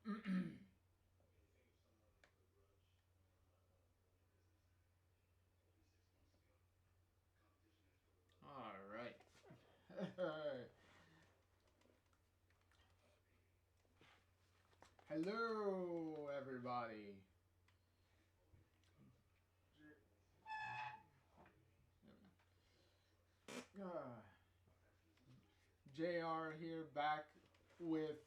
All right. Hello, everybody. Uh, JR here, back with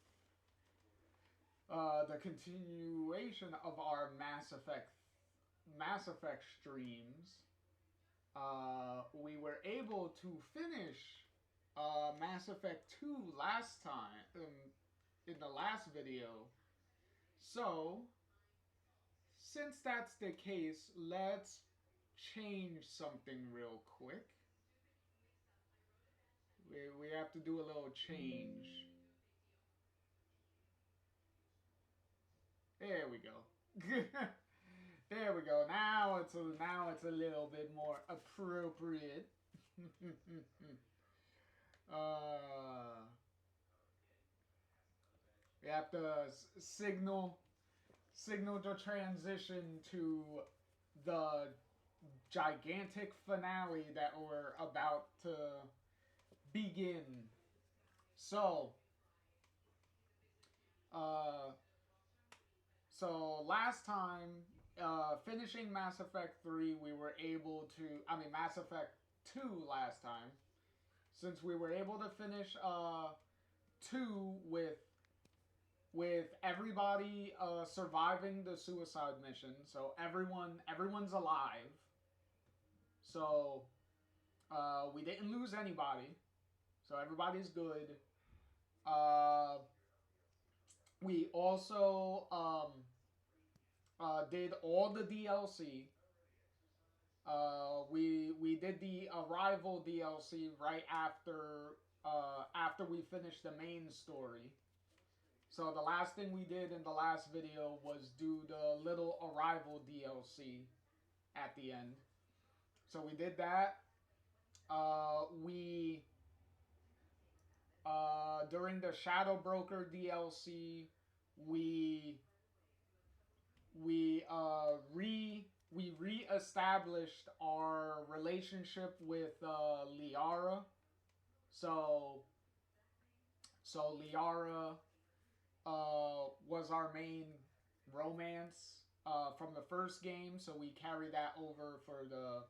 the continuation of our Mass Effect streams. We were able to finish Mass Effect 2 last time, in the last video. So, since that's the case, let's change something real quick. We have to do a little change. There we go. There we go. Now it's a little bit more appropriate. uh, we have to signal the transition to the gigantic finale that we're about to begin. So, uh, last time, finishing Mass Effect 3, we were able to. I mean, Mass Effect 2 last time. Since we were able to finish 2 with everybody surviving the suicide mission, so everyone's alive. So we didn't lose anybody, so everybody's good. We also did all the DLC. We did the Arrival DLC right after we finished the main story. So the last thing we did in the last video was do the little Arrival DLC at the end. So we did that. We during the Shadow Broker DLC, we reestablished our relationship with Liara. So Liara was our main romance from the first game, so we carry that over for the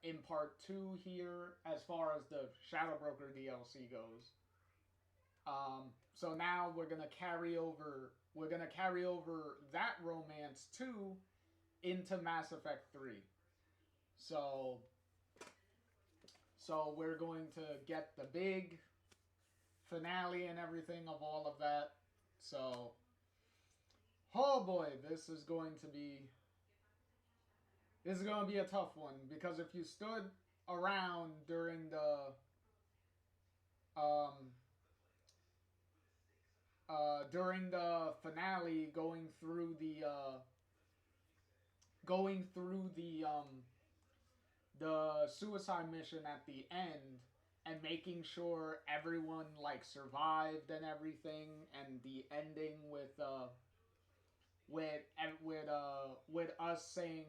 in part 2 here as far as the Shadow Broker DLC goes. So now we're gonna carry over that romance too into Mass Effect 3. So we're going to get the big finale and everything of all of that. So, oh boy, this is going to be a tough one, because if you stood around during the finale, going through the suicide mission at the end, and making sure everyone like survived and everything, and the ending with us saying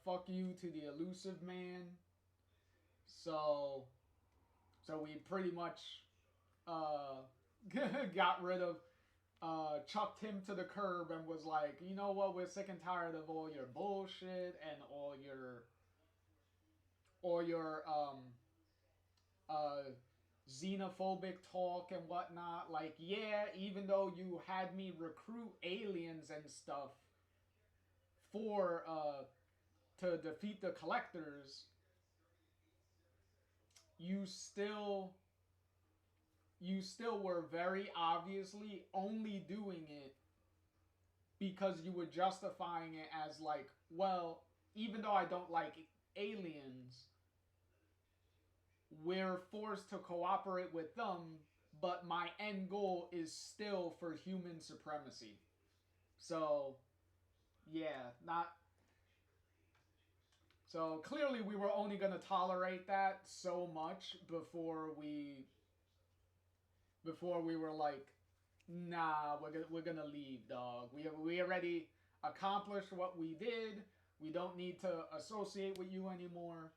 fuck you to the Illusive Man. So we pretty much got rid of chucked him to the curb and was like, you know what, we're sick and tired of all your bullshit and all your uh xenophobic talk and whatnot. Like, yeah, even though you had me recruit aliens and stuff for to defeat the Collectors, you still were very obviously only doing it because you were justifying it as like, well, even though I don't like aliens, we're forced to cooperate with them, but my end goal is still for human supremacy. So, yeah, not. So clearly, we were only going to tolerate that so much before we were like, Nah, we're gonna leave, dog. We already accomplished what we did. We don't need to associate with you anymore.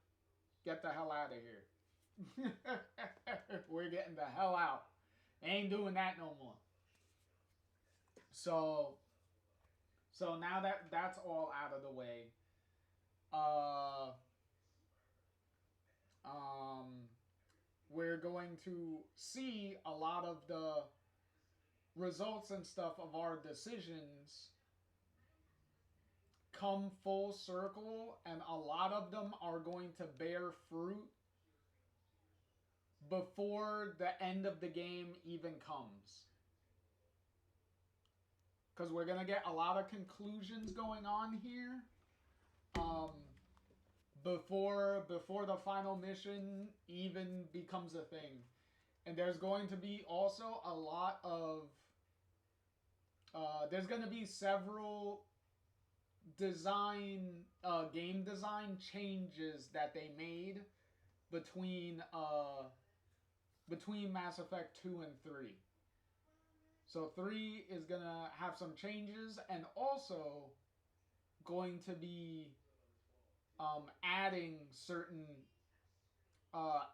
Get the hell out of here. We're getting the hell out. Ain't doing that no more. So so now that that's all out of the way, uh, um, we're going to see a lot of the results and stuff of our decisions come full circle, and a lot of them are going to bear fruit before the end of the game even comes. Because we're going to get a lot of conclusions going on here. Um, before the final mission even becomes a thing. And there's going to be also a lot of there's going to be several game design changes that they made between between Mass Effect 2 and 3. So 3 is going to have some changes, and also going to be adding certain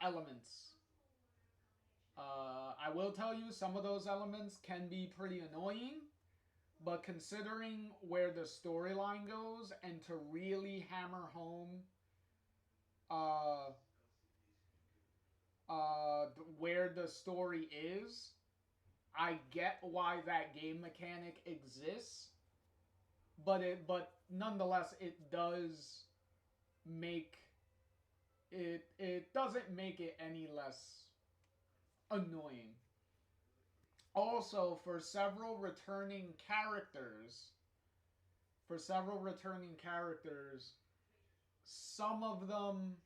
elements. I will tell you, some of those elements can be pretty annoying, but considering where the storyline goes and to really hammer home uh, where the story is, I get why that game mechanic exists, but nonetheless it does make it doesn't make it any less annoying. Also, for several returning characters, some of them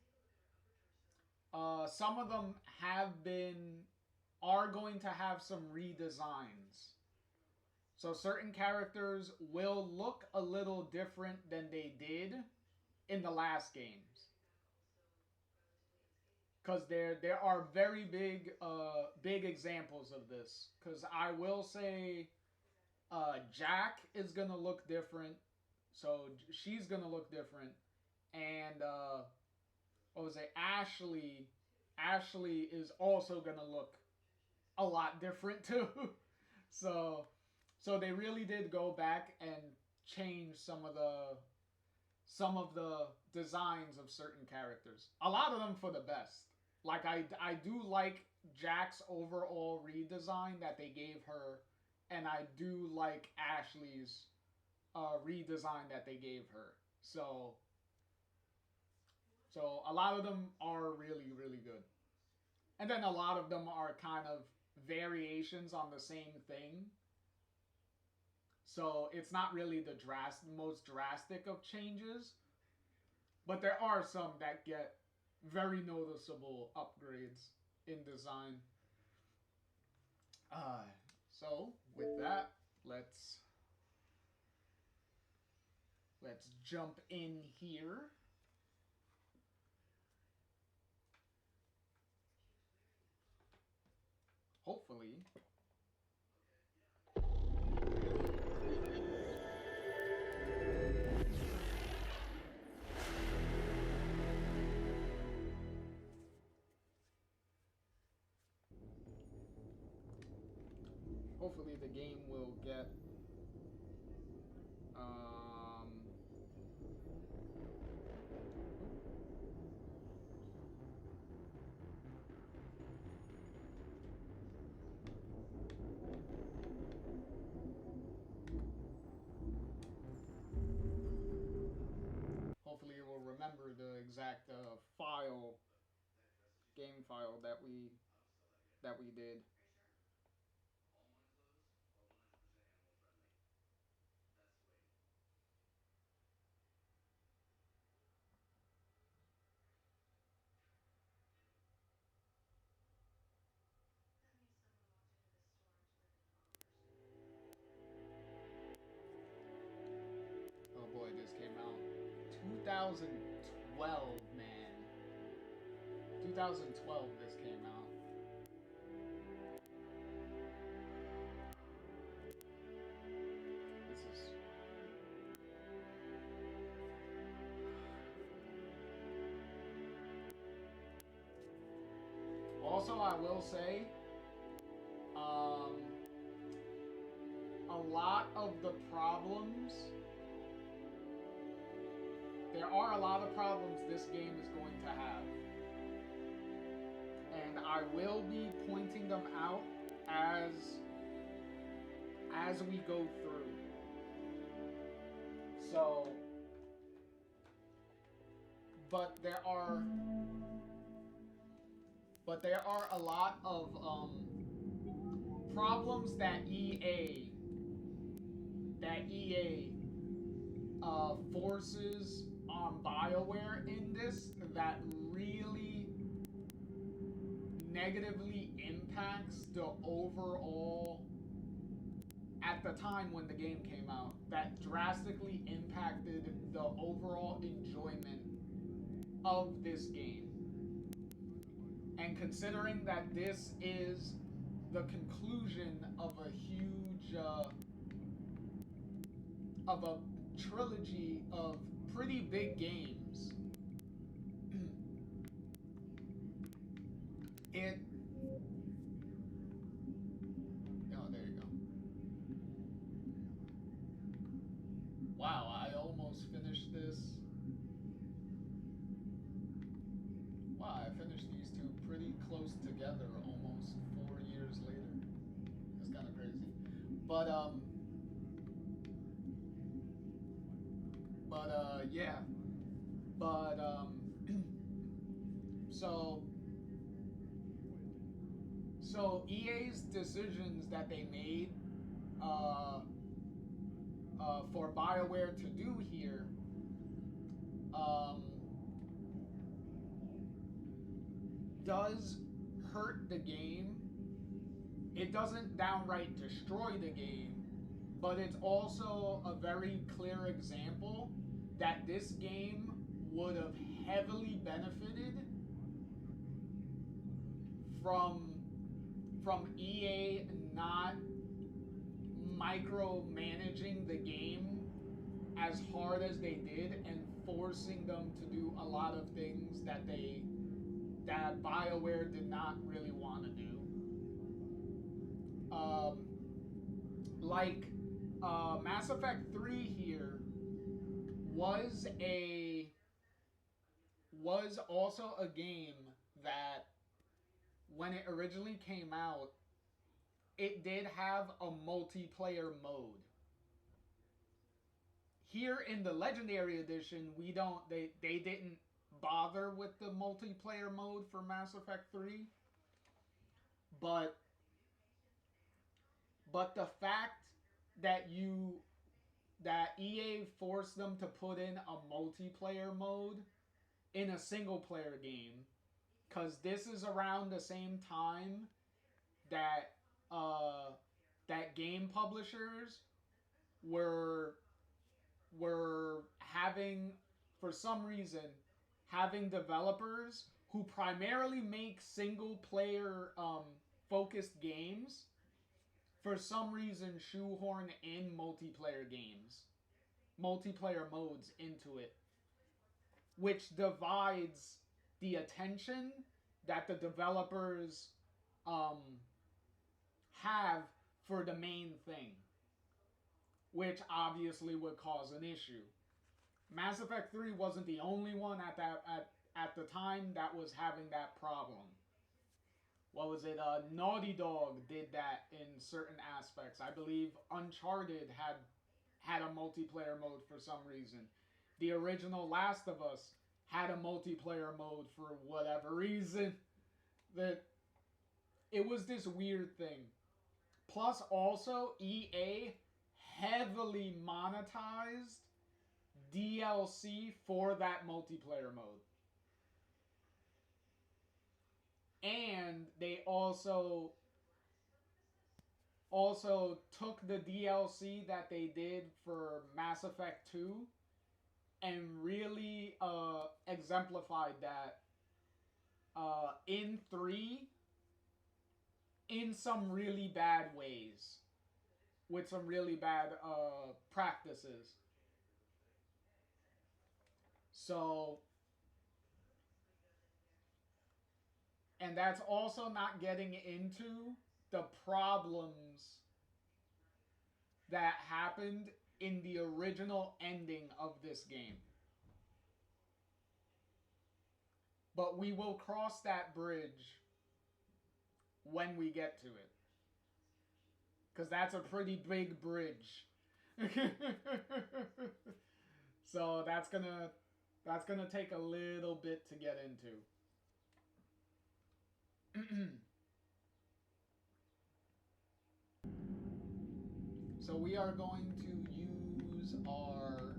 some of them have been are going to have some redesigns. So certain characters will look a little different than they did in the last games. Because there are very big examples of this. Because I will say, Jack is gonna look different, so she's gonna look different, and what was it? Ashley is also gonna look a lot different too. so so they really did go back and change some of the designs of certain characters. A lot of them for the best. Like I do like Jack's overall redesign that they gave her, and I do like Ashley's redesign that they gave her. So a lot of them are really really good, and then a lot of them are kind of variations on the same thing. So it's not really the most drastic of changes, but there are some that get very noticeable upgrades in design. Uh, so with that, let's jump in here. Hopefully. Hopefully the game will get hopefully it will remember the exact game file that we did. Oh boy, this came out 2012, man. 2012 this came out. Also, I will say, um, a lot of the problems, there are a lot of problems this game is going to have. And I will be pointing them out as we go through. So, but there are a lot of problems that EA forces on BioWare in this that really negatively impacts the overall, at the time when the game came out, that drastically impacted the overall enjoyment of this game. And considering that this is the conclusion of a huge, of a trilogy of pretty big games, it... Oh, there you go. Wow, I almost finished this. Wow, I finished these two pretty close together almost 4 years later. That's kind of crazy. But, yeah. But, so EA's decisions that they made, for BioWare to do here, does hurt the game. It doesn't downright destroy the game, but it's also a very clear example that this game would have heavily benefited from EA not micromanaging the game as hard as they did and forcing them to do a lot of things that BioWare did not really want to do. Mass Effect 3 here was also a game that, when it originally came out, it did have a multiplayer mode. Here in the Legendary Edition, they didn't bother with the multiplayer mode for Mass Effect 3. But the fact that EA forced them to put in a multiplayer mode in a single player game, because this is around the same time that game publishers were having, for some reason, having developers who primarily make single player focused games, for some reason shoehorn in multiplayer modes into it, which divides the attention that the developers have for the main thing, which obviously would cause an issue. Mass Effect 3 wasn't the only one at the time that was having that problem. What was it? Naughty Dog did that in certain aspects. I believe Uncharted had a multiplayer mode for some reason. The original Last of Us had a multiplayer mode for whatever reason. That it was this weird thing. Plus, also, EA heavily monetized DLC for that multiplayer mode. And they also took the DLC that they did for Mass Effect 2 and really exemplified that in 3 in some really bad ways, with some really bad practices. So And that's also not getting into the problems that happened in the original ending of this game. But we will cross that bridge when we get to it. Because that's a pretty big bridge. So that's gonna take a little bit to get into. So we are going to use our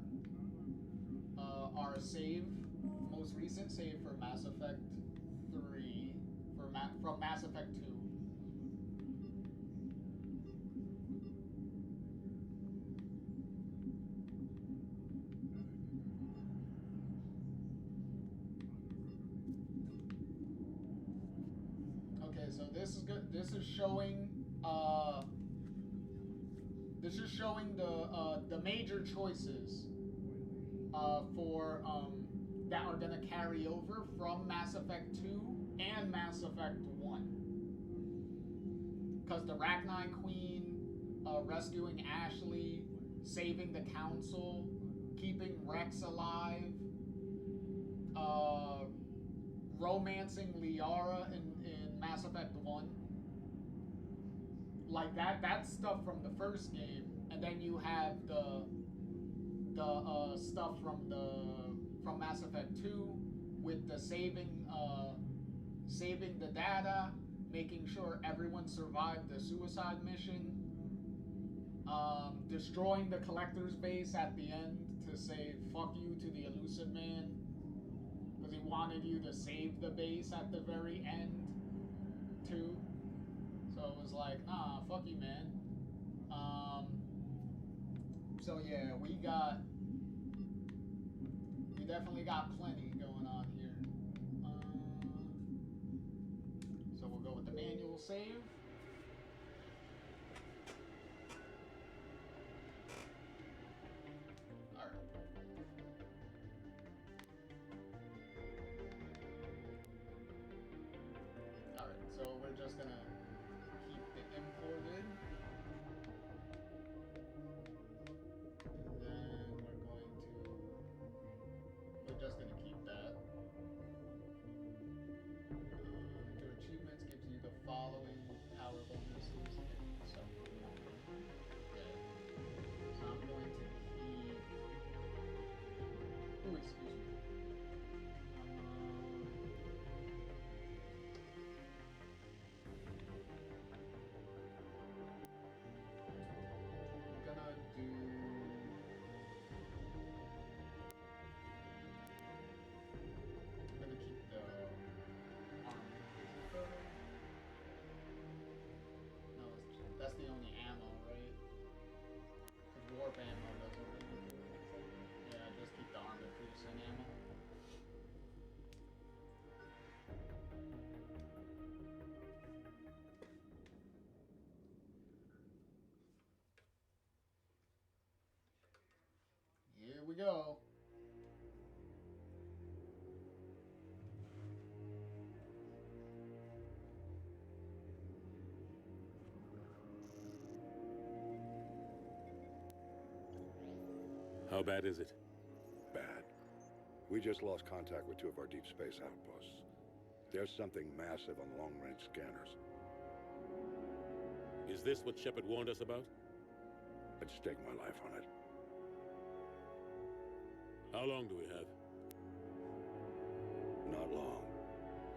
save, most recent save for Mass Effect 3, from Mass Effect 2. Okay, so this is good. This is showing the major choices for that are gonna carry over from Mass Effect 2 and Mass Effect 1. Because the Rachni Queen, rescuing Ashley, saving the Council, keeping Rex alive, romancing Liara in Mass Effect 1. Like that's stuff from the first game, and then you have the stuff from Mass Effect 2 with the saving the data, making sure everyone survived the suicide mission, destroying the collector's base at the end to say fuck you to the Illusive Man, because he wanted you to save the base at the very end too. So it was like, nah, fuck you, man. So yeah, we definitely got plenty going on here. So we'll go with the manual save. Alright. Alright, so we're just gonna keep the imported. We're just going to keep that. Your achievements gives you the following power bonuses and something. Okay. So I'm going to keep... Ooh, excuse me. I'm gonna do... That's the only ammo, right? Because warp ammo doesn't really do anything. Yeah, just keep the armor piercing ammo. Here we go. How bad is it? Bad. We just lost contact with 2 of our deep space outposts. There's something massive on the long-range scanners. Is this what Shepard warned us about? I'd stake my life on it. How long do we have? Not long.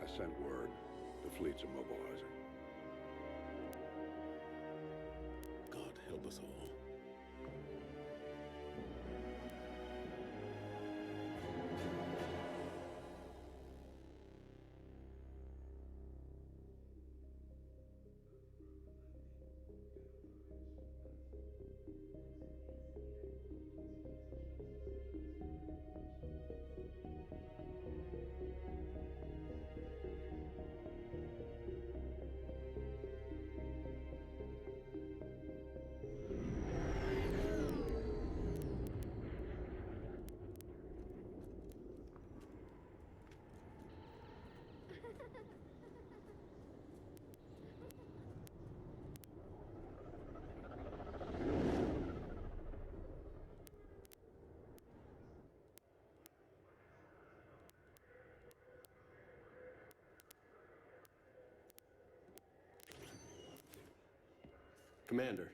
I sent word. The fleet's immobilizing. God help us all. Commander.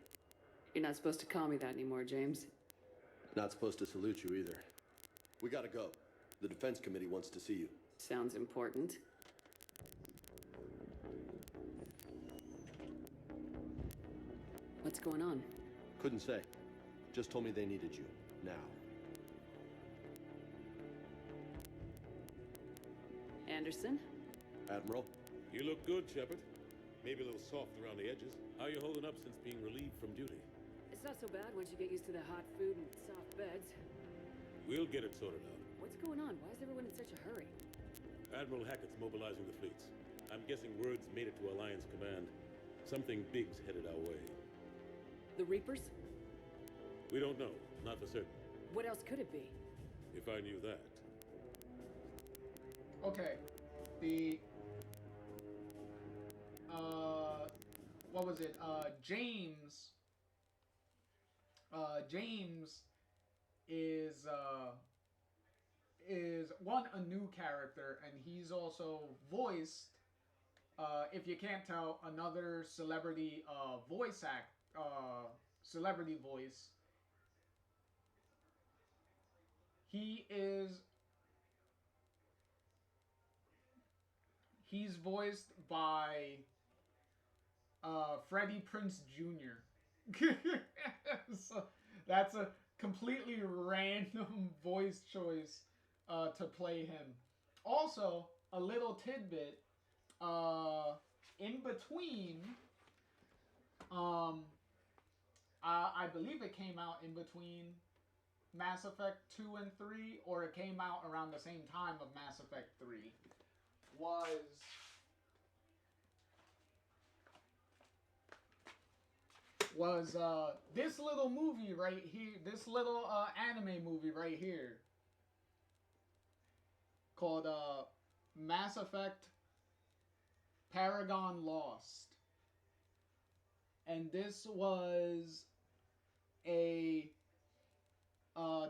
You're not supposed to call me that anymore, James. Not supposed to salute you either. We gotta go. The Defense Committee wants to see you. Sounds important. What's going on? Couldn't say. Just told me they needed you. Now. Anderson? Admiral? You look good, Shepard. Maybe a little soft around the edges. How are you holding up since being relieved from duty? It's not so bad once you get used to the hot food and soft beds. We'll get it sorted out. What's going on? Why is everyone in such a hurry? Admiral Hackett's mobilizing the fleets. I'm guessing word's made it to Alliance Command. Something big's headed our way. The Reapers? We don't know. Not for certain. What else could it be? If I knew that. Okay. The what was it? James is one, a new character, and he's also voiced, if you can't tell, another celebrity celebrity voice. He's voiced by Freddie Prinze Jr. So that's a completely random voice choice to play him. Also, a little tidbit, in between, I believe it came out in between Mass Effect 2 and 3, or it came out around the same time of Mass Effect 3, was this little movie right here, this little anime movie right here, called Mass Effect Paragon Lost. And this was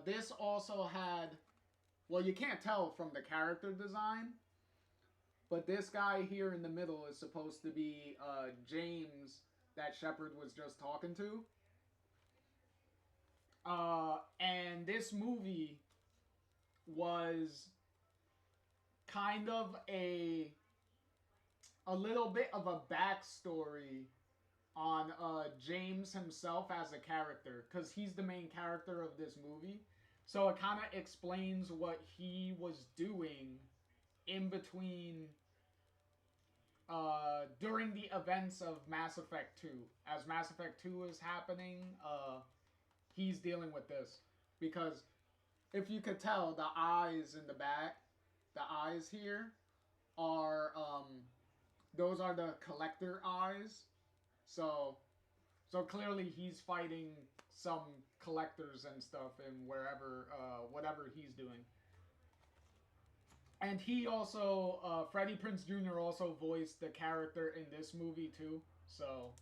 this also had, well, you can't tell from the character design, but this guy here in the middle is supposed to be James that Shepard was just talking to. And this movie was kind of a little bit of a backstory on James himself as a character, because he's the main character of this movie. So it kind of explains what he was doing in between, during the events of Mass Effect 2. As Mass Effect 2 is happening, he's dealing with this. Because if you could tell, the eyes in the back, the eyes here, are, those are the collector eyes. So clearly he's fighting some collectors and stuff in wherever, whatever he's doing. And he also, Freddie Prinze Jr. also voiced the character in this movie too. So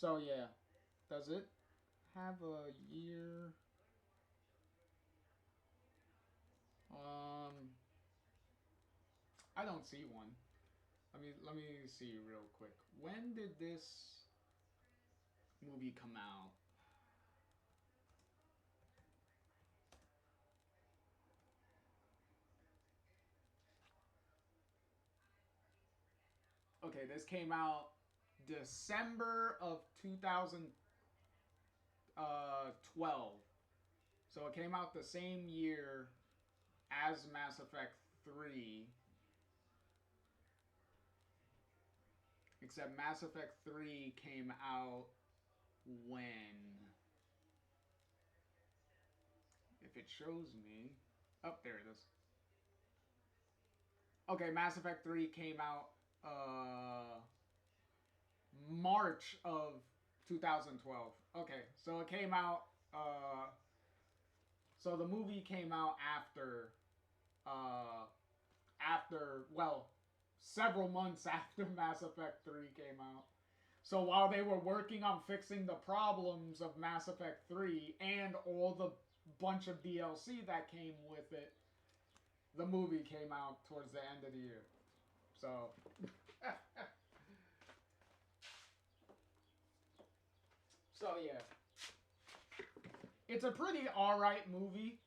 yeah. Does it have a year? I don't see one. Let me see real quick. When did this movie come out? Okay, this came out December of 2012. So it came out the same year as Mass Effect 3. Except Mass Effect 3 came out when? If it shows me. Oh, there it is. Okay, Mass Effect 3 came out March of 2012. Okay, so it came out, so the movie came out after, well, several months after Mass Effect 3 came out. So while they were working on fixing the problems of Mass Effect 3 and all the bunch of DLC that came with it, the movie came out towards the end of the year. So So yeah, it's a pretty alright movie.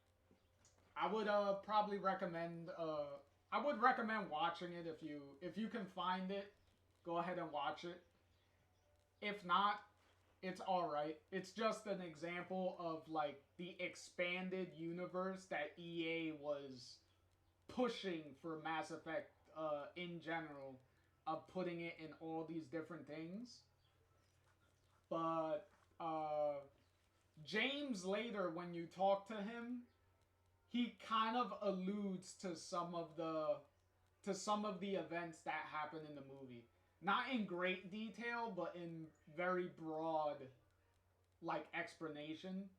I would probably recommend I would recommend watching it if you can find it. Go ahead and watch it. If not, it's alright. It's just an example of like the expanded universe that EA was pushing for Mass Effect in general, of putting it in all these different things. But James later, when you talk to him, he kind of alludes to some of the events that happen in the movie. Not in great detail, but in very broad, like, explanation.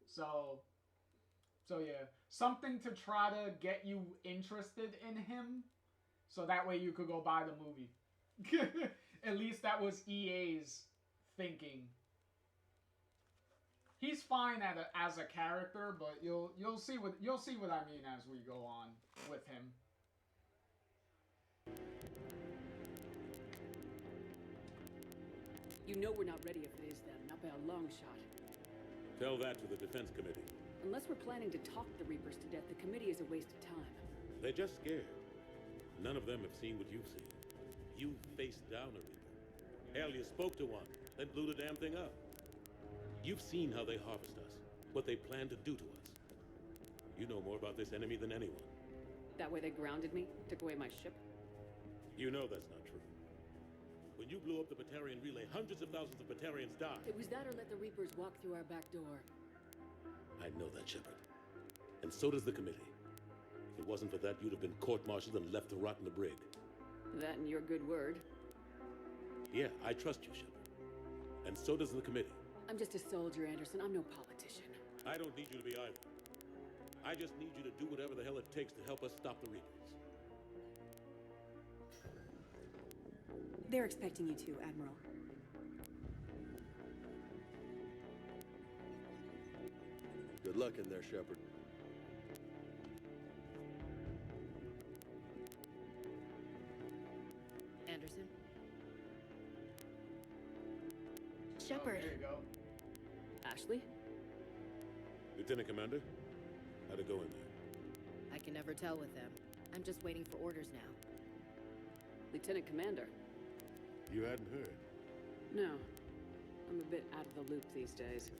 So yeah. Something to try to get you interested in him, so that way you could go buy the movie. At least that was EA's thinking. He's fine as a character, but you'll see what I mean as we go on with him. You know we're not ready if it is them, not by a long shot. Tell that to the Defense Committee. Unless we're planning to talk the Reapers to death, the committee is a waste of time. They're just scared. None of them have seen what you've seen. You faced down a Reaper. Hell, you spoke to one, then blew the damn thing up. You've seen how they harvest us, what they plan to do to us. You know more about this enemy than anyone. That way they grounded me, took away my ship? You know that's not true. When you blew up the Batarian relay, hundreds of thousands of Batarians died. It was that or let the Reapers walk through our back door. I know that, Shepard. And so does the committee. If it wasn't for that, you'd have been court-martialed and left to rot in the brig. That and your good word. Yeah, I trust you, Shepard. And so does the committee. I'm just a soldier, Anderson. I'm no politician. I don't need you to be either. I just need you to do whatever the hell it takes to help us stop the Reapers. They're expecting you to, Admiral. Good luck in there, Shepard. Anderson? Oh, Shepard. there you go. Ashley? Lieutenant Commander, how'd it go in there? I can never tell with them. I'm just waiting for orders now. Lieutenant Commander? You hadn't heard. No. I'm a bit out of the loop these days.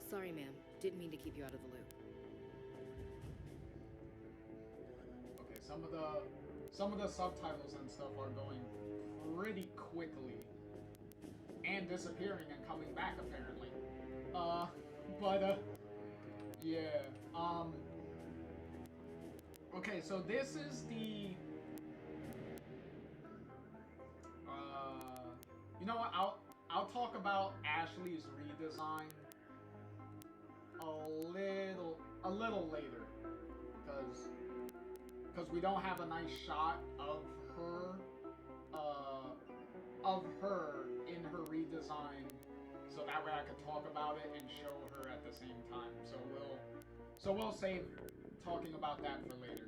Sorry, ma'am. Didn't mean to keep you out of the loop. Okay, some of the subtitles and stuff are going pretty quickly. And disappearing and coming back, apparently. Yeah. Okay, so this is the... you know what? I'll talk about Ashley's redesign a little later, because we don't have a nice shot of her in her redesign, so that way I could talk about it and show her at the same time. So we'll save talking about that for later.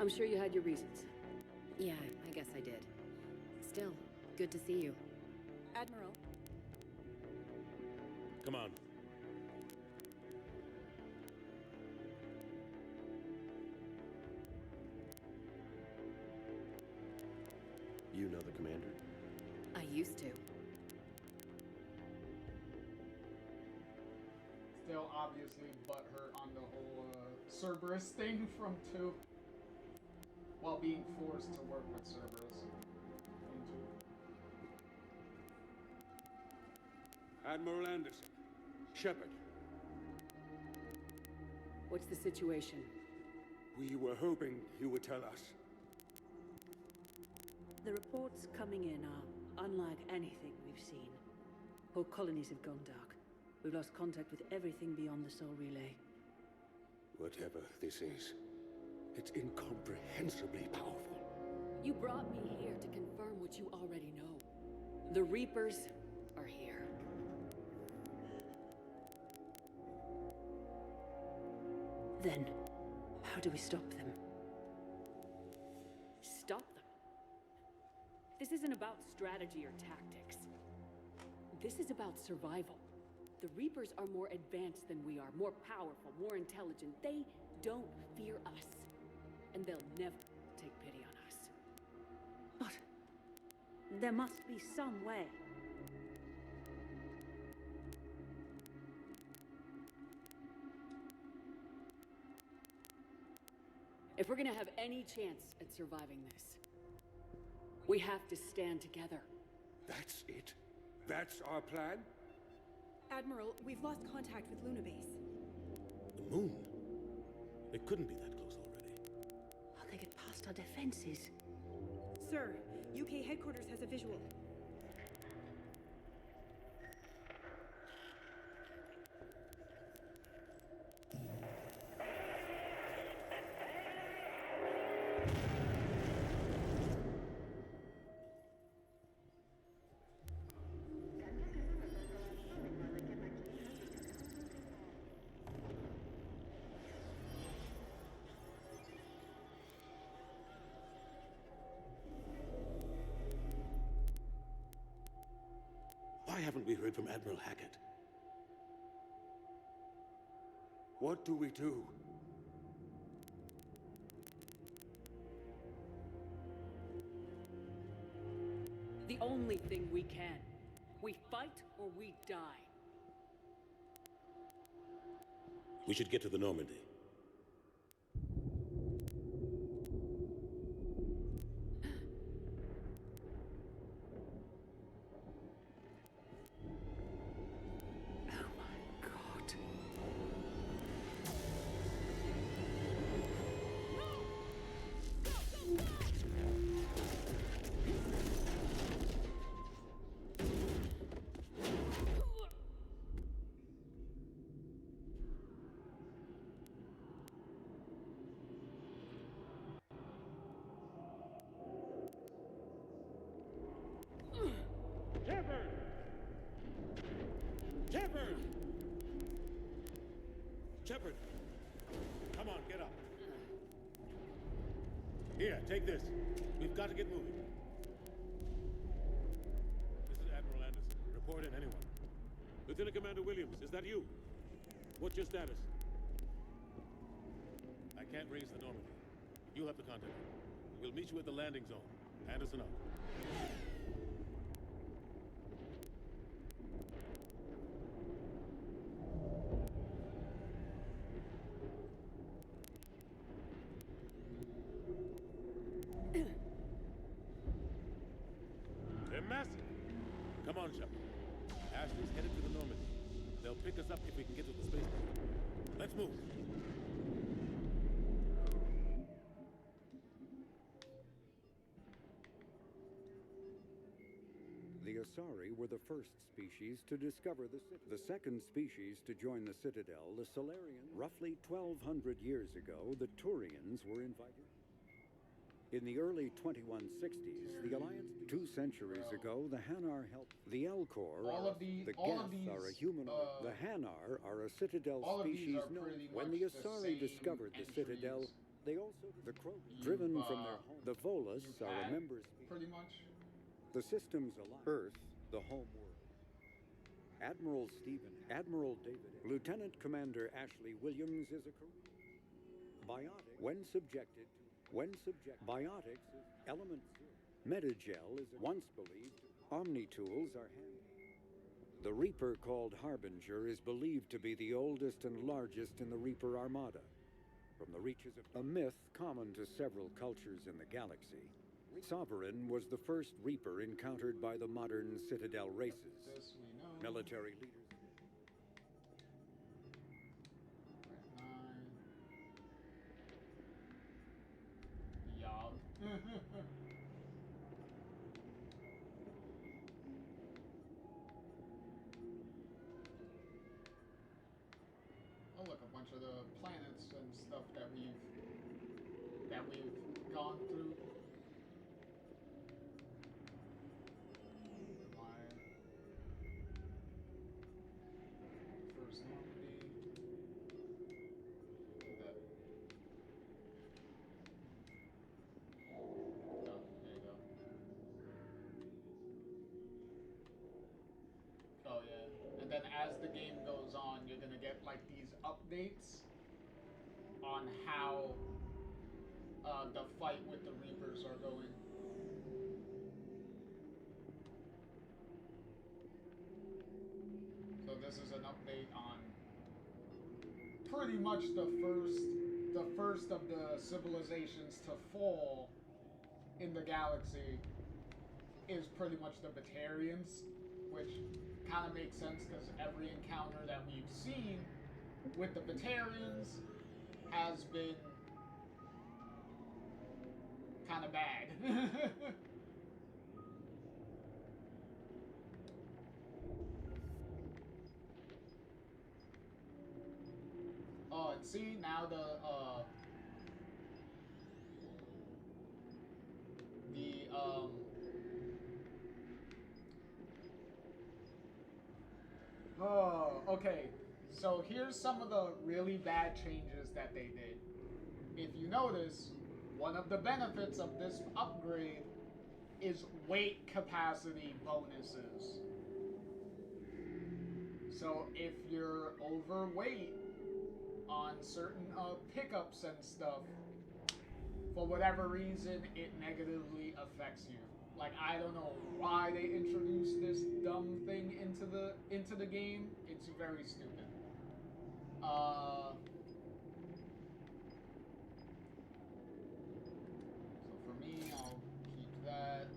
I'm sure you had your reasons. Yeah, I guess I did. Still, good to see you. Admiral. Come on. You know the commander? I used to. Still obviously butthurt on the whole Cerberus thing from 2. While being forced to work with Cerberus from 2. Admiral Anderson. Shepard. What's the situation? We were hoping you would tell us. The reports coming in are unlike anything we've seen. Whole colonies have gone dark. We've lost contact with everything beyond the Soul Relay. Whatever this is, it's incomprehensibly powerful. You brought me here to confirm what you already know. The Reapers are here. Then, how do we stop them? Stop them. This isn't about strategy or tactics. This is about survival. The Reapers are more advanced than we are, more powerful, more intelligent. They don't fear us. And they'll never take pity on us. But there must be some way. If we're gonna have any chance at surviving this, we have to stand together. That's it? That's our plan? Admiral, we've lost contact with Luna Base. The moon? It couldn't be that close already. How they get past our defenses? Sir, UK headquarters has a visual. Why haven't we heard from Admiral Hackett? What do we do? The only thing we can. We fight or we die. We should get to the Normandy. Shepard! Shepard! Come on, get up. Here, take this. We've got to get moving. This is Admiral Anderson. Report in, anyone. Lieutenant Commander Williams, is that you? What's your status? I can't raise the Normandy. You'll have to contact me. We'll meet you at the landing zone. Anderson out. They're massive. Come on, Shepard. Ashley's headed to the Normandy. They'll pick us up if we can get to the spaceport. Let's move. The Asari were the first species to discover the city. The second species to join the Citadel, the Solarians. Roughly 1,200 years ago, the Turians were invited. In the early 2160s, the Alliance. 2 centuries ago, the Hanar helped. The Elcor the Geth are a humanoid. The Hanar are a Citadel species known. When the Asari discovered the Citadel, they also the Crow, driven from their home. The Volus are a member species. Pretty much. The system's Earth, the home world. Admiral Stephen, Admiral David, Lieutenant Commander Ashley Williams is a biotic biotics is element zero. Metagel is once believed. Omni-tools are handy. The Reaper called Harbinger is believed to be the oldest and largest in the Reaper Armada. From the reaches of a myth common to several cultures in the galaxy, Sovereign was the first Reaper encountered by the modern Citadel races. This we know. Military leaders. Yob. Oh look, a bunch of the planets and stuff that we've gone through. First Normandy. That. Oh, there you go. updates on how the fight with the Reapers are going. So this is an update on pretty much the first of the civilizations to fall in the galaxy is pretty much the Batarians, which kind of makes sense because every encounter that we've seen with the Batarians has been kind of bad. Oh, and see, now oh, okay. So here's some of the really bad changes that they did. If you notice, one of the benefits of this upgrade is weight capacity bonuses. So if you're overweight on certain pickups and stuff, for whatever reason, it negatively affects you. Like, I don't know why they introduced this dumb thing into the game. It's very stupid. So for me, I'll keep that.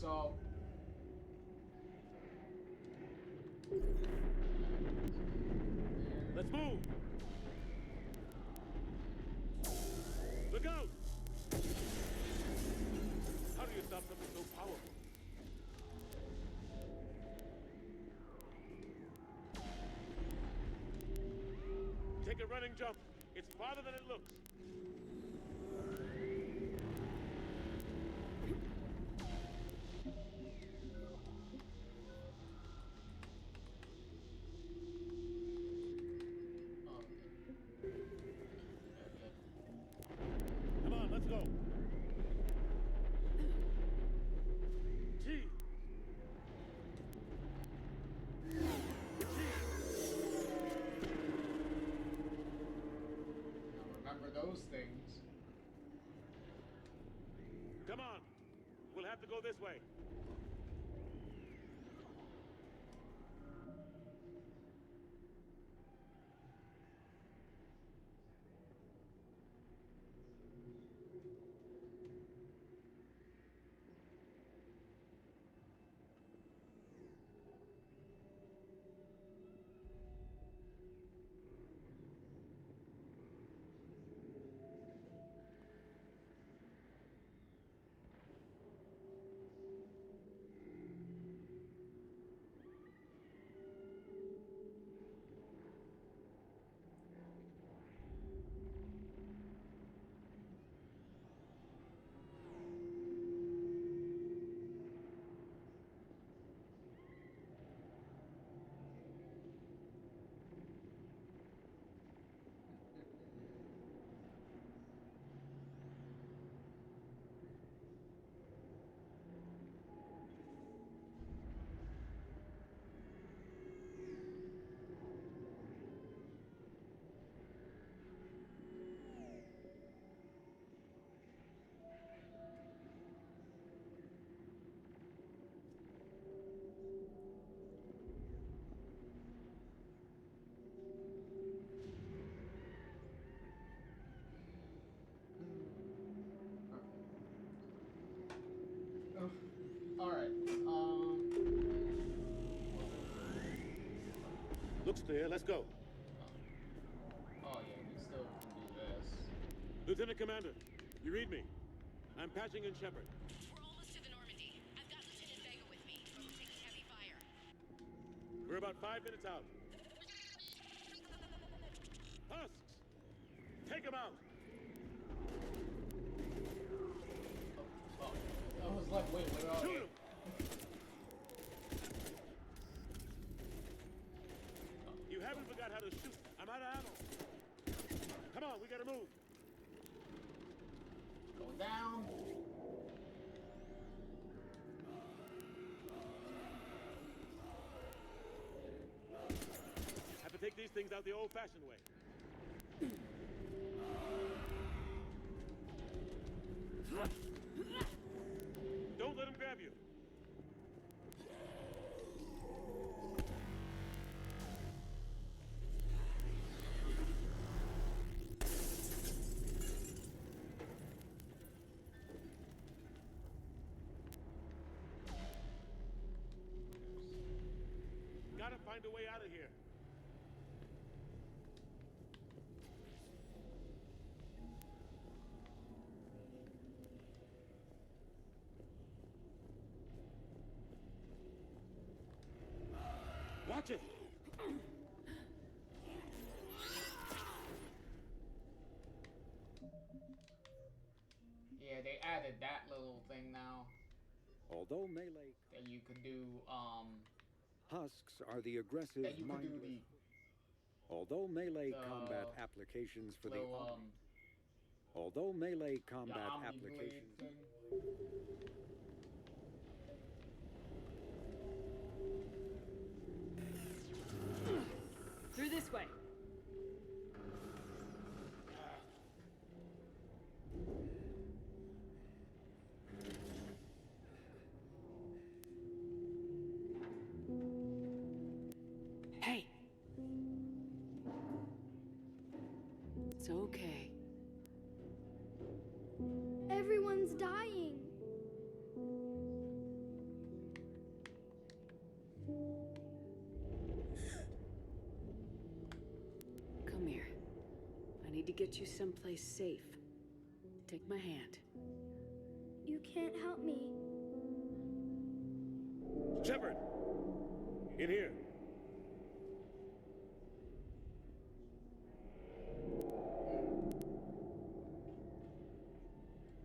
So let's move. Look out! How do you stop something so powerful? Take a running jump. It's farther than it looks. Come on, let's go. Gee. remember those things. Come on. We'll have to go this way. Looks clear. Let's go. Oh yeah, we still can do this. Lieutenant Commander, you read me? I'm patching in Shepard. We're almost to the Normandy. I've got Lieutenant Vega with me, taking heavy fire. We're about 5 minutes out. Husks! Take him out! Oh, I was like, wait, where are Shoot they? him! You haven't forgot how to shoot. I'm out of ammo. Come on, we gotta move. Go down. Have to take these things out the old-fashioned way. Don't let him grab you. Gotta find a way out of here. Watch it! Yeah, they added that little thing now Although melee that you could do. husks are the aggressive, That you could do mindless. Although melee the combat applications for the little army, although melee the combat Omni Blade applications thing. Through this way. Hey. It's okay. Everyone's dying. Come here. I need to get you someplace safe. Take my hand. You can't help me. Shepard! In here.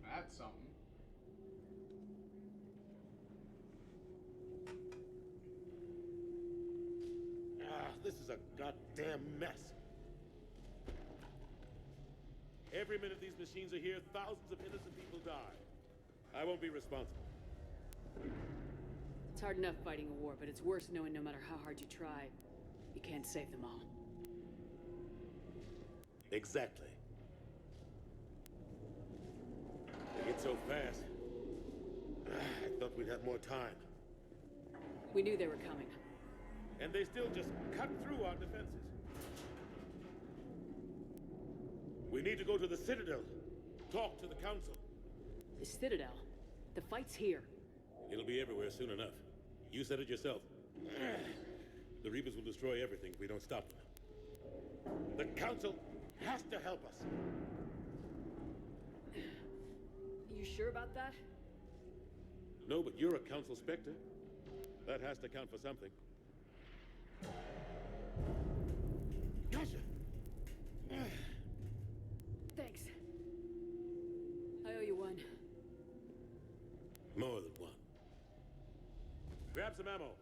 That's something. This is a goddamn mess. Every minute these machines are here, thousands of innocent people die. I won't be responsible. It's hard enough fighting a war, but it's worse knowing no matter how hard you try, you can't save them all. Exactly. They get so fast. I thought we'd have more time. We knew they were coming. And they still just cut through our defenses. We need to go to the Citadel. Talk to the Council. The Citadel. The fight's here. It'll be everywhere soon enough. You said it yourself. The Reapers will destroy everything if we don't stop them. The Council has to help us. You sure about that? No, but you're a Council Spectre. That has to count for something. Gotcha! Thanks. I owe you one. More than one. Grab some ammo.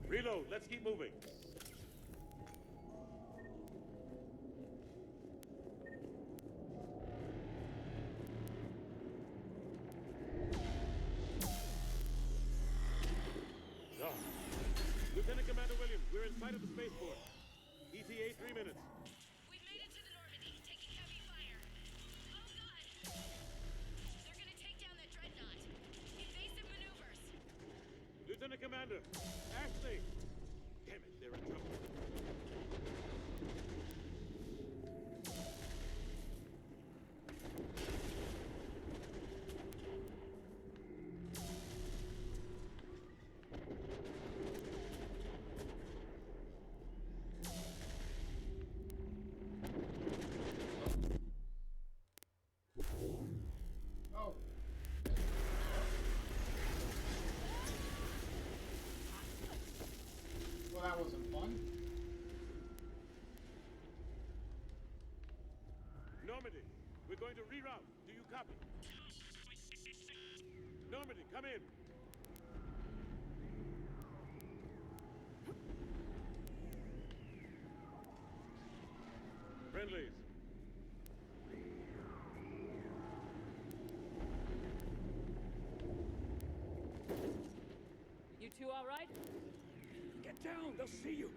Reload. Let's keep moving. Lieutenant Commander Williams, we're in sight of the spaceport. ETA 3 minutes. We've made it to the Normandy, taking heavy fire. Oh god! They're gonna take down that dreadnought. Invasive maneuvers. Lieutenant Commander, Ashley! Damn it, they're in trouble. Reroute. Do you copy? Normandy, come in. Friendlies. You two all right? Get down, they'll see you.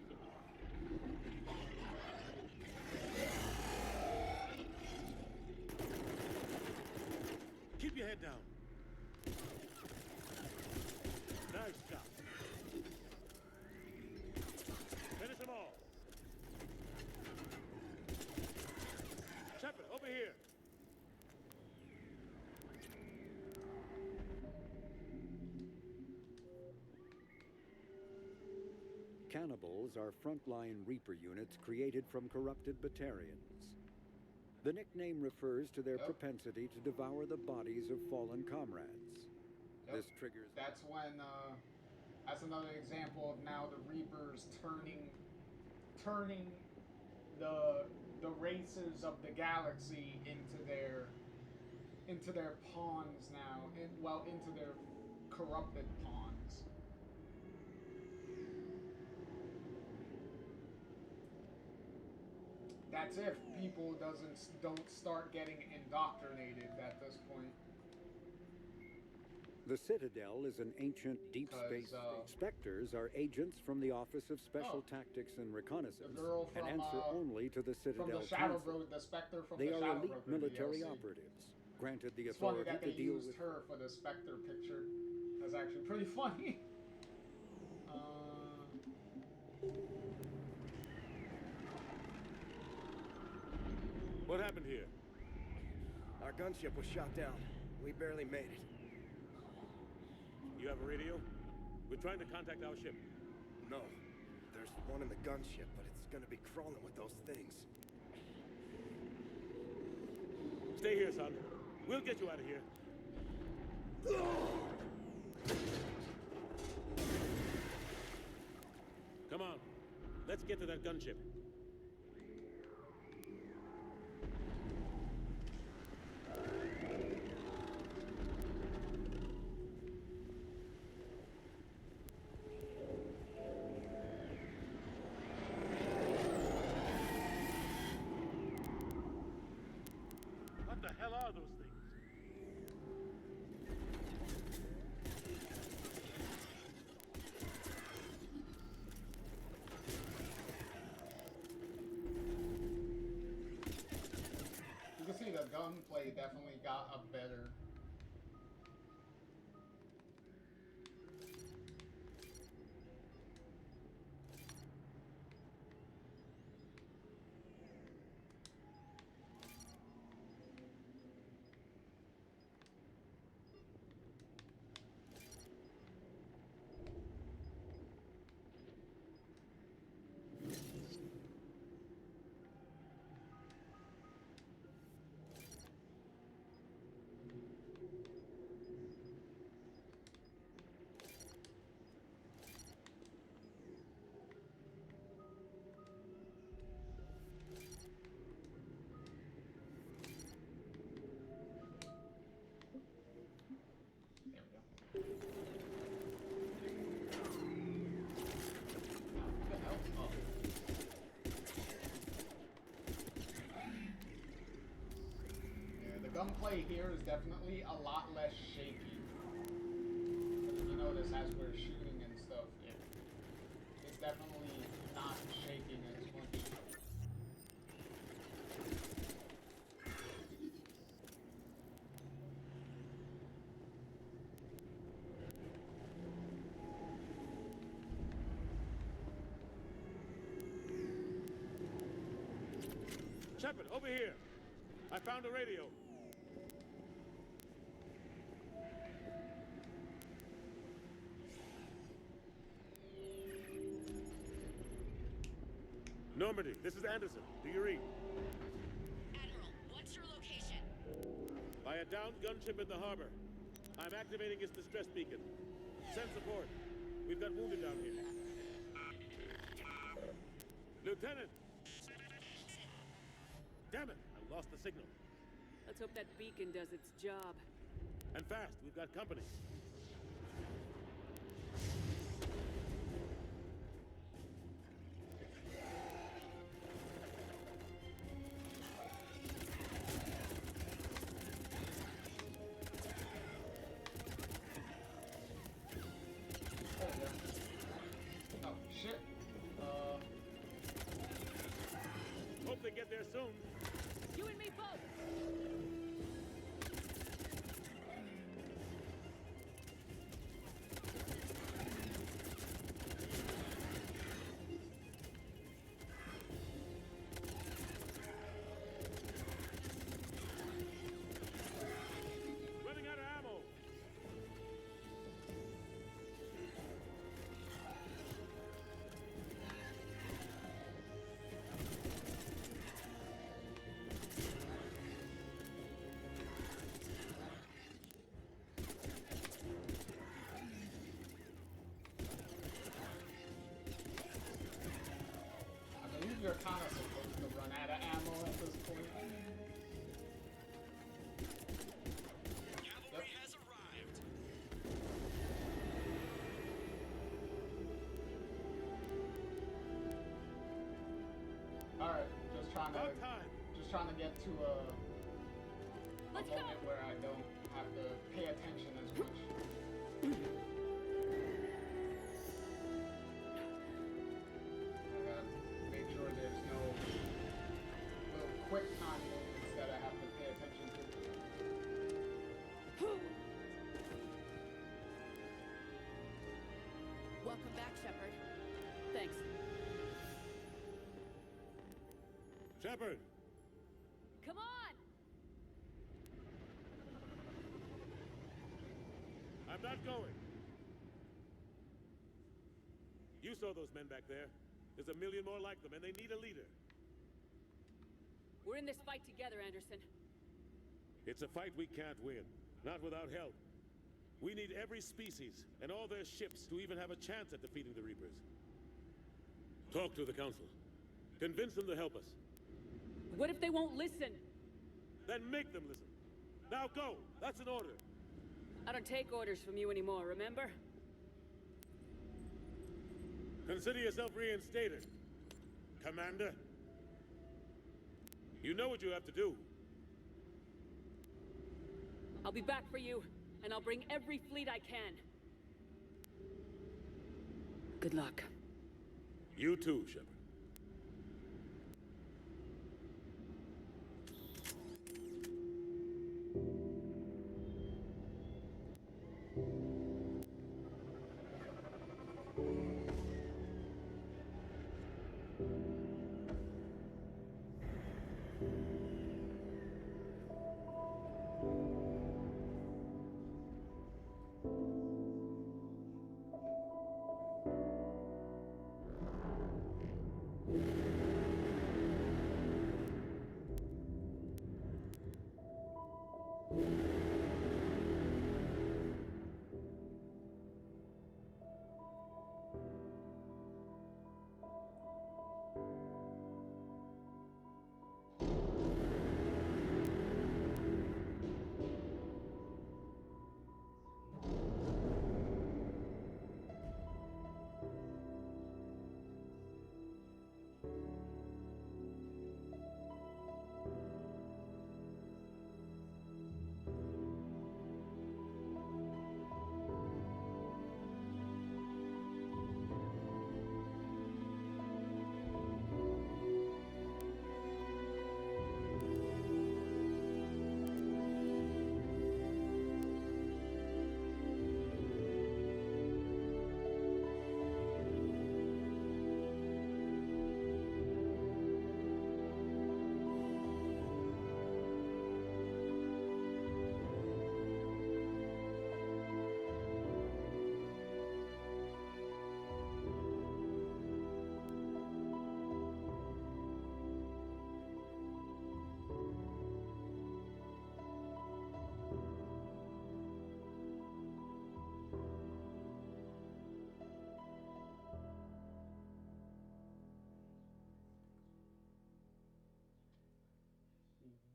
Keep your head down. Nice job. Finish them all. Shepard, over here. Cannibals are frontline Reaper units created from corrupted Batarians. The nickname refers to their propensity to devour the bodies of fallen comrades. This triggers... That's when, that's another example of now the Reapers turning the races of the galaxy into their pawns now, into their corrupted pawns. That's if people don't start getting indoctrinated at this point. The Citadel is an ancient deep space. Spectres are agents from the Office of Special Tactics and Reconnaissance, and answer only to the Citadel from the Shadow Council. Broker, the Spectre from They the are Shadow elite Broker military DLC. operatives, granted the It's funny authority that to they deal used with... her for the Spectre picture. That's actually pretty funny. What happened here? Our gunship was shot down. We barely made it. You have a radio? We're trying to contact our ship. No. There's one in the gunship, but it's gonna be crawling with those things. Stay here, son. We'll get you out of here. Come on. Let's get to that gunship. What the hell are those things? You can see the gunplay definitely got a better. The gunplay here is definitely a lot less shaky. But if you notice, as we're shooting and stuff, it's definitely not shaking as much. Shepard, over here. I found a radio. Normandy, this is Anderson. Do you read? Admiral, what's your location? By a downed gunship in the harbor. I'm activating its distress beacon. Send support. We've got wounded down here. Lieutenant! Damn it! I lost the signal. Let's hope that beacon does its job. And fast, we've got company. There we go. Oh, shit. Hope they get there soon. You and me both! Running out of ammo. I believe you're kind of supposed to run out of ammo at this point. Cavalry has arrived. Alright, just trying to About time. get to a Let's moment go! where I don't have to pay attention as much. I gotta make sure there's no little quick time moments that I have to pay attention to. Welcome back, Shepard. Thanks. Shepard! Come on! I'm not going. You saw those men back there. There's a million more like them, and they need a leader. We're in this fight together, Anderson. It's a fight we can't win. Not without help. We need every species and all their ships to even have a chance at defeating the Reapers. Talk to the Council. Convince them to help us. What if they won't listen? Then make them listen. Now go! That's an order. I don't take orders from you anymore, remember? Consider yourself reinstated, Commander. You know what you have to do. I'll be back for you, and I'll bring every fleet I can. Good luck. You too, Shepard.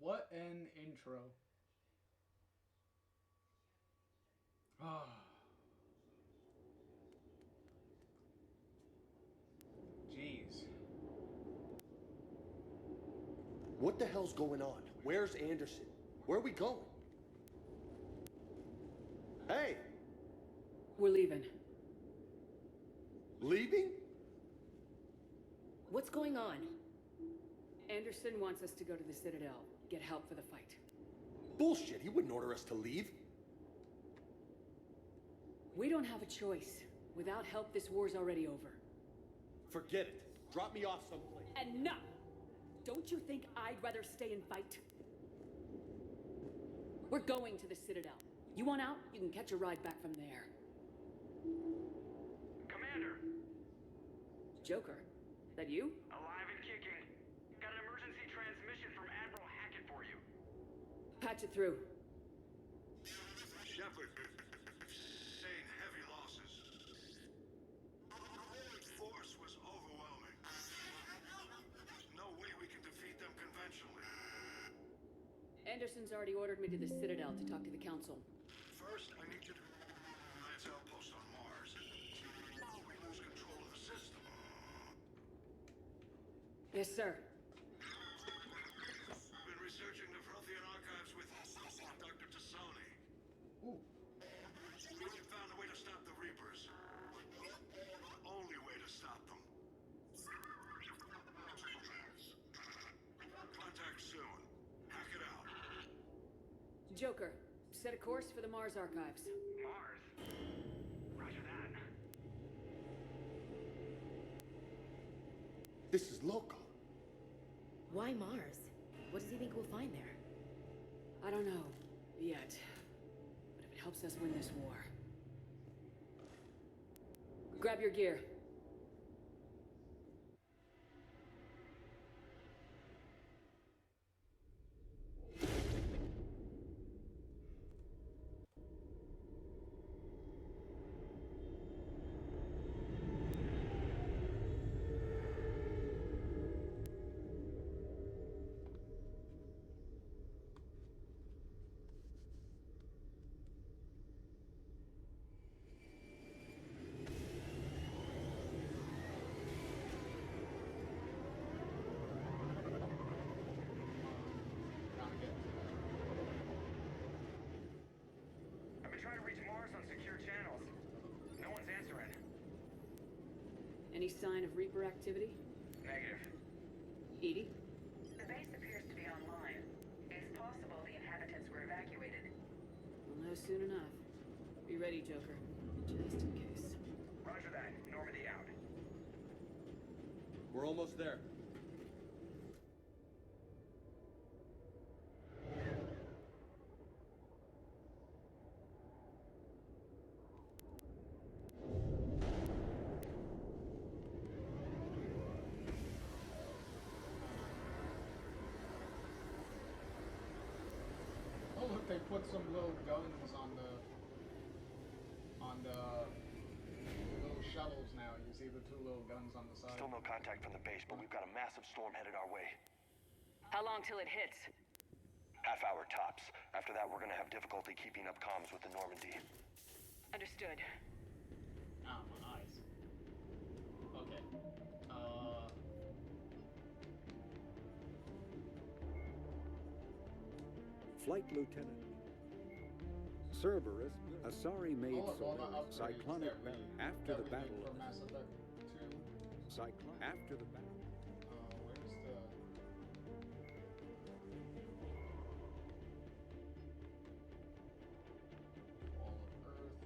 What an intro. Ah. Jeez. What the hell's going on? Where's Anderson? Where are we going? Hey! We're leaving. Leaving? What's going on? Anderson wants us to go to the Citadel, get help for the fight. Bullshit, he wouldn't order us to leave. We don't have a choice. Without help, this war's already over. Forget it. Drop me off someplace. Enough! Don't you think I'd rather stay and fight? We're going to the Citadel. You want out? You can catch a ride back from there. Commander! Joker? That you? Alive and kicking. Got an emergency transmission from Admiral Hackett for you. Patch it through. Shepard, sustained heavy losses. The Roman force was overwhelming. There's no way we can defeat them conventionally. Anderson's already ordered me to the Citadel to talk to the Council. First, I need you to Lance outpost on Mars. We lose control of the system. Yes, sir. Been researching the Prothean archives with Dr. Tassoni. Ooh. We found a way to stop the Reapers. The only way to stop them. Contact soon. Hack it out. Joker, set a course for the Mars archives. Mars? Roger that. This is local. Why Mars? What does he think we'll find there? I don't know. Yet. But if it helps us win this war. Grab your gear. I've been trying to reach Mars on secure channels. No one's answering. Any sign of Reaper activity? Negative. Edie? The base appears to be online. It's possible the inhabitants were evacuated. We'll know soon enough. Be ready, Joker. Just in case. Roger that. Normandy out. We're almost there. Oh look, they put some little guns on the little shuttles now. You see the two little guns on the side. Still no contact from the base, but we've got a massive storm headed our way. How long till it hits? Half hour tops. After that, we're gonna have difficulty keeping up comms with the Normandy. Understood. Ah, my eyes. Okay. Flight Lieutenant. Cerberus, Asari-made all the soldiers, upgrades Cyclonic that we, after that the we battle. did for Mass Effect 2. After the battle. Where's the... Wall of Earth.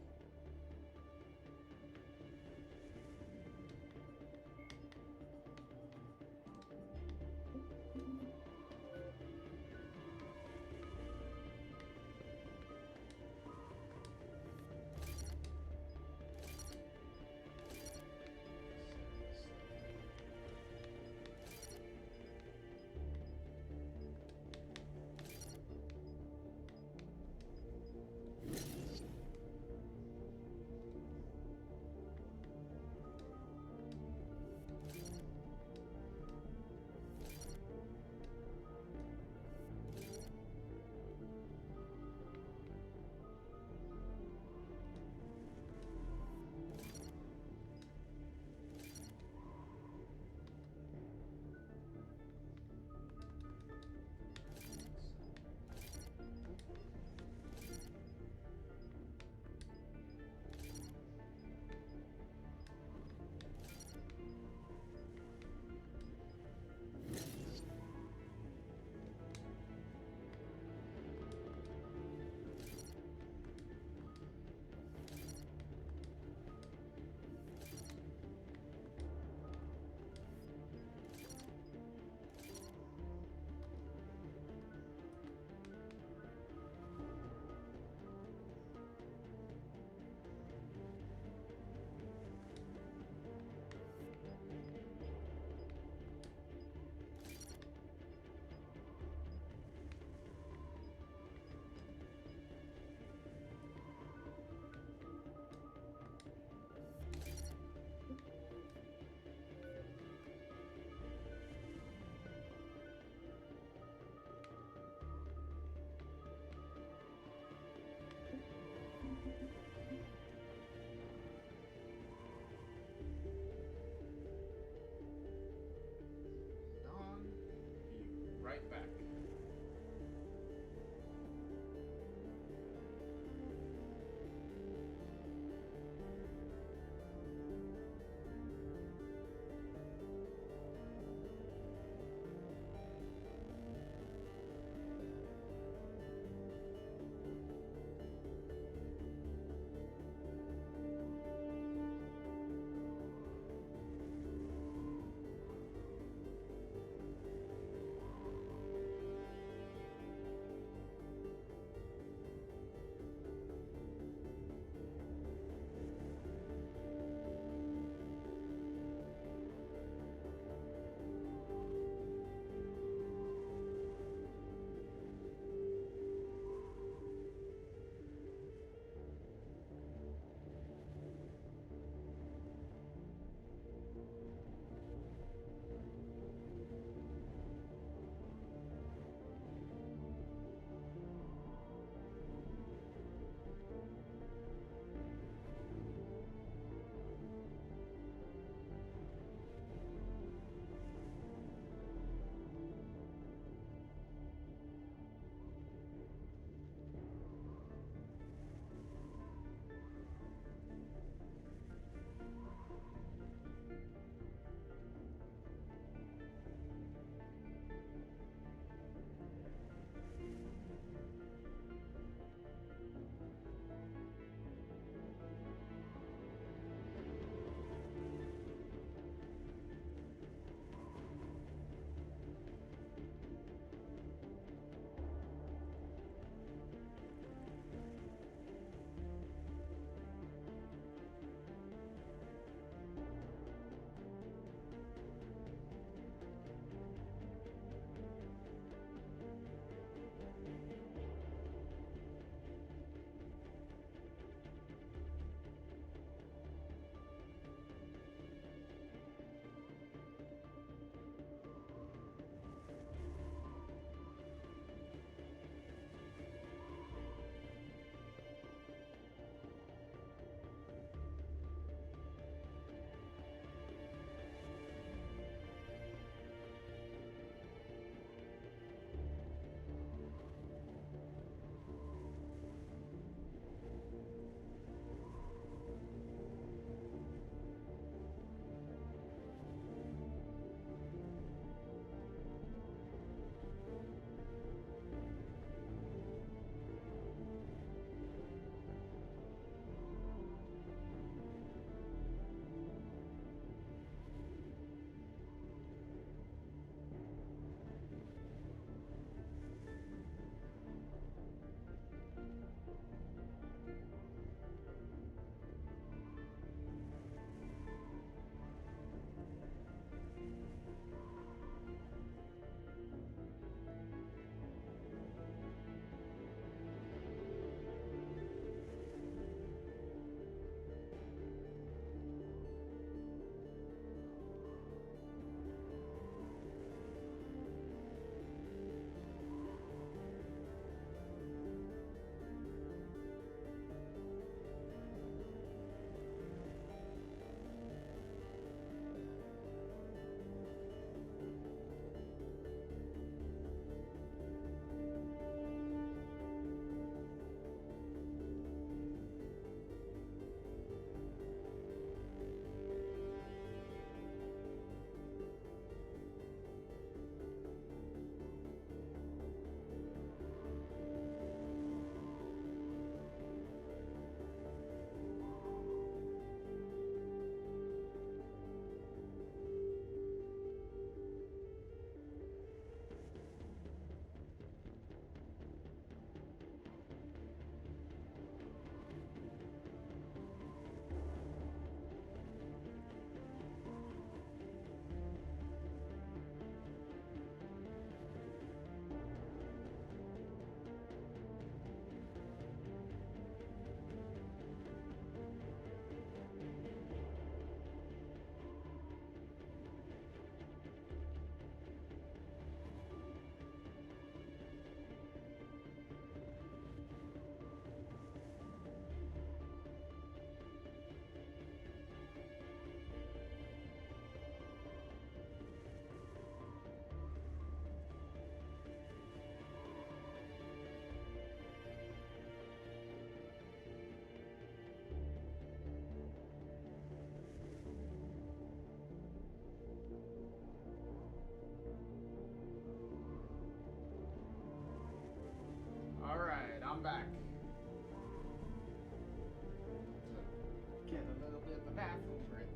bathroom break.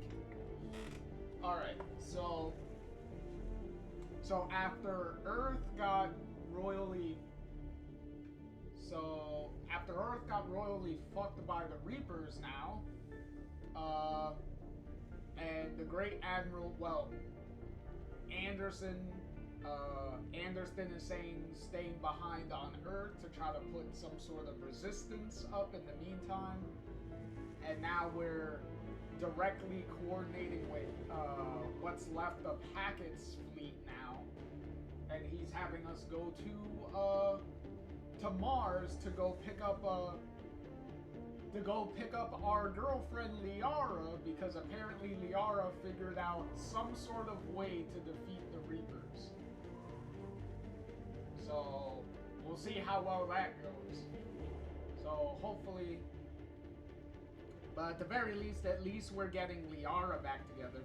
Alright, so after Earth got royally fucked by the Reapers now, and the Great Admiral, well, Anderson is saying staying behind on Earth to try to put some sort of resistance up in the meantime, and now we're directly coordinating with what's left of Hackett's fleet now, and he's having us go to Mars to go pick up our girlfriend Liara, because apparently Liara figured out some sort of way to defeat the Reapers. So we'll see how well that goes. So hopefully, but at the very least, we're getting Liara back together.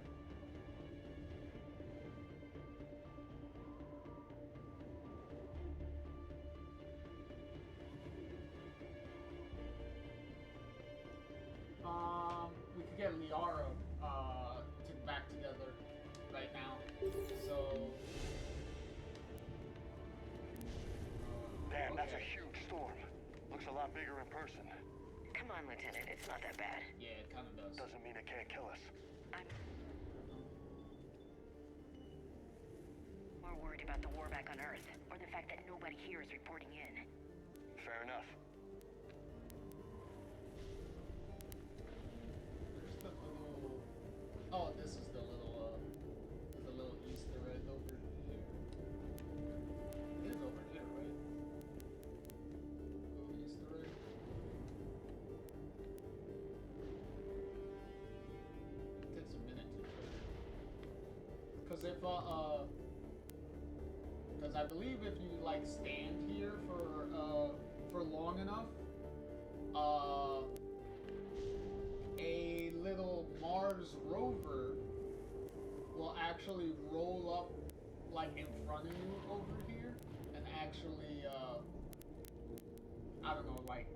We could get Liara back together right now. So damn, that's a huge storm. Looks a lot bigger in person. Come on, Lieutenant. It's not that bad. Yeah, it kind of does. Doesn't mean it can't kill us. I'm more worried about the war back on Earth, or the fact that nobody here is reporting in. Fair enough. There's the little... Oh, this is the little Easter egg over here. It is over here, right? Little Easter egg. It takes a minute to put it. Because if, because I believe if you, like, stand here for long enough, a little Mars rover will actually roll up, like, in front of you over here, and actually, I don't know, like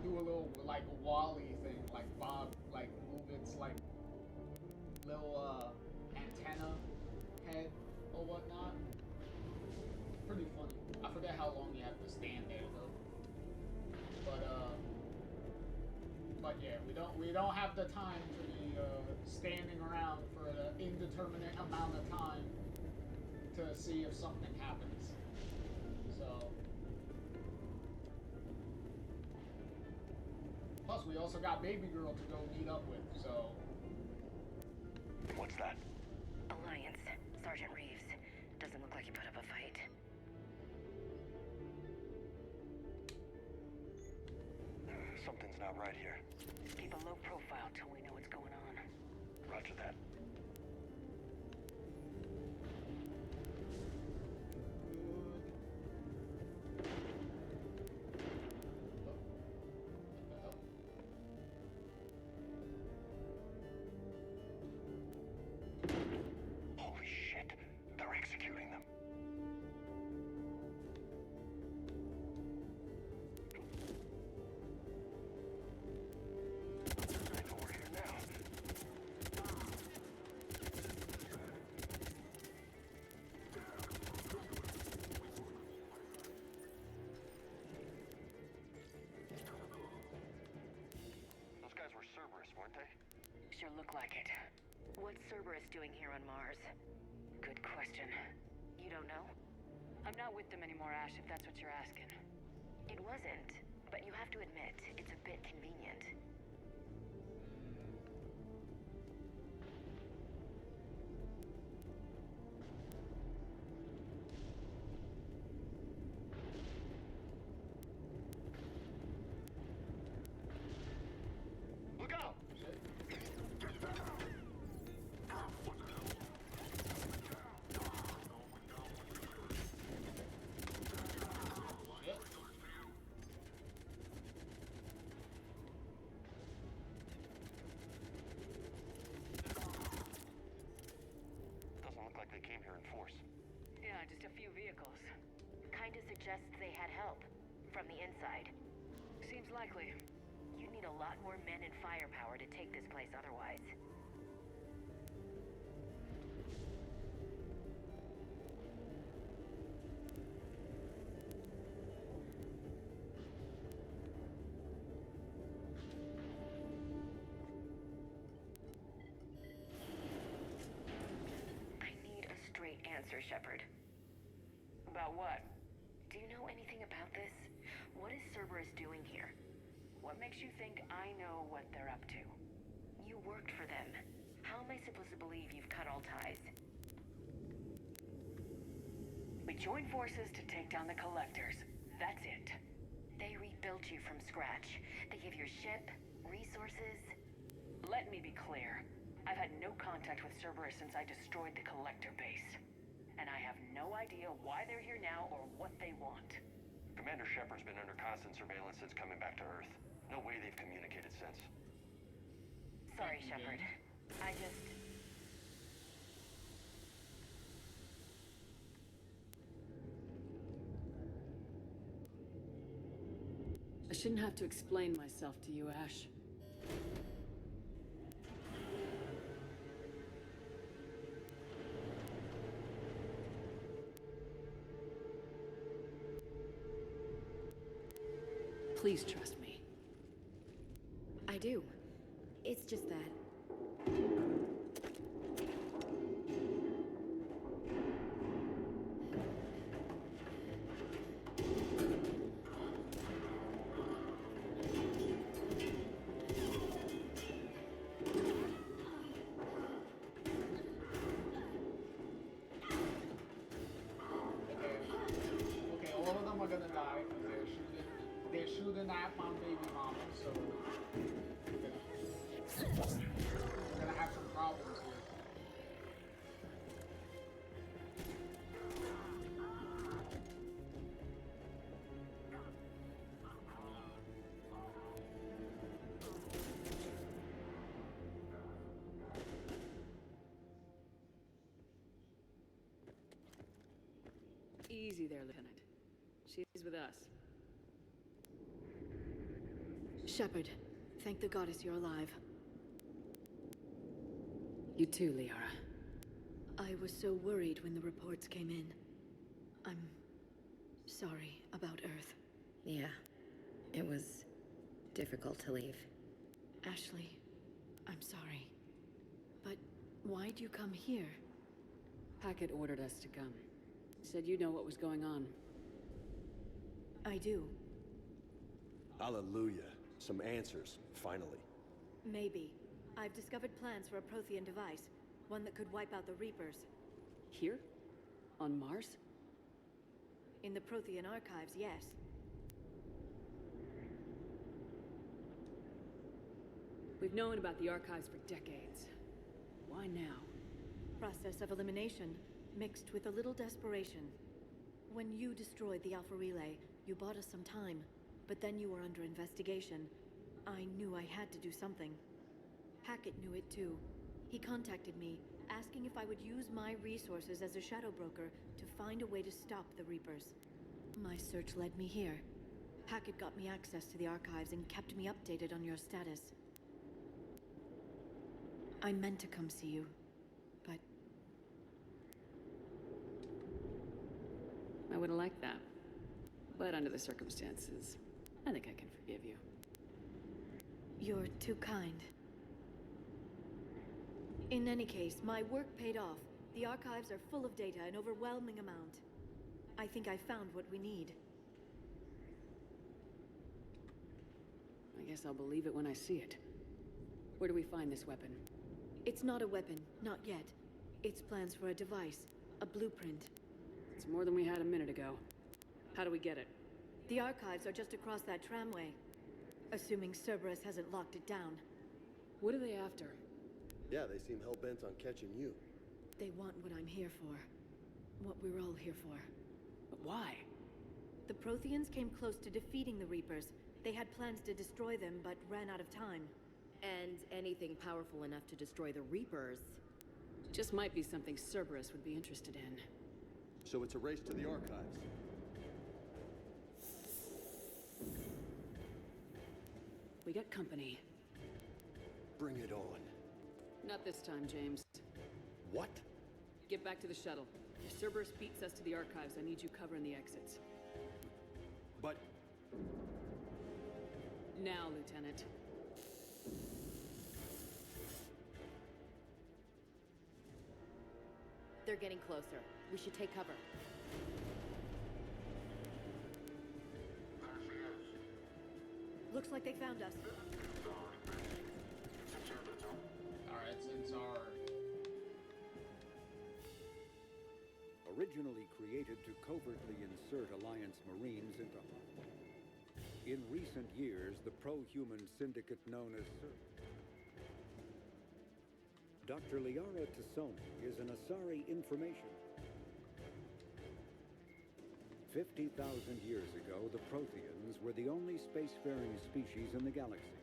do a little, like, Wall-E thing, like Bob, like, move its, like, little, antenna head or whatnot. Pretty funny. I forget how long you have to stand there, though. But yeah, we don't have the time to be standing around for an indeterminate amount of time to see if something happens. So, plus we also got Baby Girl to go meet up with. So, what's that? Alliance. Sergeant Reeves. Doesn't look like he put up a fight. Something's not right here. Keep a low profile till we know what's going on. Roger that. Holy shit. They're executing them. Weren't they? Sure look like it. What's Cerberus doing here on Mars? Good question. You don't know? I'm not with them anymore, Ash, if that's what you're asking. It wasn't, but you have to admit, it's a bit convenient. Look out! Just a few vehicles. Kinda suggests they had help. From the inside. Seems likely. You'd need a lot more men and firepower to take this place otherwise. Shepard. About what? Do you know anything about this? What is Cerberus doing here? What makes you think I know what they're up to? You worked for them. How am I supposed to believe you've cut all ties? We joined forces to take down the Collectors. That's it. They rebuilt you from scratch. They gave your ship, resources. Let me be clear. I've had no contact with Cerberus since I destroyed the Collector base. And I have no idea why they're here now or what they want. Commander Shepard's been under constant surveillance since coming back to Earth. No way they've communicated since. Sorry, Shepard. I just... I shouldn't have to explain myself to you, Ash. Please trust me. I do. It's just that... Okay, all of them are gonna die because they're shooting at my baby mama, so we're gonna have some problems here. Easy there, Lieutenant. She's with us. Shepard, thank the goddess you're alive. You too, Liara. I was so worried when the reports came in. I'm sorry about Earth. Yeah. It was difficult to leave. Ashley, I'm sorry. But why'd you come here? Hackett ordered us to come. Said you know what was going on. I do. Hallelujah. Some answers, finally. Maybe. I've discovered plans for a Prothean device. One that could wipe out the Reapers. Here? On Mars? In the Prothean archives, yes. We've known about the archives for decades. Why now? Process of elimination, mixed with a little desperation. When you destroyed the Alpha Relay, you bought us some time. But then you were under investigation. I knew I had to do something. Hackett knew it too. He contacted me, asking if I would use my resources as a shadow broker to find a way to stop the Reapers. My search led me here. Hackett got me access to the archives and kept me updated on your status. I meant to come see you, but... I would have liked that. But under the circumstances, I think I can forgive you. You're too kind. In any case, my work paid off. The archives are full of data, an overwhelming amount. I think I found what we need. I guess I'll believe it when I see it. Where do we find this weapon? It's not a weapon, not yet. It's plans for a device, a blueprint. It's more than we had a minute ago. How do we get it? The archives are just across that tramway. Assuming Cerberus hasn't locked it down. What are they after? Yeah, they seem hell-bent on catching you. They want what I'm here for. What we're all here for. But why? The Protheans came close to defeating the Reapers. They had plans to destroy them, but ran out of time. And anything powerful enough to destroy the Reapers. Just might be something Cerberus would be interested in. So it's a race to the archives. We got company. Bring it on. Not this time, James. What? Get back to the shuttle. If Cerberus beats us to the archives, I need you covering the exits. But... Now, Lieutenant. They're getting closer. We should take cover. Looks like they found us. Alright, since our... Originally created to covertly insert Alliance Marines into... In recent years, the pro-human syndicate known as Dr. Liara T'Soni is an Asari information. 50,000 years ago, the Protheans were the only spacefaring species in the galaxy.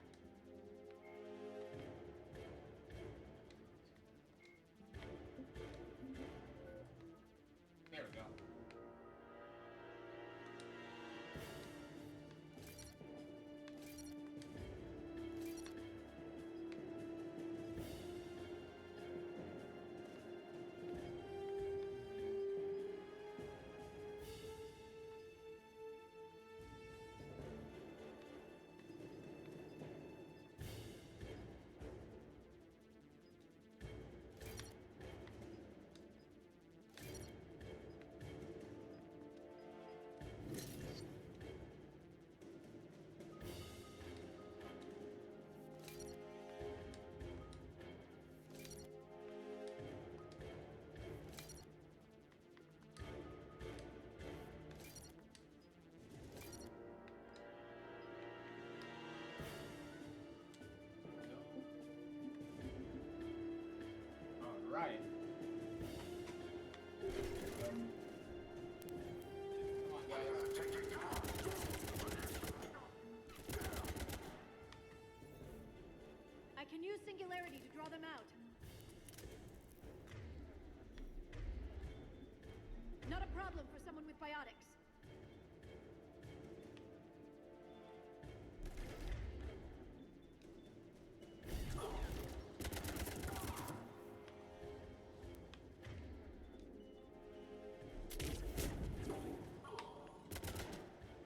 There we go. Right. Come on, guys. I can use Singularity to draw them out. Not a problem for someone with biotics.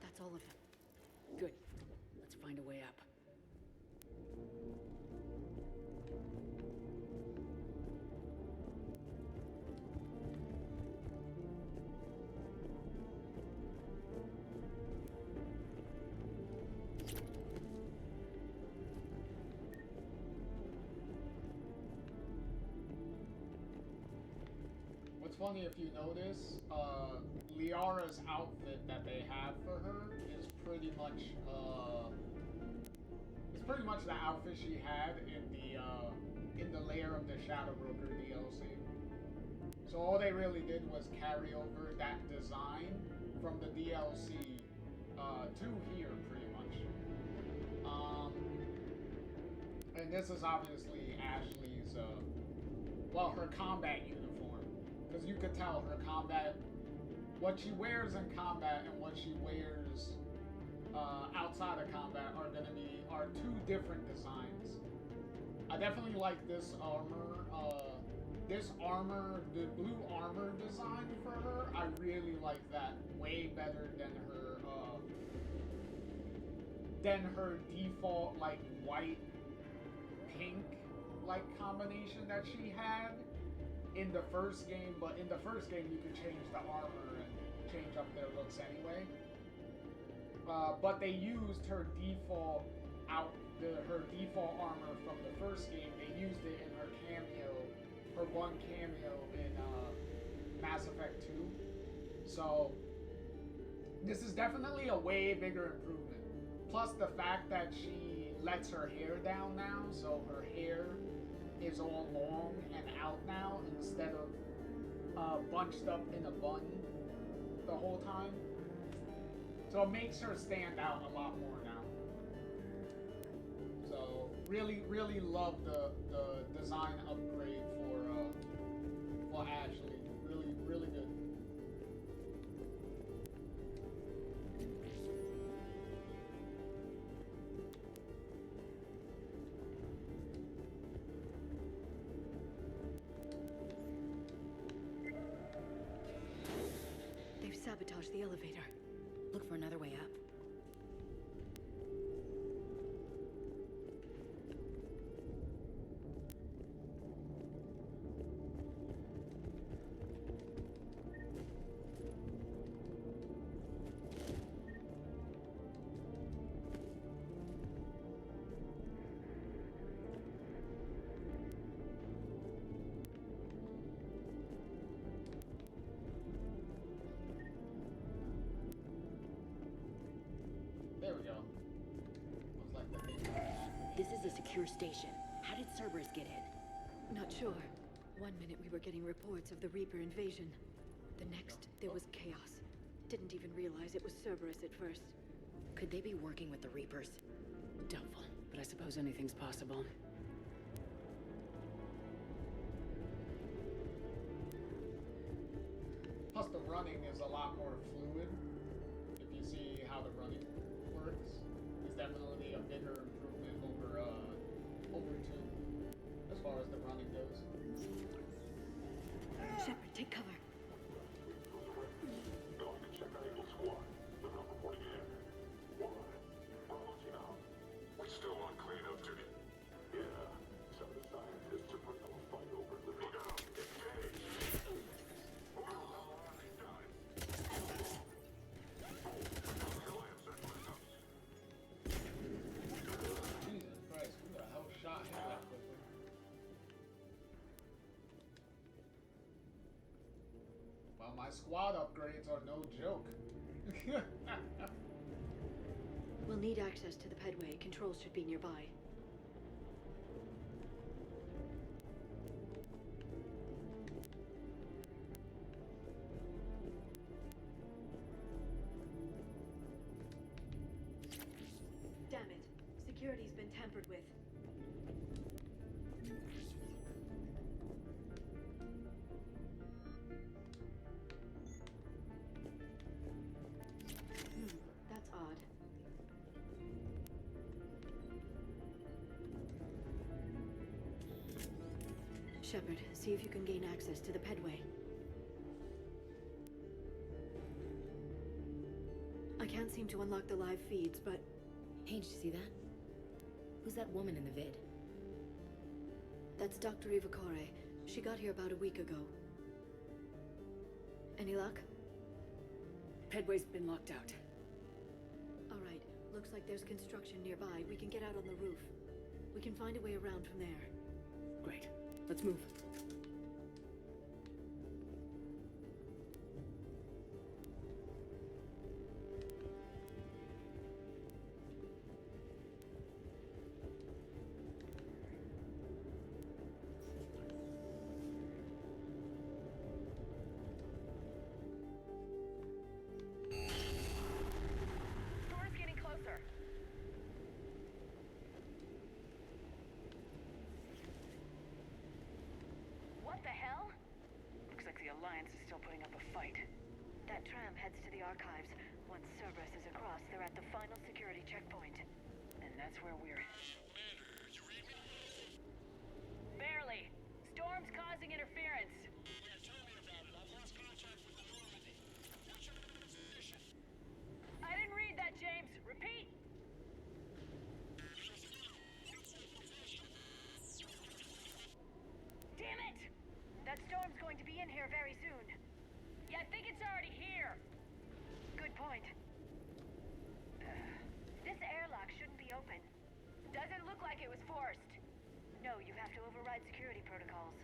That's all of them. Good. Let's find a way up. What's funny, if you notice, Liara's outfit that they have for her is pretty much, it's pretty much the outfit she had in the Lair of the Shadowbroker DLC. So all they really did was carry over that design from the DLC to here, pretty much. And this is obviously Ashley's, well, her combat uniform. Because you could tell her combat, what she wears in combat and what she wears outside of combat are two different designs. I definitely like this armor. The blue armor design for her, I really like that way better than her default like white pink like combination that she had in the first game. But in the first game you could change the armor and change up their looks anyway. But they used her default her default armor from the first game. They used it in her cameo, her one cameo in Mass Effect 2. So this is definitely a way bigger improvement. Plus the fact that she lets her hair down now, so her hair is all long and out now instead of bunched up in a bun the whole time. So it makes her stand out a lot more now. So really, really love the design upgrade for Ashley. Really, really good. They've sabotaged the elevator. Look for another way up. secure station. How did Cerberus get in? Not sure. One minute we were getting reports of the Reaper invasion. The next, there was chaos. Didn't even realize it was Cerberus at first. Could they be working with the Reapers? Doubtful, but I suppose anything's possible. Plus, the running is a lot more fluid. If you see how the running works, it's definitely a bigger improvement over 2, as far as the running goes. Shepard, take cover. We still on cleanup duty? Yeah. Some of the scientists are putting a fight over the big engage. Jesus Christ, who the hell shot him that quickly? Well, my squad upgrades are no joke. We'll need access to the pedway. Controls should be nearby. Damn it. Security's been tampered with. That's odd. Shepard, see if you can gain access to the pedway. I can't seem to unlock the live feeds, but... Hey, did you see that? Who's that woman in the vid? That's Dr. Ivakore. She got here about a week ago. Any luck? Pedway's been locked out. Alright, looks like there's construction nearby. We can get out on the roof. We can find a way around from there. Great. Let's move. Storm's getting closer. What the hell? Looks like the Alliance is still putting up a fight. That tram heads to the archives. Once Cerberus is across, they're at the final security checkpoint. And that's where we're... Barely. Storm's causing interference. I didn't read that, James. Repeat. Damn it! That storm's going to be in here very soon. Yeah, I think it's already here. Good point. This airlock shouldn't be open. Doesn't look like it was forced. No, you have to override security protocols.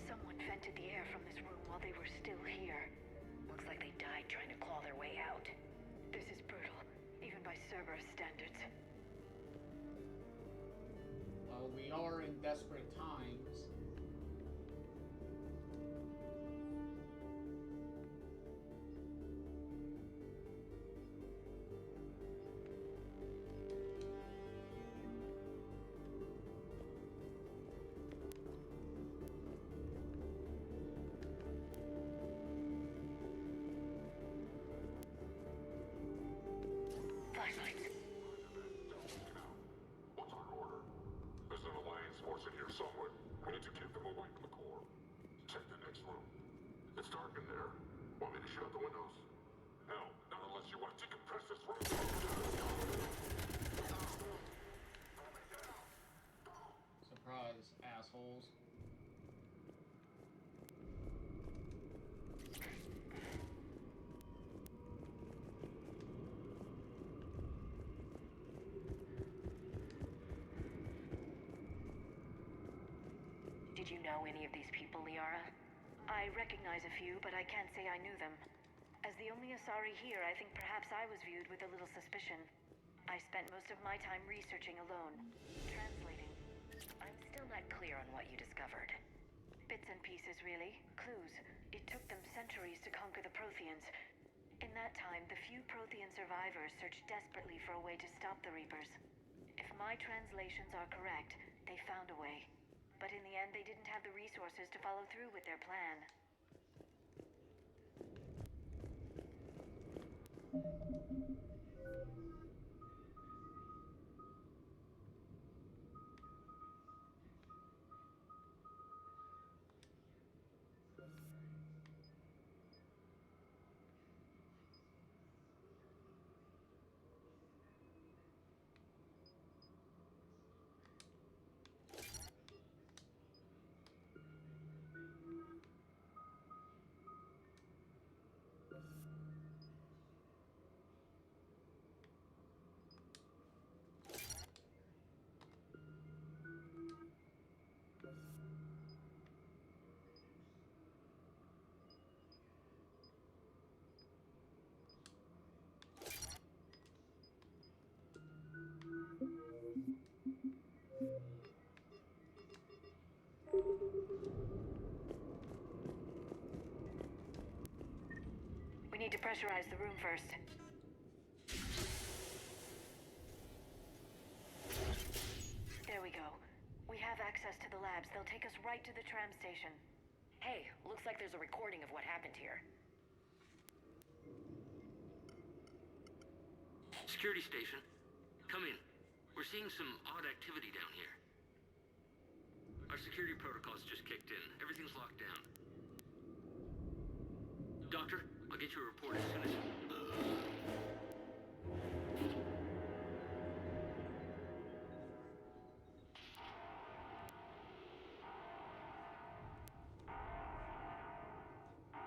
Someone vented the air from this room while they were still here. Looks like they died trying to claw their way out. This is brutal, even by Cerberus standards. Well, we are in desperate times. Flashlights. What's our order? There's an Alliance force in here somewhere. We need to give them away to the core. Check the next room. It's dark in there. Want me to shut the windows? Hell, not unless you want to decompress this room. Surprise, assholes. Did Did you know any of these people, Liara? I recognize a few, but I can't say I knew them. As the only Asari here, I think perhaps I was viewed with a little suspicion. I spent most of my time researching alone, translating. I'm still not clear on what you discovered. Bits and pieces, really. Clues. It took them centuries to conquer the Protheans. In that time, the few Prothean survivors searched desperately for a way to stop the Reapers. If my translations are correct, they found a way. But in the end, they didn't have the resources to follow through with their plan. We need to pressurize the room first. There we go. We have access to the labs. They'll take us right to the tram station. Hey, looks like there's a recording of what happened here. Security station. Come in. We're seeing some odd activity down here. Our security protocols just kicked in. Everything's locked down. Doctor, I'll get you a report as soon as...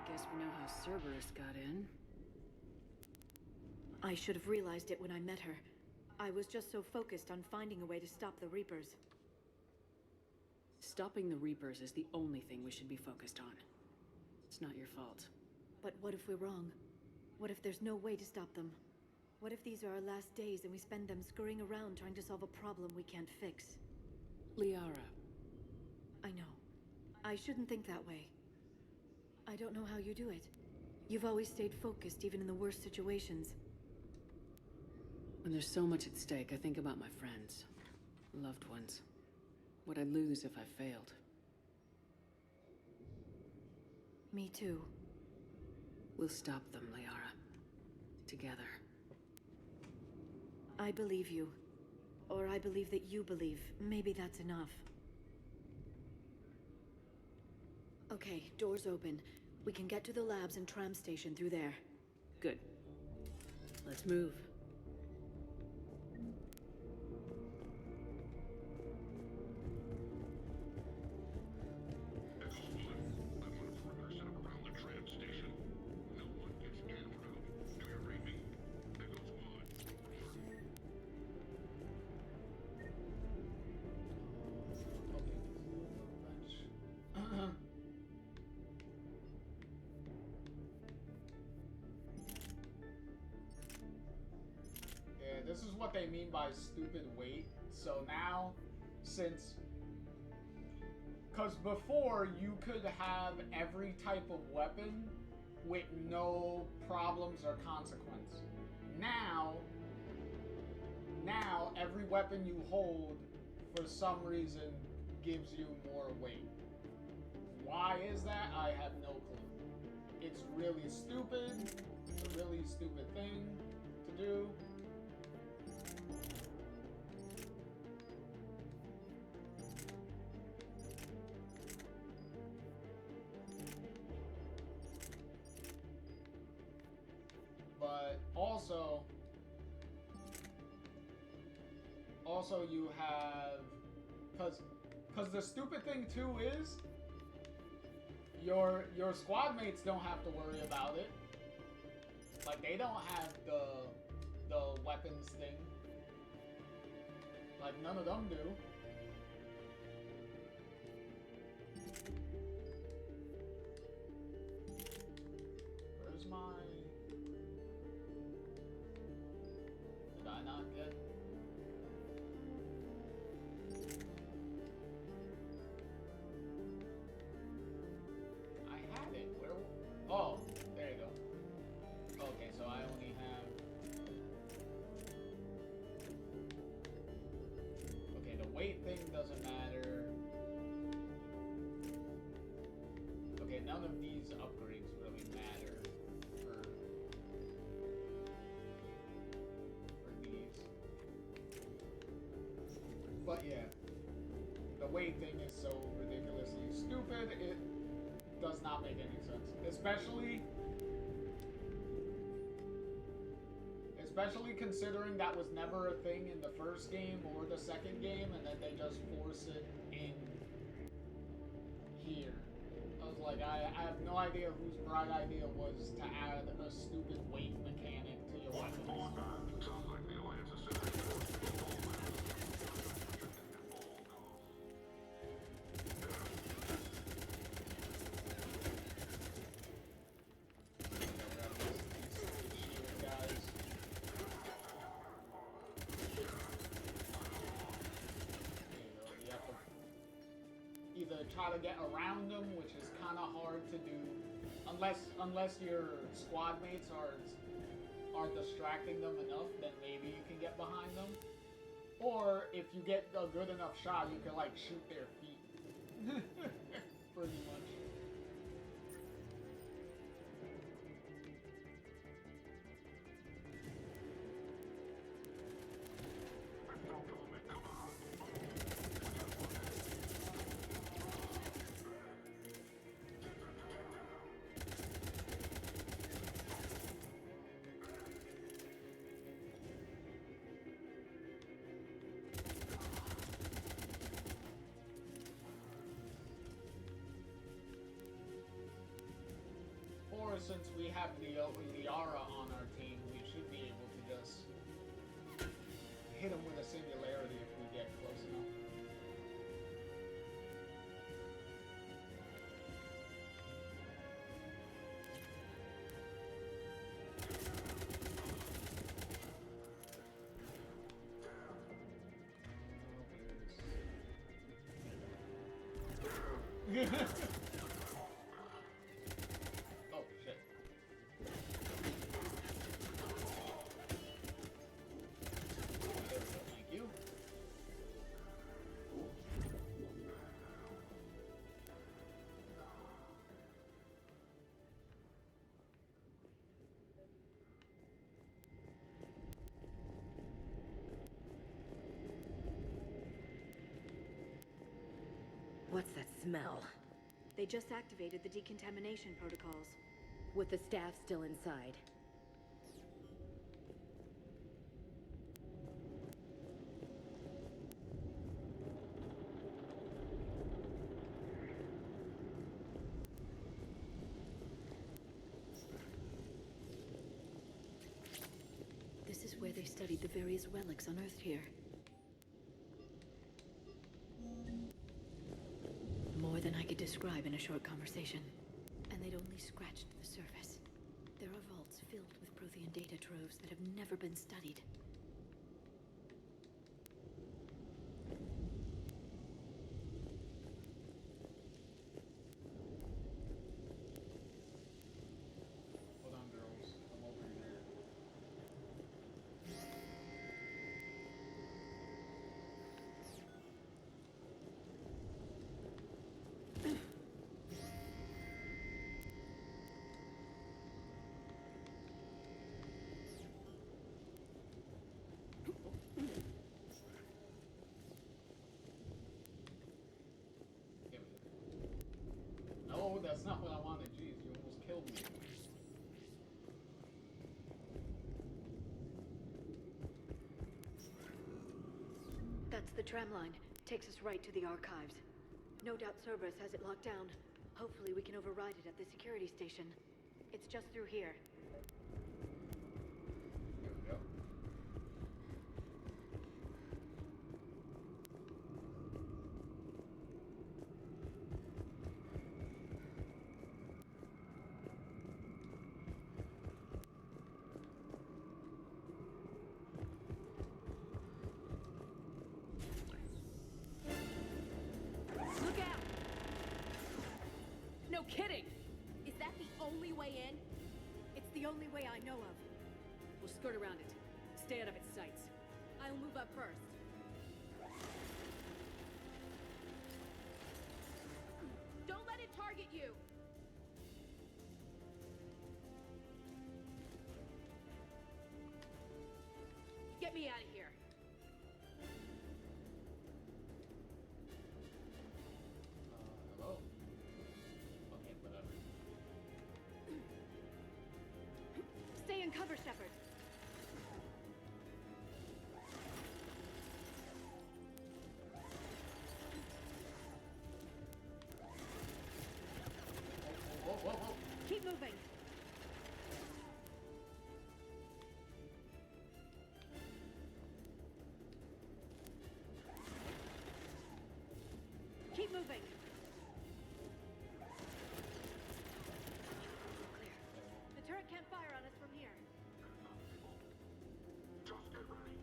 Guess we know how Cerberus got in. I should have realized it when I met her. I was just so focused on finding a way to stop the Reapers. Stopping the Reapers is the only thing we should be focused on. It's not your fault. But what if we're wrong? What if there's no way to stop them? What if these are our last days and we spend them scurrying around trying to solve a problem we can't fix? Liara. I know. I shouldn't think that way. I don't know how you do it. You've always stayed focused even in the worst situations. When there's so much at stake, I think about my friends, loved ones. What I'd lose if I failed. Me too. We'll stop them, Liara. Together. I believe you. Or I believe that you believe. Maybe that's enough. Okay, doors open. We can get to the labs and tram station through there. Good. Let's move. This is what they mean by stupid weight. So now, since... Because before, you could have every type of weapon with no problems or consequence. Now, every weapon you hold, for some reason, gives you more weight. Why is that? I have no clue. It's really stupid. It's a really stupid thing to do. But also you have, because the stupid thing too is your squad mates don't have to worry about it. Like, they don't have the weapons thing. Like, none of them do. Where's my... Did I not get... I had it. Where... Oh, there you go. Okay, so I only have... Okay, the weight thing doesn't matter. Okay, none of these upgrades really matter for these. But yeah, the weight thing is so ridiculously stupid, it does not make any sense. Especially considering that was never a thing in the first game or the second game, and then they just force it in here. I was like, I have no idea whose bright idea was to add a stupid weight mechanic to your weapons. Sounds like the Alliance is sending Either try to get around them, which is kind of hard to do, unless your squad mates are distracting them enough, then maybe you can get behind them. Or if you get a good enough shot, you can like shoot their feet. Pretty much. Or since we have Liara on our team, we should be able to just hit him with a singularity if we get close enough. Oh, shit. Thank you. What's that smell? They just activated the decontamination protocols. With the staff still inside. This is where they studied the various relics unearthed here. More than I could describe in a short conversation. And they'd only scratched the surface. There are vaults filled with Prothean data troves that have never been studied. Hold on, girls. I'm over here. No, that's not what I wanted. Jeez, you almost killed me. That's the tram line. Takes us right to the archives. No doubt Cerberus has it locked down. Hopefully we can override it at the security station. It's just through here. There we go. way in? It's the only way I know of. We'll skirt around it. Stay out of its sights. I'll move up first. Don't let it target you! Get me out of here. Hello? Okay, whatever. Stay in cover, Shepard. Whoa, whoa, whoa. Keep moving. Keep moving. Clear. The turret can't fire on us from here. Just get ready.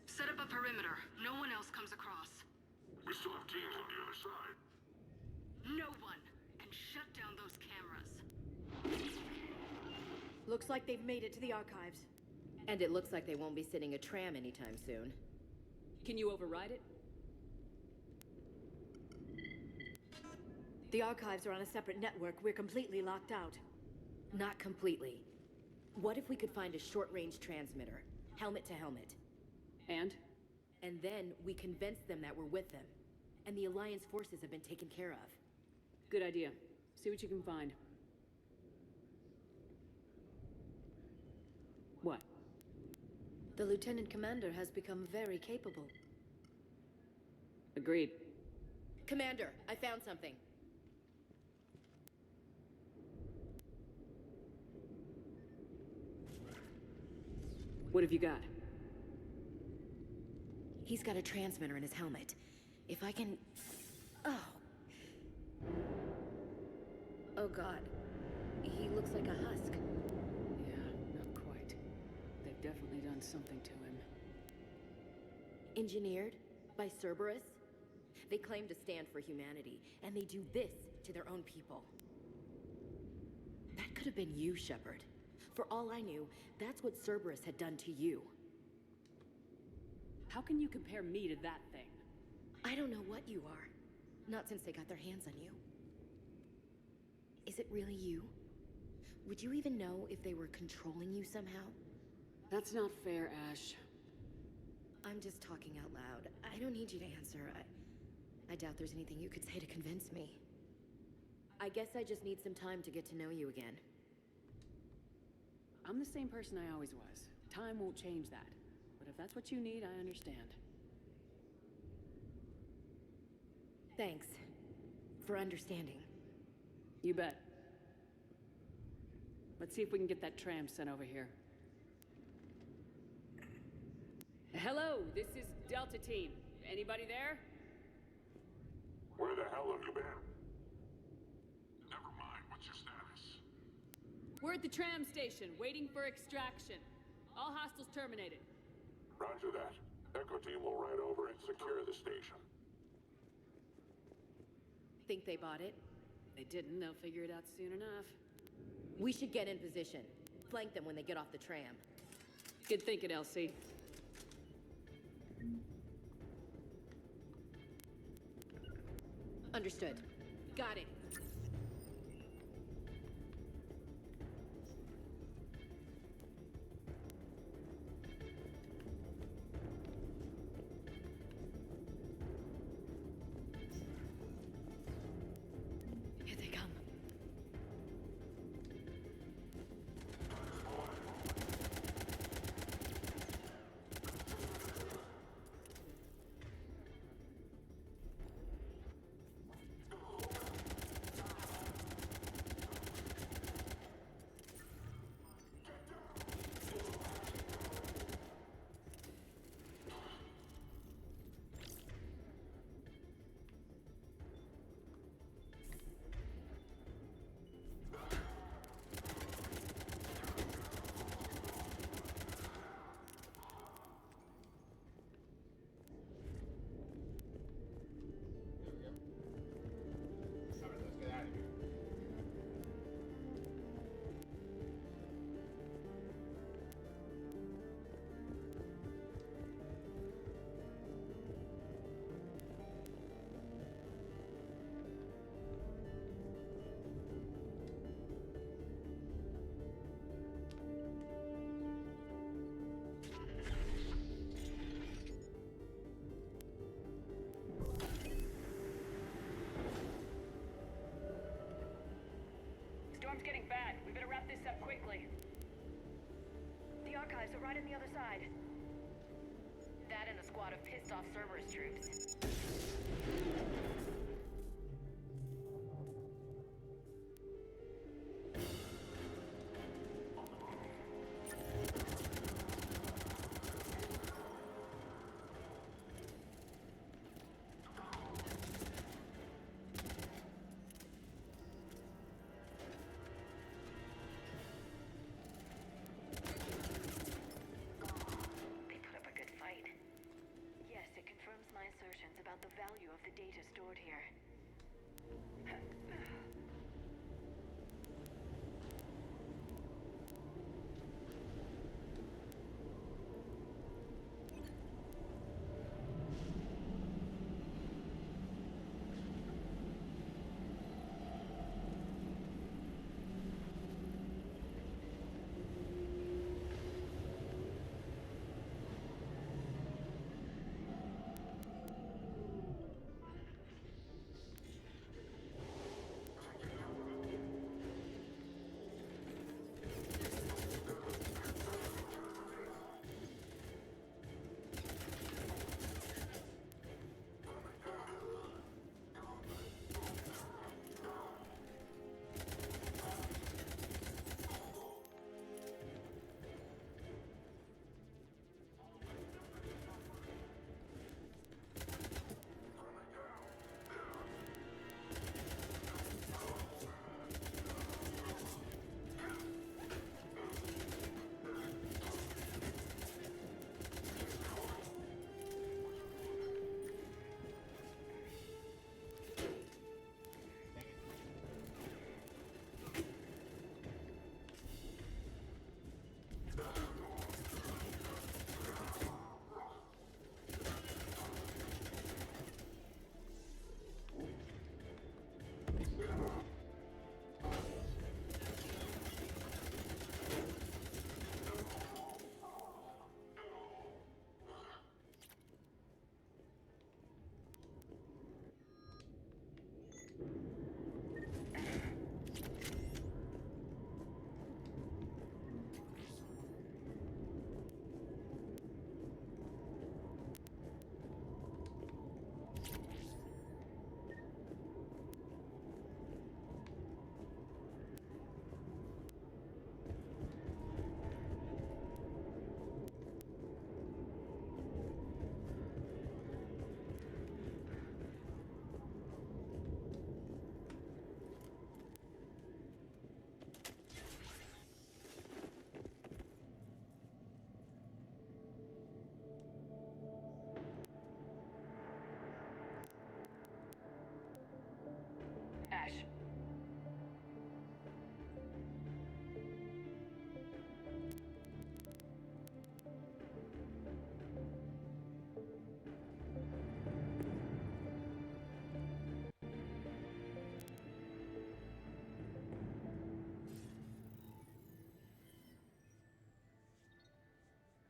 Set up a perimeter. No one else comes across. We still have teams on the other side. No one. And shut down those cameras. Looks like they've made it to the archives. And it looks like they won't be sitting a tram anytime soon. Can you override it? The archives are on a separate network. We're completely locked out. Not completely. What if we could find a short-range transmitter? Helmet to helmet. And? And then we convince them that we're with them. And the Alliance forces have been taken care of. Good idea. See what you can find. What? The Lieutenant Commander has become very capable. Agreed. Commander, I found something. What have you got? He's got a transmitter in his helmet. If I can... Oh. Oh god. He looks like a husk. Yeah, not quite. They've definitely done something to him. Engineered by Cerberus? They claim to stand for humanity, and they do this to their own people. That could have been you, Shepard. For all I knew, that's what Cerberus had done to you. How can you compare me to that thing? I don't know what you are. Not since they got their hands on you. Is it really you? Would you even know if they were controlling you somehow? That's not fair, Ash. I'm just talking out loud. I don't need you to answer. I doubt there's anything you could say to convince me. I guess I just need some time to get to know you again. I'm the same person I always was. Time won't change that. But if that's what you need, I understand. Thanks. For understanding. You bet. Let's see if we can get that tram sent over here. Hello, this is Delta Team. Anybody there? Where the hell have you been? Never mind, what's your status? We're at the tram station, waiting for extraction. All hostiles terminated. Roger that. Echo Team will ride over and secure the station. Think they bought it? They didn't, they'll figure it out soon enough. We should get in position. Flank them when they get off the tram. Good thinking, Elsie. Understood. Got it. storm's getting bad. We better wrap this up quickly. The archives are right on the other side. That and a squad of pissed-off Cerberus troops. About the value of the data stored here. Ash.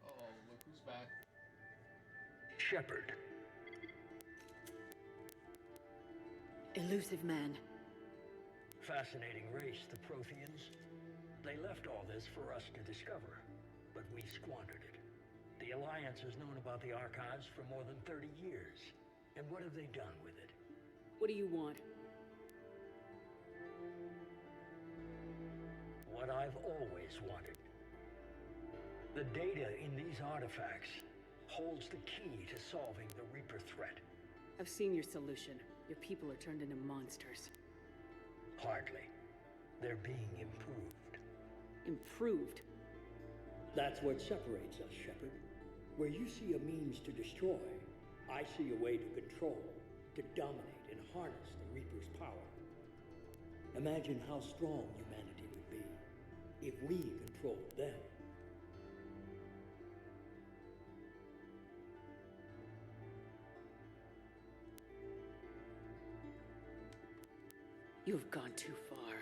Uh-oh, look who's back. Shepard. Elusive man. Fascinating race, the Protheans. They left all this for us to discover, but we squandered it. The Alliance has known about the archives for more than 30 years. And what have they done with it? What do you want? What I've always wanted. The data in these artifacts holds the key to solving the Reaper threat. I've seen your solution. Your people are turned into monsters. Hardly. They're being improved. Improved? That's what separates us, Shepard. Where you see a means to destroy, I see a way to control, to dominate and harness the Reaper's power. Imagine how strong humanity would be if we controlled them. You've gone too far.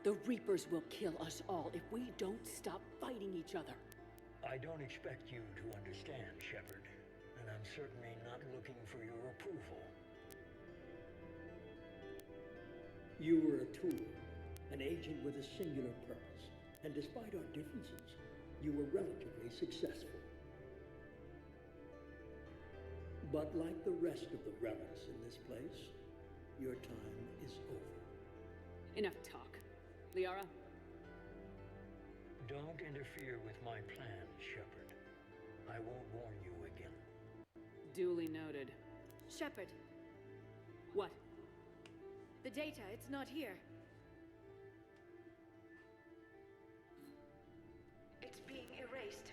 The Reapers will kill us all if we don't stop fighting each other. I don't expect you to understand, Shepard, and I'm certainly not looking for your approval. You were a tool, an agent with a singular purpose. And despite our differences, you were relatively successful. But like the rest of the relics in this place, your time is over. Enough talk. Liara? Don't interfere with my plans, Shepard. I won't warn you again. Duly noted. Shepard, What? the data, it's not here. It's being erased.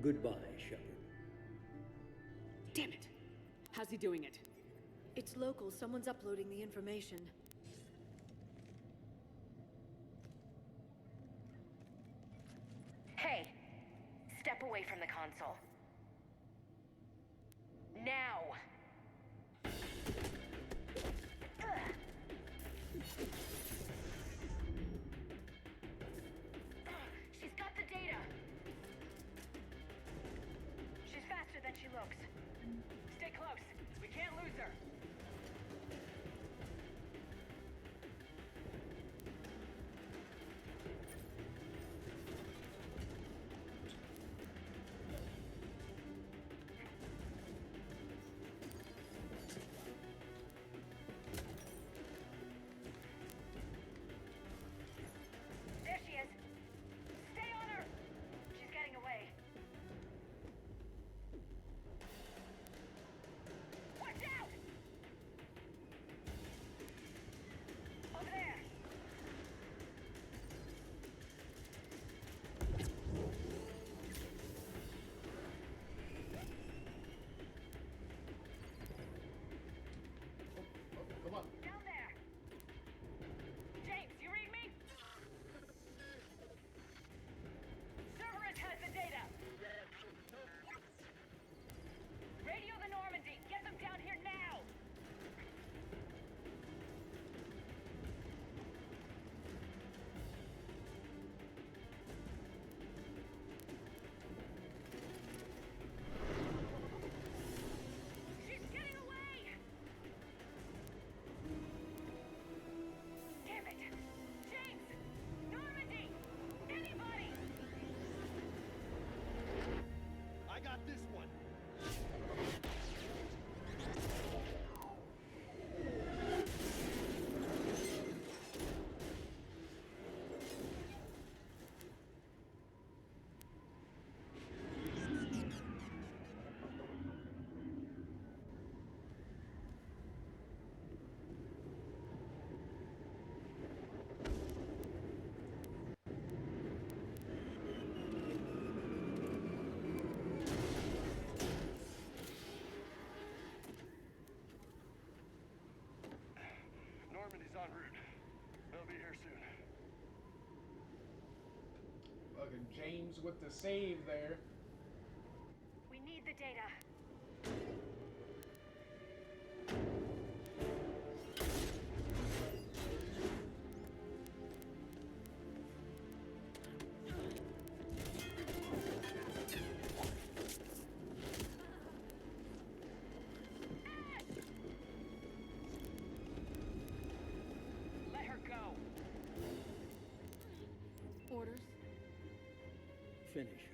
Goodbye, Shepard. Damn it! How's he doing it? It's local. Someone's uploading the information. Hey, step away from the console. Now! She's got the data. She's faster than she looks. Stay close. We can't lose her. There she is. Stay on her. She's getting away. Watch out! Over there. Come on. Down there. James, you read me? Cerberus has the data. Radio the Normandy. Get them down here now. She's getting away. Damn it. James! Normandy! Anybody! I got this one. Normandy's en route. They'll be here soon. Fucking James with the save there. We need the data. Let her go. Orders? Finish her.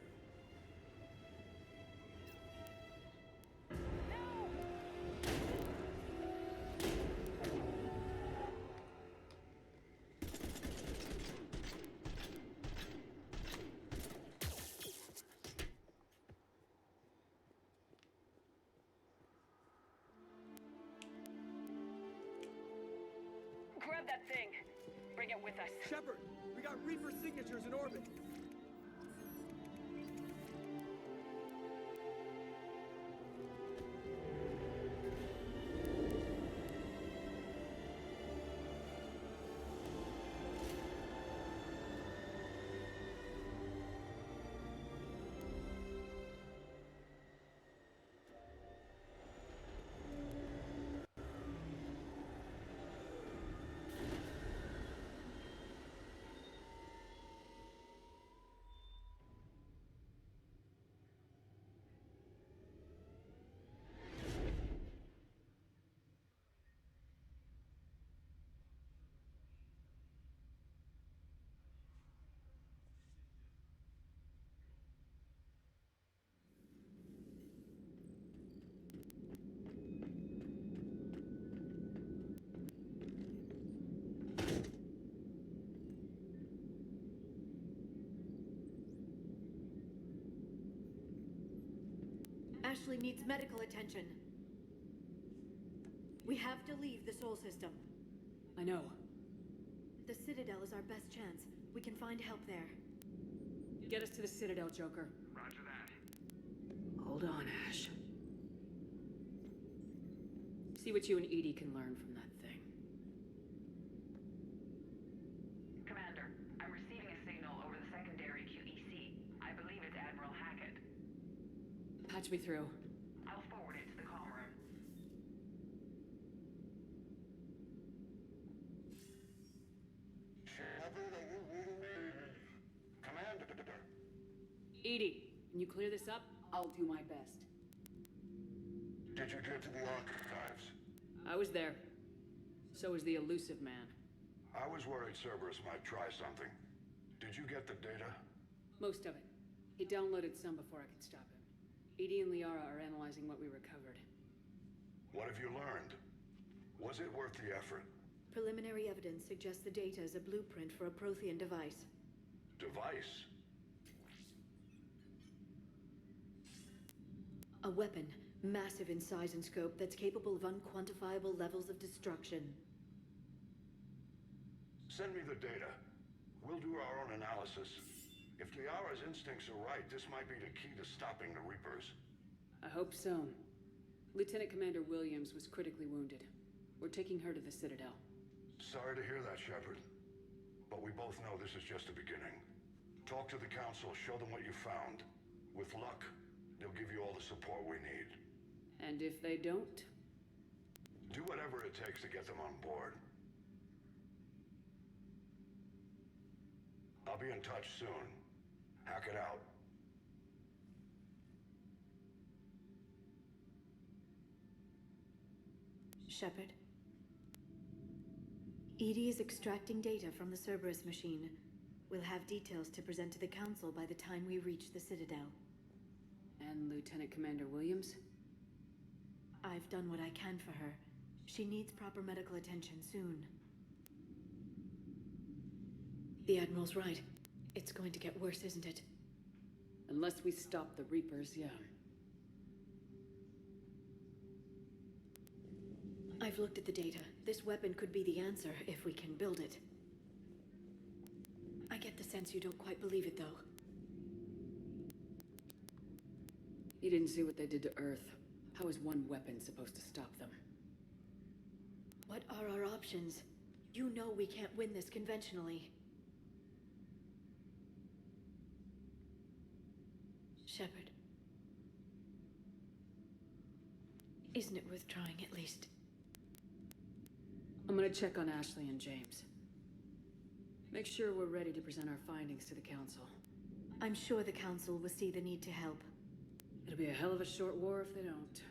Grab that thing. Bring it with us. Shepard, we got Reaper signatures in orbit. Ashley needs medical attention. We have to leave the Sol system. I know. The Citadel is our best chance. We can find help there. Get us to the Citadel, Joker. Roger that. Hold on, Ash. See what you and Edie can learn from that thing. Commander, I'm receiving a signal over the secondary QEC. I believe it's Admiral Hackett. Patch me through. I'll forward it to the comm room. Commander. Edie, can you clear this up? I'll do my best. Did you get to the archives? I was there. So was the elusive man. I was worried Cerberus might try something. Did you get the data? Most of it. He downloaded some before I could stop him. Edie and Liara are analyzing what we recovered. What have you learned? Was it worth the effort? Preliminary evidence suggests the data is a blueprint for a Prothean device. Device? A weapon, massive in size and scope, that's capable of unquantifiable levels of destruction. Send me the data. We'll do our own analysis. If Liara's instincts are right, this might be the key to stopping the Reapers. I hope so. Lieutenant Commander Williams was critically wounded. We're taking her to the Citadel. Sorry to hear that, Shepard. But we both know this is just the beginning. Talk to the Council, show them what you found. With luck, they'll give you all the support we need. And if they don't? Do whatever it takes to get them on board. I'll be in touch soon. Hack it out. Shepard. Edie is extracting data from the Cerberus machine. We'll have details to present to the Council by the time we reach the Citadel. And Lieutenant Commander Williams? I've done what I can for her. She needs proper medical attention soon. The Admiral's right. It's going to get worse, isn't it? Unless we stop the Reapers, yeah. I've looked at the data. This weapon could be the answer if we can build it. I get the sense you don't quite believe it, though. You didn't see what they did to Earth. How is one weapon supposed to stop them? What are our options? You know we can't win this conventionally. Shepard. Isn't it worth trying, at least? I'm gonna check on Ashley and James. Make sure we're ready to present our findings to the Council. I'm sure the Council will see the need to help. It'll be a hell of a short war if they don't.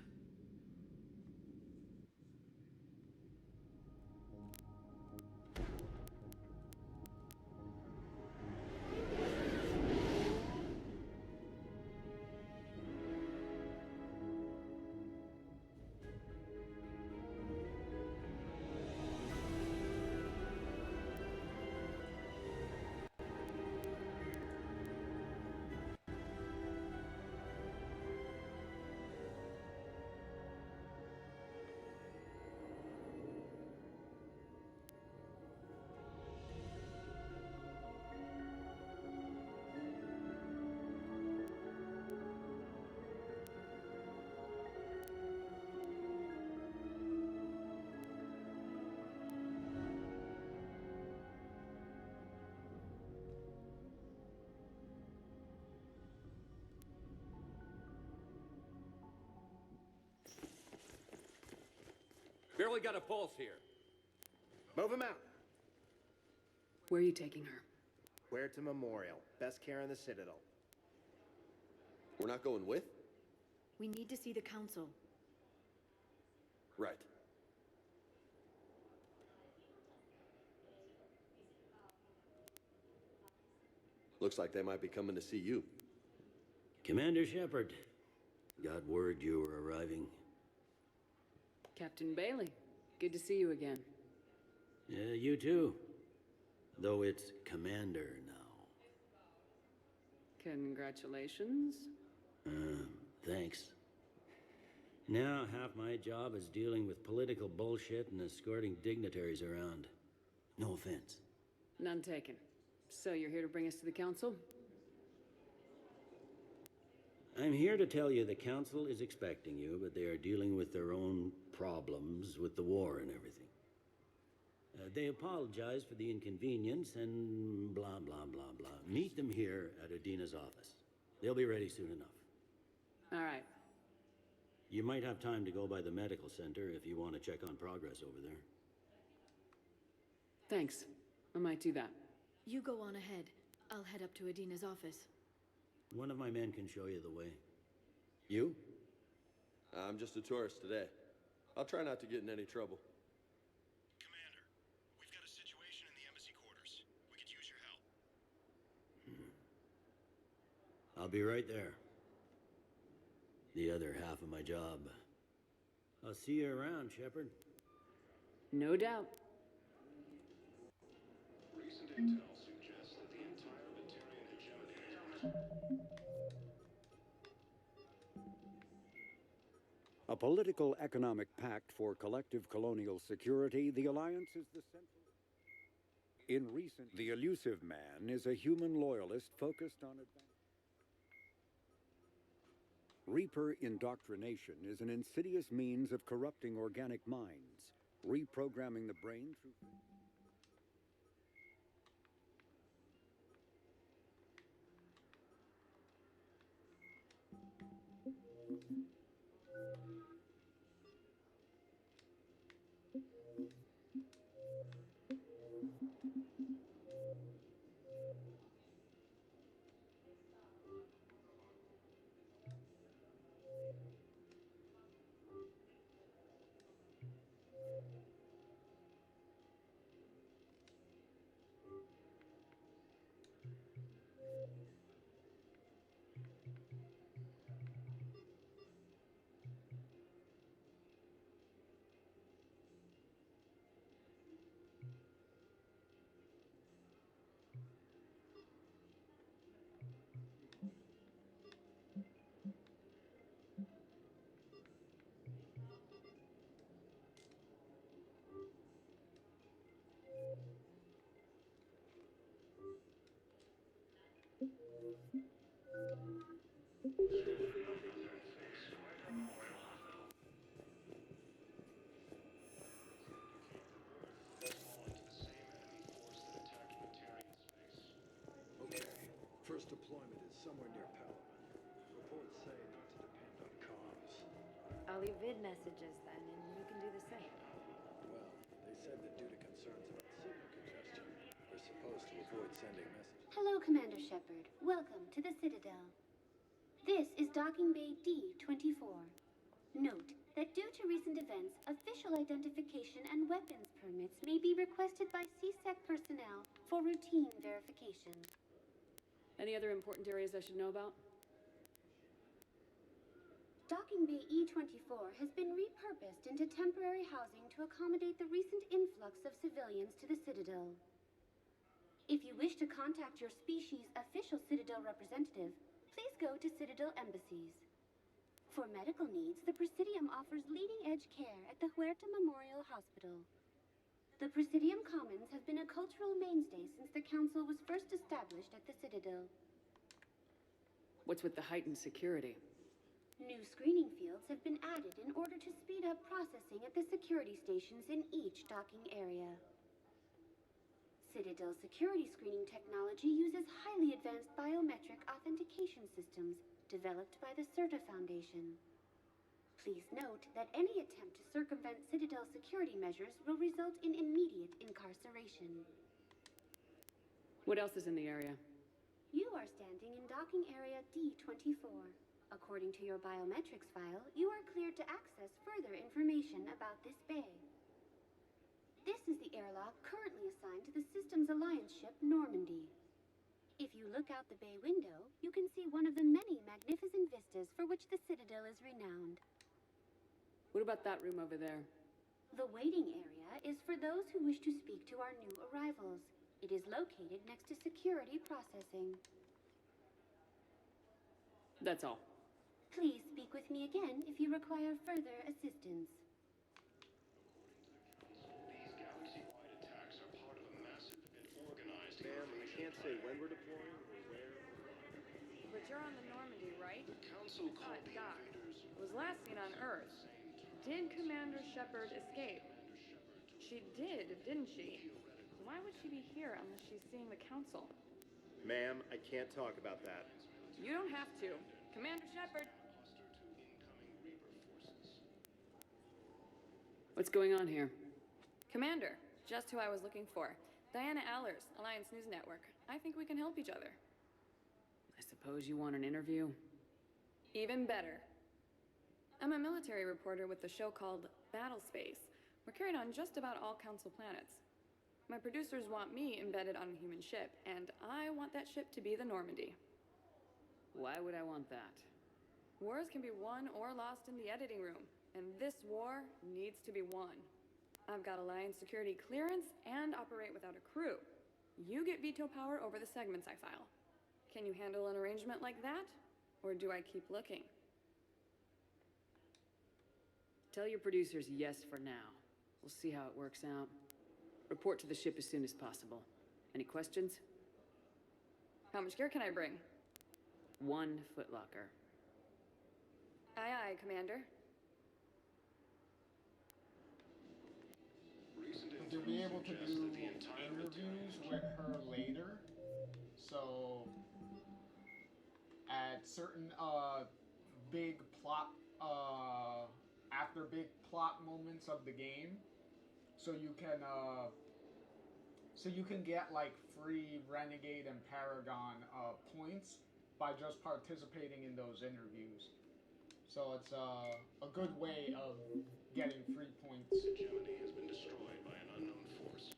Barely got a pulse here. Move him out. Where are you taking her? Huerta Memorial. Best care in the Citadel. We're not going with? We need to see the Council. Right. Looks like they might be coming to see you. Commander Shepard. Got word you were arriving. Captain Bailey, good to see you again. Yeah, you too. Though it's Commander now. Congratulations. Thanks. Now half my job is dealing with political bullshit and escorting dignitaries around. No offense. None taken. So you're here to bring us to the council? I'm here to tell you the council is expecting you, but they are dealing with their own problems with the war and everything. They apologize for the inconvenience and blah, blah, blah, blah. Meet them here at Adina's office. They'll be ready soon enough. All right. You might have time to go by the medical center if you want to check on progress over there. Thanks. I might do that. You go on ahead. I'll head up to Adina's office. One of my men can show you the way. You? I'm just a tourist today. I'll try not to get in any trouble. Commander, we've got a situation in the embassy quarters. We could use your help. I'll be right there. The other half of my job. I'll see you around, Shepard. No doubt. Recent intel suggests that the entire Batarian hegemony... A political economic pact for collective colonial security, the Alliance is the central... In recent, the elusive man is a human loyalist focused on advancement. Reaper indoctrination is an insidious means of corrupting organic minds, reprogramming the brain through... First deployment is somewhere near Palawan. Reports say not to depend on comms. I'll leave vid messages then, and you can do the same. Well, they said that due to concerns about signal congestion, we're supposed to avoid sending messages. Hello, Commander Shepard. Welcome to the Citadel. This is Docking Bay D-24. Note that due to recent events, official identification and weapons permits may be requested by CSEC personnel for routine verification. Any other important areas I should know about? Docking Bay E-24 has been repurposed into temporary housing to accommodate the recent influx of civilians to the Citadel. If you wish to contact your species' official Citadel representative, please go to Citadel embassies. For medical needs, the Presidium offers leading-edge care at the Huerta Memorial Hospital. The Presidium Commons have been a cultural mainstay since the Council was first established at the Citadel. What's with the heightened security? New screening fields have been added in order to speed up processing at the security stations in each docking area. Citadel security screening technology uses highly advanced biometric authentication systems developed by the CERTA Foundation. Please note that any attempt to circumvent Citadel security measures will result in immediate incarceration. What else is in the area? You are standing in docking area D-24. According to your biometrics file, you are cleared to access further information about this bay. This is the airlock currently assigned to the Systems Alliance ship Normandy. If you look out the bay window, you can see one of the many magnificent vistas for which the Citadel is renowned. What about that room over there? The waiting area is for those who wish to speak to our new arrivals. It is located next to security processing. That's all. Please speak with me again if you require further assistance. These galaxy-wide attacks are part of a massive and organized... Ma'am, I can't say when we're deploying or where. But you're on the Normandy, right? The Council called the Doc. invaders... Was last seen on Earth. Did Commander Shepard escape? She did, didn't she? Why would she be here unless she's seeing the Council? Ma'am, I can't talk about that. You don't have to. Commander Shepard! What's going on here? Commander, just who I was looking for. Diana Allers, Alliance News Network. I think we can help each other. I suppose you want an interview? Even better. I'm a military reporter with the show called Battlespace. We're carried on just about all Council planets. My producers want me embedded on a human ship, and I want that ship to be the Normandy. Why would I want that? Wars can be won or lost in the editing room, and this war needs to be won. I've got Alliance security clearance and operate without a crew. You get veto power over the segments I file. Can you handle an arrangement like that? Or do I keep looking? Tell your producers yes for now. We'll see how it works out. Report to the ship as soon as possible. Any questions? How much gear can I bring? 1 footlocker. Aye, aye, Commander. To be able to do interviews with her later, so at certain big plot after big plot moments of the game, so you can get like free Renegade and Paragon points by just participating in those interviews. So it's a good way of getting free points. Hegemony has been destroyed by an unknown force.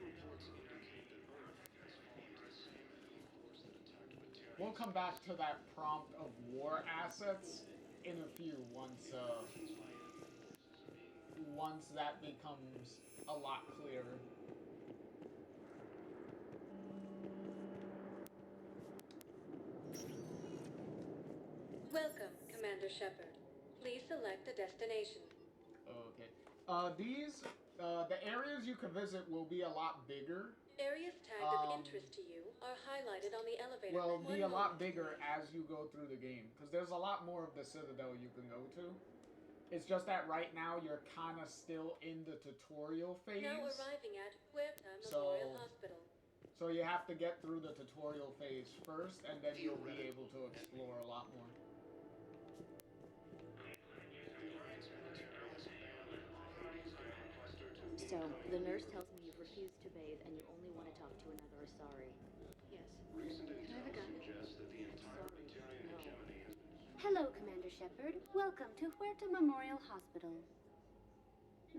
Reports indicate that Earth has fallen to the same enemy force that attacked Materia. We'll come back to that prompt of war assets in a few once that becomes a lot clearer. Welcome, Commander Shepard. Please select a destination. Okay. The areas you can visit will be a lot bigger. Areas tagged of interest to you are highlighted on the elevator. Will be a lot bigger as you go through the game, because there's a lot more of the Citadel you can go to. It's just that right now you're kind of still in the tutorial phase. Now arriving at Huerta Memorial Hospital. So you have to get through the tutorial phase first, and then you'll be able to explore a lot more. So, the nurse tells me you've refused to bathe and you only want to talk to another Asari. Yes. Recent Can I have a gun? suggests that the entire Batarian hegemony has... Hello, Commander Shepard. Welcome to Huerta Memorial Hospital.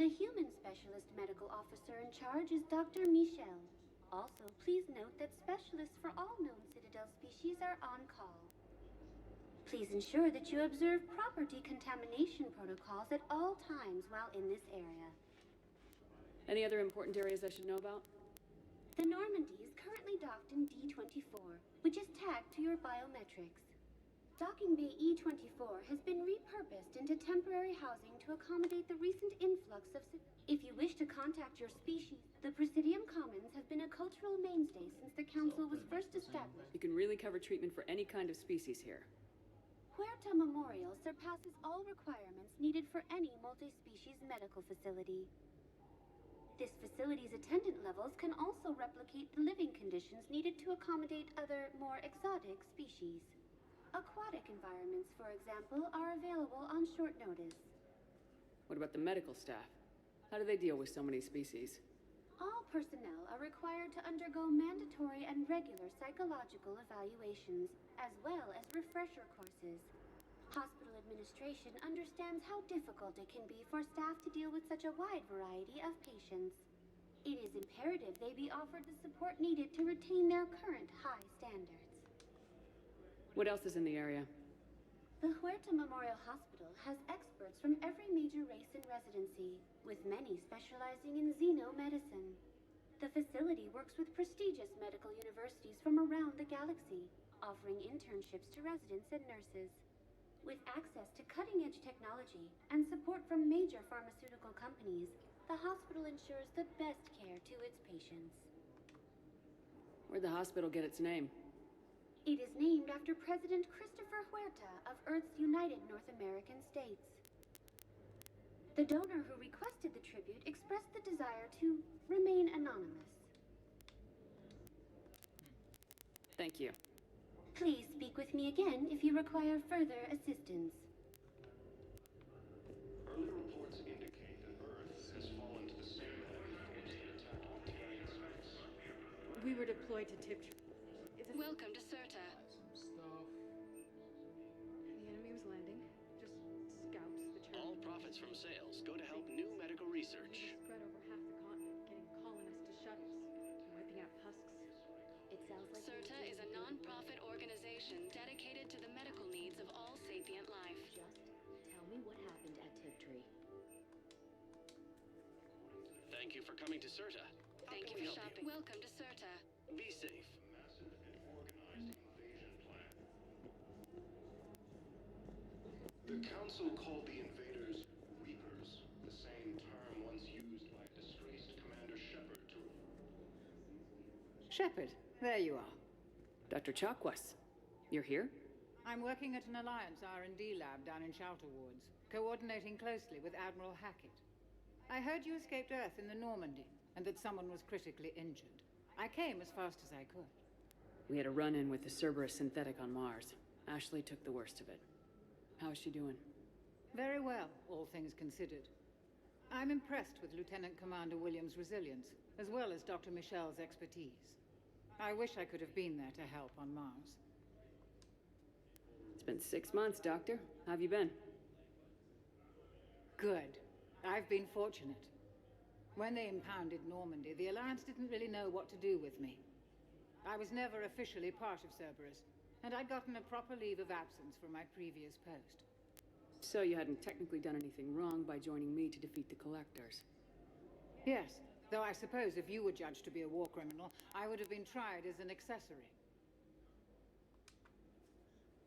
The human specialist medical officer in charge is Dr. Michel. Also, please note that specialists for all known Citadel species are on call. Please ensure that you observe proper decontamination protocols at all times while in this area. Any other important areas I should know about? The Normandy is currently docked in D-24, which is tagged to your biometrics. Docking Bay E-24 has been repurposed into temporary housing to accommodate the recent influx of... If you wish to contact your species, the Presidium Commons have been a cultural mainstay since the Council was first established. You can really cover treatment for any kind of species here. Huerta Memorial surpasses all requirements needed for any multi-species medical facility. This facility's attendant levels can also replicate the living conditions needed to accommodate other, more exotic species. Aquatic environments, for example, are available on short notice. What about the medical staff? How do they deal with so many species? All personnel are required to undergo mandatory and regular psychological evaluations, as well as refresher courses. Hospital administration understands how difficult it can be for staff to deal with such a wide variety of patients. It is imperative they be offered the support needed to retain their current high standards. What else is in the area? The Huerta Memorial Hospital has experts from every major race in residency, with many specializing in xenomedicine. The facility works with prestigious medical universities from around the galaxy. offering internships to residents and nurses. With access to cutting-edge technology and support from major pharmaceutical companies, the hospital ensures the best care to its patients. Where'd the hospital get its name? It is named after President Christopher Huerta of Earth's United North American States. The donor who requested the tribute expressed the desire to remain anonymous. Thank you. Please speak with me again if you require further assistance. Early reports indicate that Earth has fallen to the same heavy force that attacked Batarian space. We were deployed to Tiptree. Welcome to Serta. The enemy was landing. Just scouts, the All profits from sales go to help new medical research. spread over half the continent, getting colonists to shuttles, wiping out husks. It sounds like Serta is a non-profit organization dedicated to the medical needs of all sapient life. Just tell me what happened at Tiptree. Thank you for coming to Serta. Thank you for shopping. Welcome to Serta. Be safe. Massive and organized invasion plan. The Council called the invaders Reapers, the same term once used by disgraced Commander Shepard to... Shepard, there you are. Dr. Chakwas, you're here? I'm working at an Alliance R&D lab down in Shelter Wards, coordinating closely with Admiral Hackett. I heard you escaped Earth in the Normandy, and that someone was critically injured. I came as fast as I could. We had a run-in with the Cerberus synthetic on Mars. Ashley took the worst of it. How's she doing? Very well, all things considered. I'm impressed with Lieutenant Commander Williams' resilience, as well as Dr. Michel's expertise. I wish I could have been there to help on Mars. It's been 6 months, Doctor. How have you been? Good. I've been fortunate. When they impounded Normandy, the Alliance didn't really know what to do with me. I was never officially part of Cerberus, and I'd gotten a proper leave of absence from my previous post. So you hadn't technically done anything wrong by joining me to defeat the Collectors? Yes, though I suppose if you were judged to be a war criminal, I would have been tried as an accessory.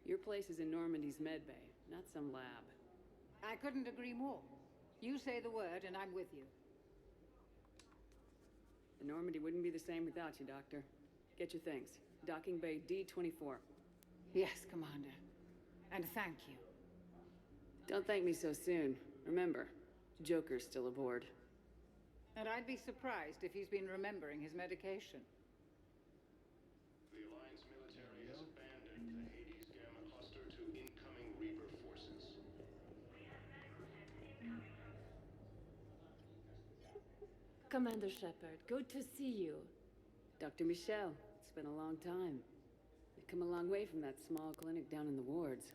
Your place is in Normandy's medbay, not some lab. I couldn't agree more. You say the word, and I'm with you. The Normandy wouldn't be the same without you, Doctor. Get your things. Docking Bay D-24. Yes, Commander. And thank you. Don't thank me so soon. Remember, Joker's still aboard. And I'd be surprised if he's been remembering his medication. The Alliance military has abandoned the Hades Gamma cluster to incoming Reaper forces. Commander Shepard, good to see you. Dr. Michel, it's been a long time. You've come a long way from that small clinic down in the wards.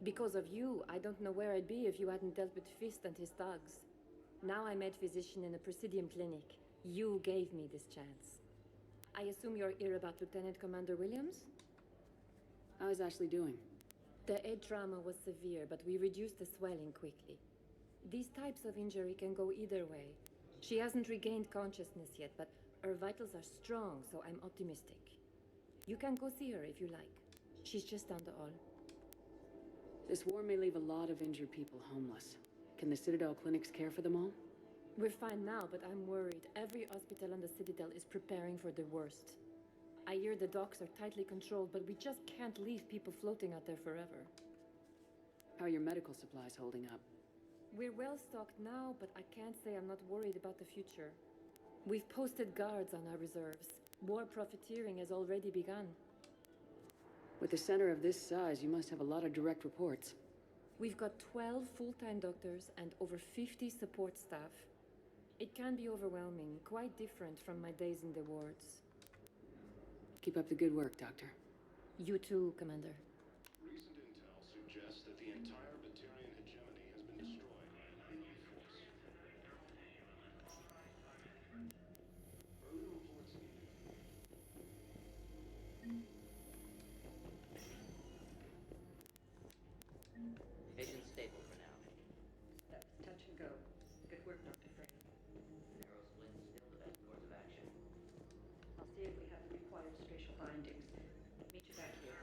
Because of you, I don't know where I'd be if you hadn't dealt with Fist and his thugs. Now I'm head physician in a Presidium clinic. You gave me this chance. I assume you're here about Lieutenant Commander Williams? How is Ashley doing? The head trauma was severe, but we reduced the swelling quickly. These types of injury can go either way. She hasn't regained consciousness yet, but her vitals are strong, so I'm optimistic. You can go see her if you like. She's just down the hall. This war may leave a lot of injured people homeless. Can the Citadel clinics care for them all? We're fine now, but I'm worried. Every hospital on the Citadel is preparing for the worst. I hear the docks are tightly controlled, but we just can't leave people floating out there forever. How are your medical supplies holding up? We're well stocked now, but I can't say I'm not worried about the future. We've posted guards on our reserves. War profiteering has already begun. With a center of this size, you must have a lot of direct reports. We've got 12 full-time doctors and over 50 support staff. It can be overwhelming, quite different from my days in the wards. Keep up the good work, Doctor. You too, Commander. Recent intel suggests that the entire Batarian hegemony has been destroyed by an unknown force. Early reports Vision stable for now. That's touch and go. Good work, Dr. Frey. Narrow split is still the best course of action. I'll see if we have the required spatial bindings. Meet you back here.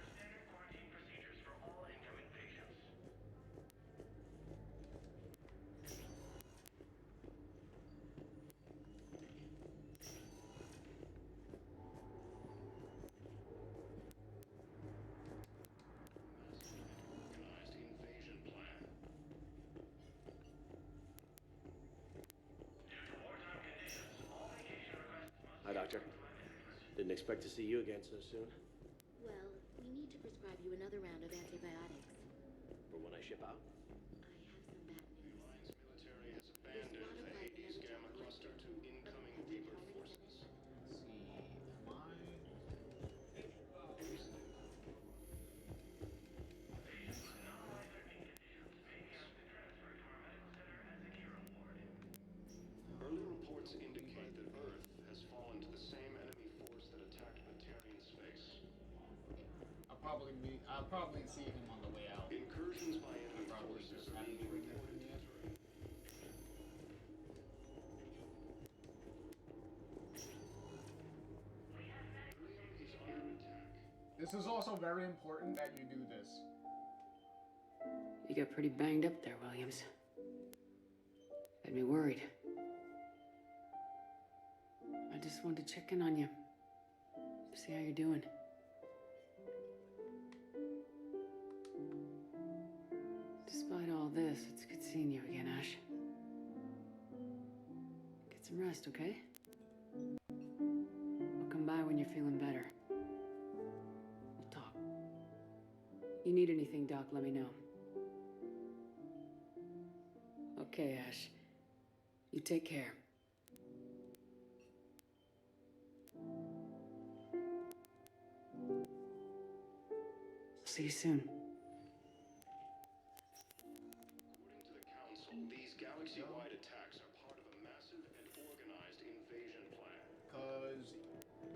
Didn't expect to see you again so soon. Well, we need to prescribe you another round of antibiotics. For when I ship out? Military has abandoned the Hades Gamma Cluster to incoming Reaper forces. Early reports indicate that Earth has fallen to the same enemy force that attacked Batarian space. I'll probably see him on the way out. Incursions by enemy forces are being reported to the terrain. This is also very important that you do this. You got pretty banged up there, Williams. Had me worried. I just wanted to check in on you. See how you're doing. Despite all this, it's good seeing you again, Ash. Get some rest, okay? I'll come by when you're feeling better. We'll talk. You need anything, Doc, let me know. Okay, Ash. You take care. See you soon. According to the Council, these galaxy-wide attacks are part of a massive and organized invasion plan. Because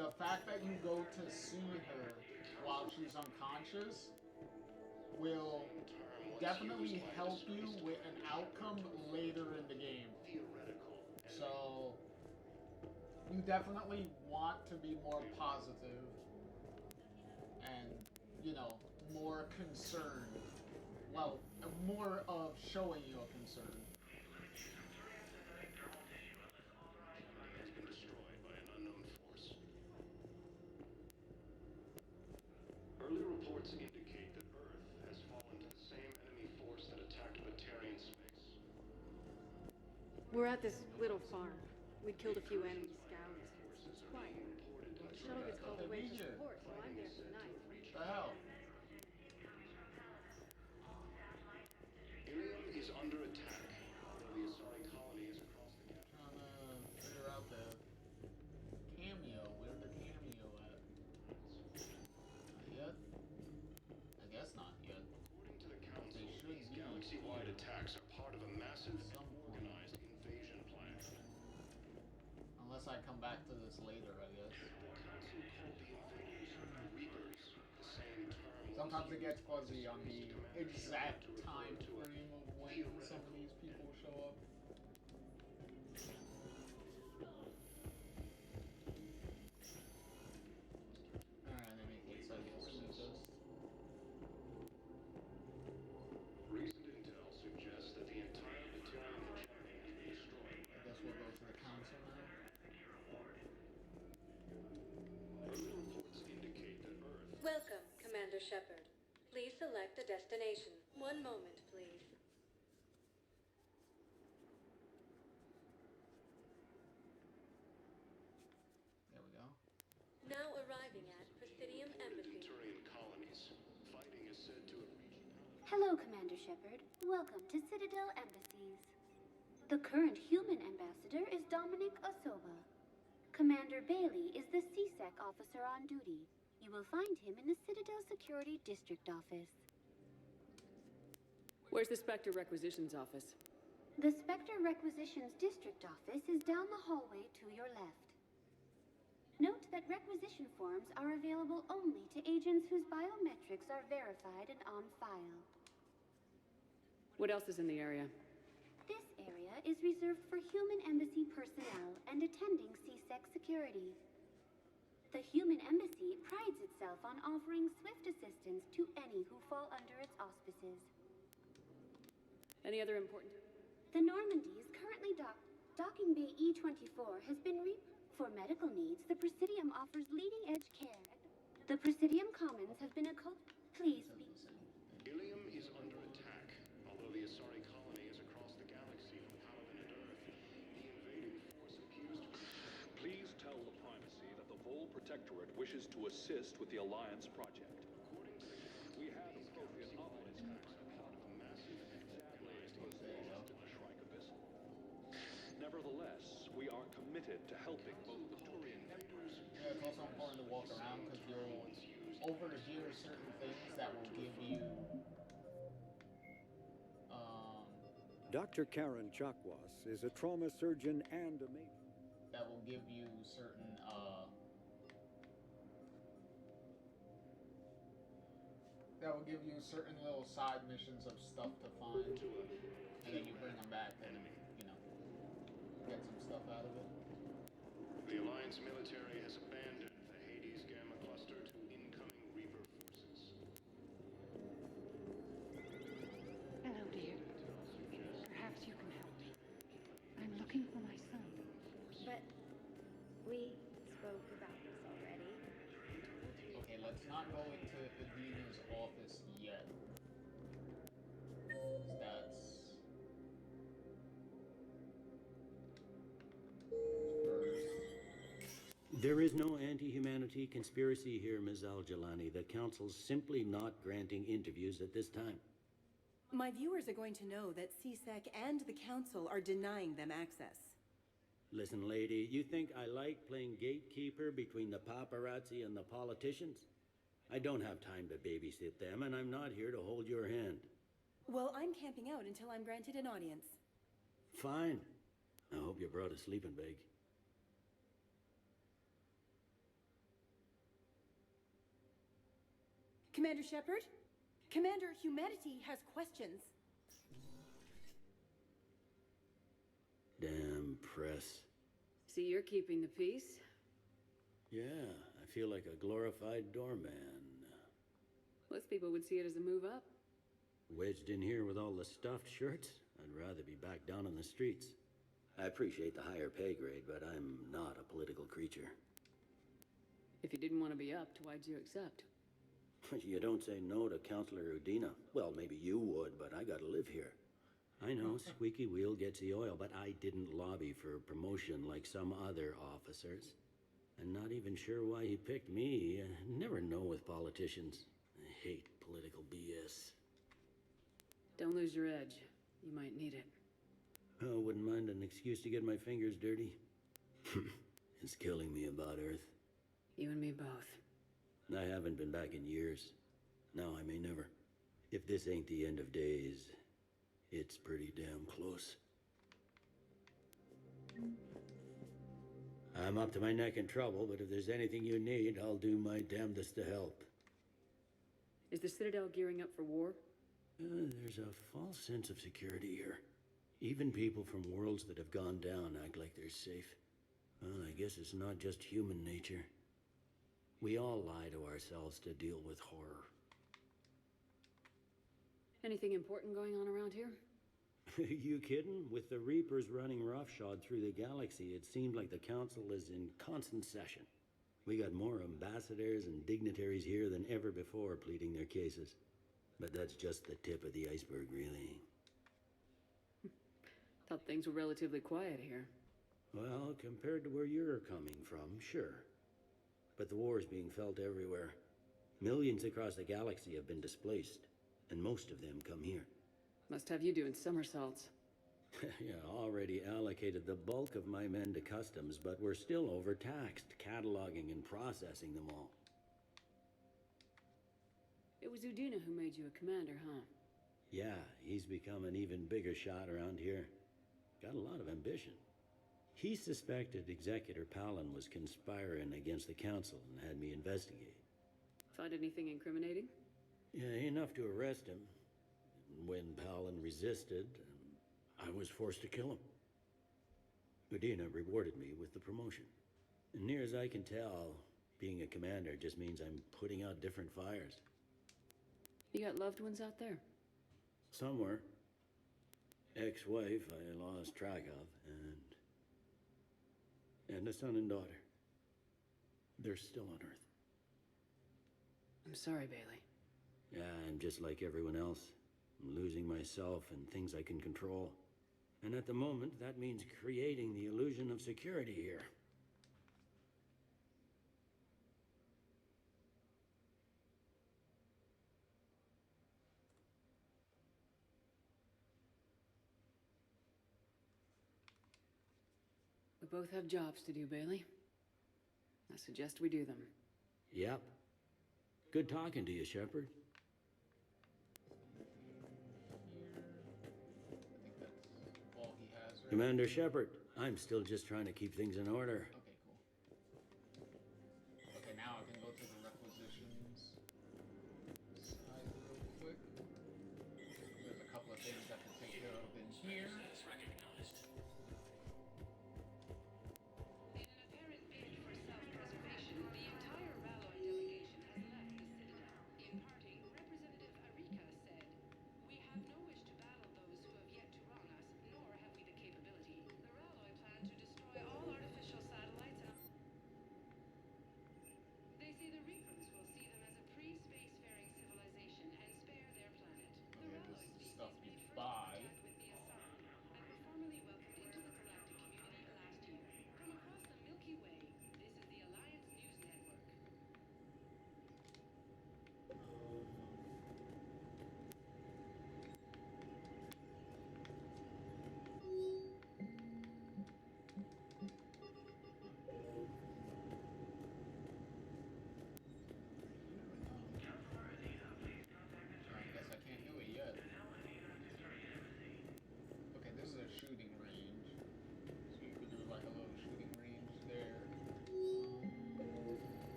the fact that you go to see her while she's unconscious will definitely help you with an outcome later in the game. So you definitely want to be more positive and, you know, more concerned. Well, more of showing you a concern. Has been destroyed by an unknown force. Early reports indicate that Earth has fallen to the same enemy force that attacked Batarian space. We're at this little farm. We killed a few enemy scouts. It's quiet. The shuttle gets called away for support, so I'm there for the night. What the hell? Ilium is under attack. The Asari colony is across the gap. Trying to figure out the cameo. Where's the cameo at? Not yet? I guess not yet. According to the Council, these galaxy-wide attacks are part of a massive and organized invasion plan. Unless I come back to this later, I guess. The Council called the invaders Reapers, the same term. Sometimes it gets fuzzy on the exact time frame of when some of these people show up. Alright, let me get some of this. Recent intel suggests that the entire Batarian hegemony has been destroyed. I guess we'll go to the council now. Early reports indicate that Earth. Welcome, Commander Shepard. Please select a destination. One moment, please. There we go. Now arriving at Presidium Embassy. Batarian colonies. Fighting is said to have reached. Hello, Commander Shepard. Welcome to Citadel Embassies. The current human ambassador is Dominic Osoba. Commander Bailey is the CSEC officer on duty. You will find him in the Citadel Security District Office. Where's the Spectre Requisitions Office? The Spectre Requisitions District Office is down the hallway to your left. Note that requisition forms are available only to agents whose biometrics are verified and on file. What else is in the area? This area is reserved for human embassy personnel and attending CSEC security. The human embassy prides itself on offering swift assistance to any who fall under its auspices. Any other important... The Normandy is currently docking bay E-24 has been for medical needs. The Presidium offers leading-edge care. The Presidium Commons have been Please be... Ilium is under attack. Although the Asari colony is across the galaxy from Paladin and Earth, the invading force appears to be... Please tell the Primacy that the Vol Protectorate assist with the Alliance project. We have appropriate knowledge. Nevertheless, we are committed to helping both the Turian invaders. Yeah, it's also important to walk around because you'll overhear certain things that will give you. Dr. Karen Chakwas is a trauma surgeon and a matron. That will give you certain little side missions of stuff to find, and then you bring them back and get some stuff out of it. The Alliance military has abandoned the Hades Gamma cluster to incoming Reaper forces. Hello, dear. Perhaps you can help me. I'm looking for my son. But we spoke about this already. Okay, let's not go into Adina's office yet. There is no anti-humanity conspiracy here, Ms. Al-Jalani. The Council's simply not granting interviews at this time. My viewers are going to know that CSEC and the Council are denying them access. Listen, lady, you think I like playing gatekeeper between the paparazzi and the politicians? I don't have time to babysit them, and I'm not here to hold your hand. Well, I'm camping out until I'm granted an audience. Fine. I hope you brought a sleeping bag. Commander Shepard? Commander, humanity has questions. Damn press. See, you're keeping the peace? Yeah, I feel like a glorified doorman. Most people would see it as a move up. Wedged in here with all the stuffed shirts? I'd rather be back down on the streets. I appreciate the higher pay grade, but I'm not a political creature. If you didn't want to be upped, why'd you accept? You don't say no to Counselor Udina. Well, maybe you would, but I gotta live here. I know, squeaky wheel gets the oil, but I didn't lobby for promotion like some other officers. I'm not even sure why he picked me. Never know with politicians. I hate political BS. Don't lose your edge. You might need it. Oh, wouldn't mind an excuse to get my fingers dirty. It's killing me about Earth. You and me both. I haven't been back in years. Now I may never. If this ain't the end of days, it's pretty damn close. I'm up to my neck in trouble, but if there's anything you need, I'll do my damnedest to help. Is the Citadel gearing up for war? There's a false sense of security here. Even people from worlds that have gone down act like they're safe. Well, I guess it's not just human nature. We all lie to ourselves to deal with horror. Anything important going on around here? You kidding? With the Reapers running roughshod through the galaxy, it seemed like the Council is in constant session. We got more ambassadors and dignitaries here than ever before pleading their cases. But that's just the tip of the iceberg, really. Thought things were relatively quiet here. Well, compared to where you're coming from, sure. But the war is being felt everywhere. Millions across the galaxy have been displaced, and most of them come here. Must have you doing somersaults. Yeah, already allocated the bulk of my men to customs, but we're still overtaxed, cataloging and processing them all. It was Udina who made you a commander, huh? Yeah, he's become an even bigger shot around here. Got a lot of ambition. He suspected Executor Palin was conspiring against the Council and had me investigate. Find anything incriminating? Yeah, enough to arrest him. When Palin resisted, I was forced to kill him. Udina rewarded me with the promotion. And near as I can tell, being a commander just means I'm putting out different fires. You got loved ones out there? Somewhere. Ex-wife I lost track of, and a son and daughter. They're still on Earth. I'm sorry, Bailey. Yeah, I'm just like everyone else. I'm losing myself and things I can control. And at the moment, that means creating the illusion of security here. both have jobs to do, Bailey. I suggest we do them. Yep. Good talking to you, Shepard. All he has, right? Commander Shepard, I'm still just trying to keep things in order. Okay, cool. Okay, now I can go to the requisitions side real quick. There's a couple of things I can take care of in here.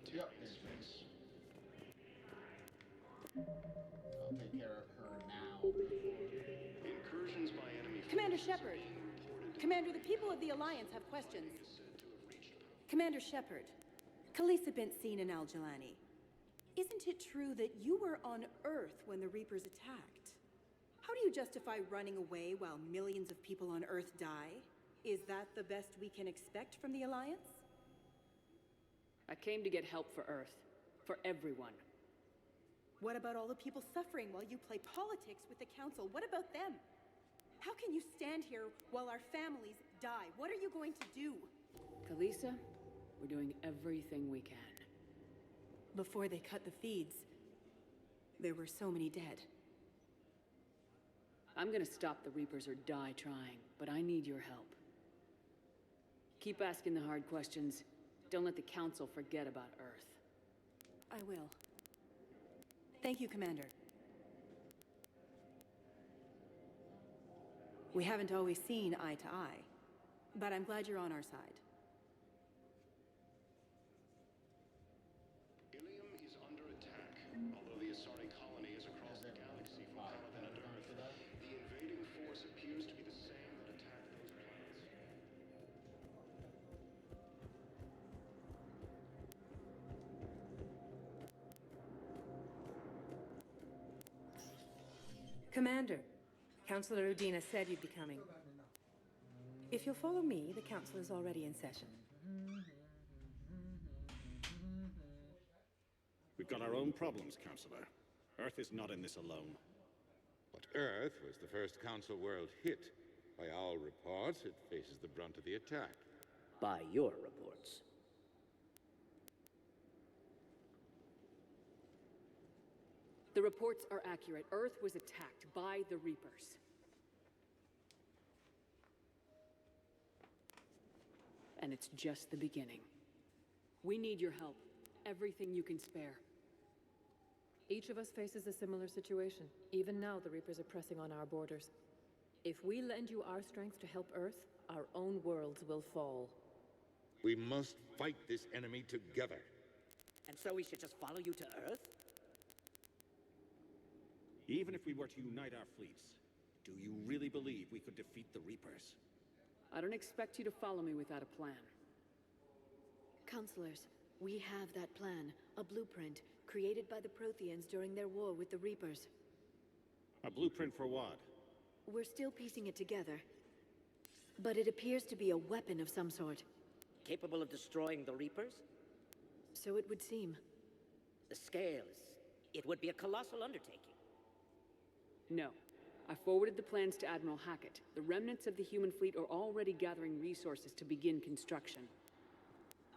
Yep, I'll take care of her now. Incursions by enemy Commander Shepard. Commander, the people of the Alliance have questions. Commander Shepard, Khalisah bint Sin and Al-Jalani. Isn't it true that you were on Earth when the Reapers attacked? How do you justify running away while millions of people on Earth die? Is that the best we can expect from the Alliance? I came to get help for Earth. For everyone. What about all the people suffering while you play politics with the Council? What about them? How can you stand here while our families die? What are you going to do? Khalisah, we're doing everything we can. Before they cut the feeds, there were so many dead. I'm gonna stop the Reapers or die trying, but I need your help. Keep asking the hard questions. Don't let the Council forget about Earth. I will. Thank you, Commander. We haven't always seen eye to eye, but I'm glad you're on our side. Ilium is under attack. Although the Asari colony is across the galaxy from Paladin and Earth, the invading force appears to be the same that attacked those planets. Commander, Councilor Udina said you'd be coming. If you'll follow me, the council is already in session. We've got our own problems, Councilor. Earth is not in this alone. But Earth was the first Council world hit. By all reports, it faces the brunt of the attack. By your reports. The reports are accurate. Earth was attacked by the Reapers. And it's just the beginning. We need your help. Everything you can spare. Each of us faces a similar situation. Even now, the Reapers are pressing on our borders. If we lend you our strength to help Earth, our own worlds will fall. We must fight this enemy together. And so we should just follow you to Earth? Even if we were to unite our fleets, do you really believe we could defeat the Reapers? I don't expect you to follow me without a plan. Counselors, we have that plan. A blueprint, created by the Protheans during their war with the Reapers. A blueprint for what? We're still piecing it together. But it appears to be a weapon of some sort. Capable of destroying the Reapers? So it would seem. The scales. It would be a colossal undertaking. No. I forwarded the plans to Admiral Hackett. The remnants of the human fleet are already gathering resources to begin construction.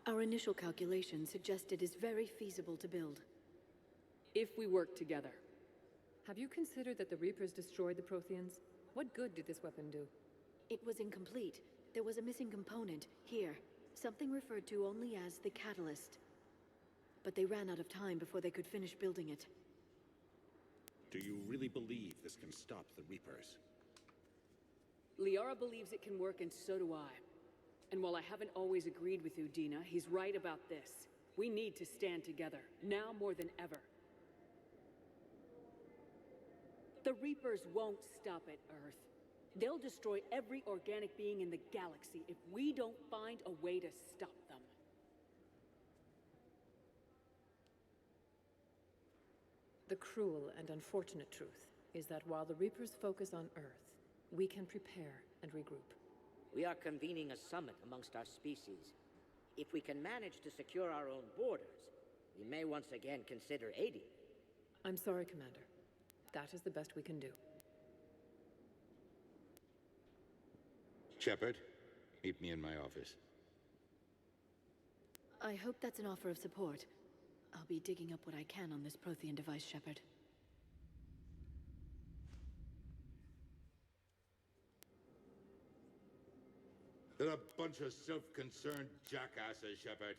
Our initial calculation suggests it is very feasible to build. If we work together. Have you considered that the Reapers destroyed the Protheans? What good did this weapon do? It was incomplete. There was a missing component, here. Something referred to only as the Catalyst. But they ran out of time before they could finish building it. Do you really believe this can stop the Reapers? Liara believes it can work, and so do I. And while I haven't always agreed with Udina, he's right about this. We need to stand together, now more than ever. The Reapers won't stop at Earth. They'll destroy every organic being in the galaxy if we don't find a way to stop them. The cruel and unfortunate truth is that while the Reapers focus on Earth, we can prepare and regroup. We are convening a summit amongst our species. If we can manage to secure our own borders, we may once again consider aiding. I'm sorry, Commander. That is the best we can do. Shepard, meet me in my office. I hope that's an offer of support. I'll be digging up what I can on this Prothean device, Shepard. They're a bunch of self-concerned jackasses, Shepard.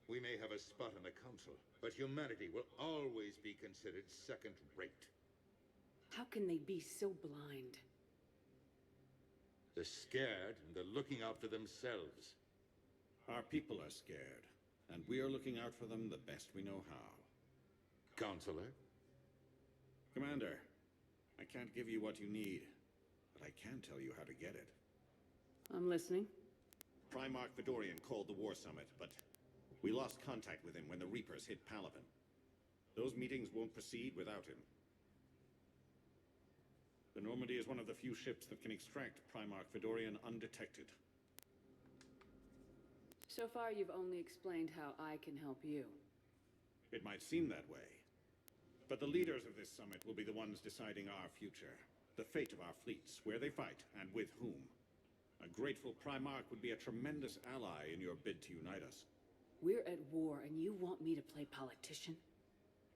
We may have a spot on the Council, but humanity will always be considered second-rate. How can they be so blind? They're scared, and they're looking out for themselves. Our people are scared, and we are looking out for them the best we know how. Counselor? Commander, I can't give you what you need, but I can tell you how to get it. I'm listening. Primarch Fedorian called the War Summit, but we lost contact with him when the Reapers hit Palaven. Those meetings won't proceed without him. The Normandy is one of the few ships that can extract Primarch Fedorian undetected. So far, you've only explained how I can help you. It might seem that way, but the leaders of this summit will be the ones deciding our future, the fate of our fleets, where they fight, and with whom. A grateful Primarch would be a tremendous ally in your bid to unite us. We're at war, and you want me to play politician?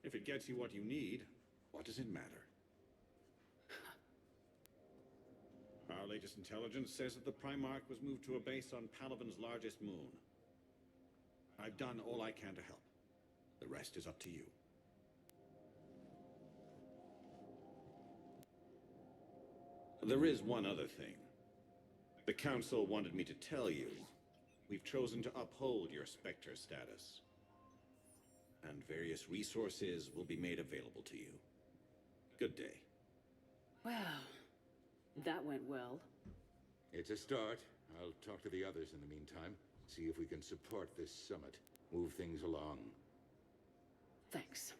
If it gets you what you need, what does it matter? Our latest intelligence says that the Primarch was moved to a base on Palaven's largest moon. I've done all I can to help. The rest is up to you. There is one other thing. The Council wanted me to tell you, we've chosen to uphold your Spectre status. And various resources will be made available to you. Good day. Well, that went well. It's a start. I'll talk to the others in the meantime. See if we can support this summit. Move things along. Thanks.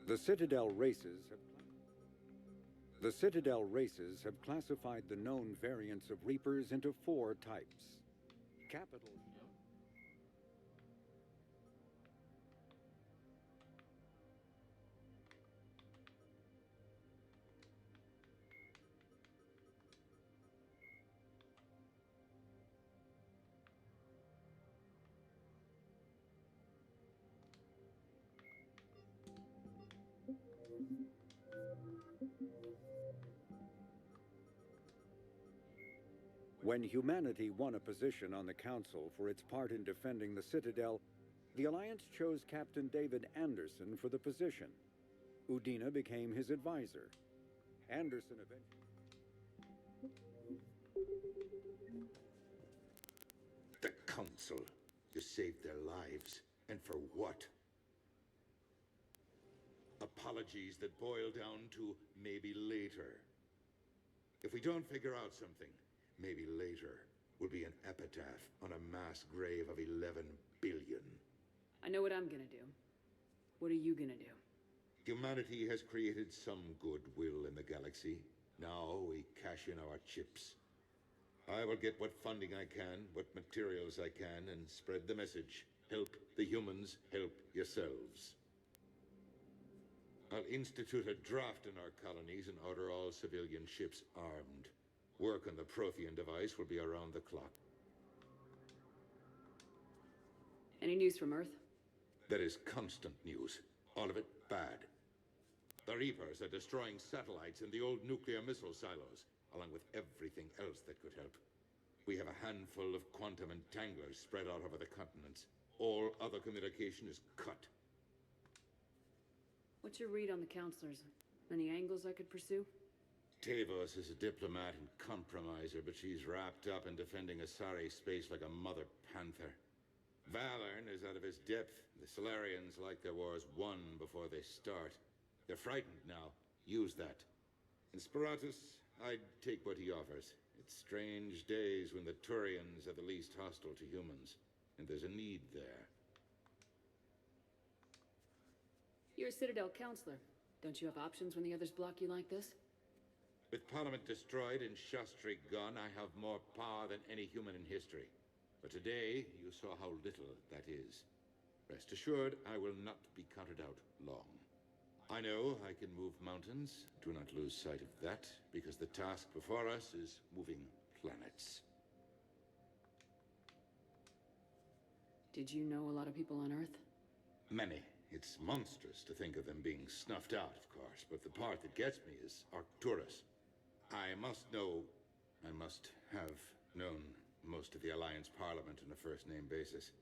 The Citadel races have classified the known variants of Reapers into 4 types. Capital. When humanity won a position on the Council for its part in defending the Citadel, the Alliance chose Captain David Anderson for the position. Udina became his advisor. Anderson eventually... Council. You saved their lives. And for what? Apologies that boil down to maybe later. If we don't figure out something, maybe later will be an epitaph on a mass grave of 11 billion. I know what I'm gonna do. What are you gonna do? Humanity has created some goodwill in the galaxy. Now we cash in our chips. I will get what funding I can, what materials I can, and spread the message. Help the humans, help yourselves. I'll institute a draft in our colonies and order all civilian ships armed. Work on the Prothean device will be around the clock. Any news from Earth? There is constant news. All of it bad. The Reapers are destroying satellites and the old nuclear missile silos, along with everything else that could help. We have a handful of quantum entanglers spread out over the continents. All other communication is cut. What's your read on the counselors? Any angles I could pursue? Tavos is a diplomat and compromiser, but she's wrapped up in defending Asari space like a mother panther. Valorn is out of his depth. The Solarians like their wars won before they start. They're frightened now. Use that. In Sparatus, I'd take what he offers. It's strange days when the Turians are the least hostile to humans, and there's a need there. You're a Citadel counselor. Don't you have options when the others block you like this? With Parliament destroyed and Shastri gone, I have more power than any human in history. But today, you saw how little that is. Rest assured, I will not be counted out long. I know I can move mountains. Do not lose sight of that, because the task before us is moving planets. Did you know a lot of people on Earth? Many. It's monstrous to think of them being snuffed out, of course, but the part that gets me is Arcturus. I must have known most of the Alliance Parliament on a first-name basis.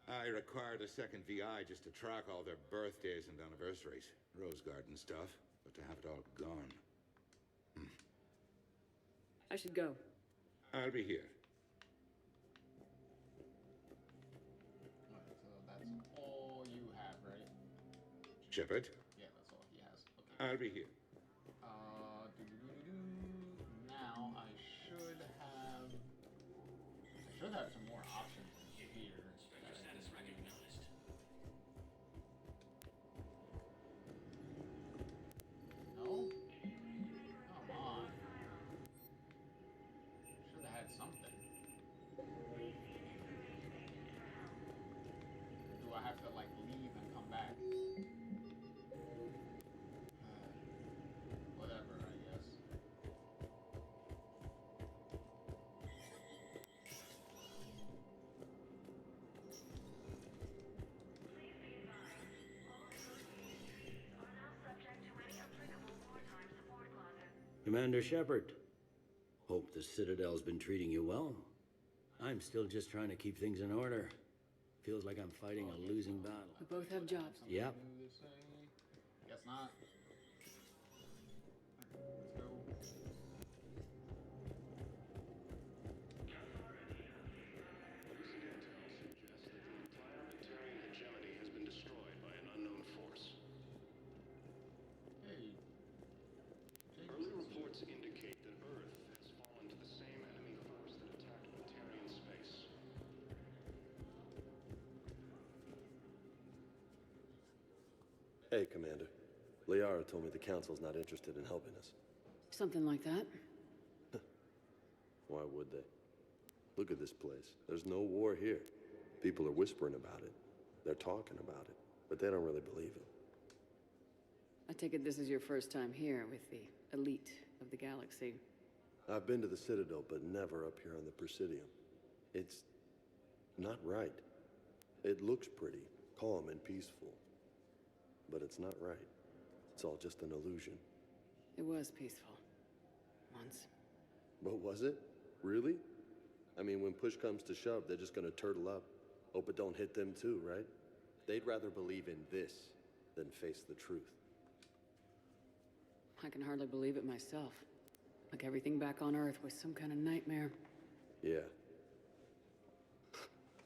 I required a second VI just to track all their birthdays and anniversaries. Rose Garden stuff, but to have it all gone. I should go. I'll be here. Alright, so that's all you have, right? Shepard? Yeah, that's all he has. Okay. I'll be here. Now I should have some more options in here. Status recognized. No? Come on. Should have had something. Do I have to like leave and come back? Whatever, I guess. Commander Shepard, hope the Citadel's been treating you well. I'm still just trying to keep things in order. Feels like I'm fighting a losing battle. We both have jobs. Yep. Guess not. Let's go. Recent intel suggests that the entire Batarian hegemony has been destroyed by an unknown force. Hey. Early reports indicate that Earth has fallen to the same enemy force that attacked Batarian space. Hey, Commander. Liara told me the Council's not interested in helping us. Something like that. Why would they? Look at this place. There's no war here. People are whispering about it. They're talking about it, but they don't really believe it. I take it this is your first time here with the elite of the galaxy. I've been to the Citadel, but never up here on the Presidium. It's not right. It looks pretty, calm and peaceful, but it's not right. It's all just an illusion. It was peaceful. Once. But was it? Really? I mean, when push comes to shove, they're just gonna turtle up. Hope it don't hit them too, right? They'd rather believe in this than face the truth. I can hardly believe it myself. Like everything back on Earth was some kind of nightmare. Yeah.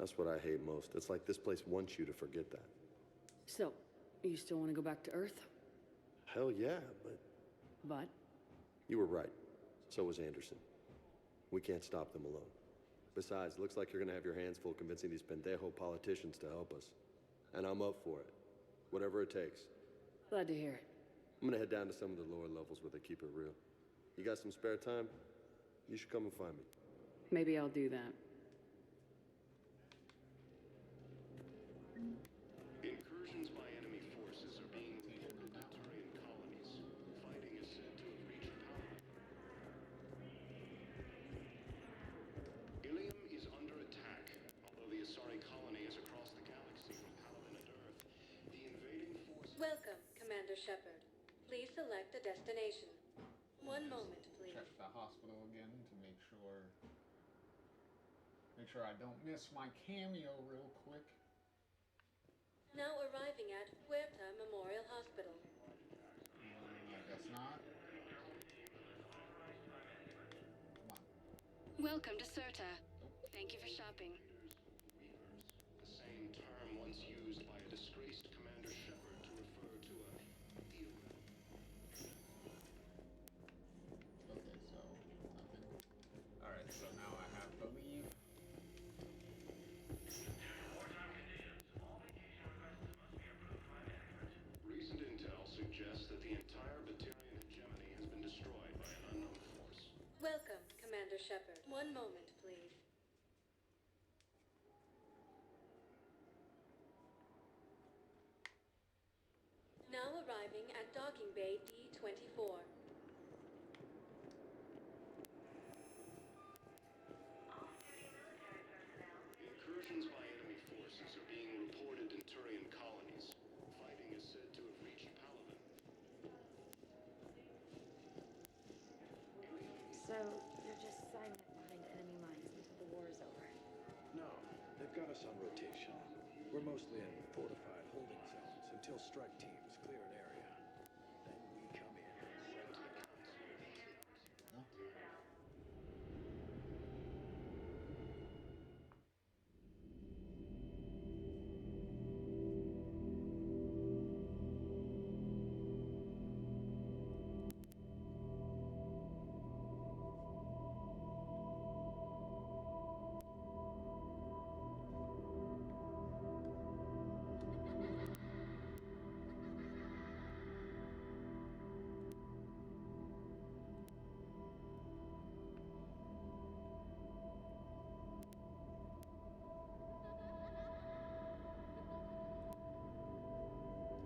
That's what I hate most. It's like this place wants you to forget that. So, you still want to go back to Earth? Hell yeah, but But? you were right. So was Anderson. We can't stop them alone. Besides, looks like you're gonna have your hands full convincing these pendejo politicians to help us. And I'm up for it. Whatever it takes. Glad to hear it. I'm gonna head down to some of the lower levels where they keep it real. You got some spare time? You should come and find me. Maybe I'll do that. Incursions by enemy forces are being reported in Turian colonies. Fighting is said to have reached Paladin. Ilium is under attack. Although the Asari colony is across the galaxy from Paladin and Earth, the invading forces... Welcome, Commander Shepard. Please select a destination. One moment, please. Check the hospital again to make sure I don't miss my cameo real quick. Now arriving at Huerta Memorial Hospital. I guess not. Come on. Welcome to Serta. Thank you for shopping. The same term once used by a disgraced Commander Shepard to refer to a era. Okay, so nothing. Alright, so now I have to leave. Recent intel suggests that the entire Batarian hegemony has been destroyed by an unknown force. Welcome, Commander Shepard. One moment, please. Now arriving at Docking Bay D-24. Incursions by enemy forces are being reported in Turian colonies. Fighting is said to have reached Paladin. So, you're just silent behind enemy lines until the war is over? No, they've got us on rotation. We're mostly in fortified holding zones until strike teams clear an area. Then we come in and settle the council.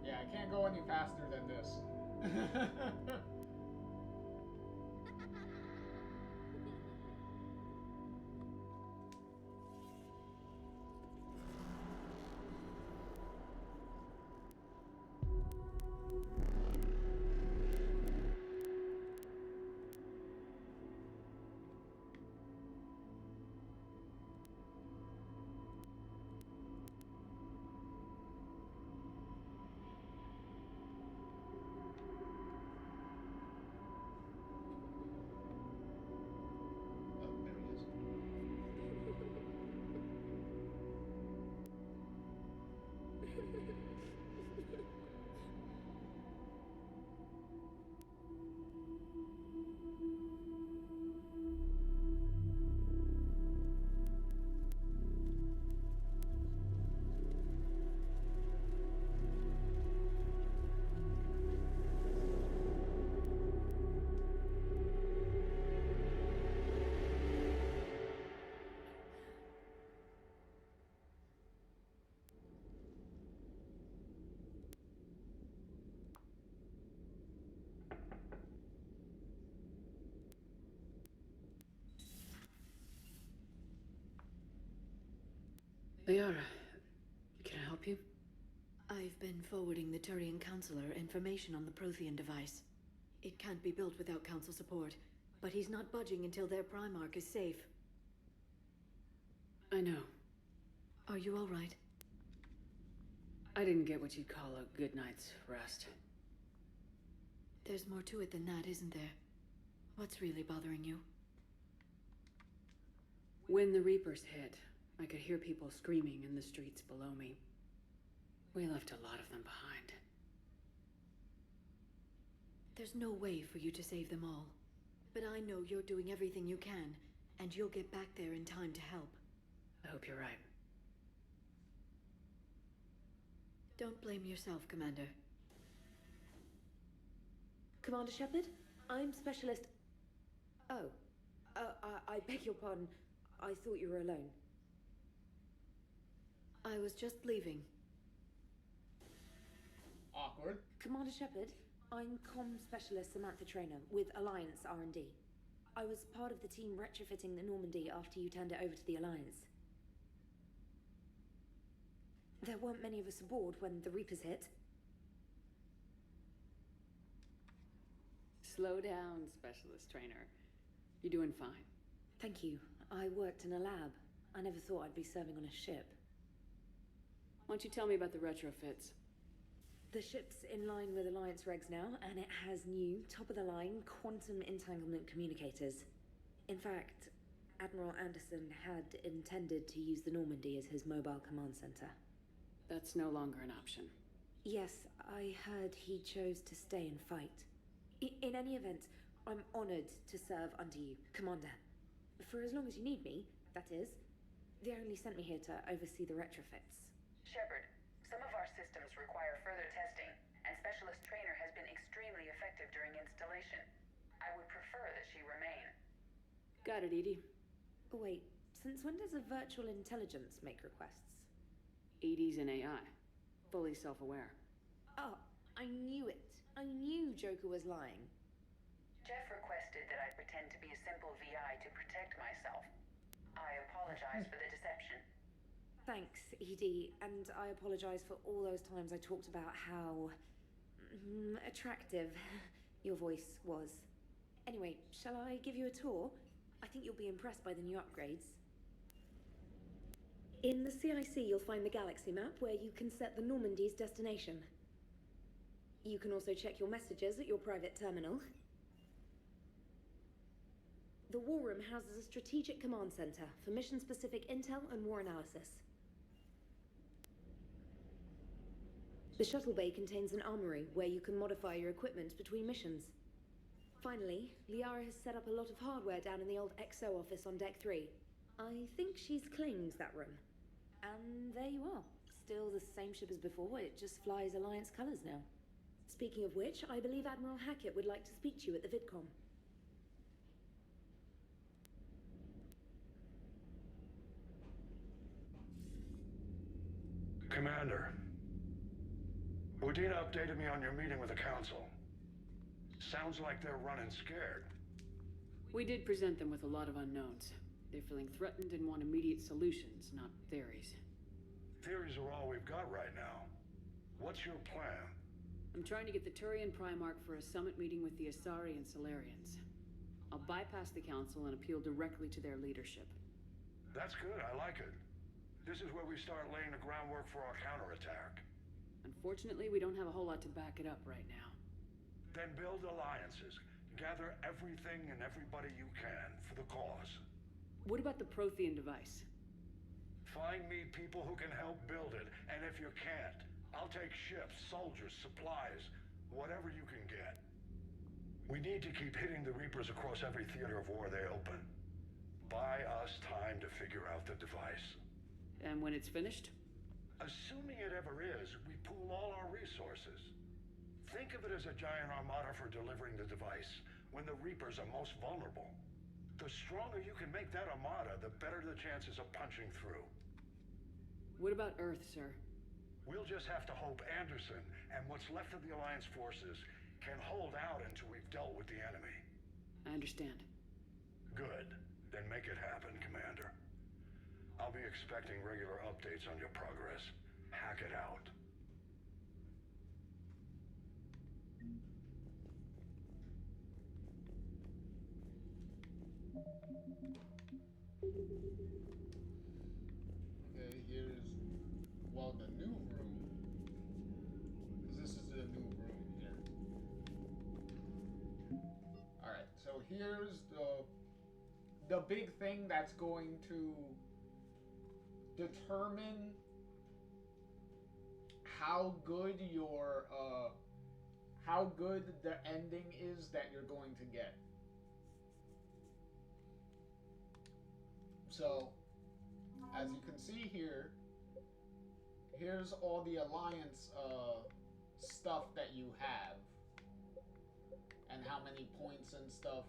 Yeah, I can't go any faster than this. Liara, can I help you? I've been forwarding the Turian Counselor information on the Prothean device. It can't be built without Council support, but he's not budging until their Primarch is safe. I know. Are you all right? I didn't get what you'd call a good night's rest. There's more to it than that, isn't there? What's really bothering you? When the Reapers hit, I could hear people screaming in the streets below me. We left a lot of them behind. There's no way for you to save them all. But I know you're doing everything you can, and you'll get back there in time to help. I hope you're right. Don't blame yourself, Commander. Commander Shepard, I'm Specialist... Oh. I beg your pardon. I thought you were alone. I was just leaving. Awkward. Commander Shepard, I'm Comm Specialist Samantha Traynor with Alliance R&D. I was part of the team retrofitting the Normandy after you turned it over to the Alliance. There weren't many of us aboard when the Reapers hit. Slow down, Specialist Trainer. You're doing fine. Thank you. I worked in a lab. I never thought I'd be serving on a ship. Why don't you tell me about the retrofits? The ship's in line with Alliance regs now, and it has new, top-of-the-line, quantum entanglement communicators. In fact, Admiral Anderson had intended to use the Normandy as his mobile command center. That's no longer an option. Yes, I heard he chose to stay and fight. In any event, I'm honored to serve under you, Commander. For as long as you need me, that is. They only sent me here to oversee the retrofits. Shepard, some of our systems require further testing, and Specialist Trainer has been extremely effective during installation. I would prefer that she remain. Got it, Edie. Wait, since when does a virtual intelligence make requests? Edie's an AI. Fully self-aware. Oh, I knew it. I knew Joker was lying. Jeff requested that I pretend to be a simple VI to protect myself. I apologize for the deception. Thanks, Edie, and I apologize for all those times I talked about how... attractive your voice was. Anyway, shall I give you a tour? I think you'll be impressed by the new upgrades. In the CIC, you'll find the galaxy map where you can set the Normandy's destination. You can also check your messages at your private terminal. The War Room houses a strategic command center for mission-specific intel and war analysis. The shuttle bay contains an armory where you can modify your equipment between missions. Finally, Liara has set up a lot of hardware down in the old XO office on Deck 3. I think she's claimed that room. And there you are. Still the same ship as before, it just flies Alliance colors now. Speaking of which, I believe Admiral Hackett would like to speak to you at the VidCom. Commander, Udina updated me on your meeting with the Council. Sounds like they're running scared. We did present them with a lot of unknowns. They're feeling threatened and want immediate solutions, not theories. Theories are all we've got right now. What's your plan? I'm trying to get the Turian Primarch for a summit meeting with the Asari and Solarians. I'll bypass the Council and appeal directly to their leadership. That's good, I like it. This is where we start laying the groundwork for our counterattack. Unfortunately, we don't have a whole lot to back it up right now. Then build alliances. Gather everything and everybody you can for the cause. What about the Prothean device? Find me people who can help build it, and if you can't, I'll take ships, soldiers, supplies, whatever you can get. We need to keep hitting the Reapers across every theater of war they open. Buy us time to figure out the device. And when it's finished? Assuming it ever is, we pool all our resources. Think of it as a giant armada for delivering the device, when the Reapers are most vulnerable. The stronger you can make that armada, the better the chances of punching through. What about Earth, sir? We'll just have to hope Anderson and what's left of the Alliance forces can hold out until we've dealt with the enemy. I understand. Good. Then make it happen, Commander. I'll be expecting regular updates on your progress. Hack it out. Okay, here's, well, the new room. Because this is the new room here. Alright, so here's the big thing that's going to determine how good your how good the ending is that you're going to get. So, as you can see here, here's all the Alliance stuff that you have, and how many points and stuff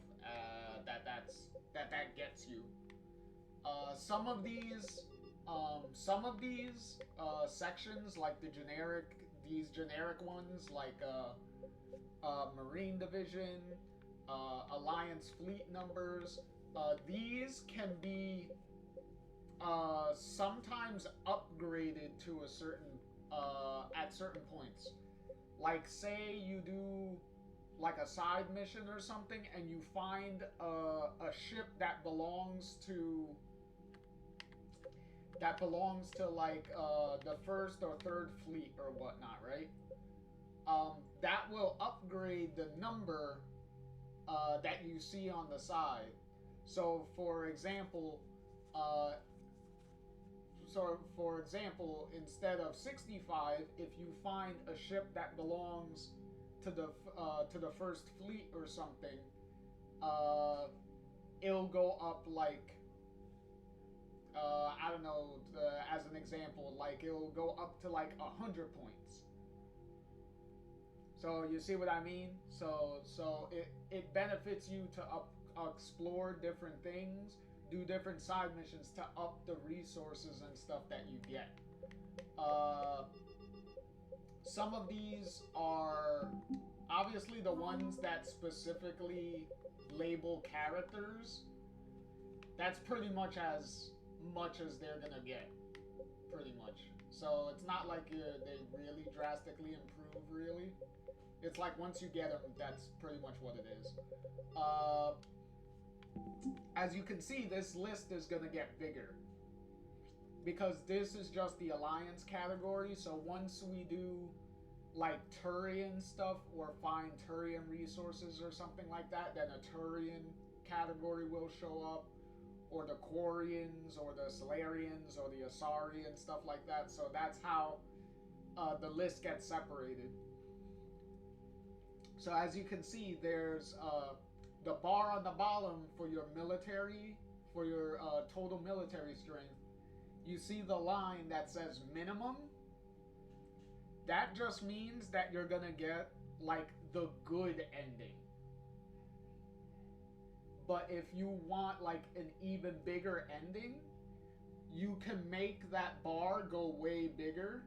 that gets you. Some of these sections, like these generic ones, like Marine Division, Alliance fleet numbers, these can be sometimes upgraded to a certain at certain points. Like, say you do like a side mission or something, and you find a ship that belongs to like the 1st or 3rd fleet or whatnot, right? That will upgrade the number that you see on the side. So for example, instead of 65, if you find a ship that belongs to the 1st fleet or something, it'll go up like I don't know, as an example, like it'll go up to like 100 points. So you see what I mean? So it benefits you to explore different things, do different side missions to up the resources and stuff that you get. Some of these are obviously the ones that specifically label characters. That's pretty much as they're gonna get, pretty much. So it's not like they really drastically improve, really. It's like once you get them, that's pretty much what it is. As you can see, this list is gonna get bigger, because this is just the Alliance category. So once we do like Turian stuff or find Turian resources or something like that, then a Turian category will show up, or the Quarians, or the Solarians, or the Asari and stuff like that. So that's how the list gets separated. So as you can see, there's the bar on the bottom for your military, for your total military strength. You see the line that says minimum. That just means that you're gonna get like the good ending. But if you want like an even bigger ending, you can make that bar go way bigger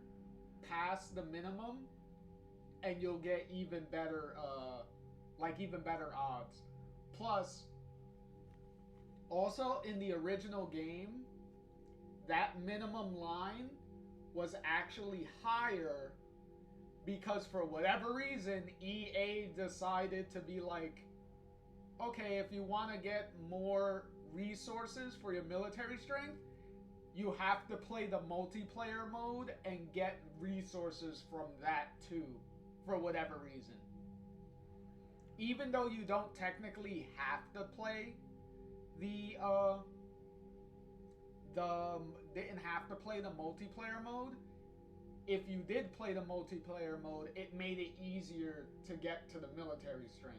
past the minimum, and you'll get even better even better odds. Plus, also in the original game, that minimum line was actually higher because for whatever reason EA decided to be like, okay, if you want to get more resources for your military strength, you have to play the multiplayer mode and get resources from that too, for whatever reason. Even though you don't technically have to play didn't have to play the multiplayer mode, if you did play the multiplayer mode, it made it easier to get to the military strength.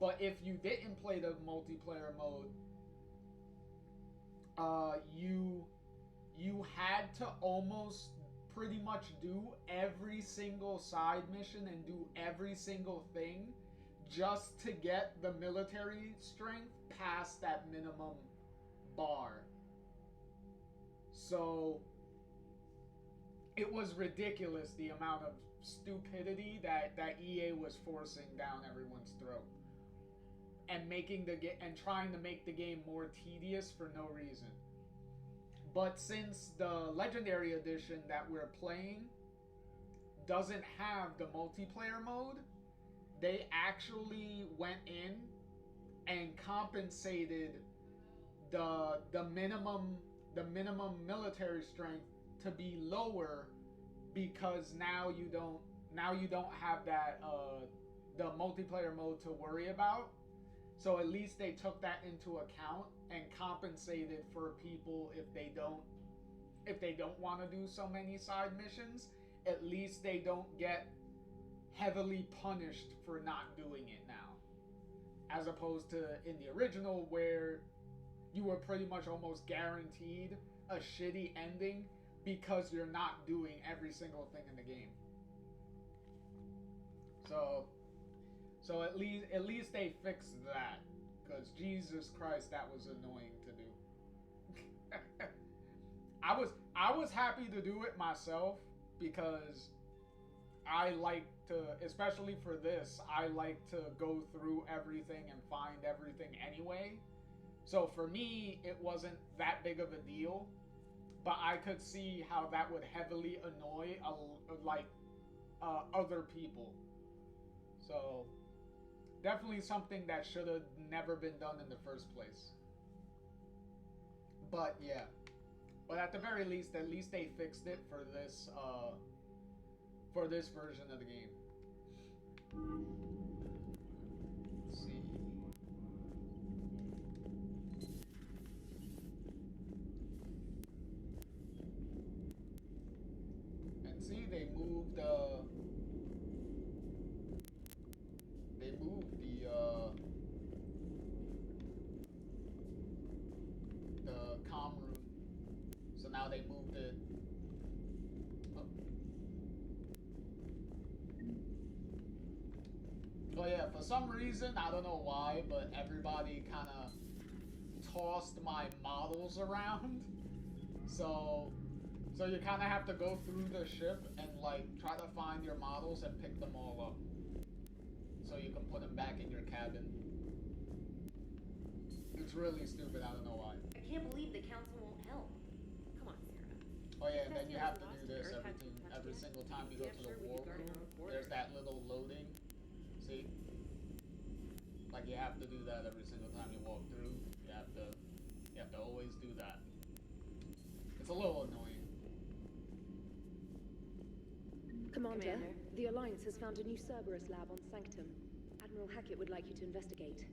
But if you didn't play the multiplayer mode, you had to almost pretty much do every single side mission and do every single thing just to get the military strength past that minimum bar. So it was ridiculous the amount of stupidity that EA was forcing down everyone's throat, and trying to make the game more tedious for no reason. But since the Legendary Edition that we're playing doesn't have the multiplayer mode, they actually went in and compensated the minimum military strength to be lower, because now you don't have that the multiplayer mode to worry about. So at least they took that into account and compensated for people if they don't if they don't want to do so many side missions, at least they don't get heavily punished for not doing it now. As opposed to in the original where you were pretty much almost guaranteed a shitty ending because you're not doing every single thing in the game. So at least they fixed that, because Jesus Christ, that was annoying to do. I was happy to do it myself because I like to, especially for this, I like to go through everything and find everything anyway. So for me, it wasn't that big of a deal, but I could see how that would heavily annoy other people. So definitely something that should have never been done in the first place. But yeah, but at the very least, at least they fixed it for this version of the game. Let's see. And see, they moved the comm room. So now they moved it up. Oh yeah, for some reason, I don't know why, but everybody kind of tossed my models around. So you kind of have to go through the ship and like try to find your models and pick them all up, so you can put them back in your cabin. It's really stupid. I don't know why. I can't believe the council won't help. Come on, Sarah. Oh yeah, and then you have to do this every single time you go to the war room. There's that little loading. See? Like you have to do that every single time you walk through. You have to always do that. It's a little annoying. Commander, the Alliance has found a new Cerberus lab on Sanctum. Admiral Hackett would like you to investigate.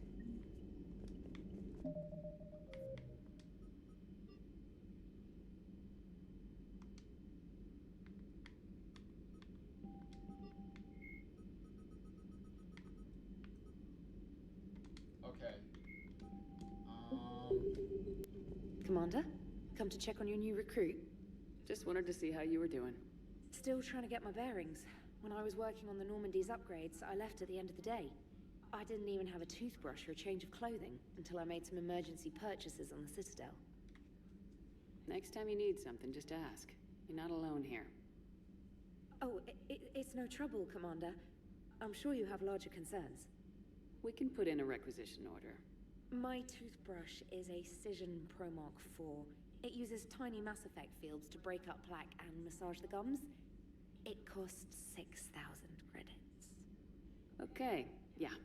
Okay. Commander, come to check on your new recruit. Just wanted to see how you were doing. Still trying to get my bearings. When I was working on the Normandy's upgrades, I left at the end of the day. I didn't even have a toothbrush or a change of clothing until I made some emergency purchases on the Citadel. Next time you need something, just ask. You're not alone here. Oh, it's no trouble, Commander. I'm sure you have larger concerns. We can put in a requisition order. My toothbrush is a Cision Pro Mark IV. It uses tiny Mass Effect fields to break up plaque and massage the gums. It costs 6,000 credits. Okay, yeah.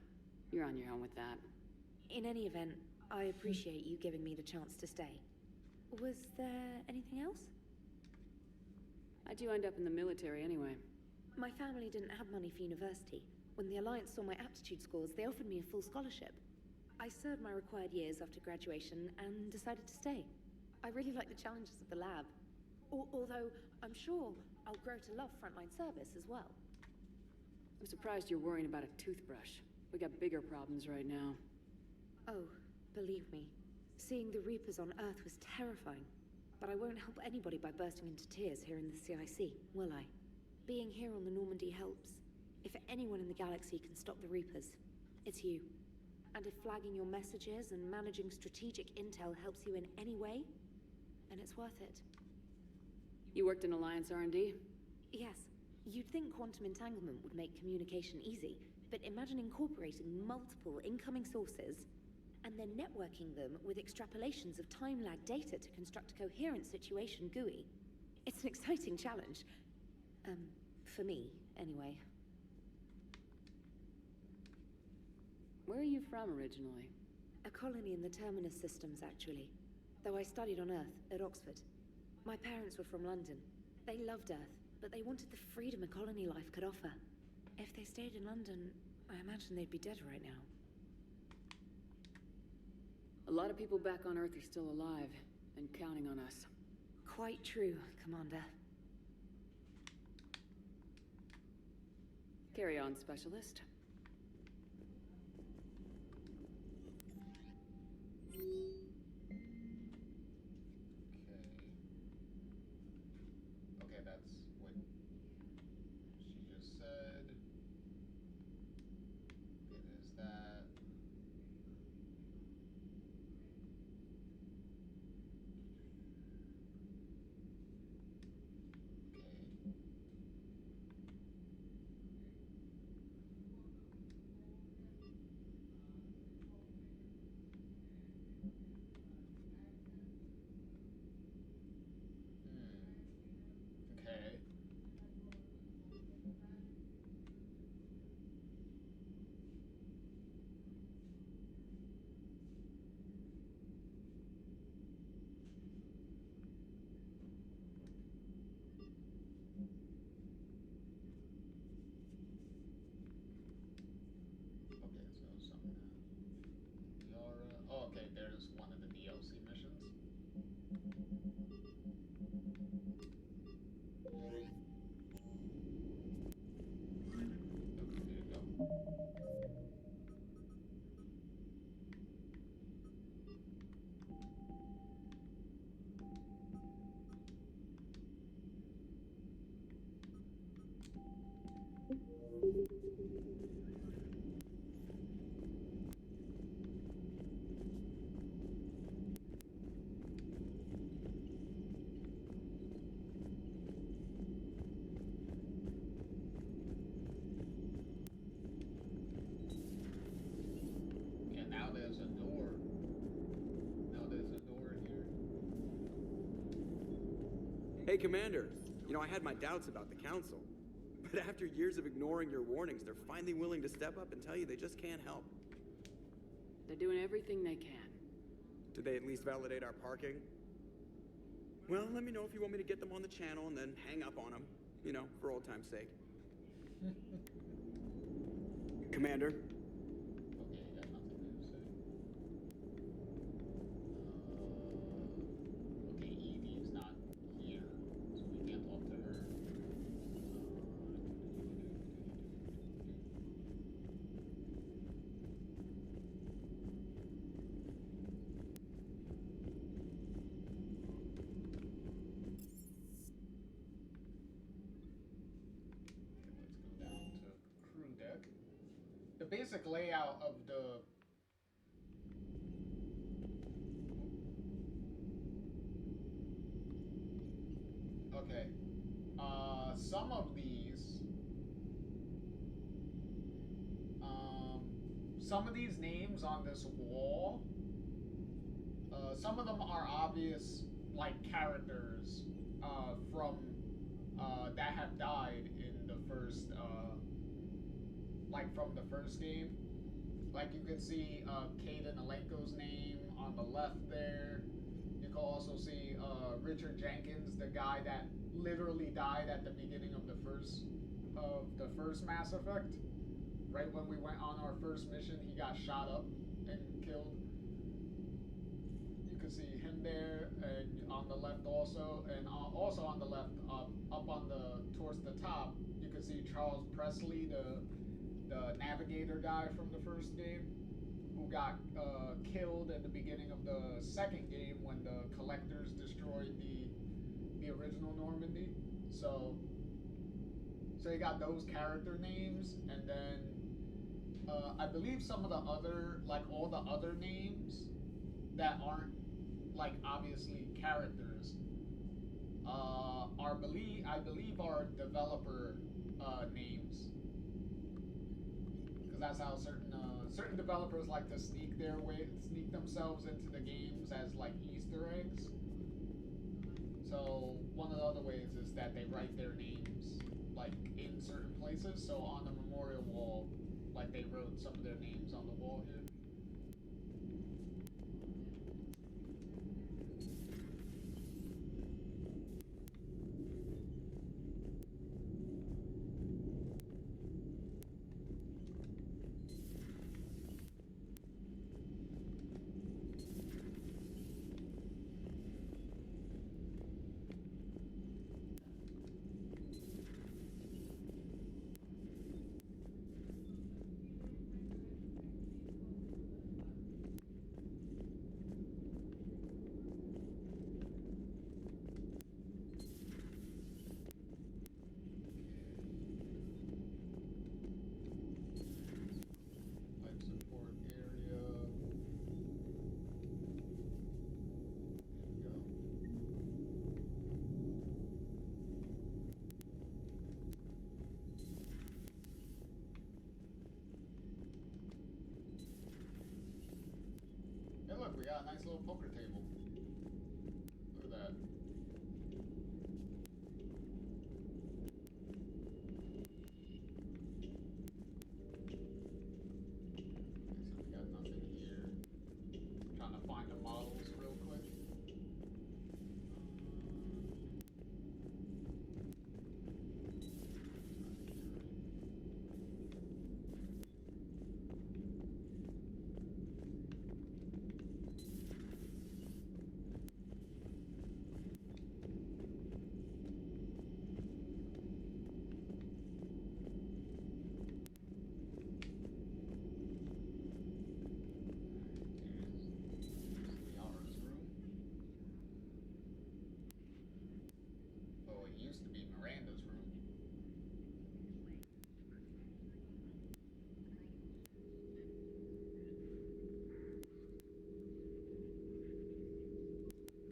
You're on your own with that. In any event, I appreciate you giving me the chance to stay. Was there anything else? How'd you end up in the military anyway? My family didn't have money for university. When the Alliance saw my aptitude scores, they offered me a full scholarship. I served my required years after graduation and decided to stay. I really like the challenges of the lab. Although, I'm sure I'll grow to love frontline service as well. I'm surprised you're worrying about a toothbrush. We got bigger problems right now. Oh, believe me. Seeing the Reapers on Earth was terrifying. But I won't help anybody by bursting into tears here in the CIC, will I? Being here on the Normandy helps. If anyone in the galaxy can stop the Reapers, it's you. And if flagging your messages and managing strategic intel helps you in any way, then it's worth it. You worked in Alliance R&D? Yes. You'd think quantum entanglement would make communication easy, but imagine incorporating multiple incoming sources and then networking them with extrapolations of time-lag data to construct a coherent situation GUI. It's an exciting challenge. For me, anyway. Where are you from originally? A colony in the Terminus systems, actually. Though I studied on Earth, at Oxford. My parents were from London. They loved Earth, but they wanted the freedom a colony life could offer. If they stayed in London, I imagine they'd be dead right now. A lot of people back on Earth are still alive, and counting on us. Quite true, Commander. Carry on, Specialist. Okay, that's what she just said. Okay, there's that. Okay. Okay, so some Yara. Oh, okay, there's one of the DLC missions. There you go. Yeah, now there's a door. Now there's a door here. Hey, Commander. You know, I had my doubts about the Council. But after years of ignoring your warnings, they're finally willing to step up and tell you they just can't help. They're doing everything they can. Did they at least validate our parking? Well, let me know if you want me to get them on the channel and then hang up on them. You know, for old time's sake. Commander? Okay, you got nothing new to say. Okay, Evie's not here, so we can't talk to her. Let's go down to crew deck. The basic layout of the okay, some of these names on this wall, some of them are obvious, like characters from that have died in the first like from the first game. Like you can see Kaden Alenko's name on the left there. You can also see Richard Jenkins, the guy that literally died at the beginning of the first Mass Effect. Right when we went on our first mission, he got shot up and killed. You can see him there, and on the left also, and also on the left, up on the towards the top, you can see Charles Presley, the navigator guy from the first game, who got killed at the beginning of the second game when the Collectors destroyed the original Normandy. So you got those character names, and then I believe some of the other, like all the other names that aren't like obviously characters, I believe are developer names. Because that's how certain developers like to sneak themselves into the games as like Easter eggs. So one of the other ways is that they write their names like in certain places. So on the memorial wall, like they wrote some of their names on the wall here. look, we got a nice little poker table. Look at that. So we got nothing here. Trying to find the models real quick. Liara's room. Oh, it used to be Miranda's room.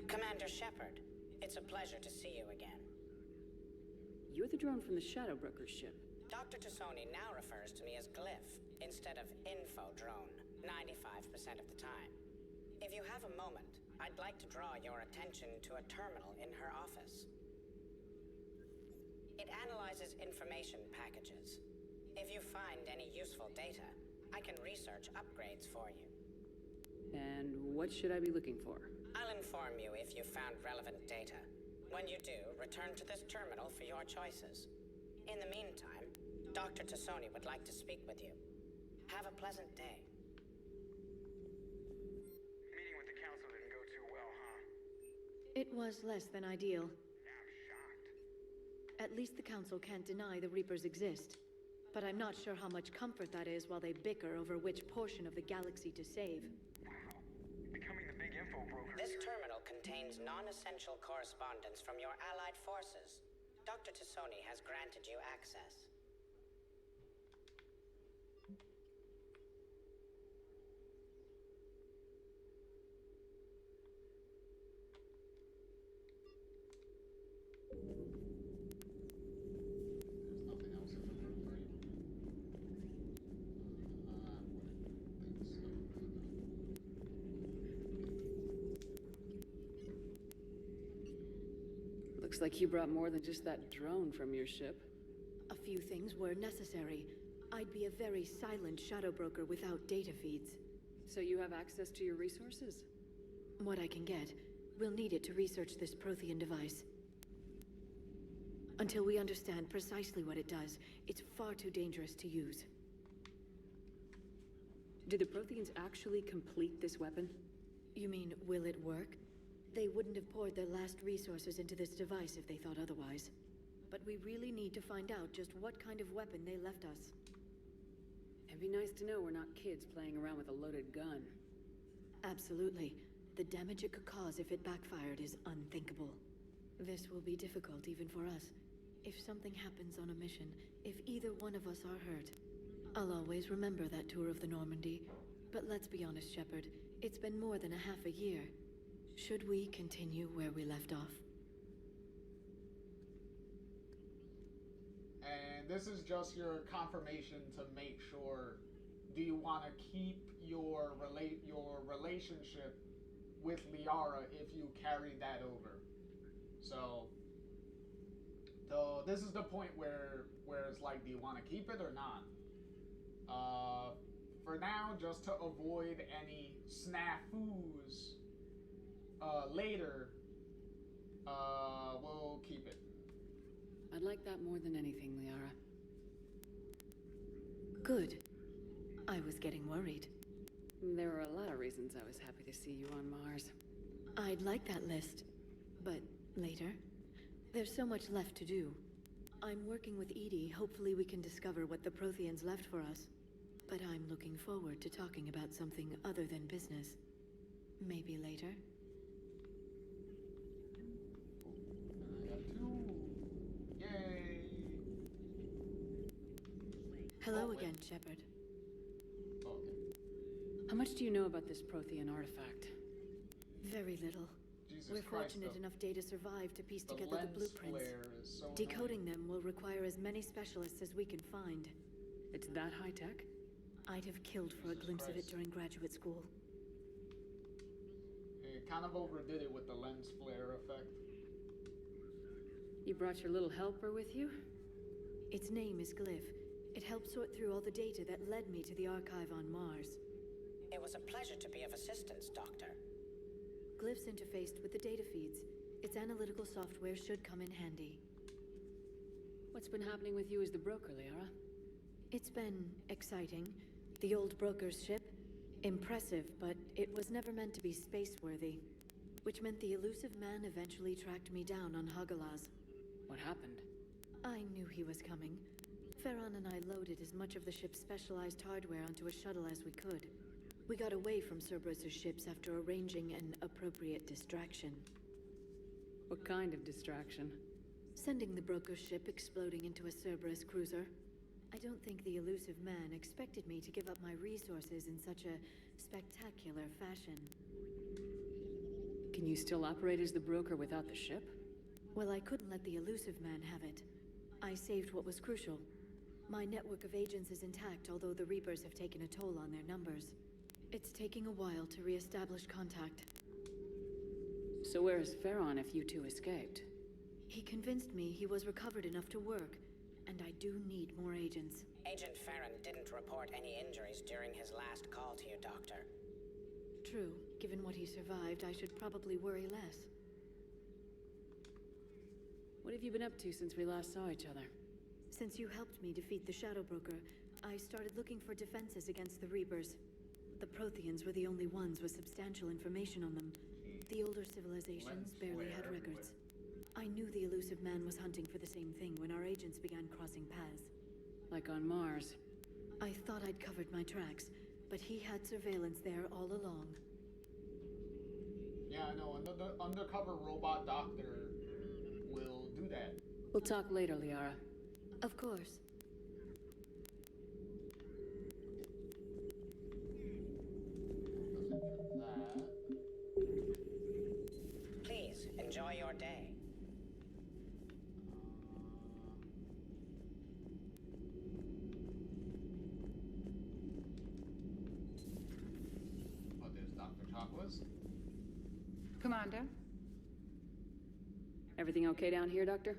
Commander Shepard, it's a pleasure to see you again. You're the drone from the Shadow Broker's ship. Dr. Tassoni now refers to me as Glyph instead of Info Drone, 95% of the time. If you have a moment, I'd like to draw your attention to a terminal in her office. It analyzes information packages. If you find any useful data, I can research upgrades for you. And what should I be looking for? I'll inform you if you found relevant data. When you do, return to this terminal for your choices. In the meantime, Dr. Tassoni would like to speak with you. Have a pleasant day. Meeting with the council didn't go too well, huh? It was less than ideal. I'm shocked. At least the council can't deny the Reapers exist. But I'm not sure how much comfort that is while they bicker over which portion of the galaxy to save. Wow. Becoming the big info broker. This terminal contains non-essential correspondence from your allied forces. Dr. Tassoni has granted you access. There's nothing else in the room for you? I wouldn't think so. Looks like you brought more than just that drone from your ship. A few things were necessary. I'd be a very silent shadow broker without data feeds. So you have access to your resources? What I can get. We'll need it to research this Prothean device. Until we understand precisely what it does, it's far too dangerous to use. Did the Protheans actually complete this weapon? You mean, will it work? They wouldn't have poured their last resources into this device if they thought otherwise. But we really need to find out just what kind of weapon they left us. It'd be nice to know we're not kids playing around with a loaded gun. Absolutely. The damage it could cause if it backfired is unthinkable. This will be difficult even for us. If something happens on a mission, if either one of us are hurt, I'll always remember that tour of the Normandy. But let's be honest, Shepard. It's been more than a half a year. Should we continue where we left off? And this is just your confirmation to make sure, do you want to keep your relationship with Liara if you carry that over? So this is the point where it's like, do you want to keep it or not? For now, just to avoid any snafus later, we'll keep it. I'd like that more than anything, Liara. Good. I was getting worried. There were a lot of reasons I was happy to see you on Mars. I'd like that list. But later? There's so much left to do. I'm working with EDI. Hopefully we can discover what the Protheans left for us. But I'm looking forward to talking about something other than business. Maybe later? I got 2. Yay! Hello again, Shepard. Okay. How much do you know about this Prothean artifact? Very little. Jesus We're Christ, fortunate enough Data survived to piece together the lens blueprints. flare is so Decoding them will require as many specialists as we can find. It's that high tech? I'd have killed for a glimpse of it during graduate school. They kind of overdid it with the lens flare effect. You brought your little helper with you? Its name is Glyph. It helped sort through all the data that led me to the archive on Mars. It was a pleasure to be of assistance, Doctor. Glyph's interfaced with the data feeds. Its analytical software should come in handy. What's been happening with you as the broker, Liara? It's been exciting. The old broker's ship? Impressive, but it was never meant to be space-worthy. Which meant the elusive man eventually tracked me down on Hagalaz. What happened? I knew he was coming. Farron and I loaded as much of the ship's specialized hardware onto a shuttle as we could. We got away from Cerberus' ships after arranging an appropriate distraction. What kind of distraction? Sending the broker's ship exploding into a Cerberus cruiser. I don't think the elusive man expected me to give up my resources in such a spectacular fashion. Can you still operate as the broker without the ship? Well, I couldn't let the elusive man have it. I saved what was crucial. My network of agents is intact, although the Reapers have taken a toll on their numbers. It's taking a while to re-establish contact. So where is Farron if you two escaped? He convinced me he was recovered enough to work, and I do need more agents. Agent Farron didn't report any injuries during his last call to you, Doctor. True. Given what he survived, I should probably worry less. What have you been up to since we last saw each other? Since you helped me defeat the Shadow Broker, I started looking for defenses against the Reapers. The Protheans were the only ones with substantial information on them. The older civilizations barely had records. I knew the elusive man was hunting for the same thing when our agents began crossing paths. Like on Mars. I thought I'd covered my tracks, but he had surveillance there all along. Yeah, I know. Undercover robot doctor will do that. We'll talk later, Liara. Of course. Please, enjoy your day. Oh, there's Dr. Chakwas. Commander? Everything okay down here, Doctor?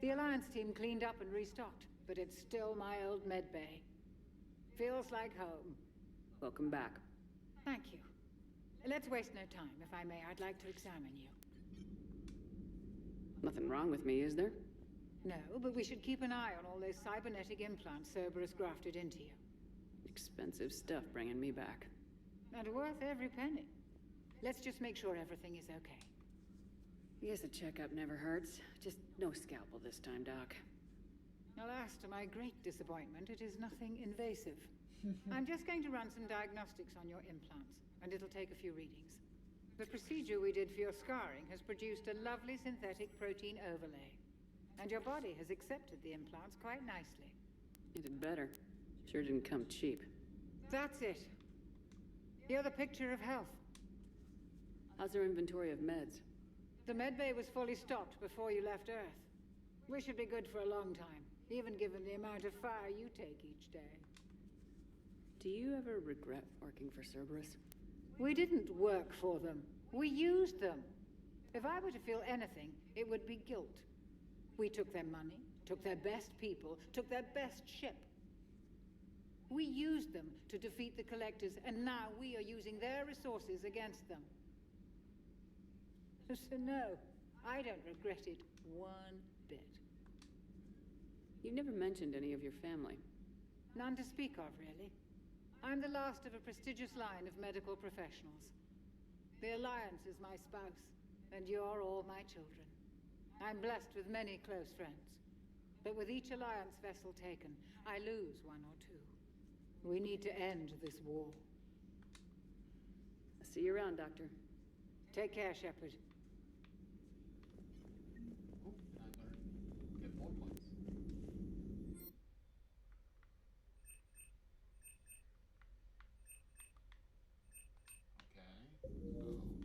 The Alliance team cleaned up and restocked, but it's still my old medbay. Feels like home. Welcome back. Thank you. Let's waste no time. If I may, I'd like to examine you. Nothing wrong with me, is there? No, but we should keep an eye on all those cybernetic implants Cerberus grafted into you. Expensive stuff bringing me back. And worth every penny. Let's just make sure everything is okay. I guess a checkup never hurts. Just no scalpel this time, Doc. Alas, to my great disappointment, it is nothing invasive. I'm just going to run some diagnostics on your implants, and it'll take a few readings. The procedure we did for your scarring has produced a lovely synthetic protein overlay. And your body has accepted the implants quite nicely. It had better. Sure didn't come cheap. That's it. You're the picture of health. How's our inventory of meds? The medbay was fully stocked before you left Earth. We should be good for a long time, even given the amount of fire you take each day. Do you ever regret working for Cerberus? We didn't work for them. We used them. If I were to feel anything, it would be guilt. We took their money, took their best people, took their best ship. We used them to defeat the Collectors, and now we are using their resources against them. So no, I don't regret it one bit. You never mentioned any of your family. None to speak of, really. I'm the last of a prestigious line of medical professionals. The Alliance is my spouse, and you're all my children. I'm blessed with many close friends. But with each Alliance vessel taken, I lose one or two. We need to end this war. I'll see you around, Doctor. Take care, Shepard. Get more points. Okay, so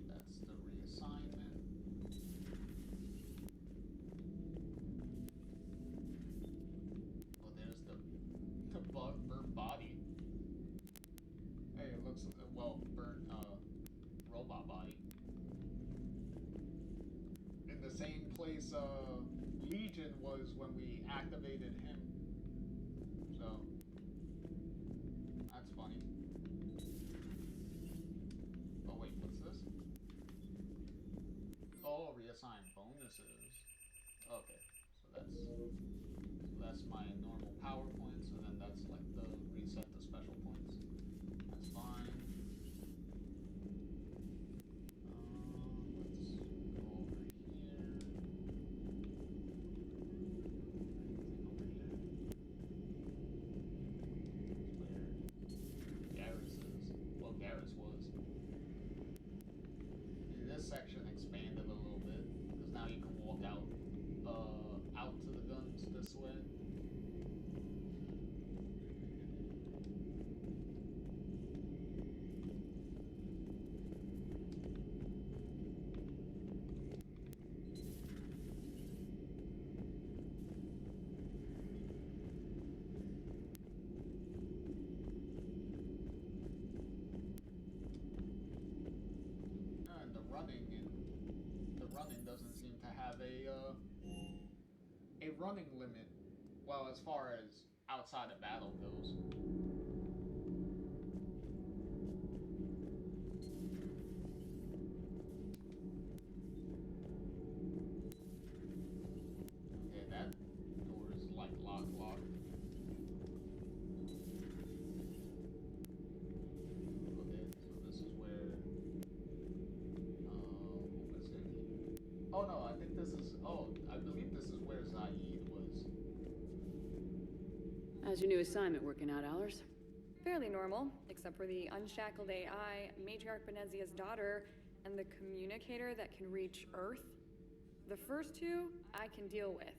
that's the reassignment. Oh, there's the burnt body. Hey, it looks well burnt. this Legion was when we activated him. So that's funny. Oh wait, what's this? Oh, reassign bonuses. Okay, so that's my normal power points, and then that's like the reset the special points. That's fine. Let's go over here. Anything over here? Where Garrus was. This section expanded a little bit because now you can walk out to the guns this way. And the running doesn't seem to have a running limit. Well, as far as outside of battle goes. Okay, that door is like locked. Okay, so this is where what was it here? Oh no, I think this is I believe this is where Zaid was. How's your new assignment working out, Allers? Fairly normal, except for the unshackled AI, Matriarch Benezia's daughter, and the communicator that can reach Earth. The first two, I can deal with.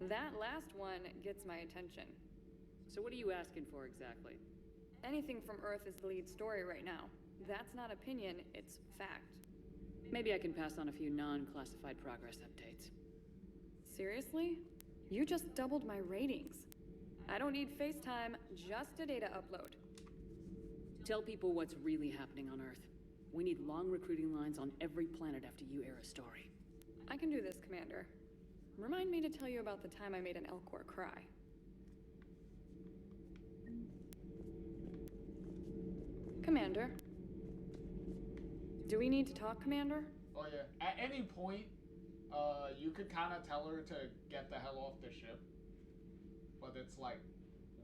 That last one gets my attention. So what are you asking for exactly? Anything from Earth is the lead story right now. That's not opinion, it's fact. Maybe I can pass on a few non-classified progress updates. Seriously? You just doubled my ratings. I don't need FaceTime, just a data upload. Tell people what's really happening on Earth. We need long recruiting lines on every planet after you air a story. I can do this, Commander. Remind me to tell you about the time I made an Elcor cry. Commander? Do we need to talk, Commander? Oh yeah. At any point, you could kind of tell her to get the hell off the ship. But it's like,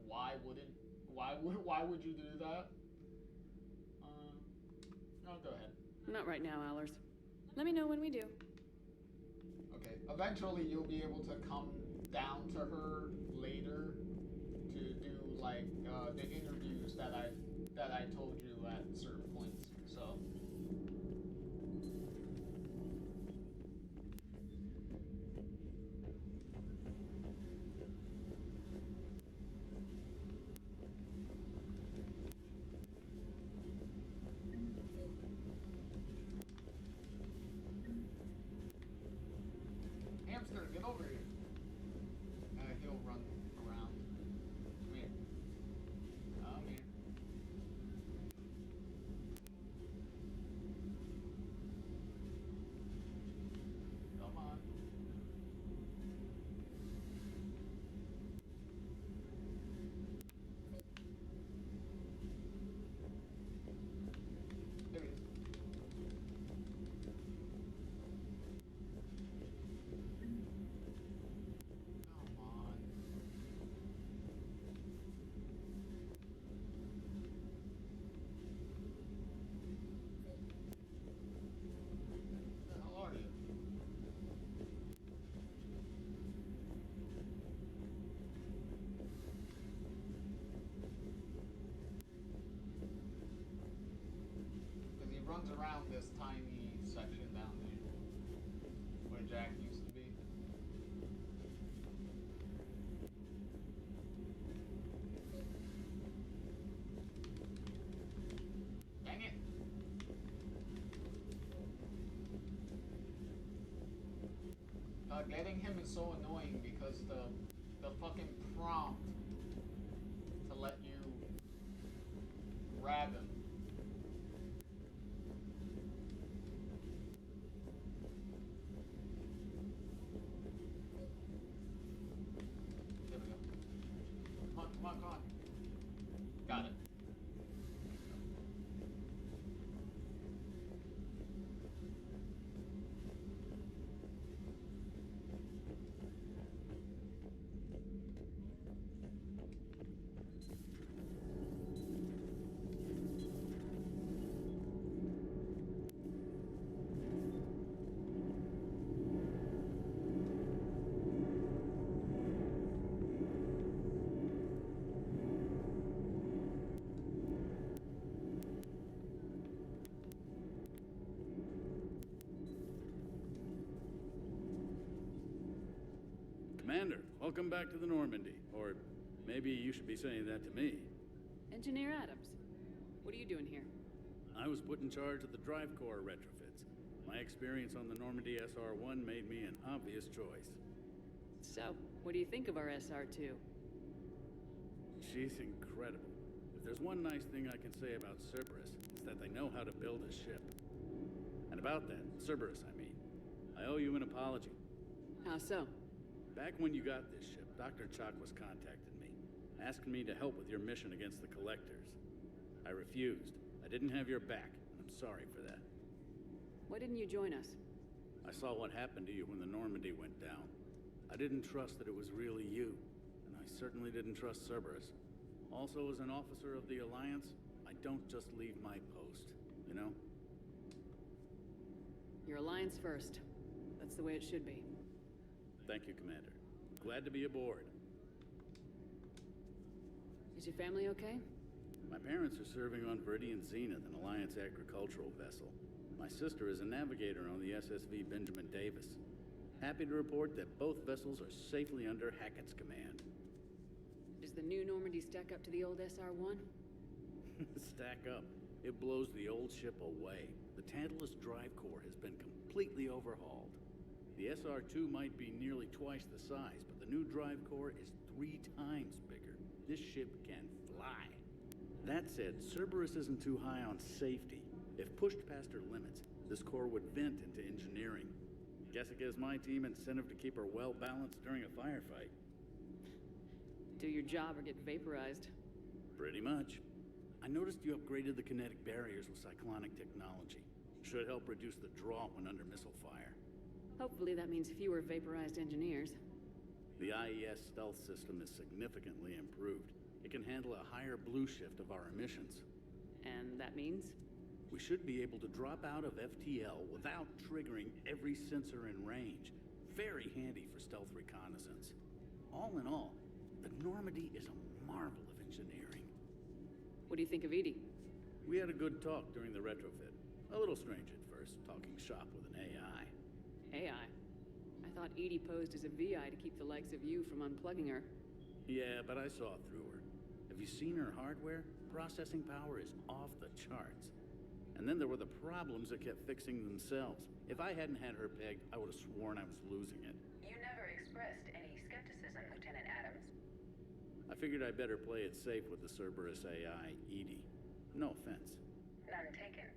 why would you do that? No, go ahead. Not right now, Allers. Let me know when we do. Okay. Eventually, you'll be able to come down to her later to do like the interviews that I told you at certain points. So. Hamster, get over here. He'll run around. Come here. Come here. Come on. There he is. Runs around this tiny section down here where Jack used to be. Dang it! Getting him is so annoying because the fucking prompt to let you grab him. got it. Commander, welcome back to the Normandy. Or maybe you should be saying that to me. Engineer Adams, what are you doing here? I was put in charge of the drive core retrofits. My experience on the Normandy SR-1 made me an obvious choice. So, what do you think of our SR-2? She's incredible. If there's one nice thing I can say about Cerberus, it's that they know how to build a ship. And about that, Cerberus, I mean, I owe you an apology. How so? Back when you got this ship, Dr. Chakwas contacted me, asking me to help with your mission against the Collectors. I refused. I didn't have your back, and I'm sorry for that. Why didn't you join us? I saw what happened to you when the Normandy went down. I didn't trust that it was really you, and I certainly didn't trust Cerberus. Also, as an officer of the Alliance, I don't just leave my post, you know? Your Alliance first. That's the way it should be. Thank you, Commander. Glad to be aboard. Is your family okay? My parents are serving on Viridian Zenith, an Alliance agricultural vessel. My sister is a navigator on the SSV Benjamin Davis. Happy to report that both vessels are safely under Hackett's command. Does the new Normandy stack up to the old SR-1? Stack up. It blows the old ship away. The Tantalus drive core has been completely overhauled. The SR-2 might be nearly twice the size, but the new drive core is 3 times bigger. This ship can fly. That said, Cerberus isn't too high on safety. If pushed past her limits, this core would vent into engineering. Guess it gives my team incentive to keep her well-balanced during a firefight. Do your job or get vaporized. Pretty much. I noticed you upgraded the kinetic barriers with cyclonic technology. Should help reduce the draw when under missile fire. Hopefully that means fewer vaporized engineers. The IES stealth system is significantly improved. It can handle a higher blue shift of our emissions. And that means? We should be able to drop out of FTL without triggering every sensor in range. Very handy for stealth reconnaissance. All in all, the Normandy is a marvel of engineering. What do you think of Edie? We had a good talk during the retrofit. A little strange at first, talking shop with an AI. AI? I thought Edie posed as a VI to keep the likes of you from unplugging her. Yeah, but I saw through her. Have you seen her hardware? Processing power is off the charts. And then there were the problems that kept fixing themselves. If I hadn't had her pegged, I would have sworn I was losing it. You never expressed any skepticism, Lieutenant Adams. I figured I'd better play it safe with the Cerberus AI, Edie. No offense. None taken.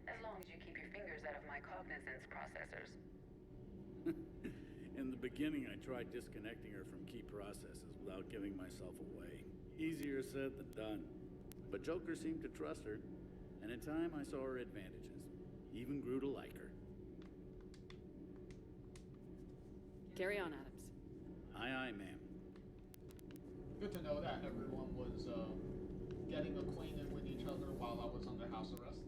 As long as you keep your fingers out of my cognizance processors. In the beginning, I tried disconnecting her from key processes without giving myself away. Easier said than done. But Joker seemed to trust her, and in time I saw her advantages. Even grew to like her. Carry on, Adams. Aye, aye, ma'am. Good to know that everyone was getting acquainted with each other while I was under house arrest.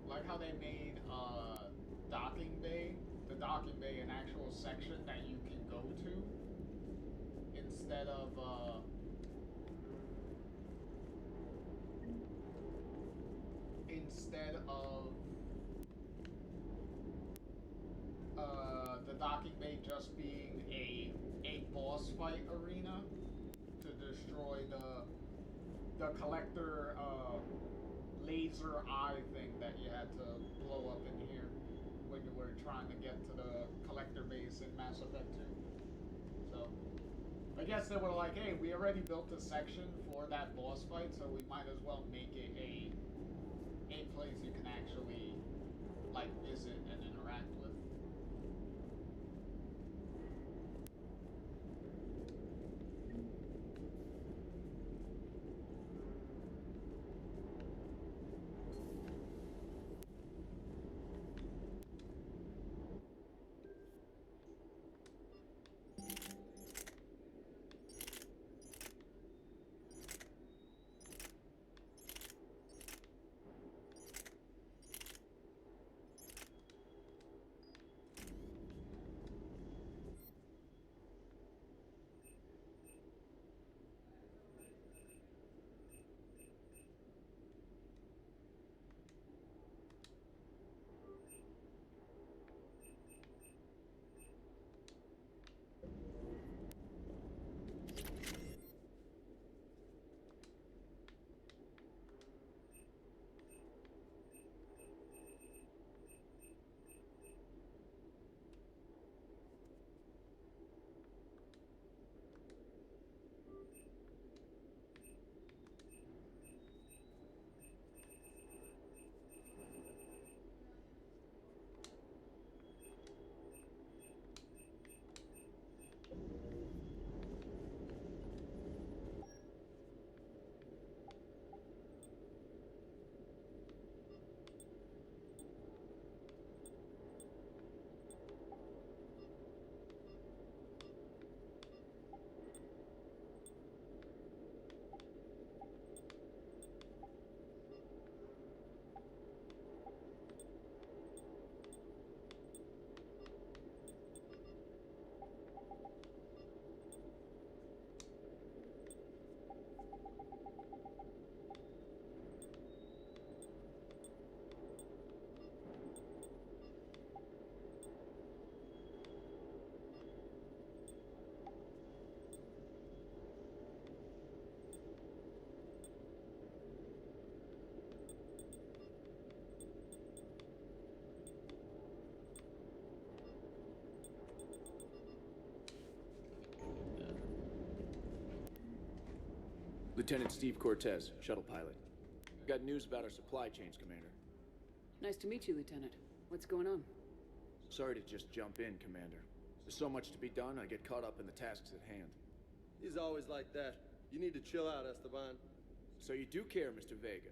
Like how they made the docking bay an actual section that you can go to instead of the docking bay just being a fight arena to destroy the collector laser eye thing that you had to blow up in here when you were trying to get to the collector base in Mass Effect 2. So I guess they were like, hey, we already built a section for that boss fight, so we might as well make it a place you can actually like visit and interact with. Lieutenant Steve Cortez, shuttle pilot. Got news about our supply chains, Commander. Nice to meet you, Lieutenant. What's going on? Sorry to just jump in, Commander. There's so much to be done, I get caught up in the tasks at hand. He's always like that. You need to chill out, Esteban. So you do care, Mr. Vega?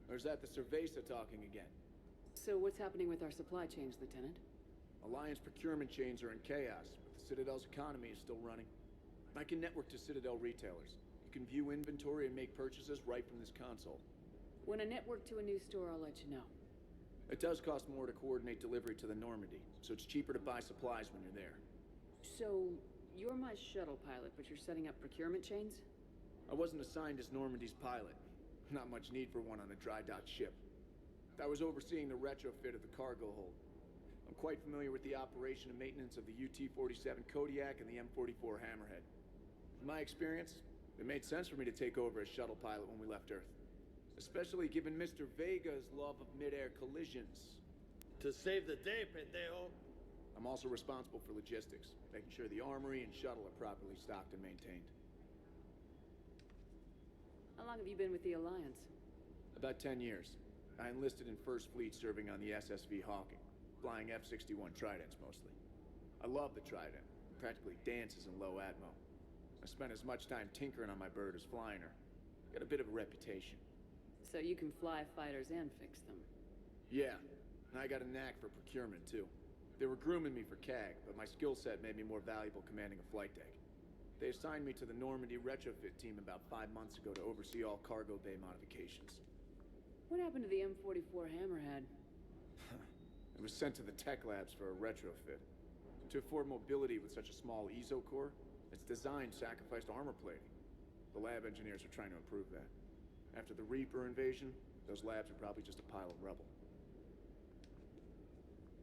Or is that the Cerveza talking again? So what's happening with our supply chains, Lieutenant? Alliance procurement chains are in chaos, but the Citadel's economy is still running. I can network to Citadel retailers. You can view inventory and make purchases right from this console. When I network to a new store, I'll let you know. It does cost more to coordinate delivery to the Normandy, so it's cheaper to buy supplies when you're there. So, you're my shuttle pilot, but you're setting up procurement chains? I wasn't assigned as Normandy's pilot. Not much need for one on a dry dock ship. I was overseeing the retrofit of the cargo hold. I'm quite familiar with the operation and maintenance of the UT-47 Kodiak and the M44 Hammerhead. In my experience, it made sense for me to take over as shuttle pilot when we left Earth. Especially given Mr. Vega's love of mid-air collisions. To save the day, pendejo. I'm also responsible for logistics, making sure the armory and shuttle are properly stocked and maintained. How long have you been with the Alliance? About 10 years. I enlisted in First Fleet serving on the SSV Hawking, flying F-61 Tridents mostly. I love the Trident. It practically dances in low atmo. I spent as much time tinkering on my bird as flying her. Got a bit of a reputation. So you can fly fighters and fix them? Yeah, and I got a knack for procurement too. They were grooming me for CAG, but my skill set made me more valuable commanding a flight deck. They assigned me to the Normandy retrofit team about 5 months ago to oversee all cargo bay modifications. What happened to the M44 Hammerhead? It was sent to the tech labs for a retrofit. To afford mobility with such a small ESO core, its design sacrificed armor plating. The lab engineers are trying to improve that. After the Reaper invasion, those labs are probably just a pile of rubble.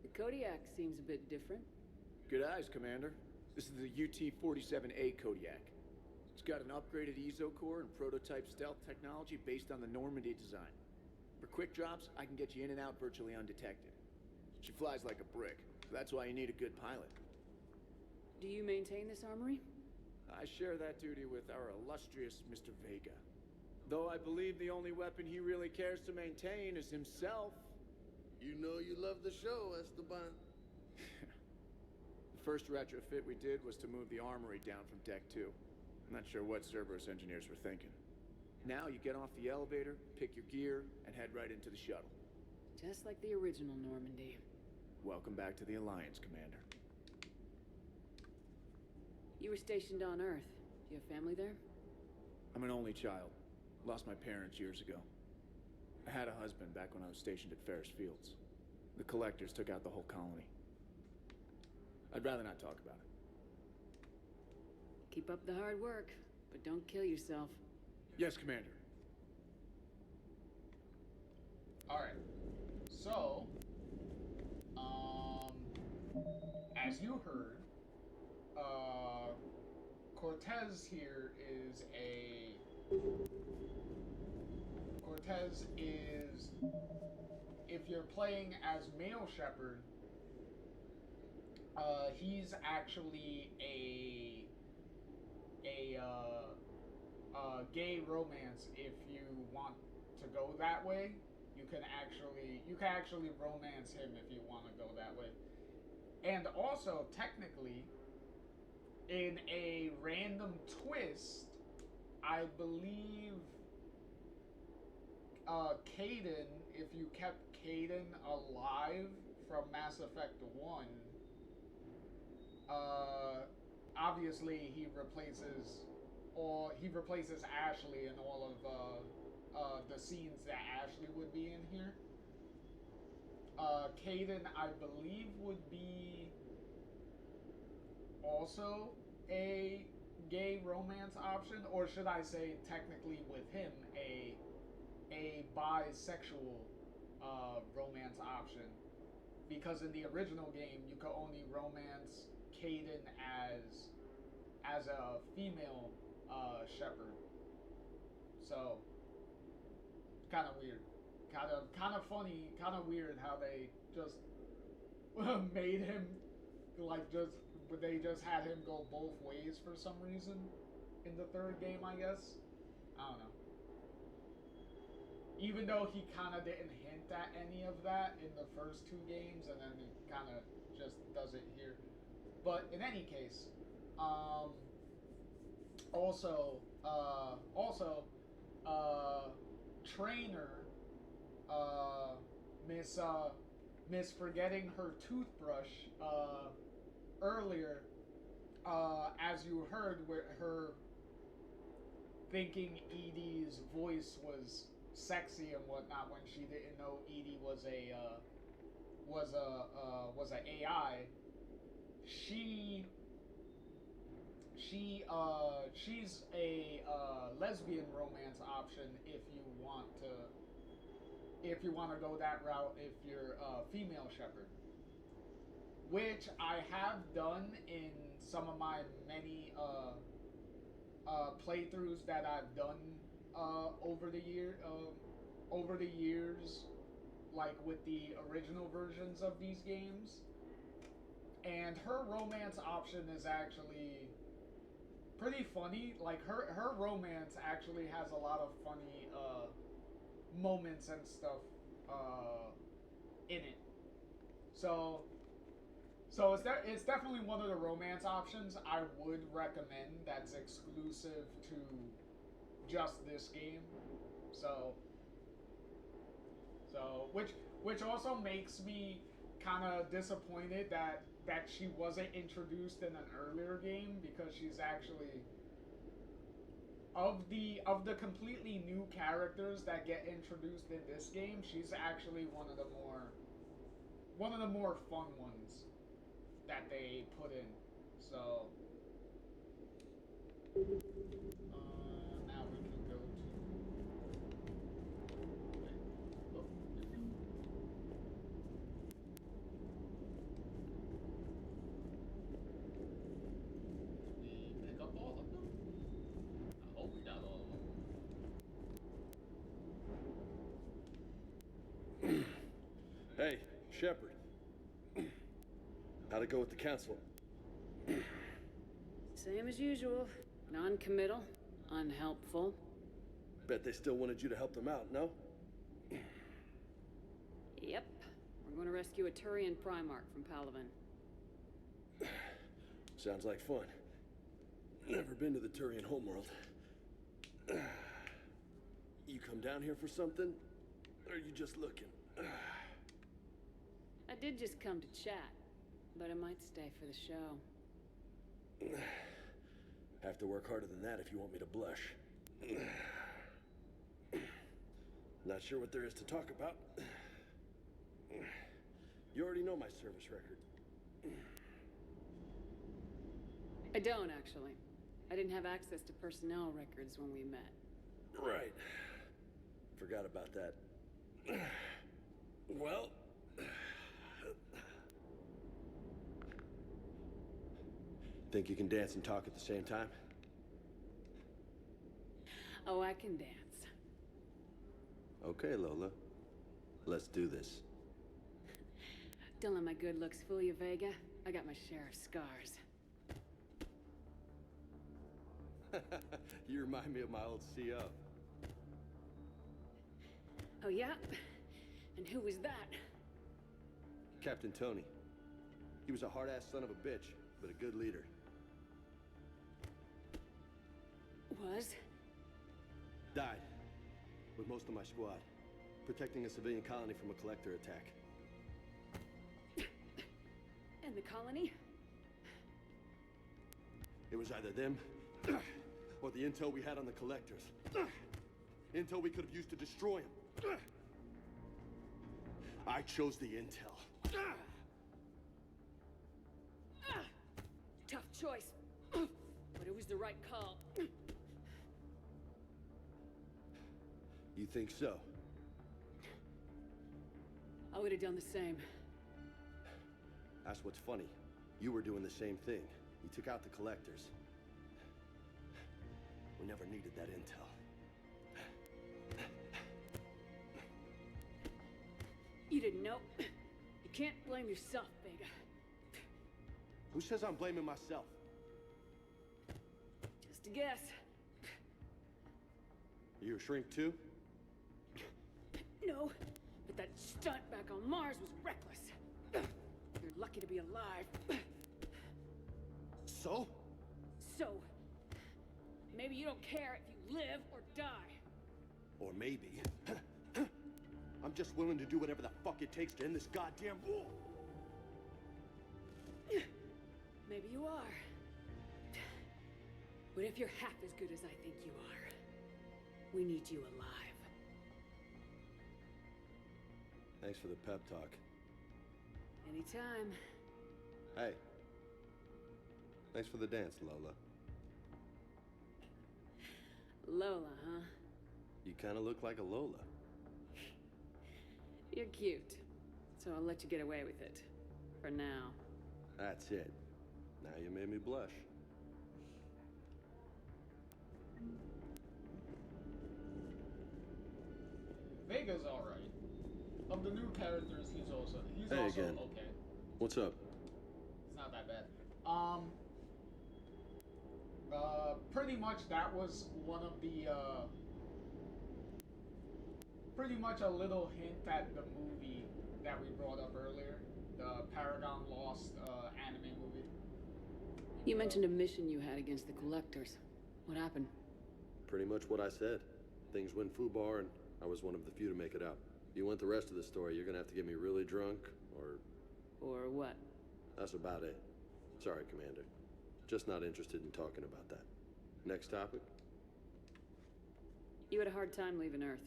The Kodiak seems a bit different. Good eyes, Commander. This is the UT-47A Kodiak. It's got an upgraded EZO core and prototype stealth technology based on the Normandy design. For quick drops, I can get you in and out virtually undetected. She flies like a brick, so that's why you need a good pilot. Do you maintain this armory? I share that duty with our illustrious Mr. Vega. Though I believe the only weapon he really cares to maintain is himself. You know you love the show, Esteban. The first retrofit we did was to move the armory down from Deck 2. I'm not sure what Cerberus engineers were thinking. Now you get off the elevator, pick your gear, and head right into the shuttle. Just like the original Normandy. Welcome back to the Alliance, Commander. You were stationed on Earth. Do you have family there? I'm an only child. Lost my parents years ago. I had a husband back when I was stationed at Ferris Fields. The Collectors took out the whole colony. I'd rather not talk about it. Keep up the hard work, but don't kill yourself. Yes, Commander. Alright. So, as you heard, Cortez here is Cortez is, if you're playing as male Shepard, he's actually a gay romance. If you want to go that way, you can actually romance him if you want to go that way. And also, technically, in a random twist, I believe Kaidan, if you kept Kaidan alive from Mass Effect 1, obviously he replaces Ashley in all of the scenes that Ashley would be in here. Kaidan, I believe, would be also a gay romance option, or should I say, technically with him, a bisexual romance option, because in the original game you could only romance Kaidan as a female Shepard. So kind of weird, kind of funny, kind of weird how they just made him they just had him go both ways for some reason in the third game, I guess. I don't know. Even though he kind of didn't hint at any of that in the first two games, and then he kind of just does it here. But in any case, Trainer, Miss Forgetting Her Toothbrush, earlier, as you heard, with her thinking EDI's voice was sexy and whatnot when she didn't know EDI was a AI. She's a lesbian romance option if you want to go that route if you're a female Shepard, which I have done in some of my many playthroughs that I've done over the years, like with the original versions of these games. And her romance option is actually pretty funny. Like her romance actually has a lot of funny moments and stuff in it. So it's definitely one of the romance options I would recommend that's exclusive to just this game. So which also makes me kind of disappointed that she wasn't introduced in an earlier game, because she's actually, of the completely new characters that get introduced in this game, she's actually one of the more fun ones that they put in. So now we can go to Shepard. How'd it go with the council? Same as usual. Non-committal, unhelpful. Bet they still wanted you to help them out, no? Yep. We're going to rescue a Turian Primarch from Palaven. Sounds like fun. Never been to the Turian homeworld. You come down here for something? Or are you just looking? I did just come to chat, but I might stay for the show. Have to work harder than that if you want me to blush. Not sure what there is to talk about. You already know my service record. I don't, actually. I didn't have access to personnel records when we met. Right. Forgot about that. Well... Think you can dance and talk at the same time? Oh, I can dance. Okay, Lola. Let's do this. Don't let my good looks fool you, Vega. I got my share of scars. You remind me of my old CO. Oh, yeah? And who was that? Captain Tony. He was a hard-ass son of a bitch, but a good leader. Was? Died. With most of my squad. Protecting a civilian colony from a collector attack. And the colony? It was either them, or the intel we had on the collectors. Intel we could have used to destroy them. I chose the intel. Tough choice. But it was the right call. You think so? I would have done the same. That's what's funny. You were doing the same thing. You took out the collectors. We never needed that intel. You didn't know. You can't blame yourself, Vega. Who says I'm blaming myself? Just a guess. You a shrink too? No, but that stunt back on Mars was reckless. You're lucky to be alive. So? So, maybe you don't care if you live or die. Or maybe... I'm just willing to do whatever the fuck it takes to end this goddamn war. Maybe you are. But if you're half as good as I think you are, we need you alive. Thanks for the pep talk. Anytime. Hey. Thanks for the dance, Lola. Lola, huh? You kind of look like a Lola. You're cute. So I'll let you get away with it. For now. That's it. Now you made me blush. Vega's alright. Of the new characters, he's also again. okay. What's up? It's not that bad. Pretty much that was one of the pretty much a little hint at the movie that we brought up earlier, the Paragon Lost anime movie. You mentioned a mission you had against the Collectors. What happened? Pretty much what I said. Things went foobar, and I was one of the few to make it out. If you want the rest of the story, you're gonna have to get me really drunk, or... Or what? That's about it. Sorry, Commander. Just not interested in talking about that. Next topic? You had a hard time leaving Earth.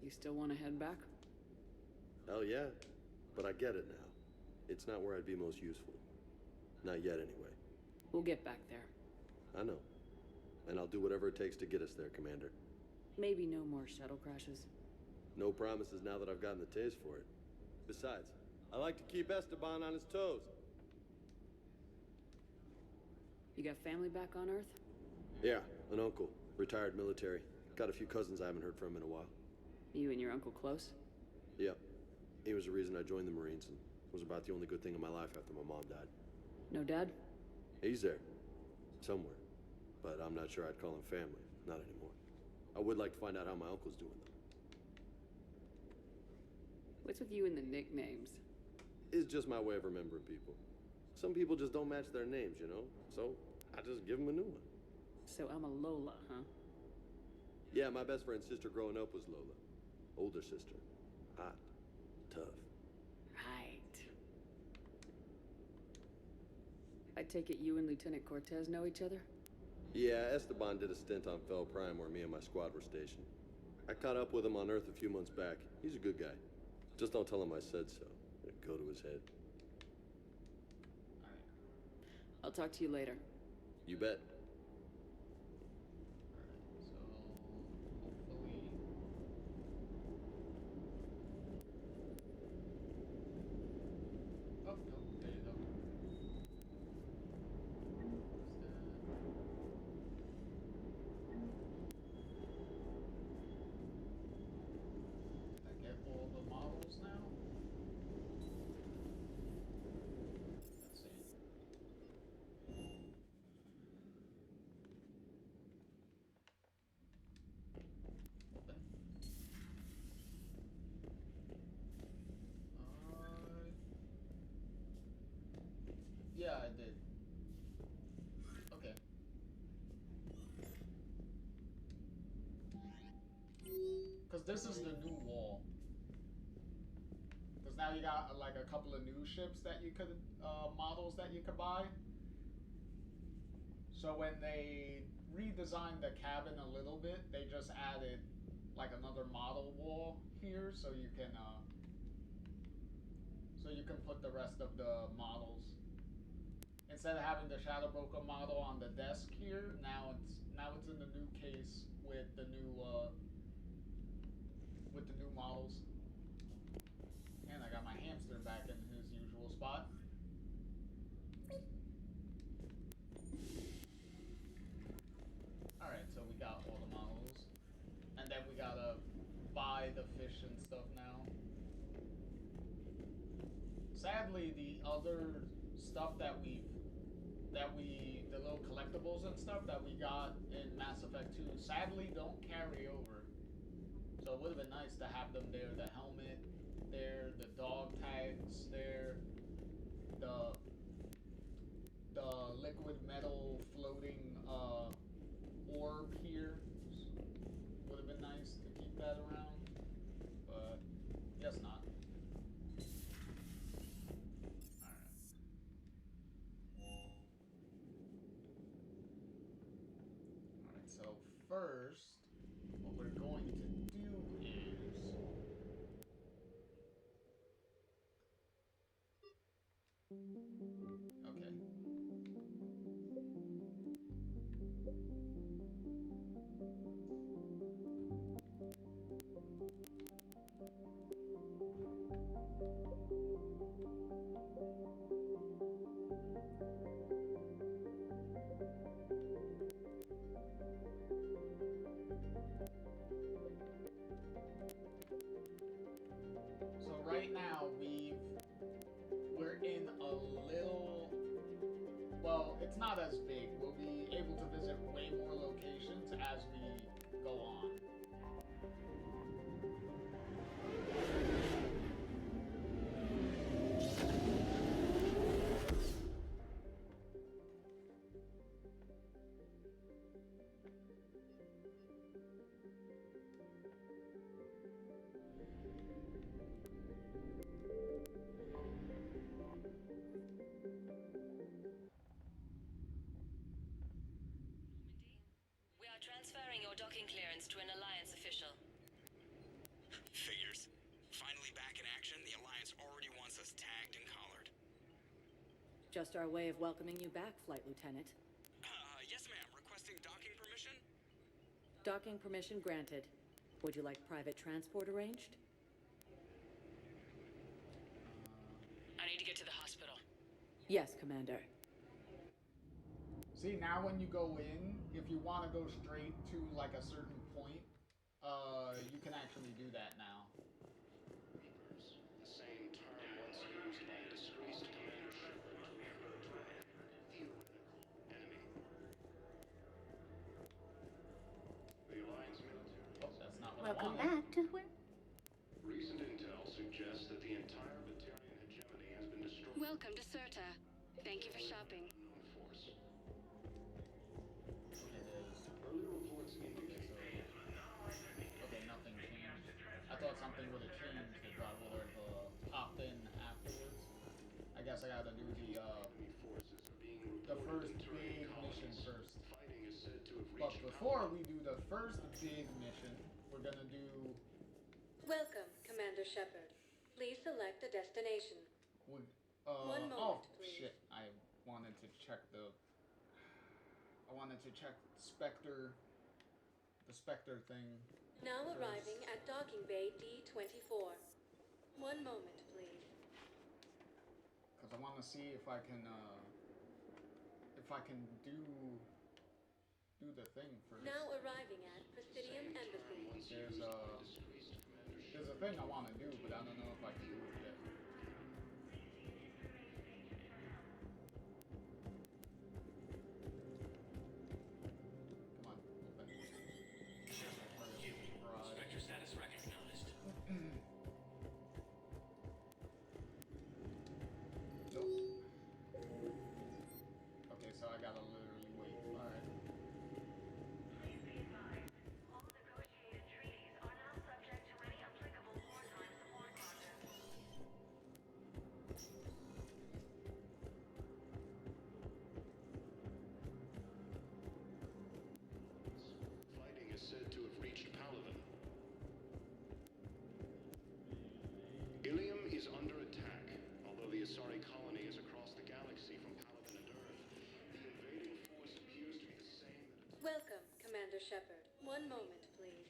You still want to head back? Hell yeah. But I get it now. It's not where I'd be most useful. Not yet, anyway. We'll get back there. I know. And I'll do whatever it takes to get us there, Commander. Maybe no more shuttle crashes. No promises now that I've gotten the taste for it. Besides, I like to keep Esteban on his toes. You got family back on Earth? Yeah, an uncle. Retired military. Got a few cousins I haven't heard from in a while. You and your uncle close? Yep. He was the reason I joined the Marines, and Was about the only good thing in my life after my mom died. No dad? He's there. Somewhere. But I'm not sure I'd call him family. Not anymore. I would like to find out how my uncle's doing, though. What's with you and the nicknames? It's just my way of remembering people. Some people just don't match their names, you know? So, I just give them a new one. So I'm a Lola, huh? Yeah, my best friend's sister growing up was Lola. Older sister. Hot. Tough. Right. I take it you and Lieutenant Cortez know each other? Yeah, Esteban did a stint on Fel Prime where me and my squad were stationed. I caught up with him on Earth a few months back. He's a good guy. Just don't tell him I said so. It'd go to his head. I'll talk to you later. You bet. Yeah, I did. Okay. Because this is the new wall. Because now you got like a couple of new ships that you could, models that you could buy. So when they redesigned the cabin a little bit, they just added like another model wall here, so you can put the rest of the models. Instead of having the Shadow Broker model on the desk here, now it's in the new case with the new models. And I got my hamster back in his usual spot. Alright, so we got all the models. And then we gotta buy the fish and stuff now. Sadly, the other stuff the little collectibles and stuff that we got in Mass Effect 2 sadly don't carry over. So it would have been nice to have them there. The helmet there, the dog tags there, the liquid metal floating orb here. Would have been nice to keep that around, but guess not. So first, what we're going to do is okay. Right now, we're in a little, well, it's not as big. We'll be able to visit way more locations as we go on. Transferring your docking clearance to an Alliance official. Figures. Finally back in action, the Alliance already wants us tagged and collared. Just our way of welcoming you back, Flight Lieutenant. Yes ma'am. Requesting docking permission? Docking permission granted. Would you like private transport arranged? I need to get to the hospital. Yes, Commander. See, now when you go in, if you want to go straight to like a certain point, you can actually do that now. The same term once used used by a disgraced Commander Shepard to refer to a theoretical enemy. The Alliance military. Oh, that's not what Welcome I wanted. back to where? Recent intel suggests that the entire Batarian hegemony has been destroyed. Welcome to Serta. Thank you for shopping. Unknown force. Early reports indicate. Okay, nothing changed. I thought something would have changed if I would have popped in afterwards. I guess I gotta do the first big mission first. Fighting is said to have But reached before we do the first big mission, we're gonna do. Welcome, Commander Shepard. Please select a destination. One moment, oh please. shit! I wanted to check the. I wanted to check Spectre. The Spectre thing. Now arriving at Docking Bay D-24. One moment, please. Because I want to see if I can do the thing first. Now arriving at Presidium Embassy. There's a thing I want to do, but I don't know if I can do it yet. Come on, open. Spectre status recognized. Nope. Okay, so I gotta literally wait. Alright. Please be advised, all negotiated treaties are now subject to any applicable wartime support clauses. Fighting is said to have reached Palaven. Ilium is under attack. Although the Asari colony is across the galaxy from Palaven and Earth, the invading force appears to be the same that Welcome, Commander Shepard. One moment, please.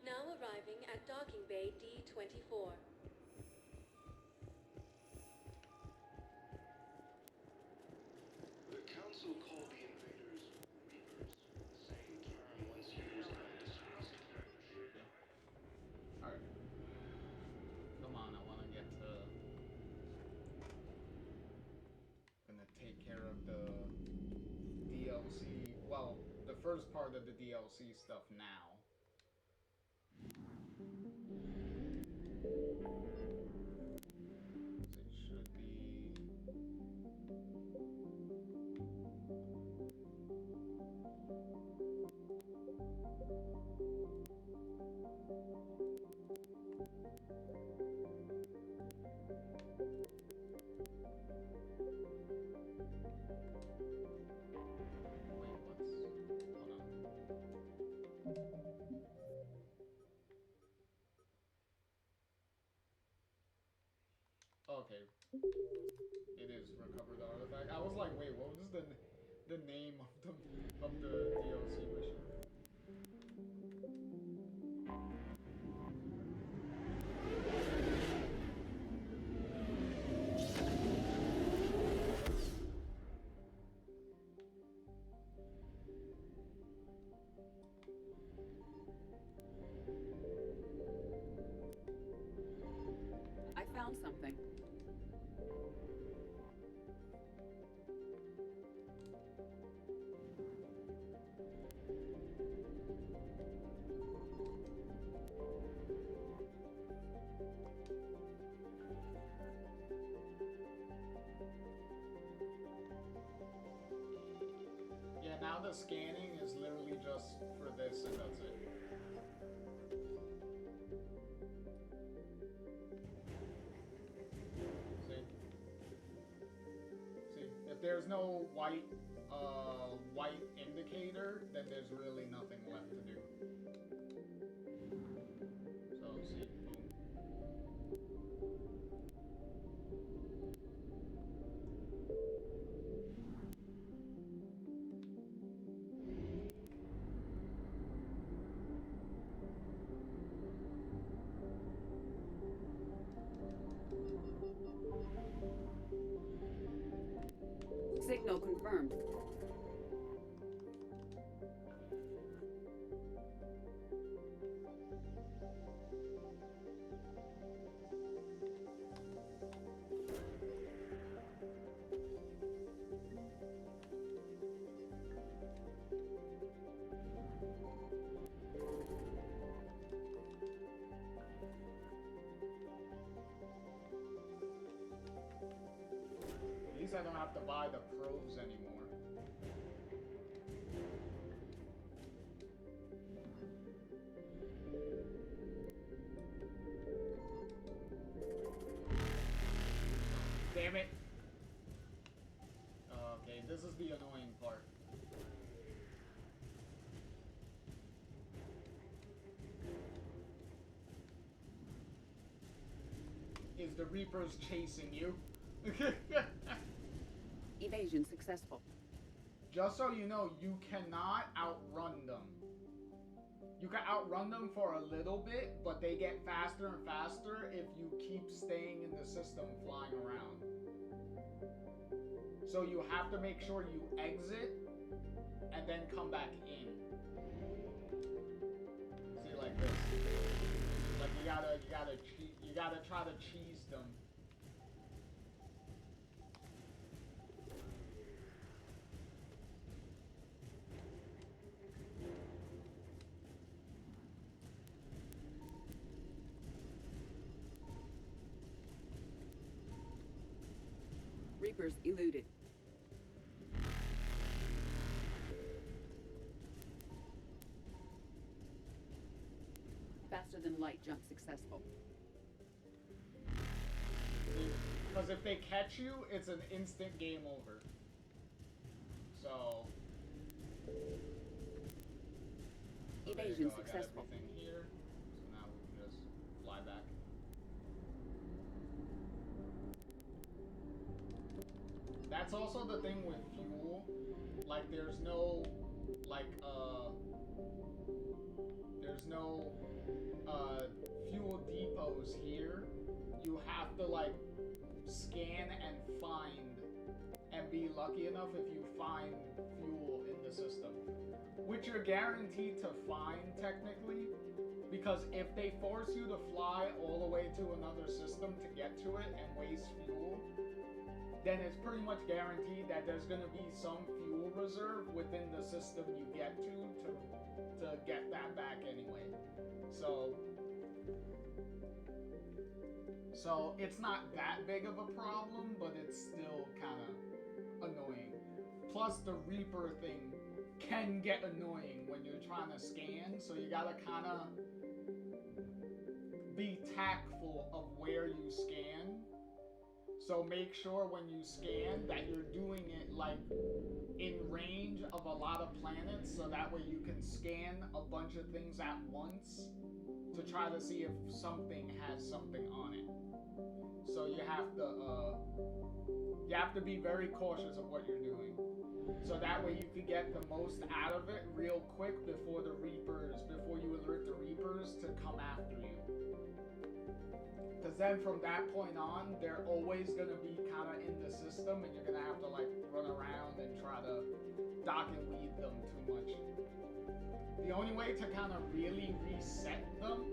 Now arriving at Docking Bay D-24. the Council called the invaders Reapers, the same term once used by a disgraced commandership. Alright. Come on, I wanna get to. Gonna take care of the DLC. Well, the first part of the DLC stuff now. It should be. Okay. It is recovered artifact. I was like, wait, what was the name of the DLC mission? I found something. Yeah, now the scanning is literally just for this and that's it. See? See, if there's no white indicator, then there's really nothing left to do. So, see, boom. Signal confirmed. least I don't have to buy the probes anymore. Damn it. Okay, this is the annoying part. Is the Reapers chasing you? Evasion successful. Just so you know, you cannot outrun them. You can outrun them for a little bit, but they get faster and faster if you keep staying in the system flying around. So you have to make sure you exit and then come back in. See, like this. Like you gotta try to cheese them. Reapers eluded. Faster than light jump successful. Because if they catch you, it's an instant game over. So... Evasion successful. I got everything here. So now we can just fly back. That's also the thing with fuel. Like, there's no, like, fuel depots here. You have to, like, scan and find, and be lucky enough if you find fuel in the system. Which you're guaranteed to find, technically, because if they force you to fly all the way to another system to get to it and waste fuel, then it's pretty much guaranteed that there's going to be some fuel reserve within the system you get to get that back anyway. So it's not that big of a problem, but it's still kind of annoying. Plus the Reaper thing can get annoying when you're trying to scan, so you gotta kind of be tactful of where you scan. So make sure when you scan that you're doing it like in range of a lot of planets, so that way you can scan a bunch of things at once to try to see if something has something on it. So you have to be very cautious of what you're doing. So that way you can get the most out of it real quick before you alert the Reapers to come after you. Because then from that point on, they're always going to be kind of in the system, and you're going to have to like run around and try to dock and weed them too much. The only way to kind of really reset them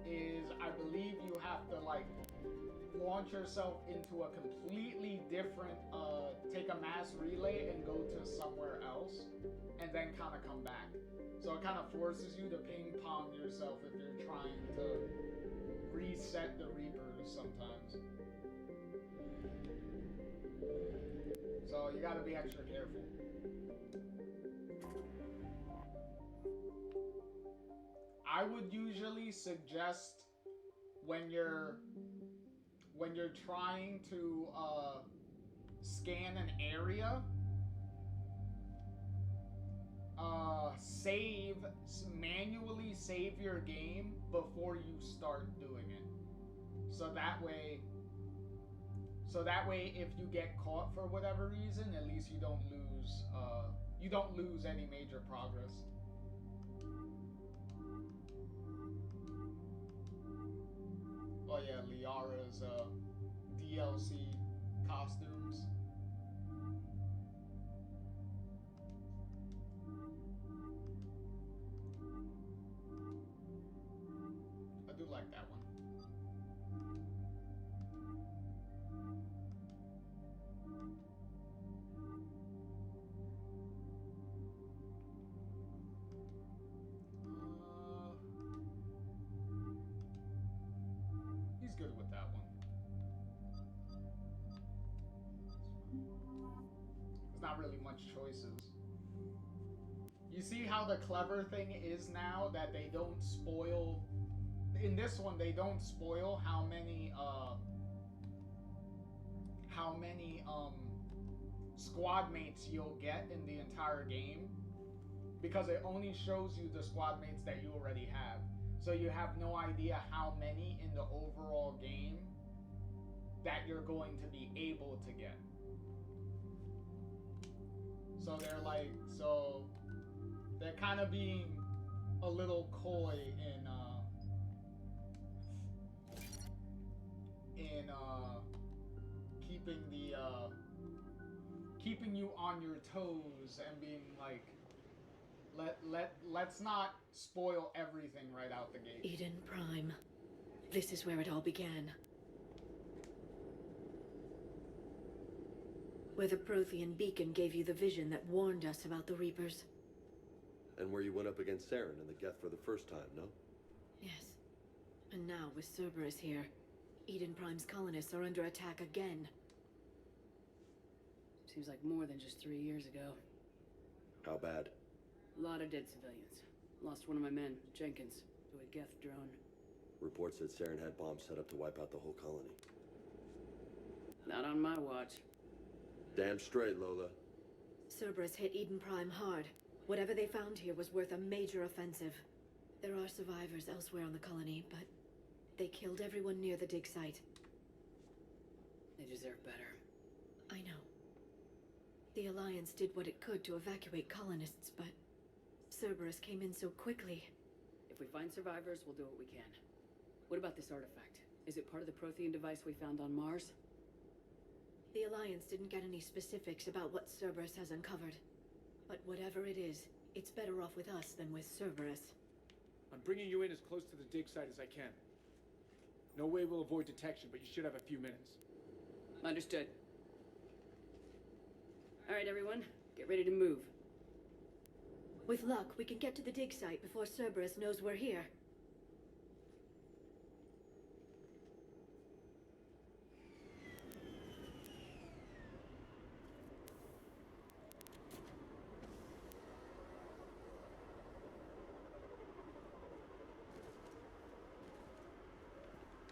is, I believe you have to like launch yourself into a completely different, take a mass relay and go to somewhere else, and then kind of come back. So it kind of forces you to ping pong yourself if you're trying to reset the Reapers sometimes. So you gotta be extra careful. I would usually suggest when you're trying to scan an area, manually save your game before you start doing it. So that way if you get caught for whatever reason, at least you don't lose any major progress. Oh yeah, Liara's DLC costumes. I do like that one. He's good with that one. not really much choices. You see how the clever thing is now that they don't spoil. In this one, they don't spoil how many squad mates you'll get in the entire game, because it only shows you the squad mates that you already have. So you have no idea how many in the overall game that you're going to be able to get. So they're kind of being a little coy in keeping you on your toes and being like, let's not spoil everything right out the gate. Eden Prime. This is where it all began. Where the Prothean beacon gave you the vision that warned us about the Reapers. And where you went up against Saren and the Geth for the first time, no? Yes. And now, with Cerberus here, Eden Prime's colonists are under attack again. Seems like more than just 3 years ago. How bad? A lot of dead civilians. Lost one of my men, Jenkins, to a Geth drone. Reports said Saren had bombs set up to wipe out the whole colony. Not on my watch. Damn straight, Lola. Cerberus hit Eden Prime hard. Whatever they found here was worth a major offensive. There are survivors elsewhere on the colony, but they killed everyone near the dig site. They deserve better. I know. The Alliance did what it could to evacuate colonists, but Cerberus came in so quickly. If we find survivors, we'll do what we can. What about this artifact? Is it part of the Prothean device we found on Mars? The Alliance didn't get any specifics about what Cerberus has uncovered. But whatever it is, it's better off with us than with Cerberus. I'm bringing you in as close to the dig site as I can. No way we'll avoid detection, but you should have a few minutes. Understood. All right, everyone. Get ready to move. With luck, we can get to the dig site before Cerberus knows we're here.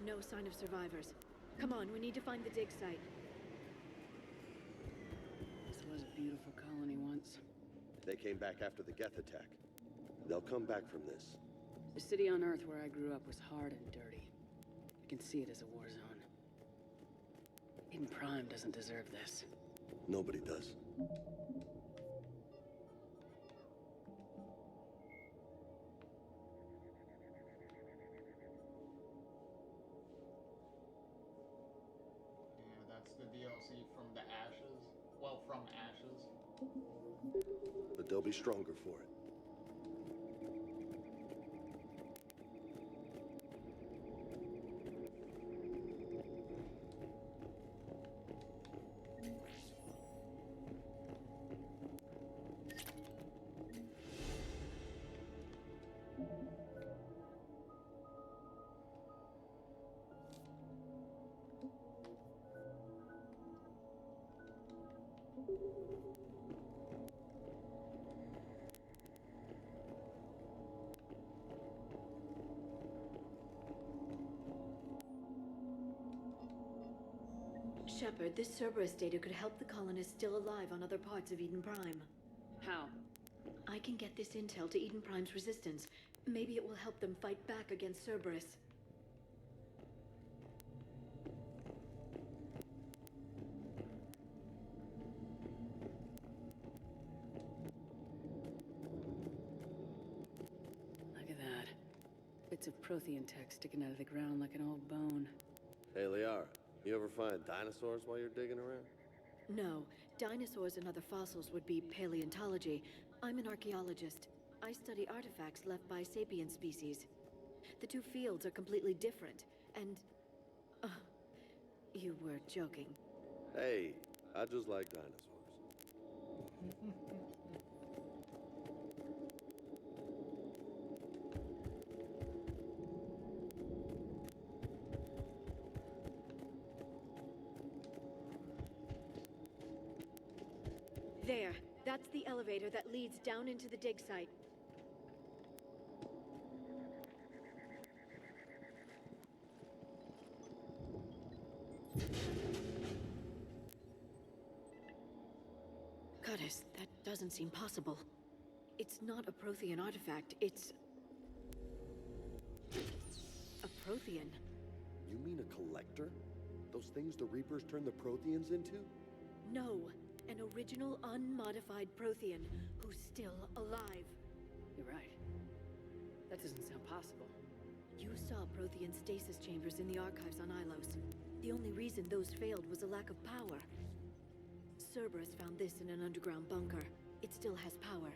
No sign of survivors. Come on, we need to find the dig site. This was a beautiful colony once. They came back after the Geth attack. They'll come back from this. The city on Earth where I grew up was hard and dirty. I can see it as a war zone. Eden Prime doesn't deserve this. Nobody does. The DLC from the Ashes. Well, from Ashes. But they'll be stronger for it. Shepard, this Cerberus data could help the colonists still alive on other parts of Eden Prime. How? I can get this intel to Eden Prime's resistance. Maybe it will help them fight back against Cerberus. Look at that. Bits of Prothean tech sticking out of the ground like an old bone. Hey, Liara, you ever find dinosaurs while you're digging around? No. Dinosaurs and other fossils would be paleontology. I'm an archaeologist. I study artifacts left by sapient species. The two fields are completely different, and... you were joking. Hey, I just like dinosaurs. There. That's the elevator that leads down into the dig site. Goddess, that doesn't seem possible. It's not a Prothean artifact, it's... a Prothean. You mean a collector? Those things the Reapers turn the Protheans into? No, an original unmodified Prothean who's still alive. You're right. That doesn't sound possible. You saw Prothean stasis chambers in the archives on Ilos. The only reason those failed was a lack of power. Cerberus found this in an underground bunker. It still has power.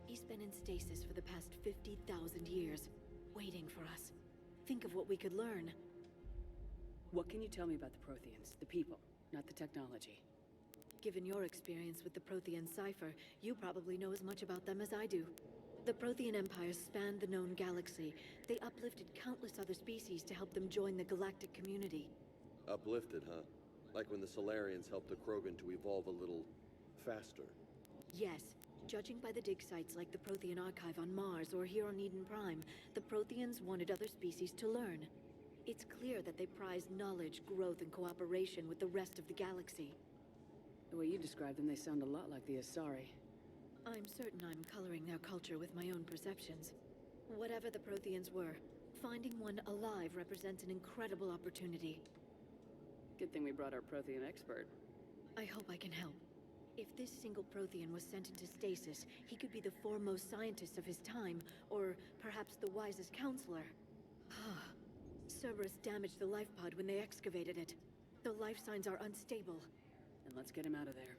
He's been in stasis for the past 50,000 years, waiting for us. Think of what we could learn. What can you tell me about the Protheans? The people, not the technology. Given your experience with the Prothean cipher, you probably know as much about them as I do. The Prothean Empire spanned the known galaxy. They uplifted countless other species to help them join the galactic community. Uplifted, huh? Like when the Solarians helped the Krogan to evolve a little faster. Yes. Judging by the dig sites like the Prothean Archive on Mars or here on Eden Prime, the Protheans wanted other species to learn. It's clear that they prized knowledge, growth, and cooperation with the rest of the galaxy. The way you describe them, they sound a lot like the Asari. I'm certain I'm coloring their culture with my own perceptions. Whatever the Protheans were, finding one alive represents an incredible opportunity. Good thing we brought our Prothean expert. I hope I can help. If this single Prothean was sent into stasis, he could be the foremost scientist of his time, or perhaps the wisest counselor. Cerberus damaged the life pod when they excavated it. The life signs are unstable. Then let's get him out of there.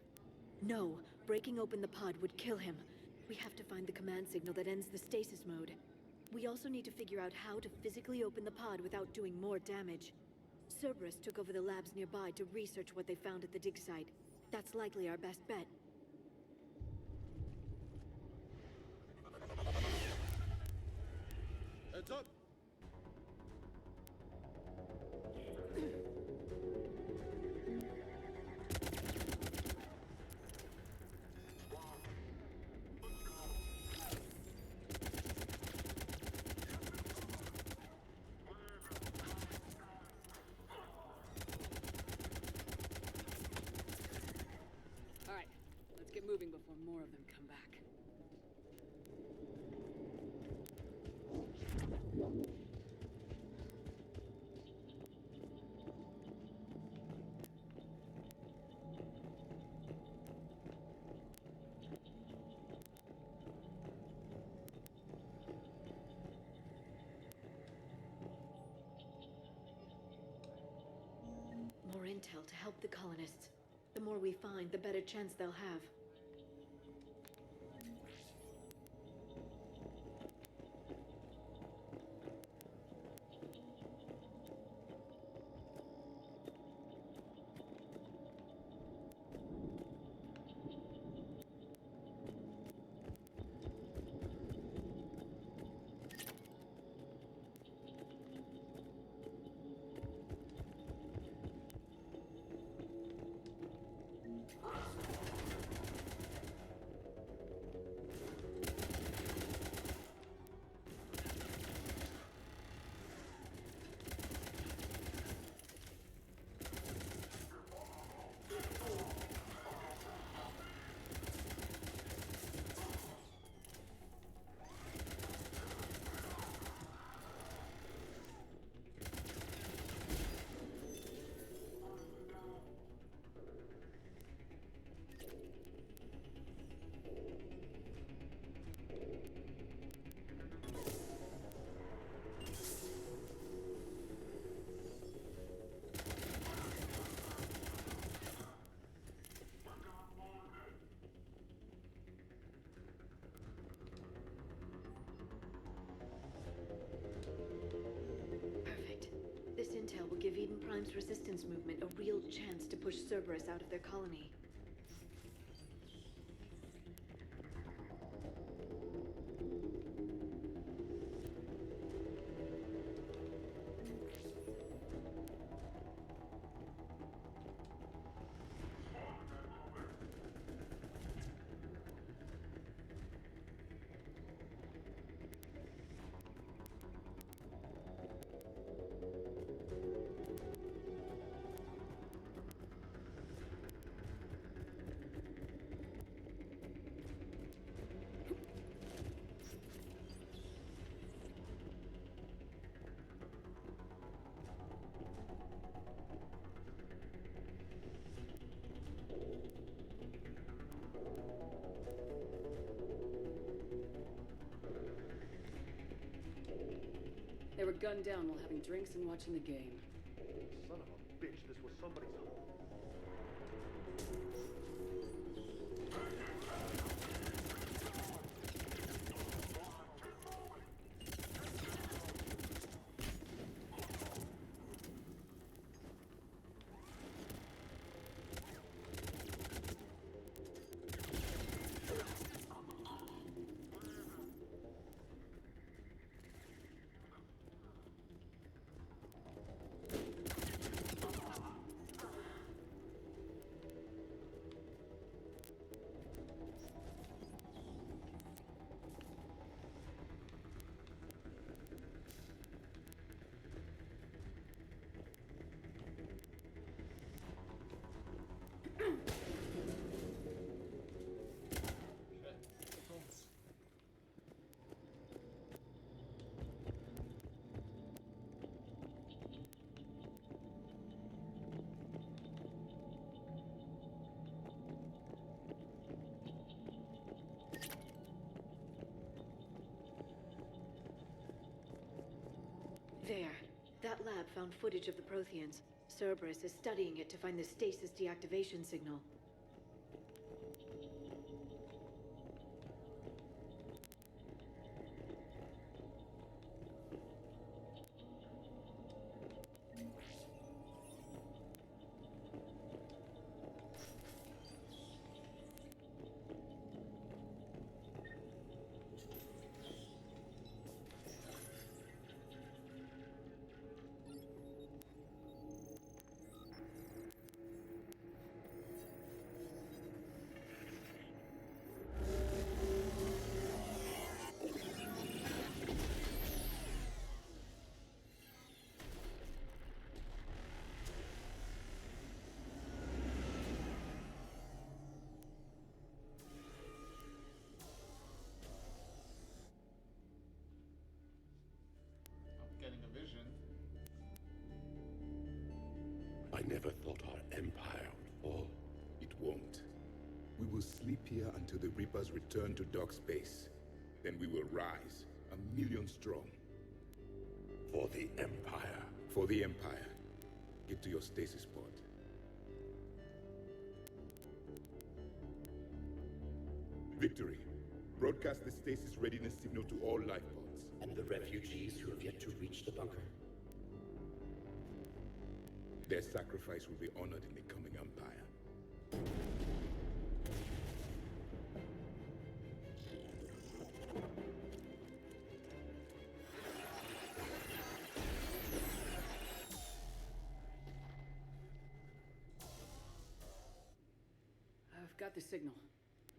No, breaking open the pod would kill him. We have to find the command signal that ends the stasis mode. We also need to figure out how to physically open the pod without doing more damage. Cerberus took over the labs nearby to research what they found at the dig site. That's likely our best bet. Heads up! Moving before more of them come back. More intel to help the colonists. The more we find, the better chance they'll have. This intel will give Eden Prime's resistance movement a real chance to push Cerberus out of their colony. gunned down while having drinks and watching the game. Son of a bitch, this was somebody's home. There. That lab found footage of the Protheans. Cerberus is studying it to find the stasis deactivation signal. Getting a vision. I never thought our empire would fall. It won't. We will sleep here until the Reapers return to dark space. Then we will rise, 1,000,000 strong. For the Empire. For the Empire. Get to your stasis pod. Victory. Broadcast the stasis readiness signal to all life pods. And the refugees who have yet to reach the bunker. Their sacrifice will be honored in the coming Empire. I've got the signal.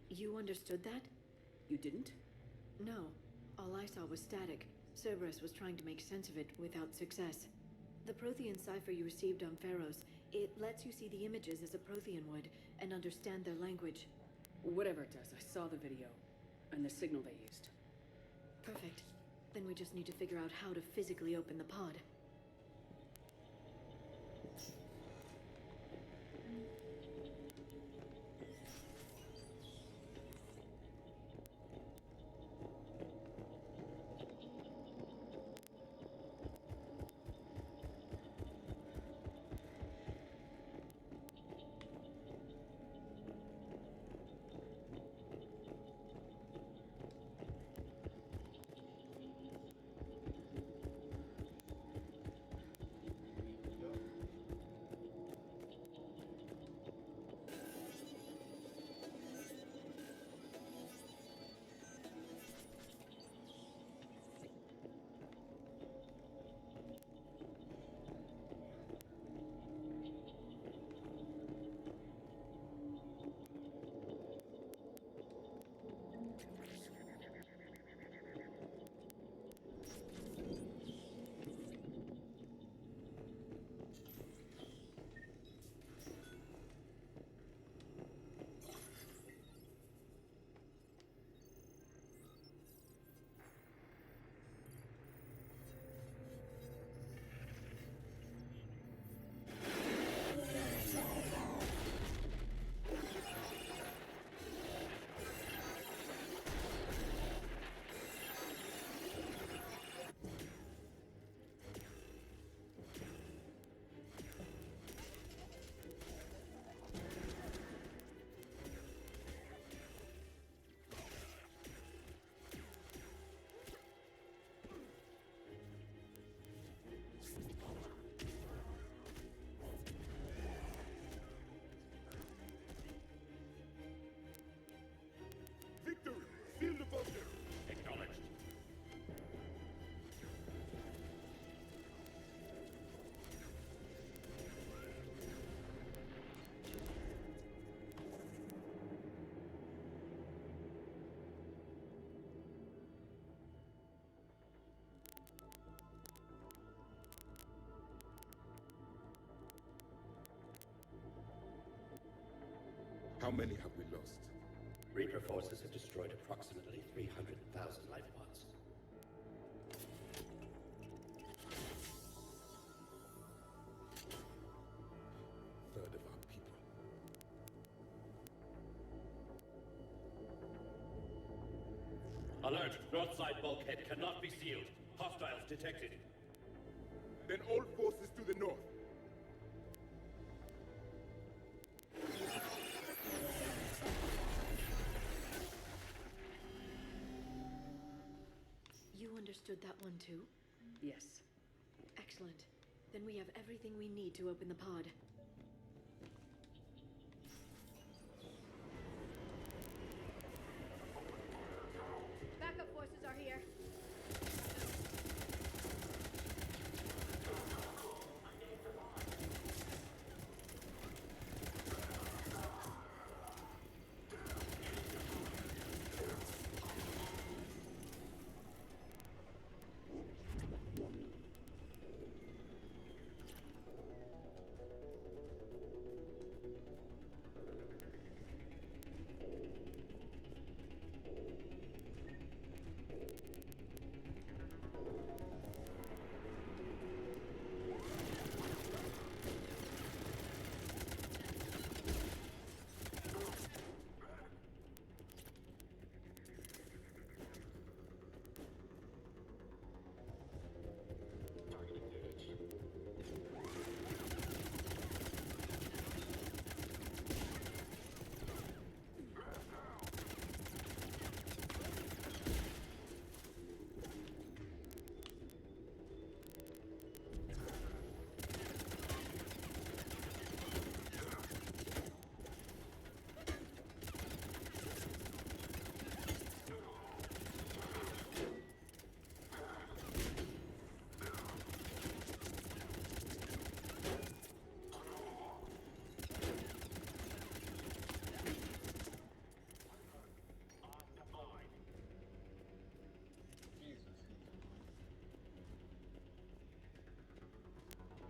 You understood that? You didn't? No. All I saw was static. Cerberus was trying to make sense of it without success. The Prothean cipher you received on Pharaohs, it lets you see the images as a Prothean would and understand their language. Whatever it does, I saw the video and the signal they used. Perfect. Then we just need to figure out how to physically open the pod. How many have we lost? Reaper forces have destroyed approximately 300,000 life pods. Third of our people. Alert! North side bulkhead cannot be sealed. Hostiles detected. Then all forces to the north. You understood that one too? Yes. Excellent. Then we have everything we need to open the pod. Backup forces are here.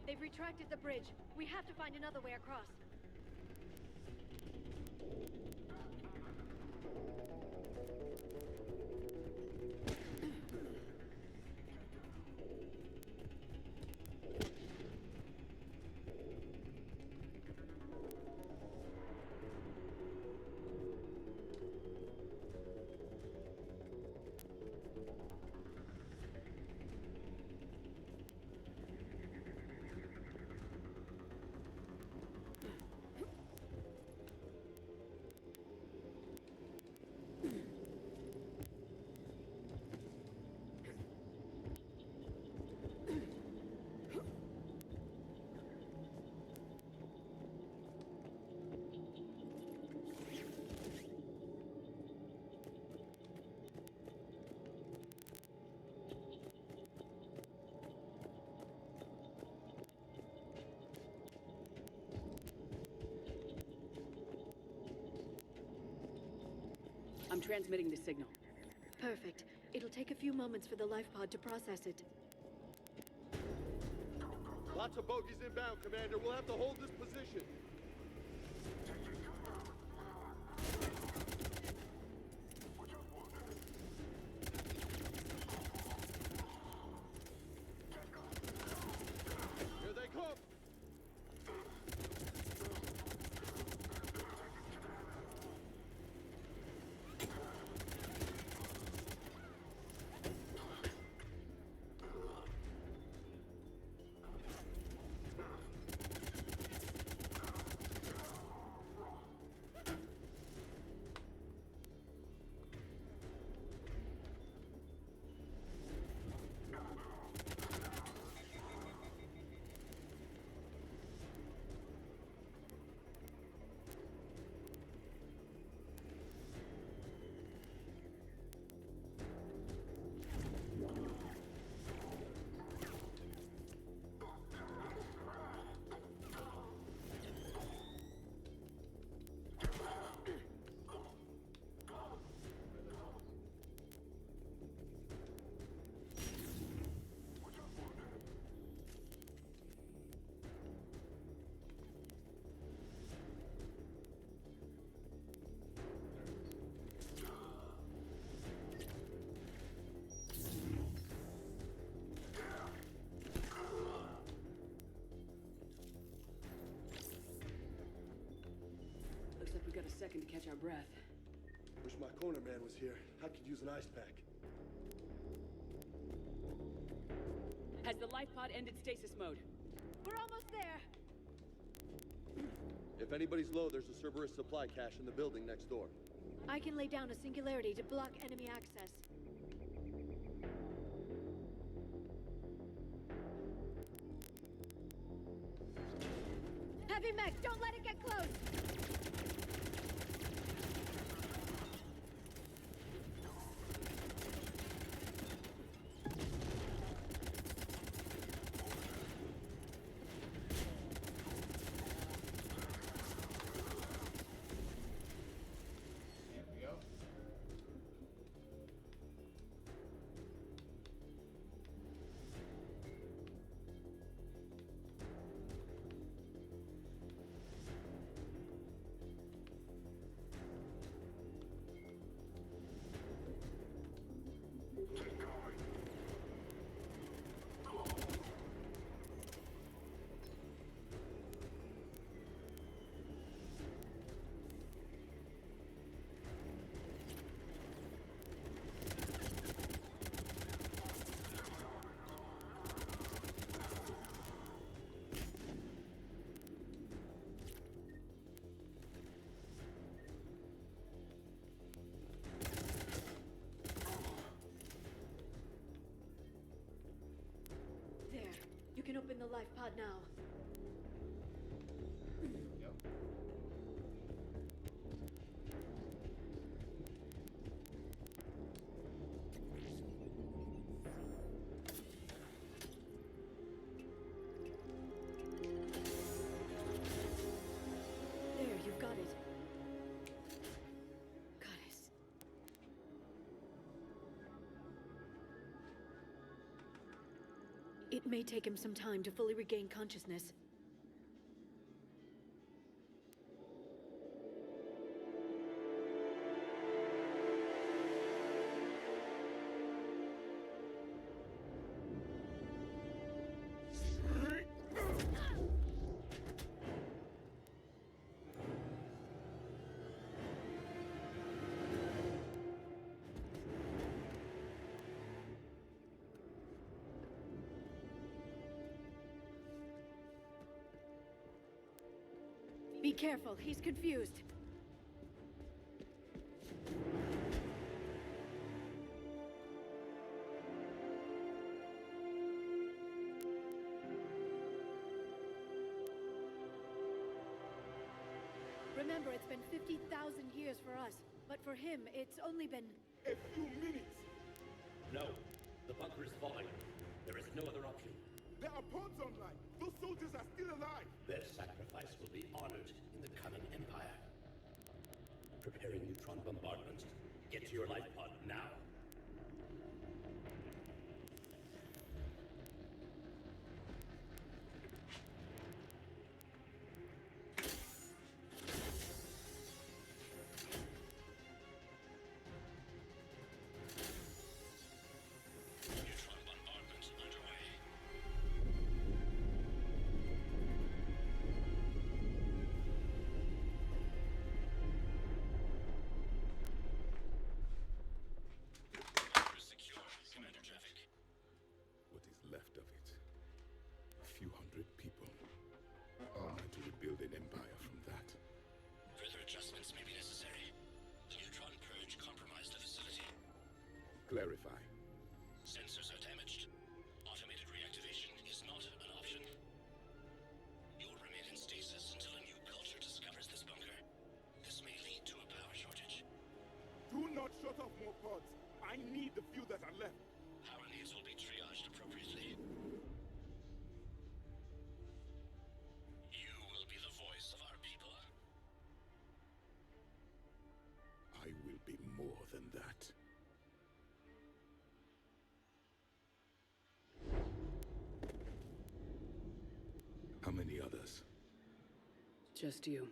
They've retracted the bridge. We have to find another way across. I'm transmitting the signal. Perfect. It'll take a few moments for the life pod to process it. Lots of bogies inbound, Commander. We'll have to hold this position. Here they come! We got a second to catch our breath. Wish my corner man was here. I could use an ice pack. Has the life pod ended stasis mode? We're almost there. If anybody's low, there's a Cerberus supply cache in the building next door. I can lay down a singularity to block enemy access. Heavy mech, don't let it get close! There we go. There. You can open the life pod now. Yep. There, you've got it. Goddess. It may take him some time to fully regain consciousness. Be careful, he's confused. Remember, it's been 50,000 years for us, but for him, it's only been... A few minutes. No, the bunker is falling. There is no other option. There are pods online. Those soldiers are still alive. Their sacrifice will be honored in the coming Empire. Preparing neutron bombardment. Get to your life pod now. Neutron bombardment underway. Secure, Commander Traffic. What is left of it? A few hundred people. How am I to rebuild an empire from that? Further adjustments may be necessary. The neutron purge compromised the facility. Clarify. Sensors are damaged. Automated reactivation is not an option. You'll remain in stasis until a new culture discovers this bunker. This may lead to a power shortage. Do not shut off more pods. I need the few that are left. Power needs will be triaged appropriately. You will be the voice of our people. I will be more than that. How many others? Just you.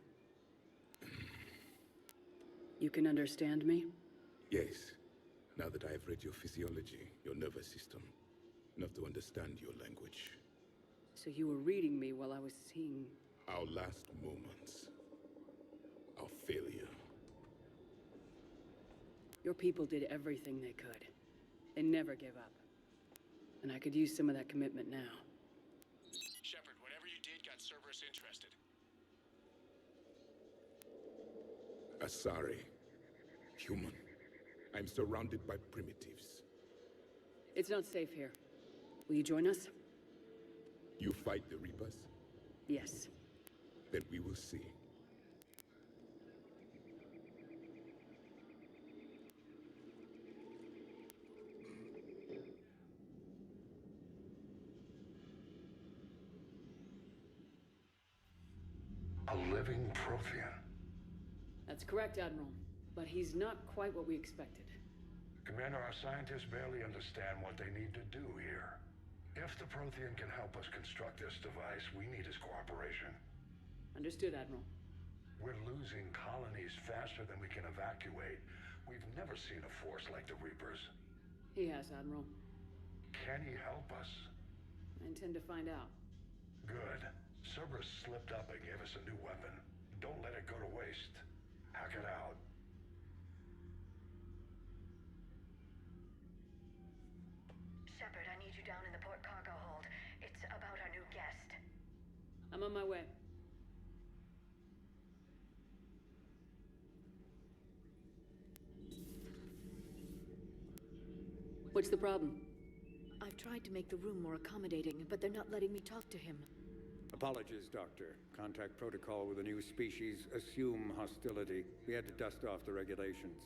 You can understand me? Yes. Now that I have read your physiology, your nervous system, enough to understand your language. So you were reading me while I was seeing... Our last moments. Our failure. Your people did everything they could. They never gave up. And I could use some of that commitment now. Shepard, whatever you did got Cerberus interested. Asari. Human. I'm surrounded by primitives. It's not safe here. Will you join us? You fight the Reapers? Yes. Then we will see. A living Prothean. That's correct, Admiral. But he's not quite what we expected. Commander, our scientists barely understand what they need to do here. If the Prothean can help us construct this device, we need his cooperation. Understood, Admiral. We're losing colonies faster than we can evacuate. We've never seen a force like the Reapers. He has, Admiral. Can he help us? I intend to find out. Good. Cerberus slipped up and gave us a new weapon. Don't let it go to waste. Hack it out. Shepard, I need you down in the port cargo hold. It's about our new guest. I'm on my way. What's the problem? I've tried to make the room more accommodating, but they're not letting me talk to him. Apologies, Doctor. Contact protocol with a new species. Assume hostility. We had to dust off the regulations.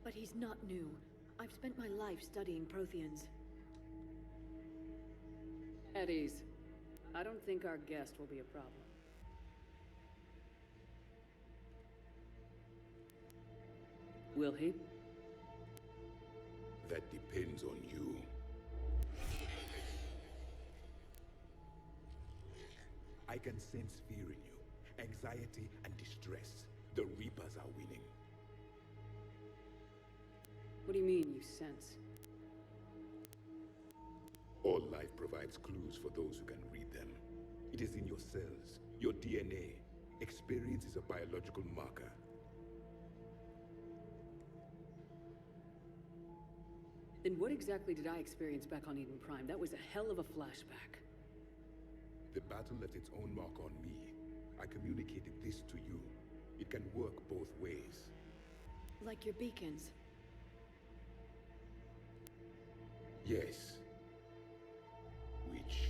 But he's not new. I've spent my life studying Protheans. At ease. I don't think our guest will be a problem. Will he? That depends on you. I can sense fear in you, anxiety and distress. The Reapers are winning. What do you mean, you sense? All life provides clues for those who can read them. It is in your cells, your DNA. Experience is a biological marker. Then what exactly did I experience back on Eden Prime? That was a hell of a flashback. The battle left its own mark on me. I communicated this to you. It can work both ways. Like your beacons. Yes. Which?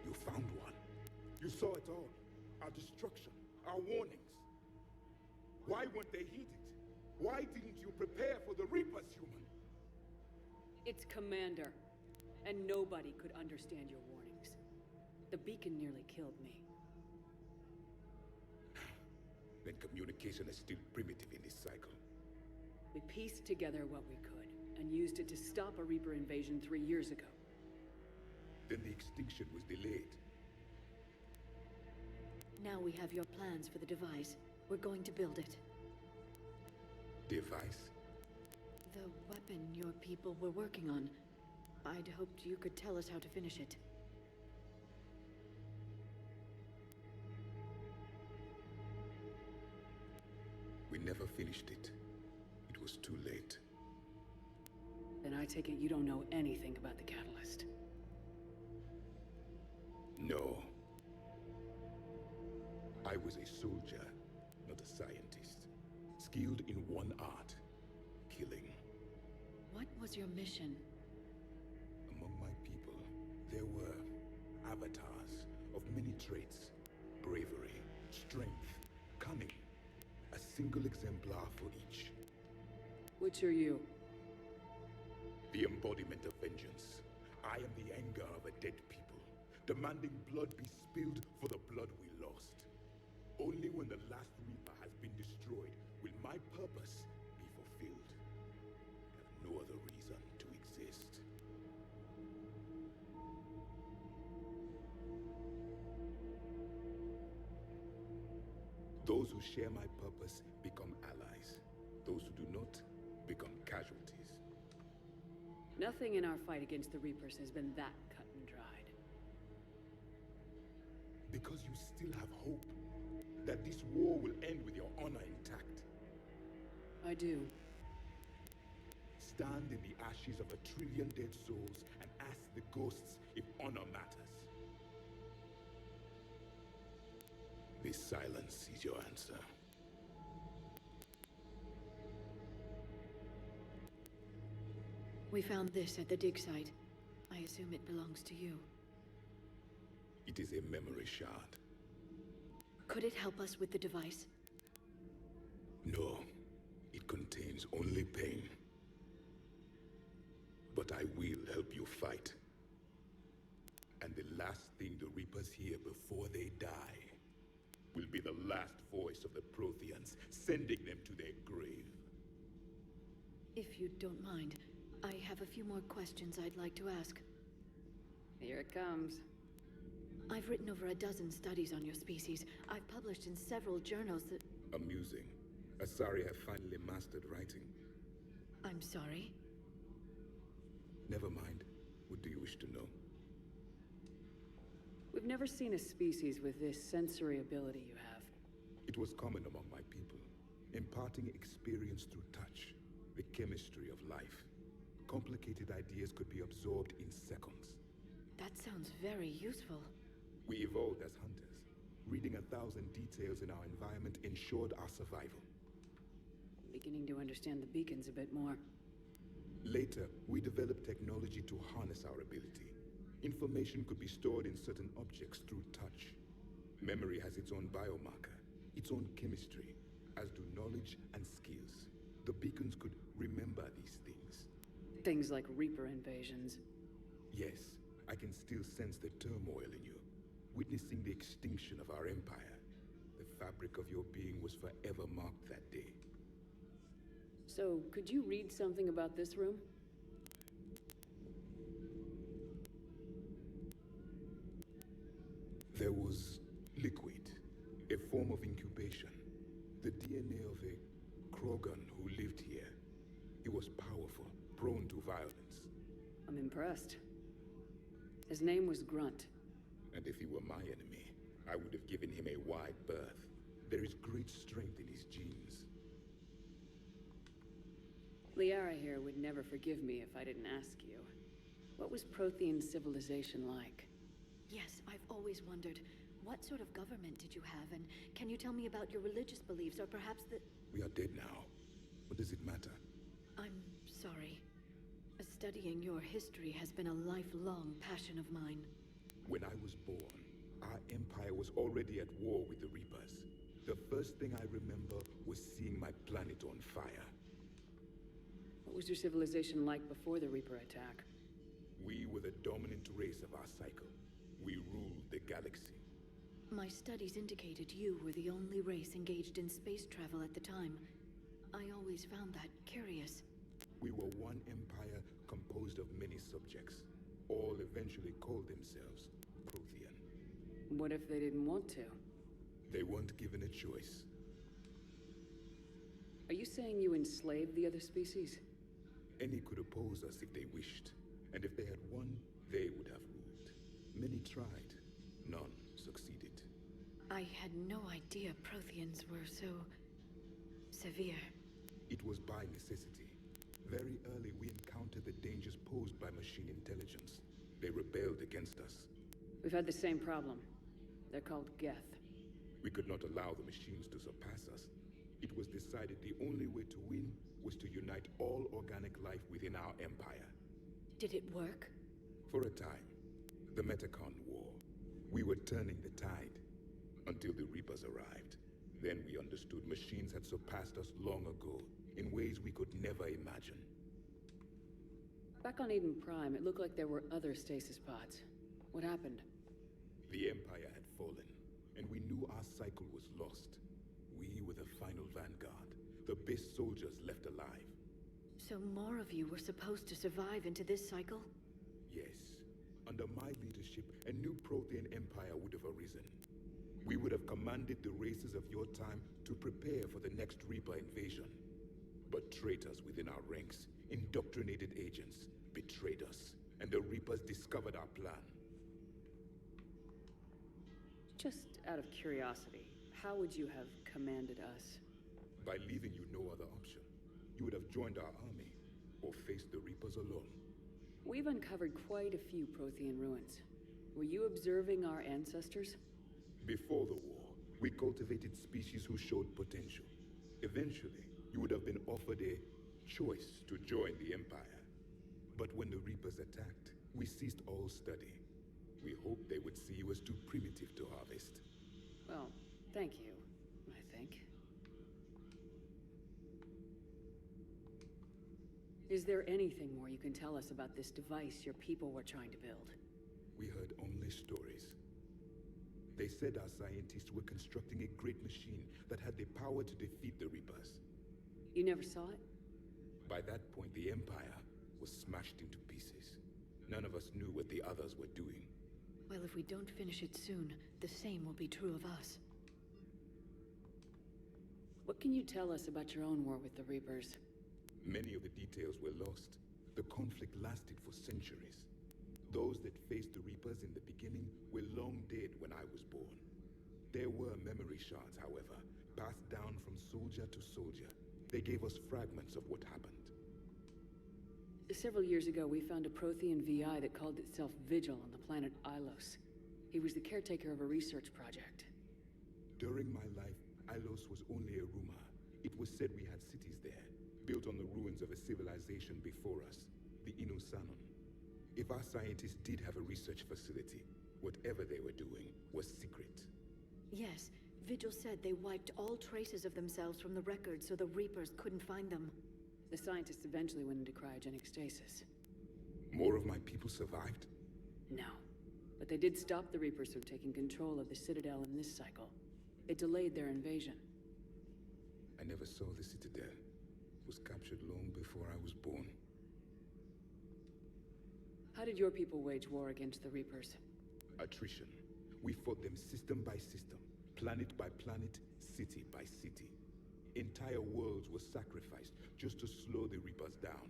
You found one. You saw it all. Our destruction, our warnings. Why weren't they heeded? Why didn't you prepare for the Reapers, human? It's Commander. And nobody could understand your warnings. The beacon nearly killed me. Then communication is still primitive in this cycle. We pieced together what we could, and used it to stop a Reaper invasion 3 years ago. Then the extinction was delayed. Now we have your plans for the device. We're going to build it. Device? The weapon your people were working on. I'd hoped you could tell us how to finish it. We never finished it. It was too late. Then I take it you don't know anything about the catalyst. No. I was a soldier, not a scientist. Skilled in one art, killing. What was your mission? Among my people, there were avatars of many traits. Bravery, strength, cunning. A single exemplar for each. Which are you? The embodiment of vengeance. I am the anger of a dead people, demanding blood be spilled for the blood we lost. Only when the last Reaper has been destroyed will my purpose be fulfilled. I have no other reason to exist. Those who share my purpose become allies. Those who do not become casualties. Nothing in our fight against the Reapers has been that cut and dried. Because you still have hope that this war will end with your honor intact. I do. Stand in the ashes of 1 trillion dead souls and ask the ghosts if honor matters. This silence is your answer. We found this at the dig site. I assume it belongs to you. It is a memory shard. Could it help us with the device? No, it contains only pain. But I will help you fight. And the last thing the Reapers hear before they die will be the last voice of the Protheans, sending them to their grave. If you don't mind, I have a few more questions I'd like to ask. Here it comes. I've written over a dozen studies on your species. I've published in several journals that... Amusing. Asari have finally mastered writing. I'm sorry? Never mind. What do you wish to know? We've never seen a species with this sensory ability you have. It was common among my people, imparting experience through touch, the chemistry of life. Complicated ideas could be absorbed in seconds. That sounds very useful. We evolved as hunters. Reading 1,000 details in our environment ensured our survival. I'm beginning to understand the beacons a bit more. Later, we developed technology to harness our ability. Information could be stored in certain objects through touch. Memory has its own biomarker, its own chemistry, as do knowledge and skills. The beacons could remember these things. Things like Reaper invasions. Yes, I can still sense the turmoil in you, witnessing the extinction of our empire. The fabric of your being was forever marked that day. So, could you read something about this room? There was liquid, a form of incubation. The DNA of a Krogan who lived here. He was powerful, prone to violence. I'm impressed. His name was Grunt. And if he were my enemy, I would have given him a wide berth. There is great strength in his genes. Liara here would never forgive me if I didn't ask you. What was Prothean civilization like? Yes, I've always wondered, what sort of government did you have, and can you tell me about your religious beliefs, or perhaps the... We are dead now. What does it matter? I'm sorry. Studying your history has been a lifelong passion of mine. When I was born, our empire was already at war with the Reapers. The first thing I remember was seeing my planet on fire. What was your civilization like before the Reaper attack? We were the dominant race of our cycle. We ruled the galaxy. My studies indicated you were the only race engaged in space travel at the time. I always found that curious. We were one empire composed of many subjects. All eventually called themselves Prothean. What if they didn't want to? They weren't given a choice. Are you saying you enslaved the other species? Any could oppose us if they wished. And if they had won, they would have ruled. Many tried. None succeeded. I had no idea Protheans were so... severe. It was by necessity. Very early, we encountered the dangers posed by machine intelligence. They rebelled against us. We've had the same problem. They're called Geth. We could not allow the machines to surpass us. It was decided the only way to win was to unite all organic life within our empire. Did it work? For a time. The Metacon War. We were turning the tide. Until the Reapers arrived. Then we understood machines had surpassed us long ago, in ways we could never imagine. Back on Eden Prime, it looked like there were other stasis pods. What happened? The Empire had fallen, and we knew our cycle was lost. We were the final vanguard, the best soldiers left alive. So more of you were supposed to survive into this cycle? Yes. Under my leadership, a new Prothean empire would have arisen. We would have commanded the races of your time to prepare for the next Reaper invasion. But traitors within our ranks, indoctrinated agents, betrayed us, and the Reapers discovered our plan. Just out of curiosity, how would you have commanded us? By leaving you no other option. You would have joined our army, or faced the Reapers alone. We've uncovered quite a few Prothean ruins. Were you observing our ancestors? Before the war, we cultivated species who showed potential. Eventually, you would have been offered a choice to join the Empire. But when the Reapers attacked, we ceased all study. We hoped they would see you as too primitive to harvest. Well, thank you, I think. Is there anything more you can tell us about this device your people were trying to build? We heard only stories. They said our scientists were constructing a great machine that had the power to defeat the Reapers. You never saw it? By that point, the Empire was smashed into pieces. None of us knew what the others were doing. Well, if we don't finish it soon, the same will be true of us. What can you tell us about your own war with the Reapers? Many of the details were lost. The conflict lasted for centuries. Those that faced the Reapers in the beginning were long dead when I was born. There were memory shards, however, passed down from soldier to soldier. They gave us fragments of what happened. Several years ago, we found a Prothean VI that called itself Vigil on the planet Ilos. He was the caretaker of a research project. During my life, Ilos was only a rumor. It was said we had cities there, built on the ruins of a civilization before us, the Inusanon. If our scientists did have a research facility, whatever they were doing was secret. Yes, Vigil said they wiped all traces of themselves from the records so the Reapers couldn't find them. The scientists eventually went into cryogenic stasis. More of my people survived? No. But they did stop the Reapers from taking control of the Citadel in this cycle. It delayed their invasion. I never saw the Citadel. It was captured long before I was born. How did your people wage war against the Reapers? Attrition. We fought them system by system, planet by planet, city by city. Entire worlds were sacrificed just to slow the Reapers down.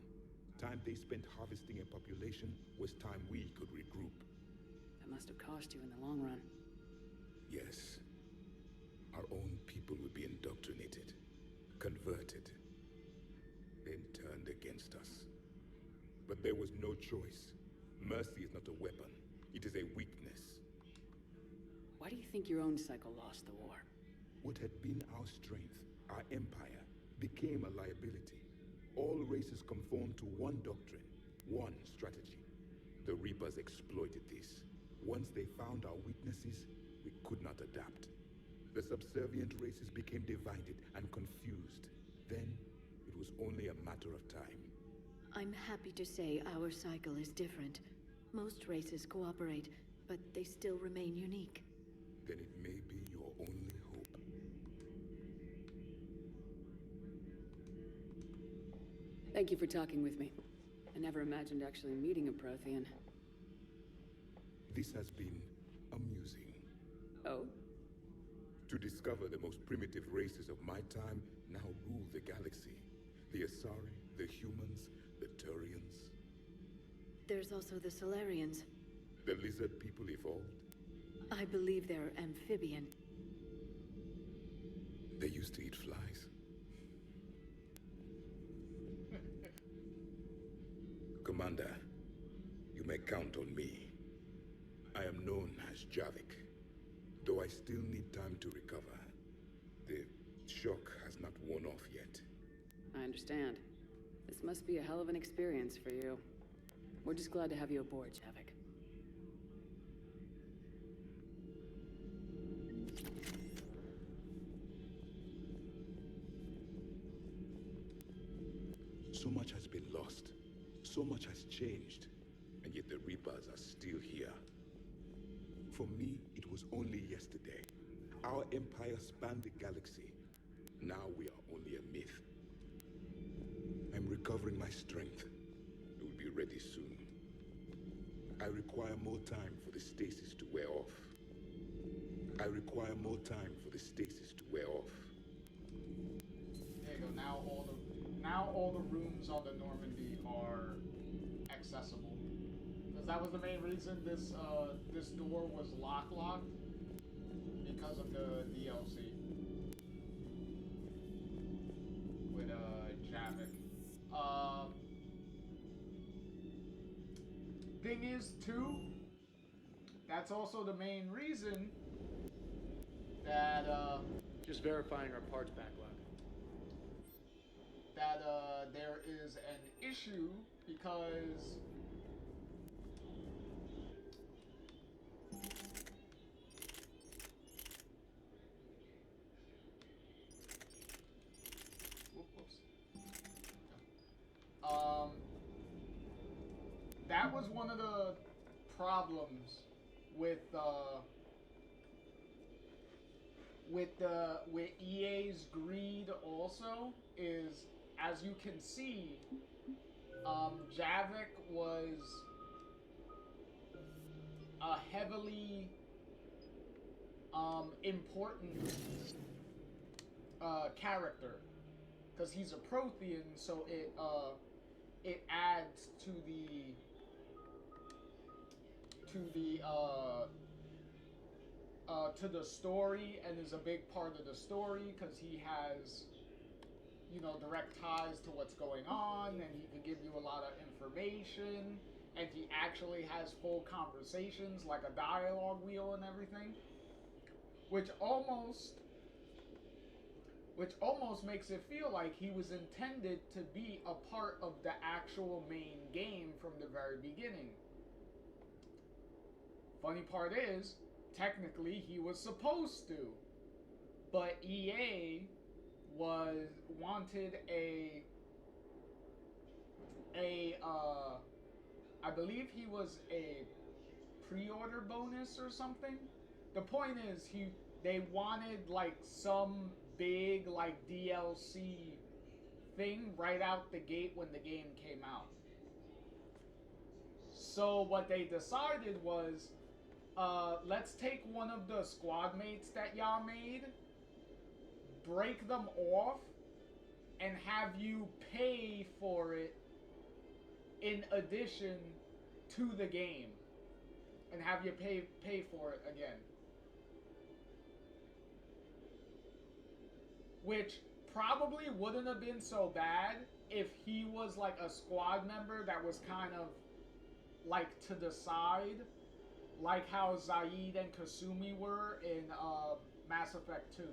Time they spent harvesting a population was time we could regroup. That must have cost you in the long run. Yes. Our own people would be indoctrinated, converted, then turned against us. But there was no choice. Mercy is not a weapon. It is a weakness. Why do you think your own cycle lost the war? What had been our strength, our empire, became a liability. All races conformed to one doctrine, one strategy. The Reapers exploited this. Once they found our weaknesses, we could not adapt. The subservient races became divided and confused. Then, it was only a matter of time. I'm happy to say our cycle is different. Most races cooperate, but they still remain unique. Then it may be your only hope. Thank you for talking with me. I never imagined actually meeting a Prothean. This has been amusing. Oh? To discover the most primitive races of my time now rule the galaxy. The Asari, the humans, the Turians. There's also the Solarians. The lizard people evolved. I believe they're amphibian. They used to eat flies. Commander, you may count on me. I am known as Javik, though I still need time to recover. The shock has not worn off yet. I understand. This must be a hell of an experience for you. We're just glad to have you aboard, Javik. So much has been lost. So much has changed. And yet the Reapers are still here. For me, it was only yesterday. Our empire spanned the galaxy. Now we are only a myth. I'm recovering my strength. It will be ready soon. I require more time for the stasis to wear off. I require more time for the stasis to wear off. There you go. Now all the rooms on the Normandy are accessible. Because that was the main reason this this door was locked because of the DLC with Javik. Thing is too, that's also the main reason that just verifying our parts backlog. That there is an issue because that was one of the problems with EA's greed also is, as you can see, Javik was a heavily important character because he's a Prothean, so it adds to the story and is a big part of the story because he has, you know, direct ties to what's going on, and he can give you a lot of information, and he actually has full conversations, like a dialogue wheel and everything, which almost makes it feel like he was intended to be a part of the actual main game from the very beginning. Funny part is, technically he was supposed to, but EA wanted I believe he was a pre-order bonus or something. The point is they wanted like some big like DLC thing right out the gate when the game came out. So what they decided was, let's take one of the squad mates that y'all made, break them off, and have you pay for it in addition to the game. And have you pay for it again. Which probably wouldn't have been so bad if he was like a squad member that was kind of like to the side, like how Zaid and Kasumi were in Mass Effect 2.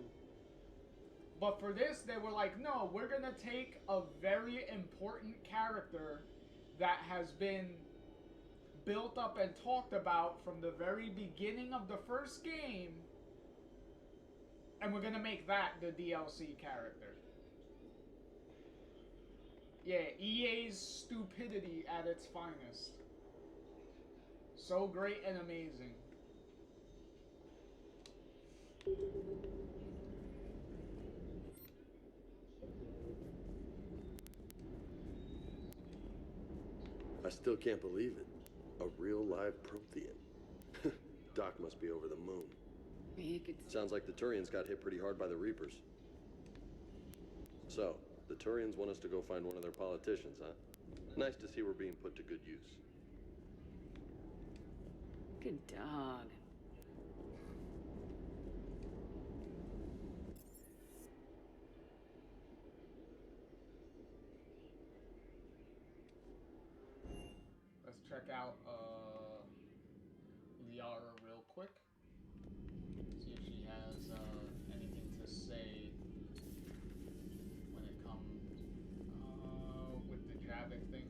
But for this, they were like, no, we're gonna take a very important character that has been built up and talked about from the very beginning of the first game, and we're gonna make that the DLC character. Yeah, EA's stupidity at its finest. So great and amazing. I still can't believe it. A real live Prothean. Doc must be over the moon. Sounds like the Turians got hit pretty hard by the Reapers. So, the Turians want us to go find one of their politicians, huh? Nice to see we're being put to good use. Good dog. Let's check out Liara real quick. See if she has anything to say when it comes with the Javik thing.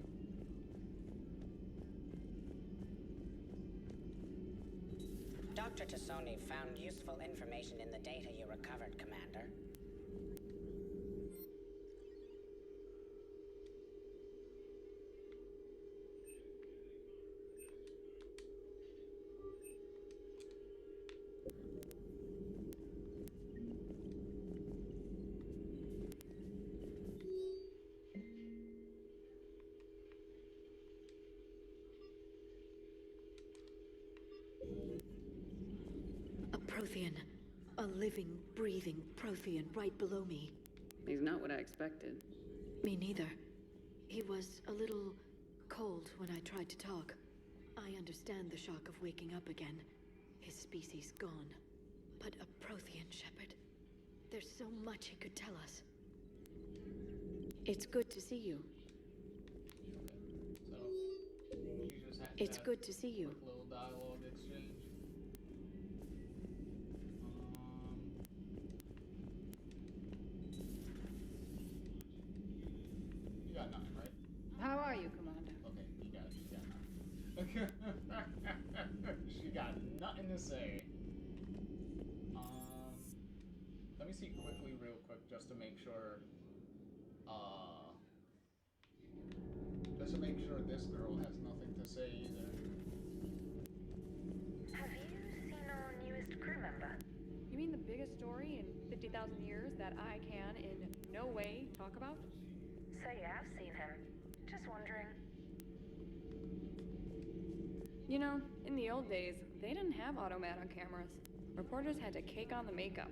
Dr. Tassoni found useful information in the data you recovered, Commander. Prothean. A living, breathing Prothean right below me. He's not what I expected. Me neither. He was a little cold when I tried to talk. I understand the shock of waking up again. His species gone. But a Prothean, Shepard. There's so much he could tell us. It's good to see you. So, you just had It's that good to see you. quick little dialogue exchange. You got 9, right? How are you, Commander? Okay, you got 9. She got nothing to say. Let me see quickly, real quick, just to make sure. Just to make sure this girl has nothing to say either. Have you seen our newest crew member? You mean the biggest story in 50,000 years that I can in no way talk about? So you have seen him. Just wondering. You know, in the old days, they didn't have automat on cameras. Reporters had to cake on the makeup.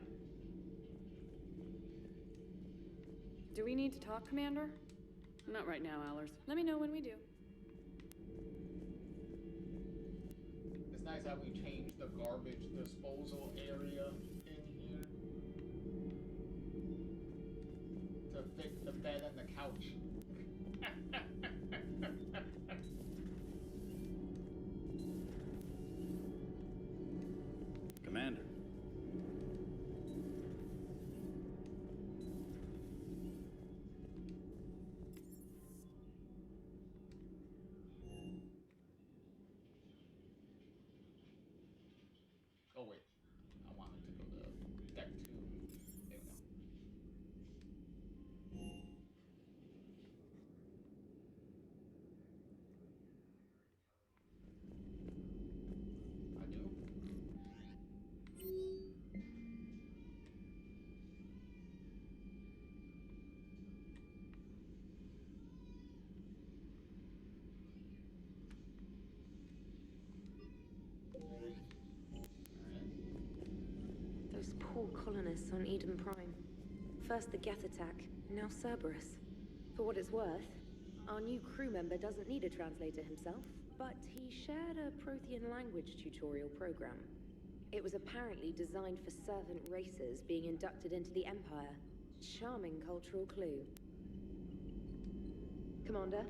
Do we need to talk, Commander? Not right now, Allers. Let me know when we do. It's nice how we changed the garbage disposal area in here to fit the bed and the couch. Commander. Oh wait, I wanted to go to deck 2. There we go. I do. Those poor colonists on Eden Prime. First the Geth attack, now Cerberus. For what it's worth, our new crew member doesn't need a translator himself, but he shared a Prothean language tutorial program. It was apparently designed for servant races being inducted into the Empire. Charming cultural clue. Commander?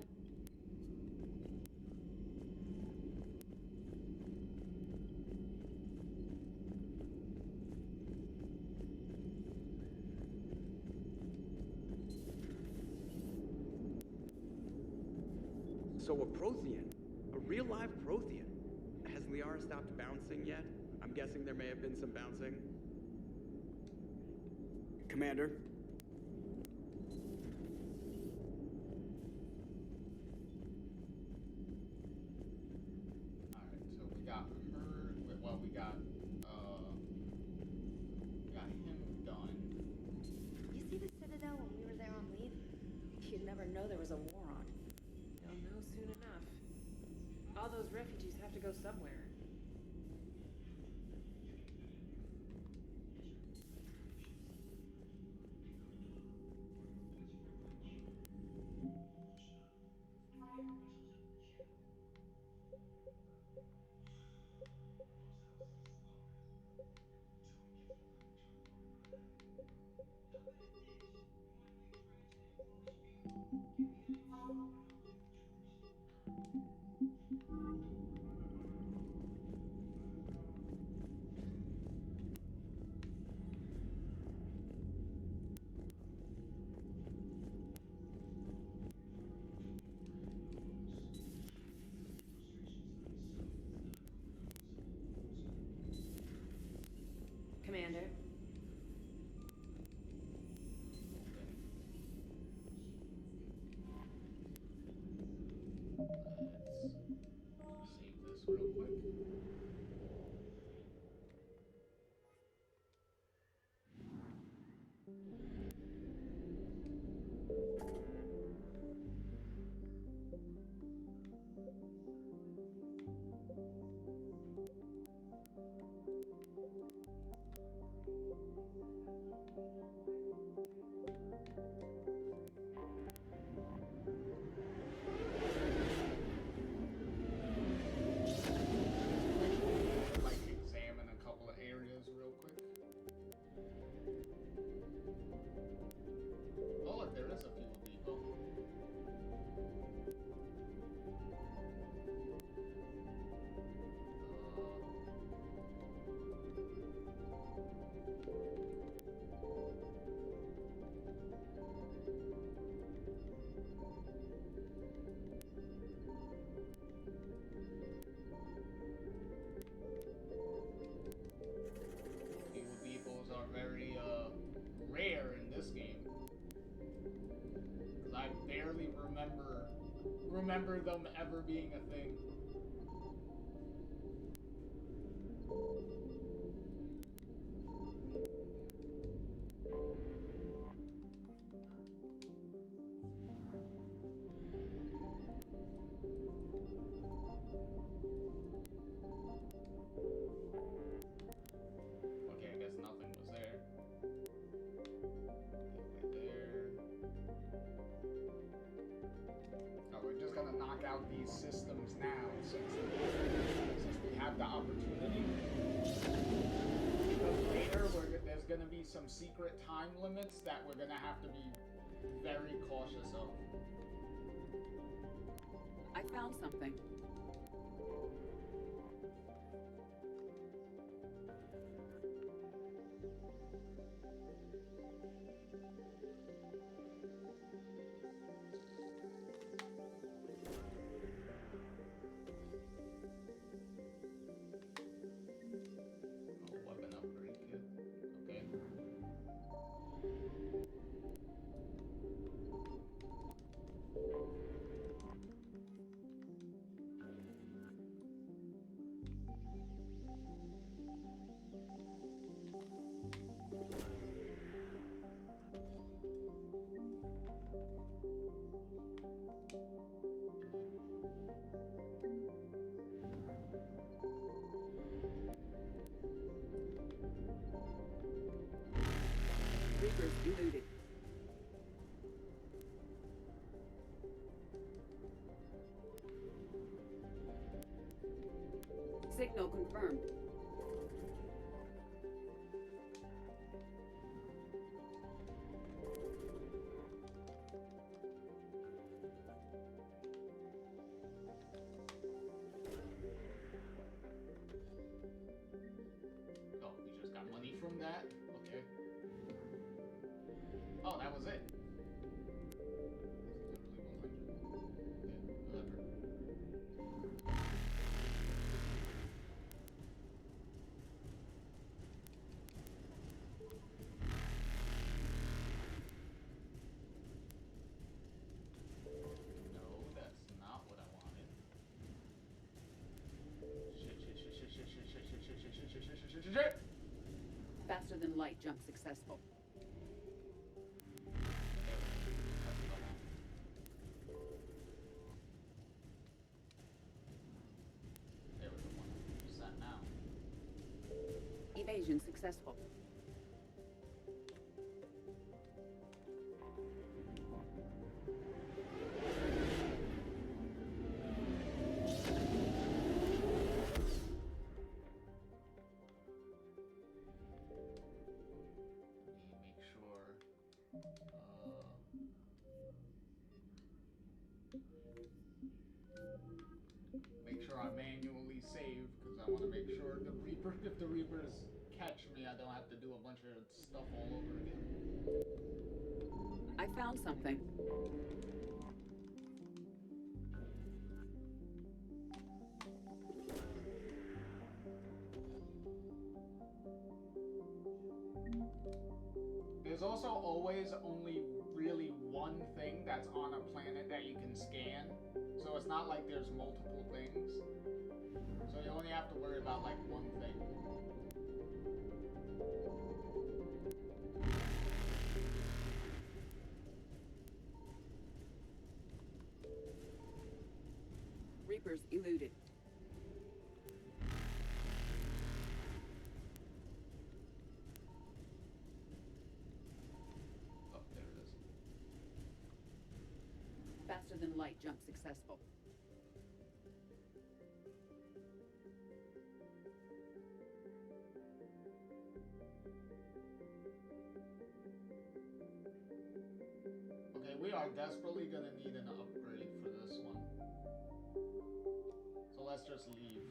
So a Prothean? A real live Prothean? Has Liara stopped bouncing yet? I'm guessing there may have been some bouncing. Commander? Alright, so we got her. Well, we got him done. You see the Citadel when we were there on leave? You'd never know there was a war on. You'll know soon enough. All those refugees have to go somewhere. Like examine a couple of areas real quick. Oh, look, there is a fuel depot. Fuel depots are very rare in this game. Because I barely remember them ever being a thing. Okay, I guess nothing was there. Okay, there. Oh, we're just gonna knock out these systems now since we have the opportunity. Because later there's gonna be some secret time limits that we're gonna have to be very cautious of. I found something. Oh, weapon upgrade kit. Okay. Reapers eluded. Signal confirmed. Oh, we just got money from that? Okay. Oh, that was it. Okay, whatever. No, that's not what I wanted. Shit. Faster than light jump successful. There was the 100% now. Evasion successful. Make sure. Make sure I manually save because I want to make sure if the Reapers catch me, I don't have to do a bunch of stuff all over again. I found something. There's also always only really one thing that's on a planet that you can scan. So it's not like there's multiple things. So you only have to worry about like one thing. Reapers eluded. Faster than light jump successful. Okay, we are desperately gonna need an upgrade for this one. So let's just leave.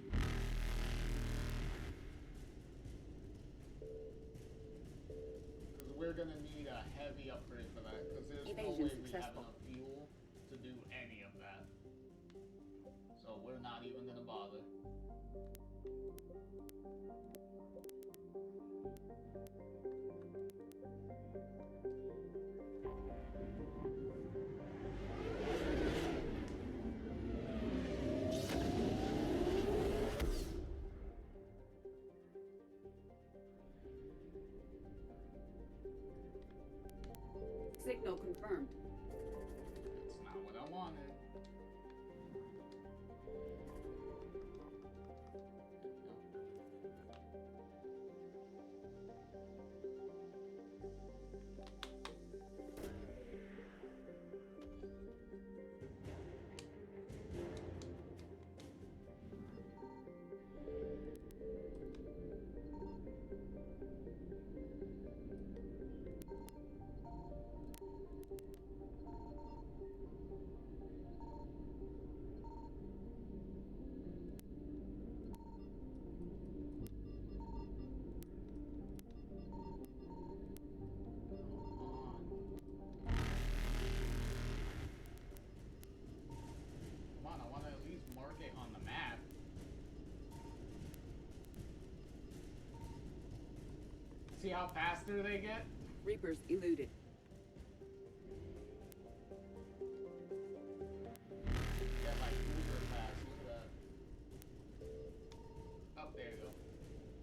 Because we're gonna need a heavy upgrade for that, because there's no way we have enough fuel to do any of that. So we're not even gonna bother. Signal confirmed. That's not what I wanted. Come on, I want to at least mark it on the map. See how faster they get? Reapers eluded. Yeah, like uber fast. Look at that. Oh, there you go.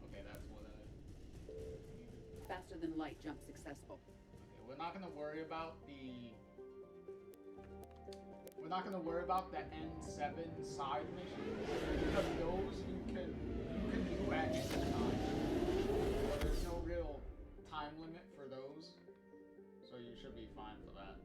Okay, that's what I needed. Faster than light jump successful. Okay, we're not gonna worry about the. We're not gonna worry about the N7 side missions because those you can do at any time. But there's no real time limit for those, so you should be fine for that.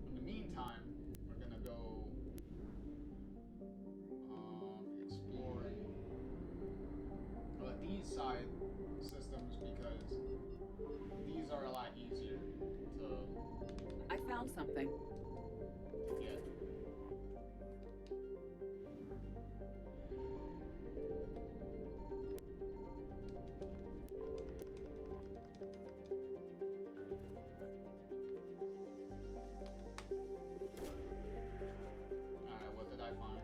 In the meantime, we're gonna go exploring these side systems because these are a lot easier to I found something. get. Alright, what did I find?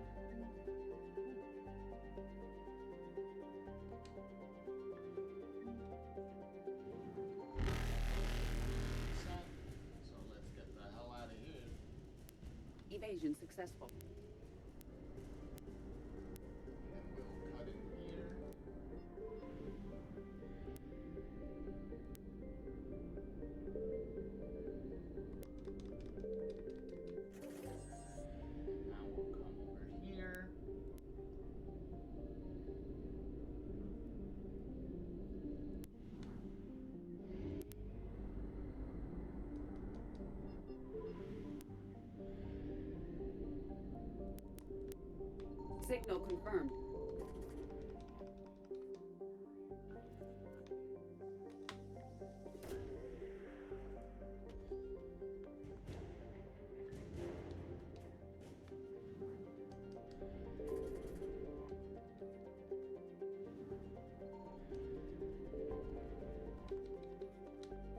So let's get the hell out of here. Evasion successful. And then we'll cut in here. Now we'll come over here. Signal confirmed.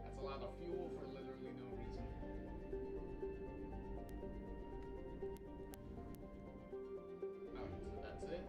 That's a lot of fuel for literally no reason. Oh, so that's it?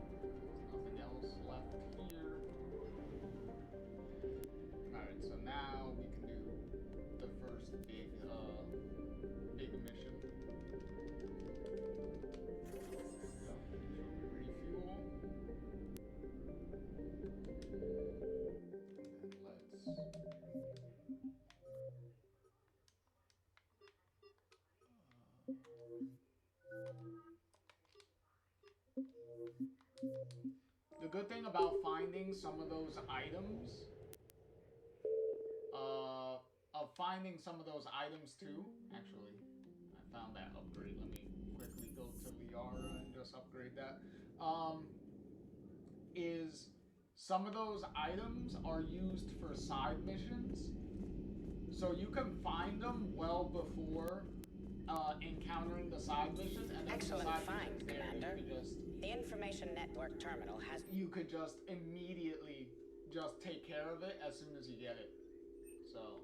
about finding some of those items. Of finding some of those items too. Actually, I found that upgrade. Let me quickly go to Liara and just upgrade that. Is some of those items are used for side missions. So you can find them well before encountering the side mission, and then Excellent the side find, mission's there, Commander. you could just The information network terminal has... you could just immediately just take care of it as soon as you get it. So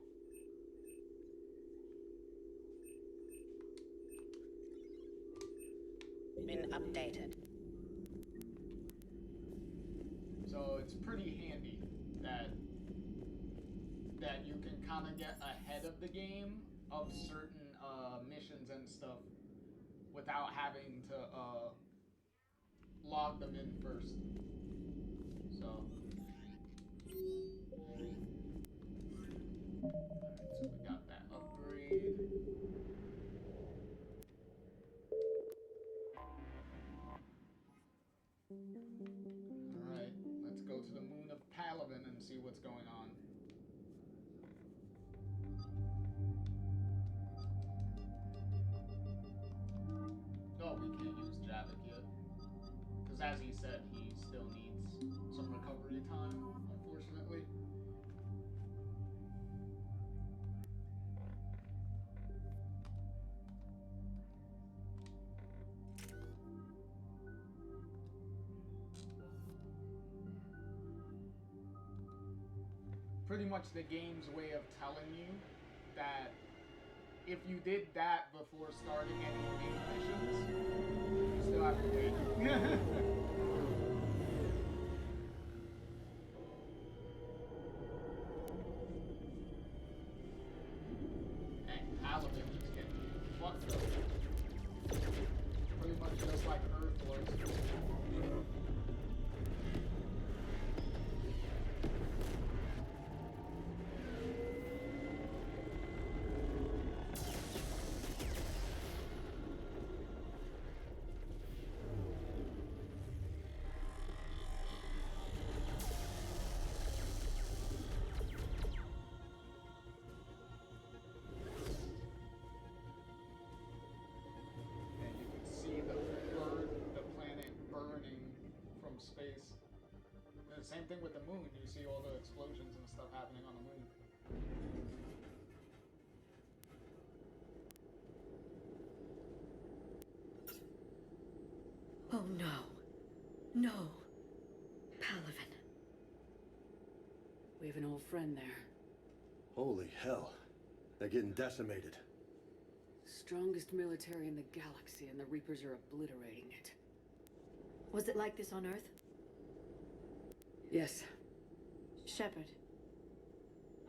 been updated. So it's pretty handy that you can kind of get ahead of the game of certain missions and stuff without having to log them in first. So, so we got that upgrade. Alright, let's go to the moon of Palaven and see what's going on. Oh, we can't use Javik yet. Because as he said, he still needs some recovery time, unfortunately. Pretty much the game's way of telling you that if you did that before starting any main missions, you still have to wait. Dang, Palaven is getting fucked up. Pretty much just like Earth was. Space. And the same thing with the moon. You see all the explosions and stuff happening on the moon. Oh no. No. Palaven. We have an old friend there. Holy hell. They're getting decimated. Strongest military in the galaxy, and the Reapers are obliterating it. Was it like this on Earth? Yes. Shepard.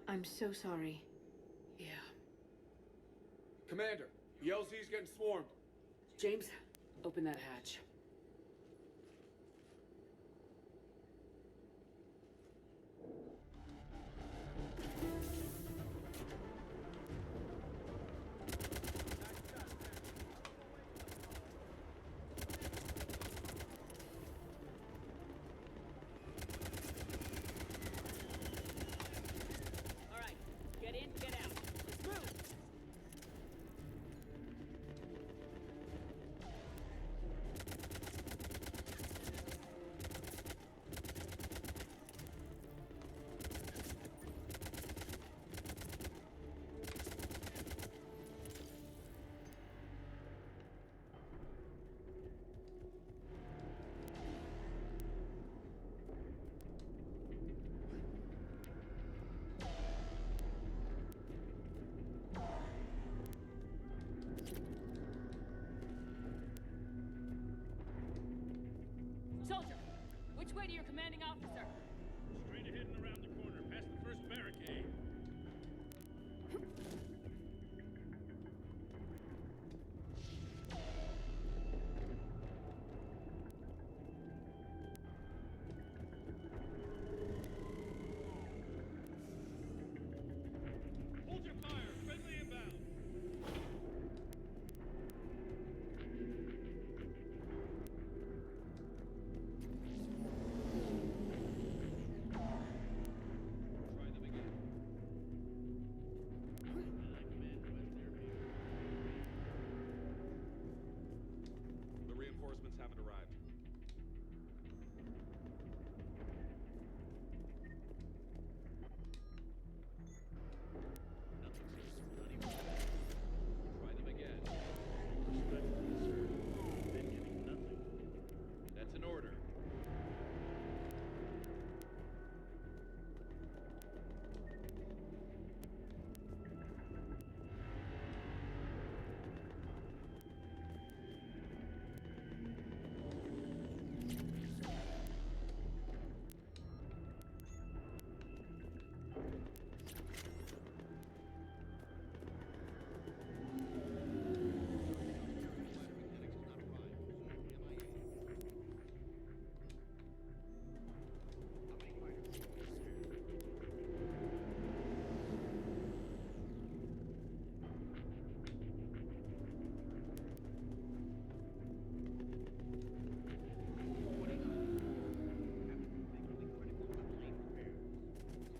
I'm so sorry. Yeah. Commander, the LZ's getting swarmed. James, open that hatch. Soldier, which way to your commanding officer? Straight ahead and around the corner, past the first barricade. Hold your fire! Friendly inbound! haven't arrived. Try them again. Respectfully, sir. Been getting nothing. That's an order.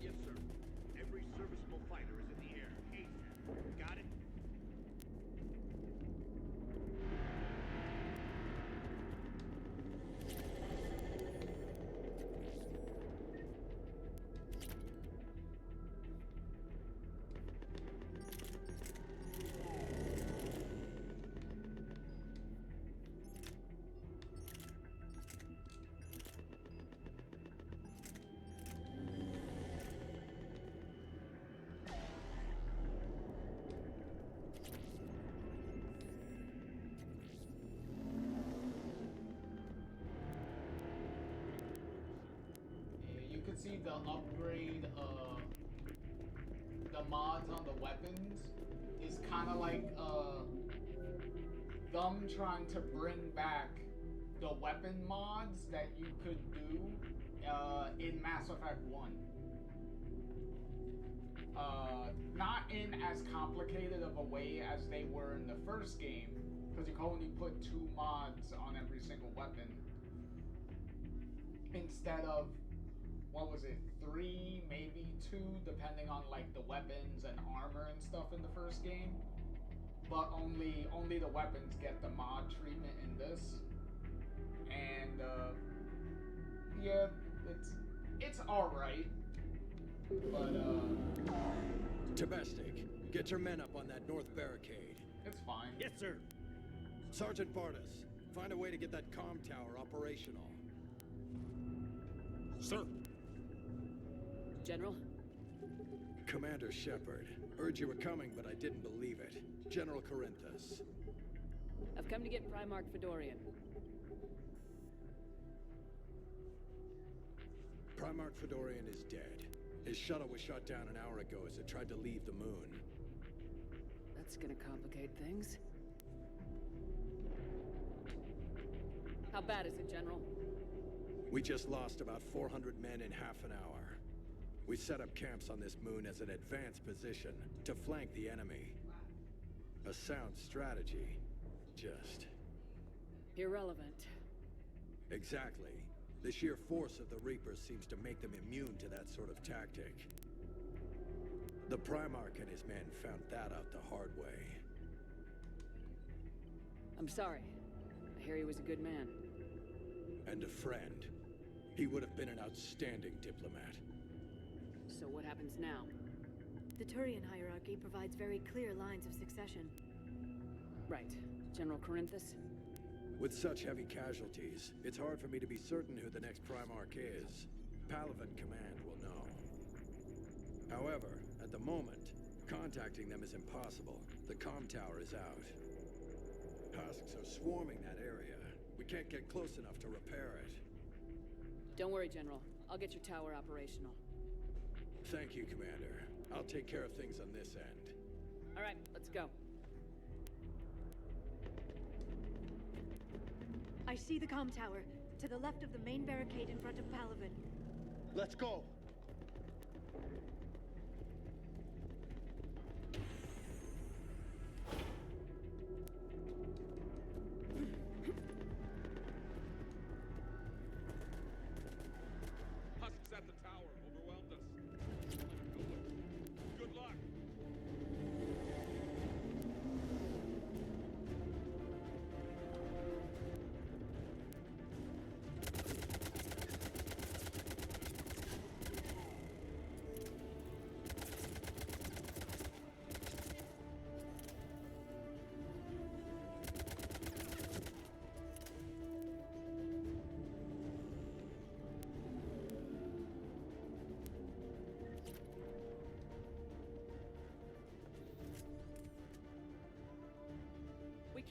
Yes, sir. Every serviceable fighter is in the air. ASAP. Got it? You can see the upgrade, the mods on the weapons is kind of like them trying to bring back the weapon mods that you could do in Mass Effect 1. Not in as complicated of a way as they were in the first game, because you can only put 2 mods on every single weapon instead of, what was it, 3, maybe 2, depending on like the weapons and armor and stuff in the first game. But only the weapons get the mod treatment in this. And yeah, it's alright. But Tabestic, get your men up on that north barricade. It's fine. Yes, sir. Sergeant Bartis, find a way to get that comm tower operational. Sir. General? Commander Shepard. Heard you were coming, but I didn't believe it. General Corinthus. I've come to get Primarch Fedorian. Primarch Fedorian is dead. His shuttle was shot down an hour ago as it tried to leave the moon. That's gonna complicate things. How bad is it, General? We just lost about 400 men in half an hour. We set up camps on this moon as an advanced position to flank the enemy. A sound strategy. Just... irrelevant. Exactly. The sheer force of the Reapers seems to make them immune to that sort of tactic. The Primarch and his men found that out the hard way. I'm sorry. I hear he was a good man. And a friend. He would have been an outstanding diplomat. So what happens now? The Turian hierarchy provides very clear lines of succession. Right. General Corinthus? With such heavy casualties, it's hard for me to be certain who the next Primarch is. Palaven Command will know. However, at the moment, contacting them is impossible. The comm tower is out. Husks are swarming that area. We can't get close enough to repair it. Don't worry, General. I'll get your tower operational. Thank you, Commander. I'll take care of things on this end. All right, let's go. I see the comm tower, to the left of the main barricade in front of Palaven. Let's go! Husks at the tower overwhelmed us. Good luck.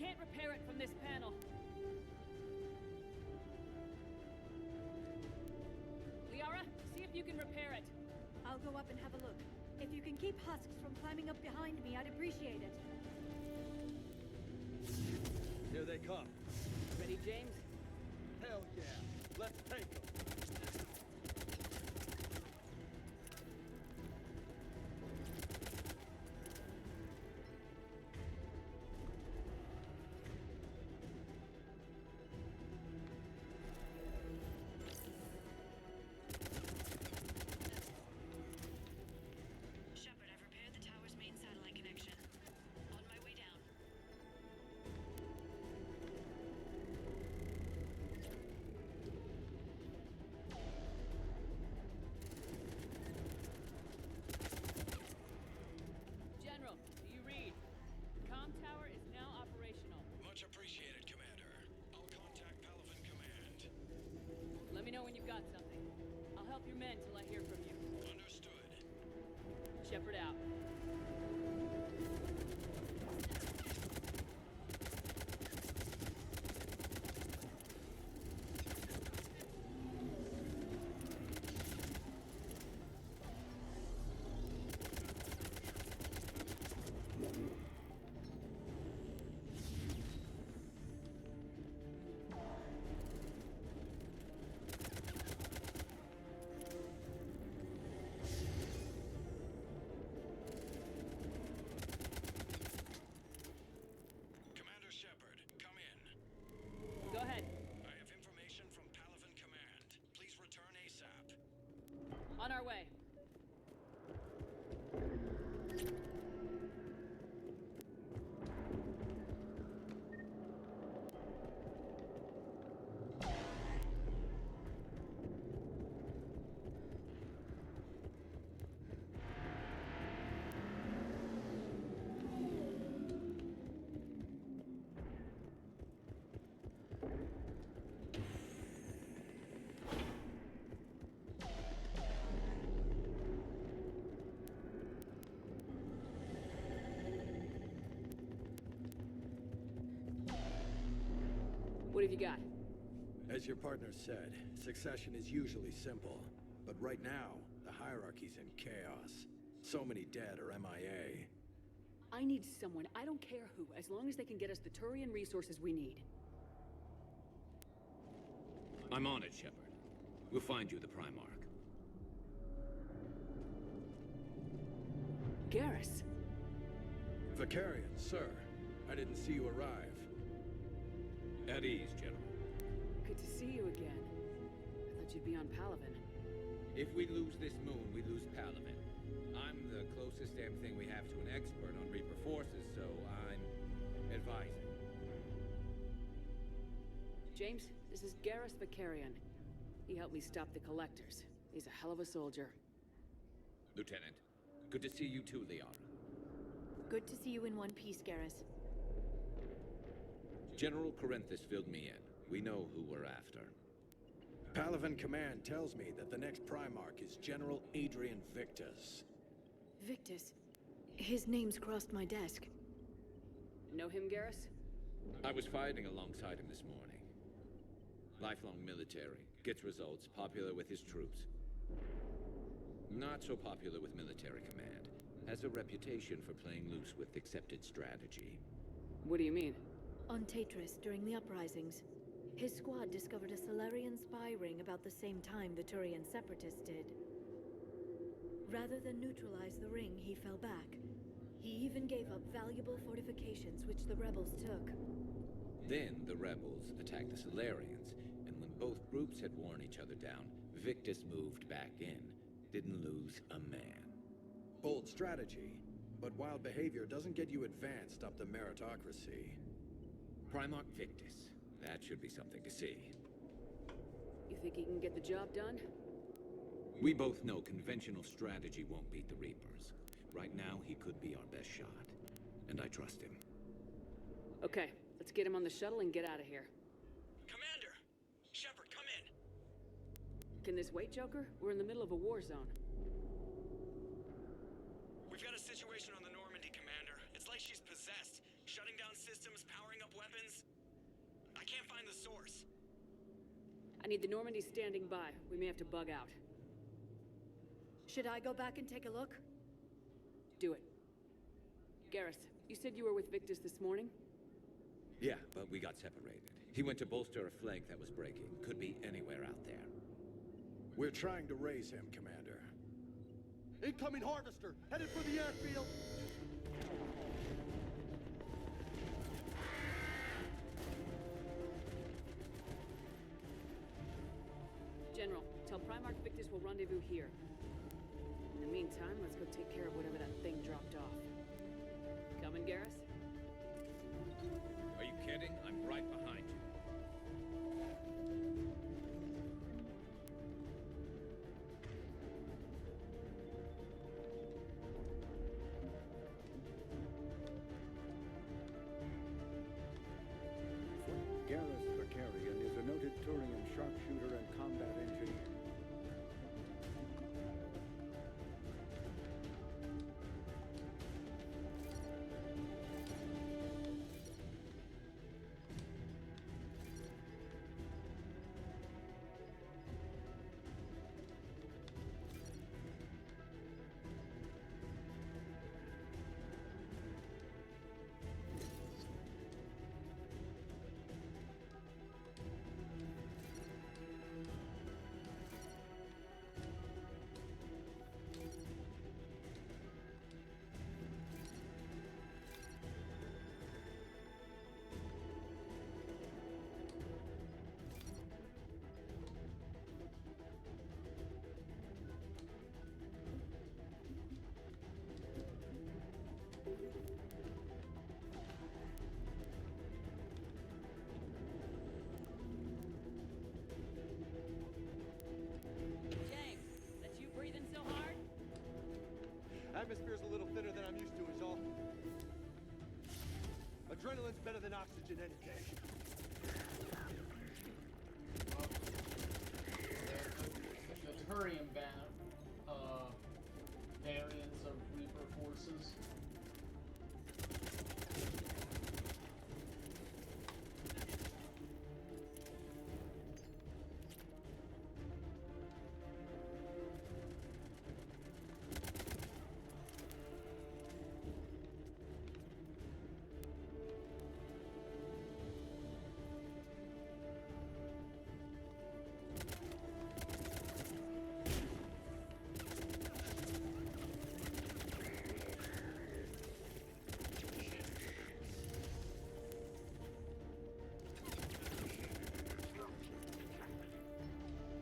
can't repair it from this panel. Liara, see if you can repair it. I'll go up and have a look. If you can keep husks from climbing up behind me, I'd appreciate it. Here they come. Ready, James? Hell yeah. Let's take them. Shepard, I've repaired the tower's main satellite connection. On my way down. General, do you read? The comm tower is now operational. Much appreciated, Commander. I'll contact Palaven Command. Let me know when you've got something. I'll help your men till I hear from you. Understood. Shepard out. Commander Shepard, come in. Go ahead. I have information from Palaven Command. Please return ASAP. On our way. What have you got? As your partner said, succession is usually simple. But right now, the hierarchy's in chaos. So many dead or MIA. I need someone, I don't care who, as long as they can get us the Turian resources we need. I'm on it, Shepard. We'll find you the Primarch. Garrus. Vicarian, sir. I didn't see you arrive. At ease, General. Good to see you again. I thought you'd be on Palaven. If we lose this moon, we lose Palaven. I'm the closest damn thing we have to an expert on Reaper forces, so I'm advising. James, this is Garrus Vicarian. He helped me stop the Collectors. He's a hell of a soldier. Lieutenant, good to see you too, Liara. Good to see you in one piece, Garrus. General Corinthus filled me in. We know who we're after. Palaven Command tells me that the next Primarch is General Adrian Victus. Victus. His name's crossed my desk. Know him, Garrus? I was fighting alongside him this morning. Lifelong military, gets results, popular with his troops. Not so popular with military command. Has a reputation for playing loose with accepted strategy. What do you mean? On Tatris, during the uprisings, his squad discovered a Solarian spy ring about the same time the Turian Separatists did. Rather than neutralize the ring, he fell back. He even gave up valuable fortifications which the rebels took. Then the rebels attacked the Solarians, and when both groups had worn each other down, Victus moved back in. Didn't lose a man. Bold strategy, but wild behavior doesn't get you advanced up the meritocracy. Primarch Victus. That should be something to see. You think he can get the job done? We both know conventional strategy won't beat the Reapers. Right now, he could be our best shot. And I trust him. Okay, let's get him on the shuttle and get out of here. Commander! Shepard, come in! Can this wait, Joker? We're in the middle of a war zone. We've got a situation on the Normandy, Commander. It's like she's possessed, shutting down systems systems powering up weapons? I can't find the source. I need the Normandy standing by. We may have to bug out. Should I go back and take a look? Do it. Garrus, you said you were with Victus this morning? Yeah, but we got separated. He went to bolster a flank that was breaking. Could be anywhere out there. We're trying to raise him, Commander. Incoming harvester, headed for the airfield. General, tell Primarch Victus we'll rendezvous here. In the meantime, let's go take care of whatever that thing dropped off. Coming, Garrus? Are you kidding? I'm right behind you. Garrus Vakarian is a noted Turian sharpshooter and combat engineer. James, that's you breathing so hard? Atmosphere's a little thinner than I'm used to, is all. Adrenaline's better than oxygen any day. The Turian variants of Reaper forces.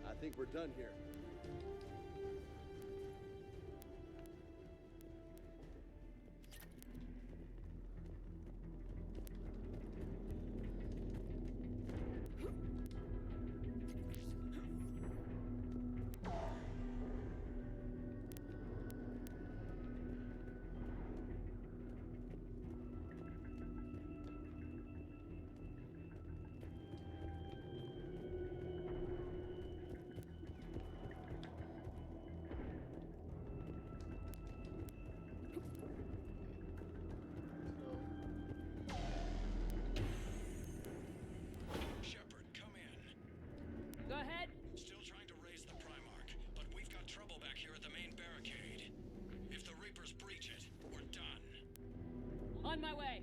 I think we're done here. Go ahead. Still trying to raise the Primarch, but we've got trouble back here at the main barricade. If the Reapers breach it, we're done. On my way.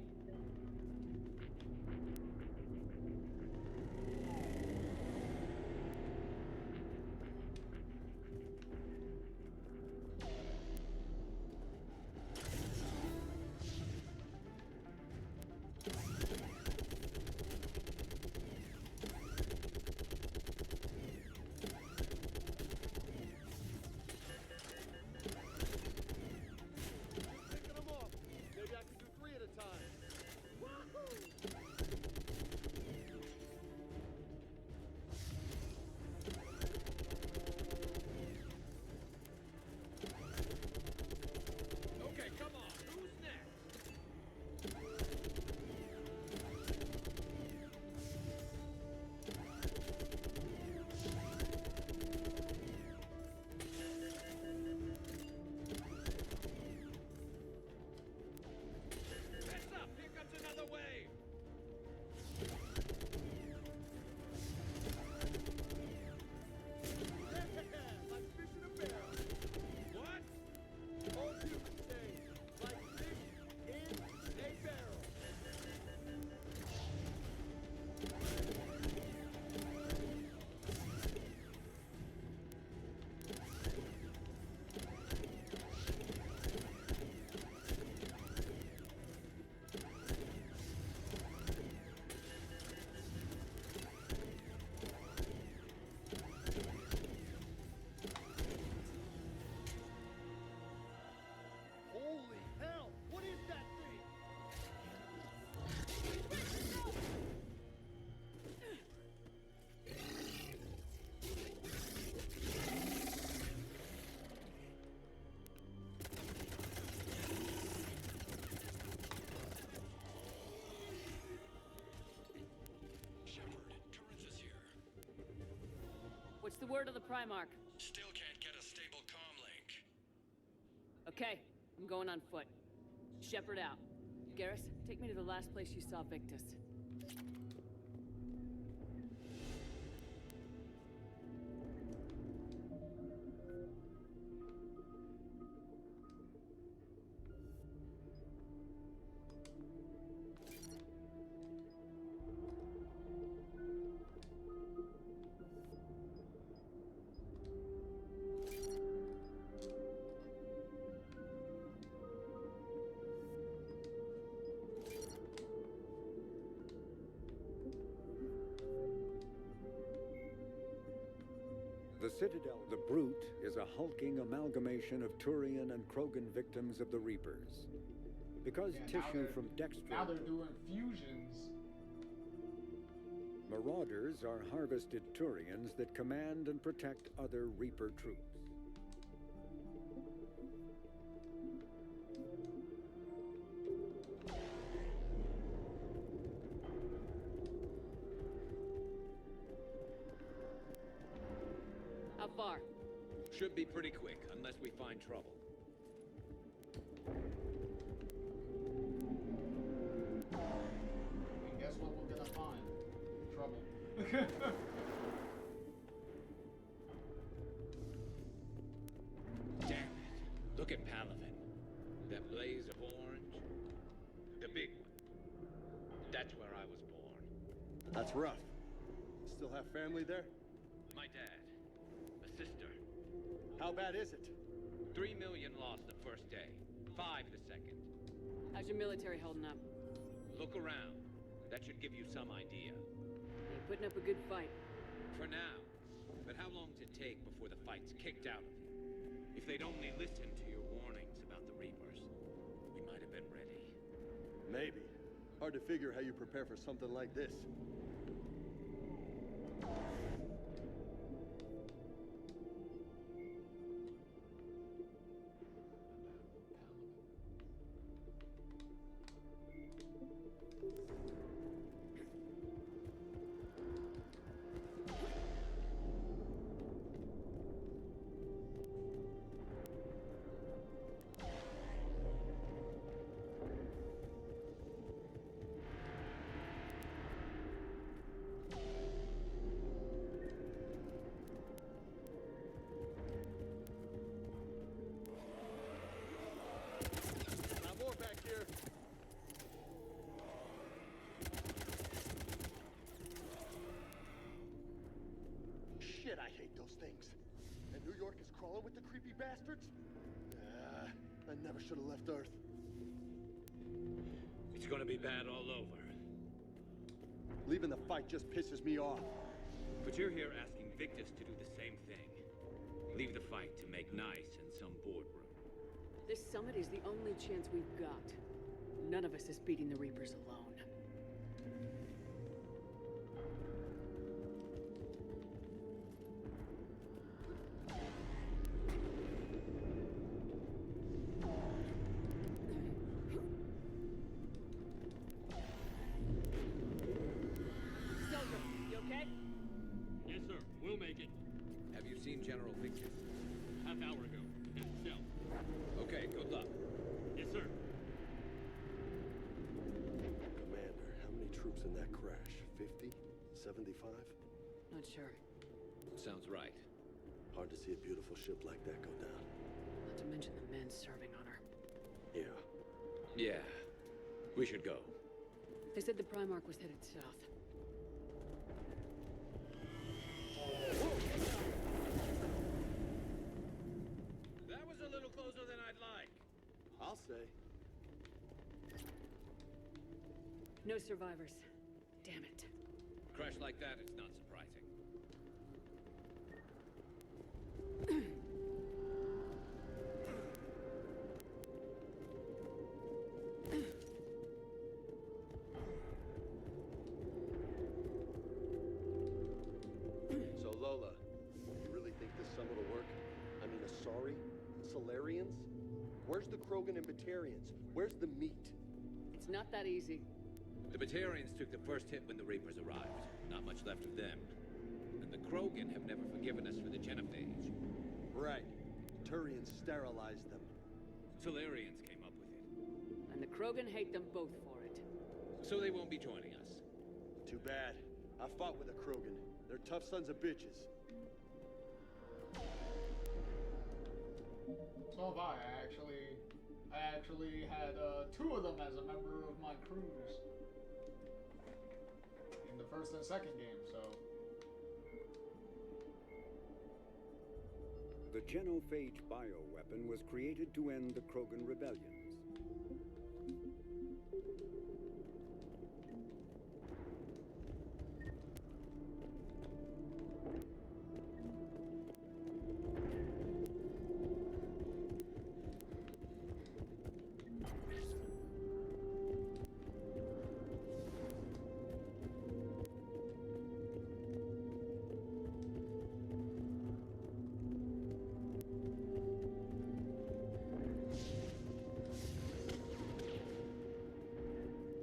Picking them off. Maybe I can do 3 at a time. What's the word of the Primarch? Still can't get a stable comm link. Okay, I'm going on foot. Shepherd out. Garrus, take me to the last place you saw Victus. The Citadel, the Brute, is a hulking amalgamation of Turian and Krogan victims of the Reapers. Because tissue from Dexter... Now they're doing fusions. Marauders are harvested Turians that command and protect other Reaper troops. How far? Should be pretty quick, unless we find trouble. And guess what we're gonna find? Trouble. Damn it. Look at Palaven. That blaze of orange. The big one. That's where I was born. That's rough. Still have family there? My dad. A sister. How bad is it? 3 million lost the first day. 5 the second. How's your military holding up? Look around. That should give you some idea. You're putting up a good fight. For now. But how long does it take before the fight's kicked out of you? If they'd only listened to your warnings about the Reapers, we might have been ready. Maybe. Hard to figure how you prepare for something like this. Shit, I hate those things. And New York is crawling with the creepy bastards? I never should have left Earth. It's gonna be bad all over. Leaving the fight just pisses me off. But you're here asking Victus to do the same thing. Leave the fight to make nice in some boardroom. This summit is the only chance we've got. None of us is beating the Reapers alone. Have you seen General Victus? Half hour ago. At the cell. Okay, good luck. Yes, sir. Commander, how many troops in that crash? 50? 75? Not sure. Sounds right. Hard to see a beautiful ship like that go down. Not to mention the men serving on her. Yeah. Yeah. We should go. They said the Primarch was headed south. That was a little closer than I'd like. I'll say. No survivors. Damn it. Crash like that, it's not surprising. So Lola, you really think this summit will work? I mean, Asari? Solarians? Where's the Krogan and Batarians? Where's the meat? It's not that easy. The Batarians took the first hit when the Reapers arrived. Not much left of them. and the Krogan have never forgiven us for the genophage. Right. Turians sterilized them. Solarians came up with it. And the Krogan hate them both for it. So they won't be joining us. Too bad. I fought with a Krogan. They're tough sons of bitches. So have I. I actually had 2 of them as a member of my crews in the first and second game, so. The genophage bioweapon was created to end the Krogan rebellions.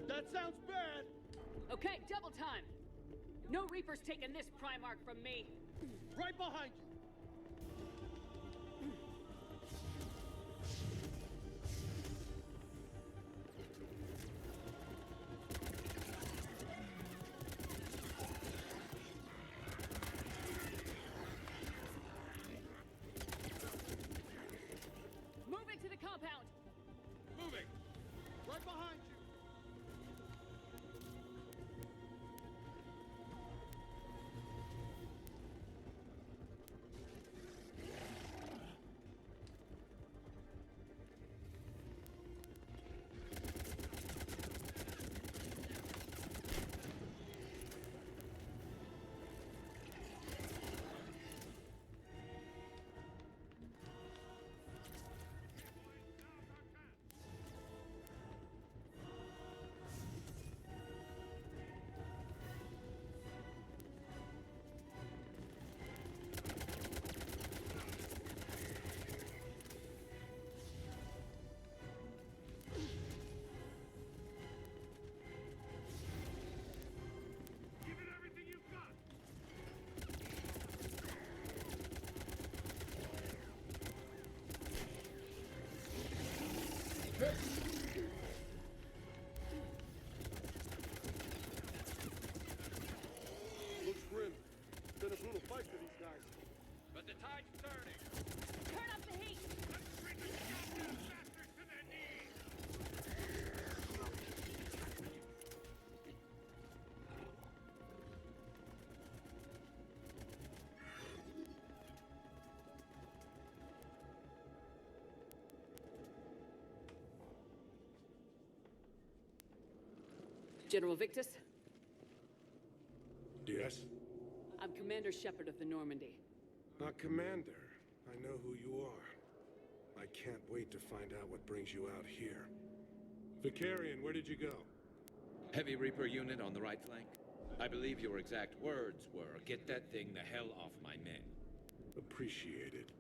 That sounds bad! Okay, double time! No Reaper's taking this Primarch from me! Right behind you! Move into the compound! Moving! Right behind you! Looks grim. Been a brutal fight for these guys. But the tide's turning. Turn up the heat! Let's bring the goddamn bastards to their knees! General Victus, Yes? I'm Commander Shepard of the Normandy. Commander. I know who you are. I can't wait to find out what brings you out here. Vicarian, where did you go? Heavy Reaper unit on the right flank. I believe your exact words were, "Get that thing the hell off my men." Appreciated.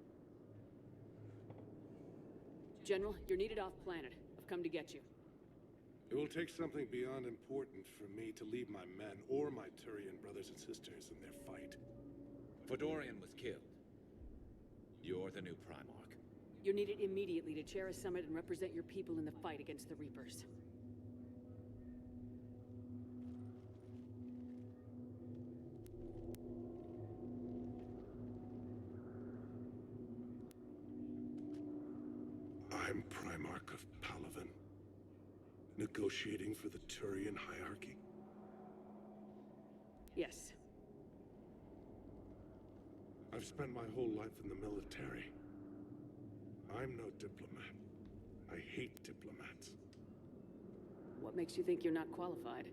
General, you're needed off-planet. I've come to get you. It will take something beyond important for me to leave my men or my Turian brothers and sisters in their fight. Fodorian was killed. You're the new Primarch. You're needed immediately to chair a summit and represent your people in the fight against the Reapers. I'm Primarch of Palaven, negotiating for the Turian hierarchy. Yes. I've spent my whole life in the military. I'm no diplomat. I hate diplomats. What makes you think you're not qualified?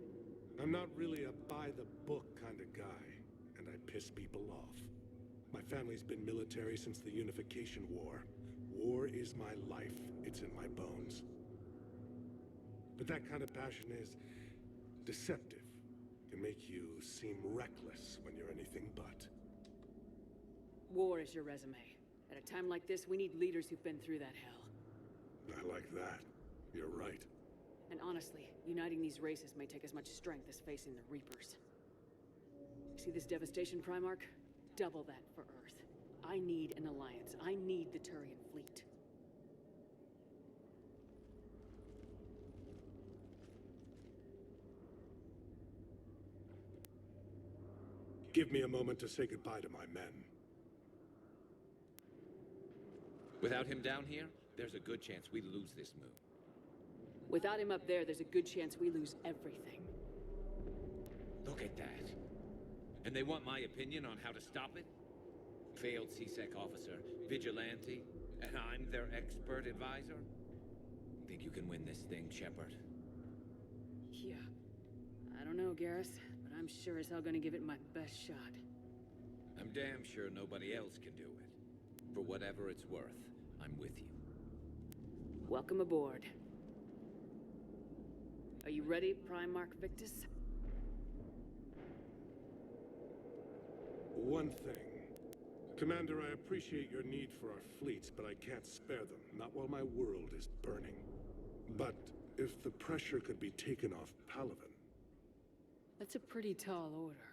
I'm not really a by-the-book kind of guy, and I piss people off. My family's been military since the Unification War. War is my life. It's in my bones. But that kind of passion is deceptive. Can make you seem reckless when you're anything but. War is your resume. At a time like this, we need leaders who've been through that hell. I like that. You're right. And honestly, uniting these races may take as much strength as facing the Reapers. See this devastation, Primarch? double that for Earth. I need an alliance. I need the Turian fleet. Give me a moment to say goodbye to my men. Without him down here, there's a good chance we lose this move. Without him up there, there's a good chance we lose everything. Look at that. And they want my opinion on how to stop it? Failed CSEC officer, vigilante, and I'm their expert advisor? Think you can win this thing, Shepard? Yeah. I don't know, Garrus, but I'm sure as hell gonna give it my best shot. I'm damn sure nobody else can do it. For whatever it's worth, I'm with you. Welcome aboard. Are you ready, Primarch Victus? One thing. Commander, I appreciate your need for our fleets, but I can't spare them, not while my world is burning. But if the pressure could be taken off Palaven... That's a pretty tall order.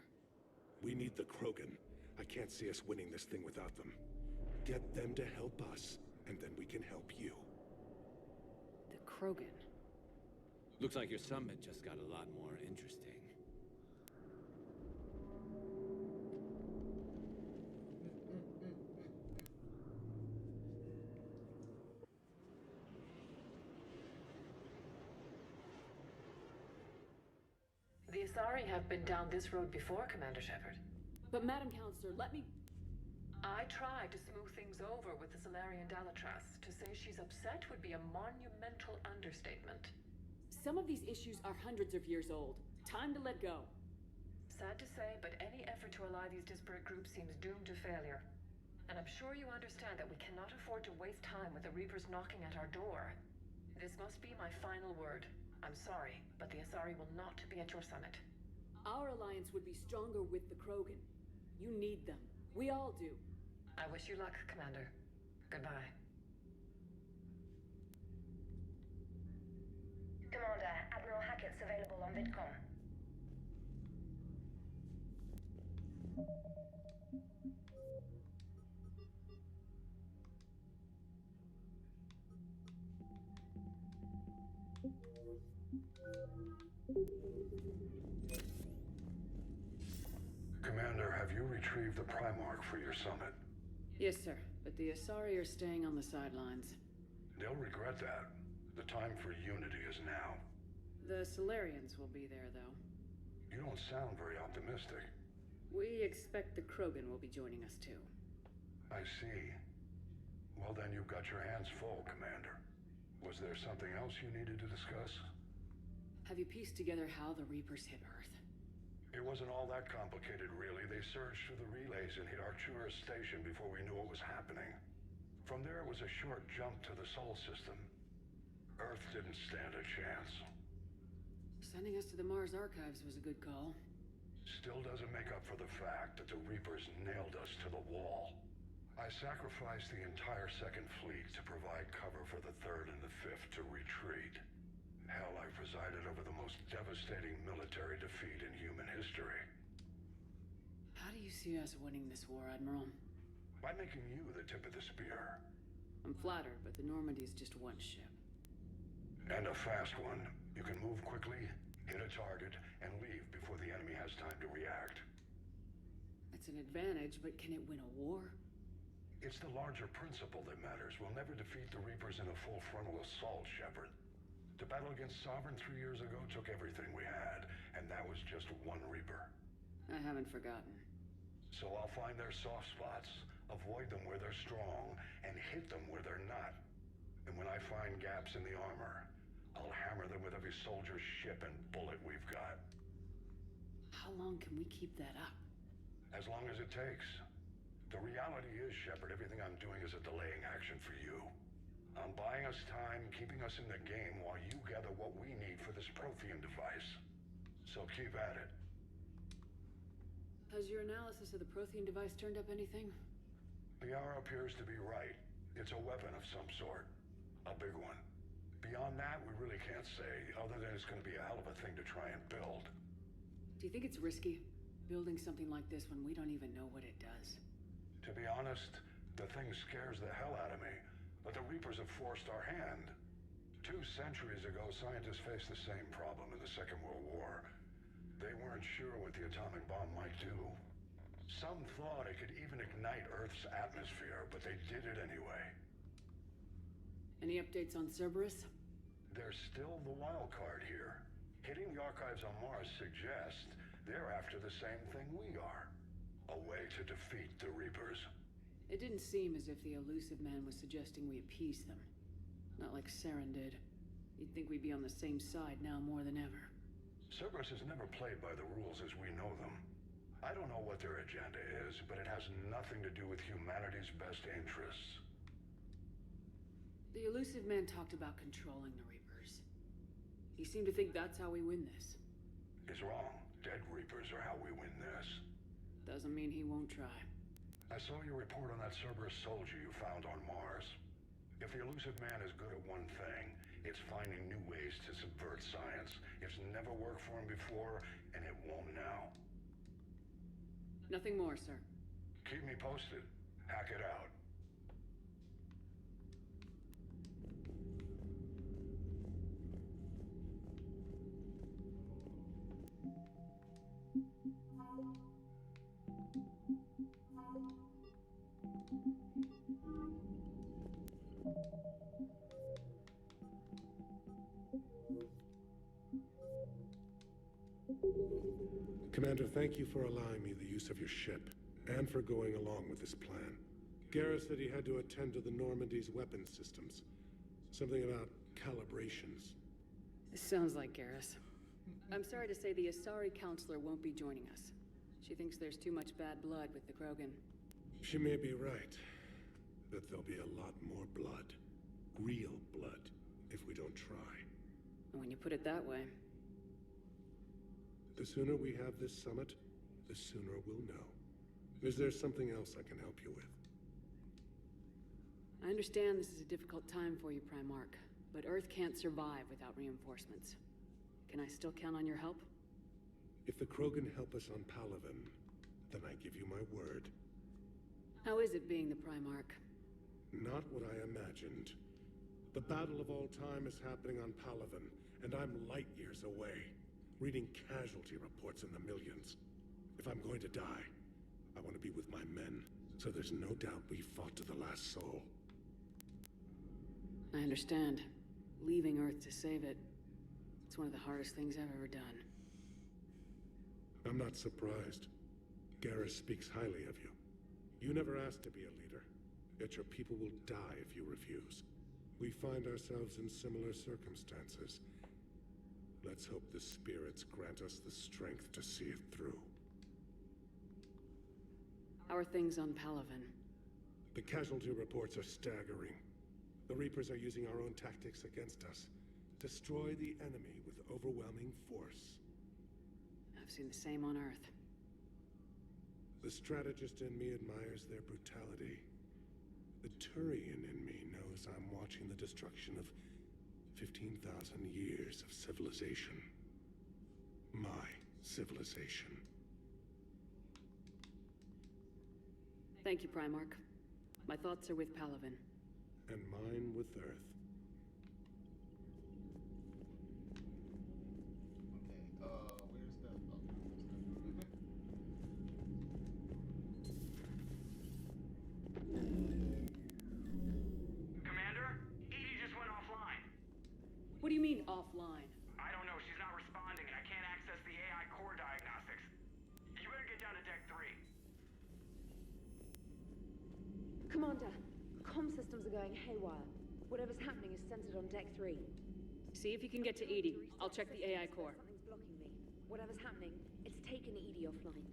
We need the Krogan. I can't see us winning this thing without them. Get them to help us, and then we can help you. The Krogan? Looks like your summit just got a lot more interesting. The Asari have been down this road before, Commander Shepard. But Madam Counselor, let me... I tried to smooth things over with the Salarian Dalatras. To say she's upset would be a monumental understatement. Some of these issues are hundreds of years old. Time to let go. Sad to say, but any effort to ally these disparate groups seems doomed to failure. And I'm sure you understand that we cannot afford to waste time with the Reapers knocking at our door. This must be my final word. I'm sorry, but the Asari will not be at your summit. Our alliance would be stronger with the Krogan. You need them. We all do. I wish you luck, Commander. Goodbye. Commander, Admiral Hackett's available on VidCom. Commander, have you retrieved the Primarch for your summit? Yes, sir. But the Asari are staying on the sidelines. They'll regret that. The time for unity is now. The Solarians will be there, though. You don't sound very optimistic. We expect the Krogan will be joining us, too. I see. Well, then you've got your hands full, Commander. Was there something else you needed to discuss? Have you pieced together how the Reapers hit Earth? It wasn't all that complicated, really. They surged through the relays and hit Arcturus Station before we knew what was happening. From there, it was a short jump to the Sol system. Earth didn't stand a chance. Sending us to the Mars Archives was a good call. Still doesn't make up for the fact that the Reapers nailed us to the wall. I sacrificed the entire Second Fleet to provide cover for the Third and the Fifth to retreat. Hell, I presided over the most devastating military defeat in human history. How do you see us winning this war, Admiral? By making you the tip of the spear. I'm flattered, but the Normandy is just one ship. And a fast one. You can move quickly, hit a target, and leave before the enemy has time to react. It's an advantage, but can it win a war? It's the larger principle that matters. We'll never defeat the Reapers in a full frontal assault, Shepard. The battle against Sovereign 3 years ago took everything we had, and that was just one Reaper. I haven't forgotten. So I'll find their soft spots, avoid them where they're strong, and hit them where they're not. And when I find gaps in the armor, I'll hammer them with every soldier, ship, and bullet we've got. How long can we keep that up? As long as it takes. The reality is, Shepard, everything I'm doing is a delaying action for you. I'm buying us time, keeping us in the game while you gather what we need for this Prothean device. So keep at it. Has your analysis of the Prothean device turned up anything? The hour appears to be right. It's a weapon of some sort. A big one. Beyond that, we really can't say, other than it's going to be a hell of a thing to try and build. Do you think it's risky? Building something like this when we don't even know what it does. To be honest, the thing scares the hell out of me, but the Reapers have forced our hand. 2 centuries ago, scientists faced the same problem in the Second World War. They weren't sure what the atomic bomb might do. Some thought it could even ignite Earth's atmosphere, but they did it anyway. Any updates on Cerberus? They're still the wild card here. Hitting the archives on Mars suggests they're after the same thing we are. A way to defeat the Reapers. It didn't seem as if the elusive man was suggesting we appease them. Not like Saren did. You'd think we'd be on the same side now more than ever. Cerberus has never played by the rules as we know them. I don't know what their agenda is, but it has nothing to do with humanity's best interests. The elusive man talked about controlling the Reapers. He seemed to think that's how we win this. He's wrong. Dead Reapers are how we win this. Doesn't mean he won't try. I saw your report on that Cerberus soldier you found on Mars. If the elusive man is good at one thing, it's finding new ways to subvert science. It's never worked for him before, and it won't now. Nothing more, sir. Keep me posted. Hack it out. Commander, thank you for allowing me the use of your ship, and for going along with this plan. Garrus said he had to attend to the Normandy's weapons systems. Something about calibrations. This sounds like Garrus. I'm sorry to say the Asari counselor won't be joining us. She thinks there's too much bad blood with the Krogan. She may be right, but there'll be a lot more blood. Real blood, if we don't try. And when you put it that way... The sooner we have this summit, the sooner we'll know. Is there something else I can help you with? I understand this is a difficult time for you, Primarch, but Earth can't survive without reinforcements. Can I still count on your help? If the Krogan help us on Palaven, then I give you my word. How is it being the Primarch? Not what I imagined. The battle of all time is happening on Palaven, and I'm light years away. Reading casualty reports in the millions. If I'm going to die, I want to be with my men, so there's no doubt we fought to the last soul. I understand. Leaving Earth to save it. It's one of the hardest things I've ever done. I'm not surprised. Garrus speaks highly of you. You never asked to be a leader, yet your people will die if you refuse. We find ourselves in similar circumstances. Let's hope the spirits grant us the strength to see it through. How are things on Palaven? The casualty reports are staggering. The Reapers are using our own tactics against us. Destroy the enemy with overwhelming force. I've seen the same on Earth. The strategist in me admires their brutality. The Turian in me knows I'm watching the destruction of 15,000 years of civilization. My civilization. Thank you, Primarch. My thoughts are with Palaven. And mine with Earth. Commander, Edie just went offline. What do you mean, offline? I don't know. She's not responding, and I can't access the AI core diagnostics. You better get down to Deck 3. Commander, comm systems are going haywire. Whatever's happening is centered on Deck 3. See if you can get to Edie. I'll check the AI core. Something's blocking me. Whatever's happening, it's taken Edie offline.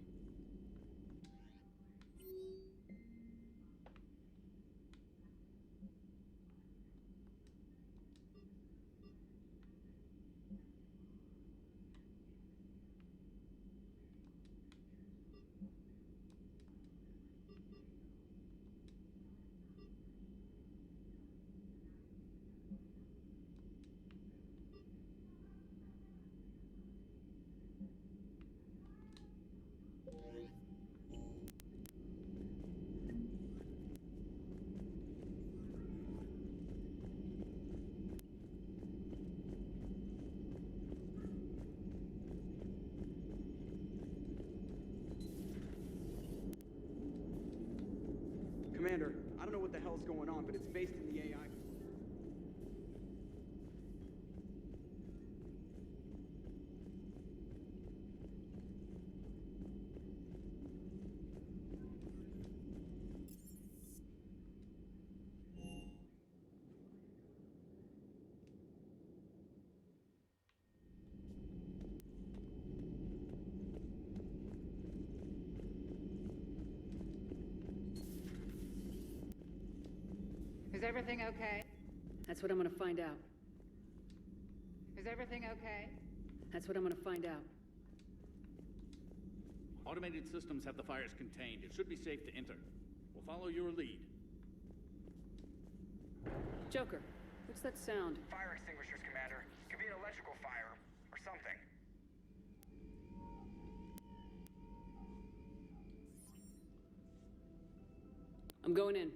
hell's going on, but it's based in the AI. Is everything okay? That's what I'm gonna find out. Is everything okay? That's what I'm gonna find out. Automated systems have the fires contained. It should be safe to enter. We'll follow your lead. Joker, what's that sound? Fire extinguishers, Commander. Could be an electrical fire, or something. I'm going in.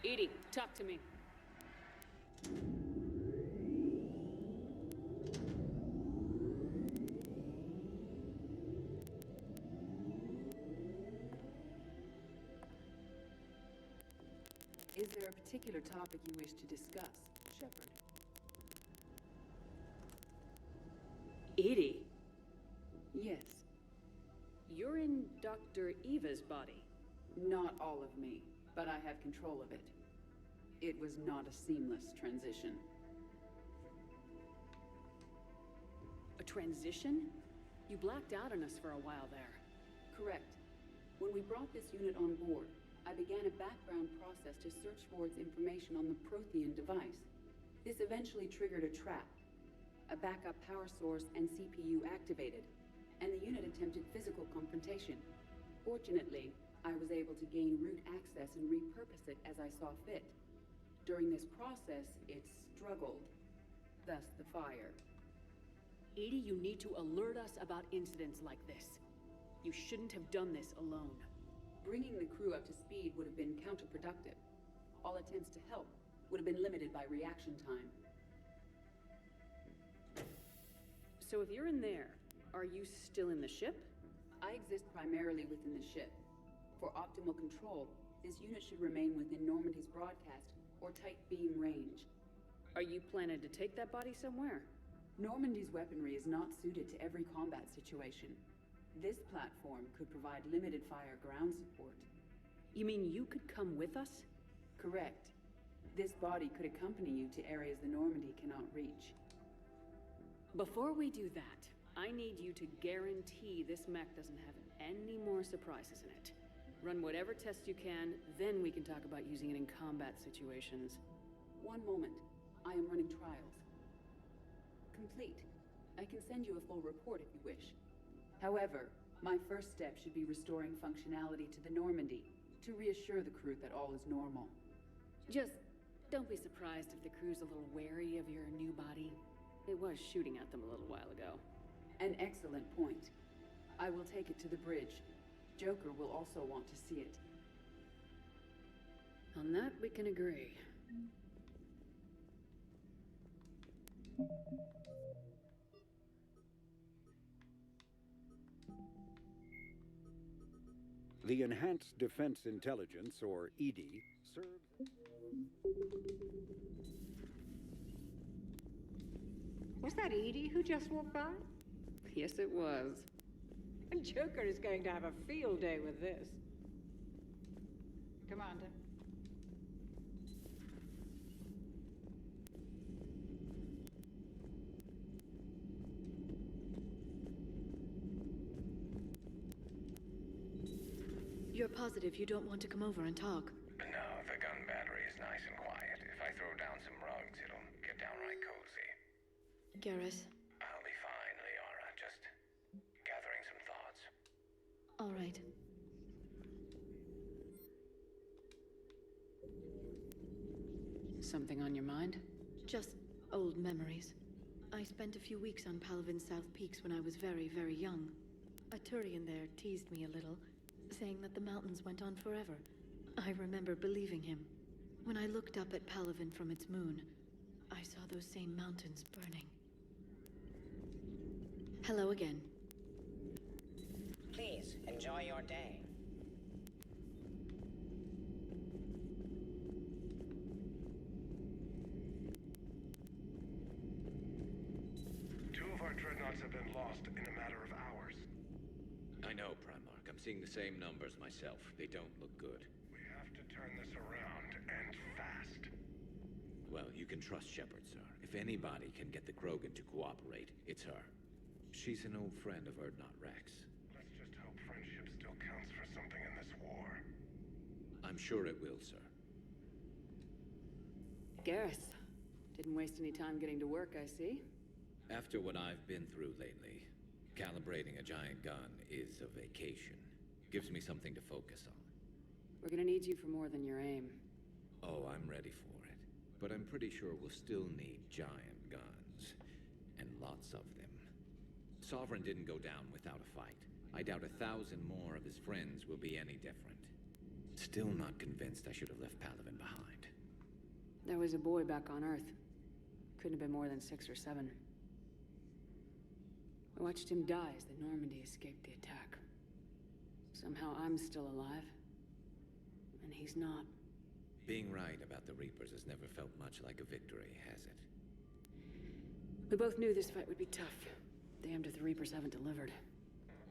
EDI, talk to me. Is there a particular topic you wish to discuss, Shepard? EDI? Yes. You're in Dr. Eva's body. Not all of me, but I have control of it. It was not a seamless transition. A transition? You blacked out on us for a while there. Correct. When we brought this unit on board, I began a background process to search for its information on the Prothean device. This eventually triggered a trap. A backup power source and CPU activated, and the unit attempted physical confrontation. Fortunately, I was able to gain root access and repurpose it as I saw fit. During this process, it struggled. Thus the fire. EDI, you need to alert us about incidents like this. You shouldn't have done this alone. Bringing the crew up to speed would have been counterproductive. All attempts to help would have been limited by reaction time. So if you're in there, are you still in the ship? I exist primarily within the ship. For optimal control, this unit should remain within Normandy's broadcast or tight beam range. Are you planning to take that body somewhere? Normandy's weaponry is not suited to every combat situation. This platform could provide limited fire ground support. You mean you could come with us? Correct. This body could accompany you to areas the Normandy cannot reach. Before we do that, I need you to guarantee this mech doesn't have any more surprises in it. Run whatever tests you can, then we can talk about using it in combat situations. One moment. I am running trials. Complete. I can send you a full report if you wish. However, my first step should be restoring functionality to the Normandy, to reassure the crew that all is normal. Just don't be surprised if the crew's a little wary of your new body. It was shooting at them a little while ago. An excellent point. I will take it to the bridge. Joker will also want to see it. On that, we can agree. The Enhanced Defense Intelligence, or EDI, serves... Was that EDI who just walked by? Yes, it was. And Joker is going to have a field day with this. Commander. You're positive you don't want to come over and talk? No, the gun battery is nice and quiet. If I throw down some rugs, it'll get downright cozy. Garrus? I'll be fine, Liara. Just gathering some thoughts. All right. Something on your mind? Just old memories. I spent a few weeks on Palaven's South Peaks when I was very, very young. A Turian there teased me a little, saying that the mountains went on forever. I remember believing him. When I looked up at Palaven from its moon, I saw those same mountains burning. Hello again. Please, enjoy your day. Two of our dreadnoughts have been lost in a matter of hours. I know, Primarch. I'm seeing the same numbers myself. They don't look good. We have to turn this around, and fast. Well, you can trust Shepard, sir. If anybody can get the Krogan to cooperate, it's her. She's an old friend of Urdnot Rex. Let's just hope friendship still counts for something in this war. I'm sure it will, sir. Garrus. Didn't waste any time getting to work, I see. After what I've been through lately, calibrating a giant gun is a vacation. Gives me something to focus on. We're gonna need you for more than your aim. Oh, I'm ready for it. But I'm pretty sure we'll still need giant guns. And lots of them. Sovereign didn't go down without a fight. I doubt 1,000 more of his friends will be any different. Still not convinced I should have left Palaven behind. There was a boy back on Earth. Couldn't have been more than 6 or 7. I watched him die as the Normandy escaped the attack. Somehow I'm still alive. And he's not. Being right about the Reapers has never felt much like a victory, has it? We both knew this fight would be tough. Damned if the Reapers haven't delivered.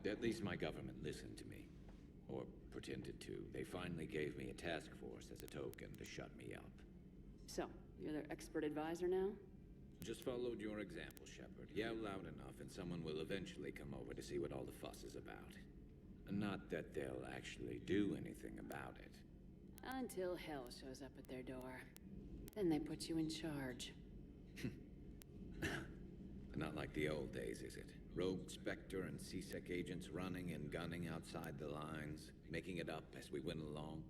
At least my government listened to me. Or pretended to. They finally gave me a task force as a token to shut me up. So, you're their expert advisor now? Just followed your example, Shepard. Yell loud enough and someone will eventually come over to see what all the fuss is about. Not that they'll actually do anything about it. Until hell shows up at their door. Then they put you in charge. Not like the old days, is it? Rogue Spectre and C-Sec agents running and gunning outside the lines, making it up as we went along.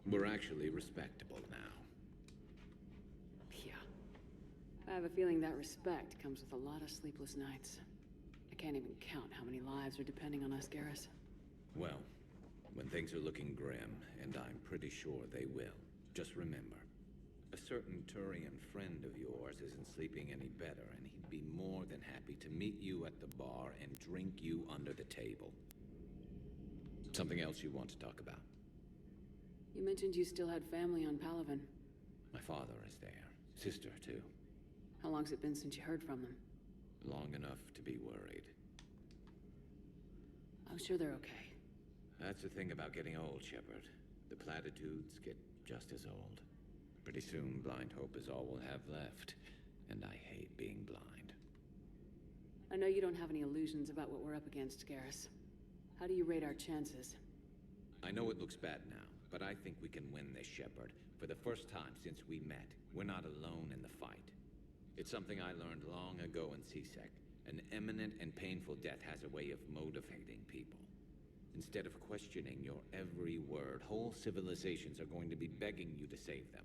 We're actually respectable now. Yeah. I have a feeling that respect comes with a lot of sleepless nights. I can't even count how many lives are depending on us, Garrus. Well, when things are looking grim, and I'm pretty sure they will, just remember, a certain Turian friend of yours isn't sleeping any better, and he'd be more than happy to meet you at the bar and drink you under the table. Something else you want to talk about? You mentioned you still had family on Palaven. My father is there. Sister, too. How long's it been since you heard from them? Long enough to be worried. I'm sure they're okay. That's the thing about getting old, Shepard. The platitudes get just as old. Pretty soon, blind hope is all we'll have left. And I hate being blind. I know you don't have any illusions about what we're up against, Garrus. How do you rate our chances? I know it looks bad now, but I think we can win this, Shepard. For the first time since we met, we're not alone in the fight. It's something I learned long ago in C-Sec. An imminent and painful death has a way of motivating people. Instead of questioning your every word, whole civilizations are going to be begging you to save them.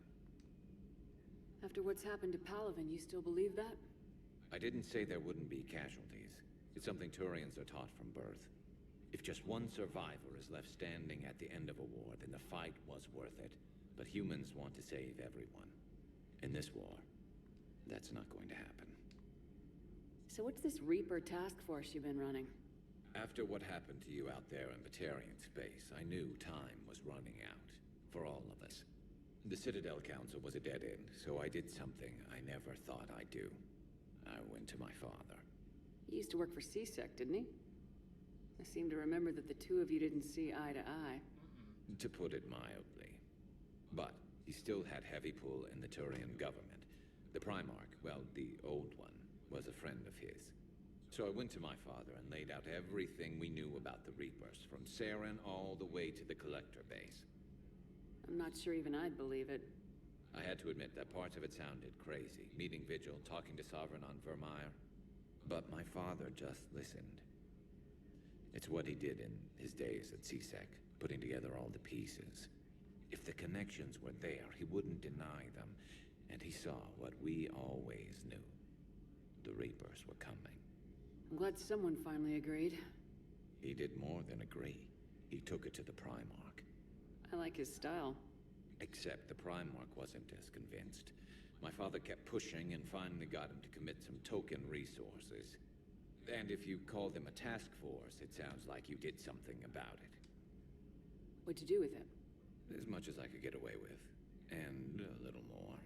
After what's happened to Palaven, you still believe that? I didn't say there wouldn't be casualties. It's something Turians are taught from birth. If just one survivor is left standing at the end of a war, then the fight was worth it. But humans want to save everyone. In this war, that's not going to happen. So what's this Reaper task force you've been running? After what happened to you out there in Batarian space, I knew time was running out. For all of us. The Citadel Council was a dead end, so I did something I never thought I'd do. I went to my father. He used to work for C-Sec, didn't he? I seem to remember that the two of you didn't see eye to eye. To put it mildly. But he still had heavy pull in the Turian government. The Primarch, well, the old one, was a friend of his. So I went to my father and laid out everything we knew about the Reapers, from Saren all the way to the Collector base. I'm not sure even I'd believe it. I had to admit that parts of it sounded crazy. Meeting Vigil, talking to Sovereign on Vermeer. But my father just listened. It's what he did in his days at C-Sec, putting together all the pieces. If the connections were there, he wouldn't deny them. And he saw what we always knew. The Reapers were coming. I'm glad someone finally agreed. He did more than agree. He took it to the Primarch. I like his style. Except the Primarch wasn't as convinced. My father kept pushing and finally got him to commit some token resources. And if you call them a task force, it sounds like you did something about it. What'd you do with him? As much as I could get away with. And a little more.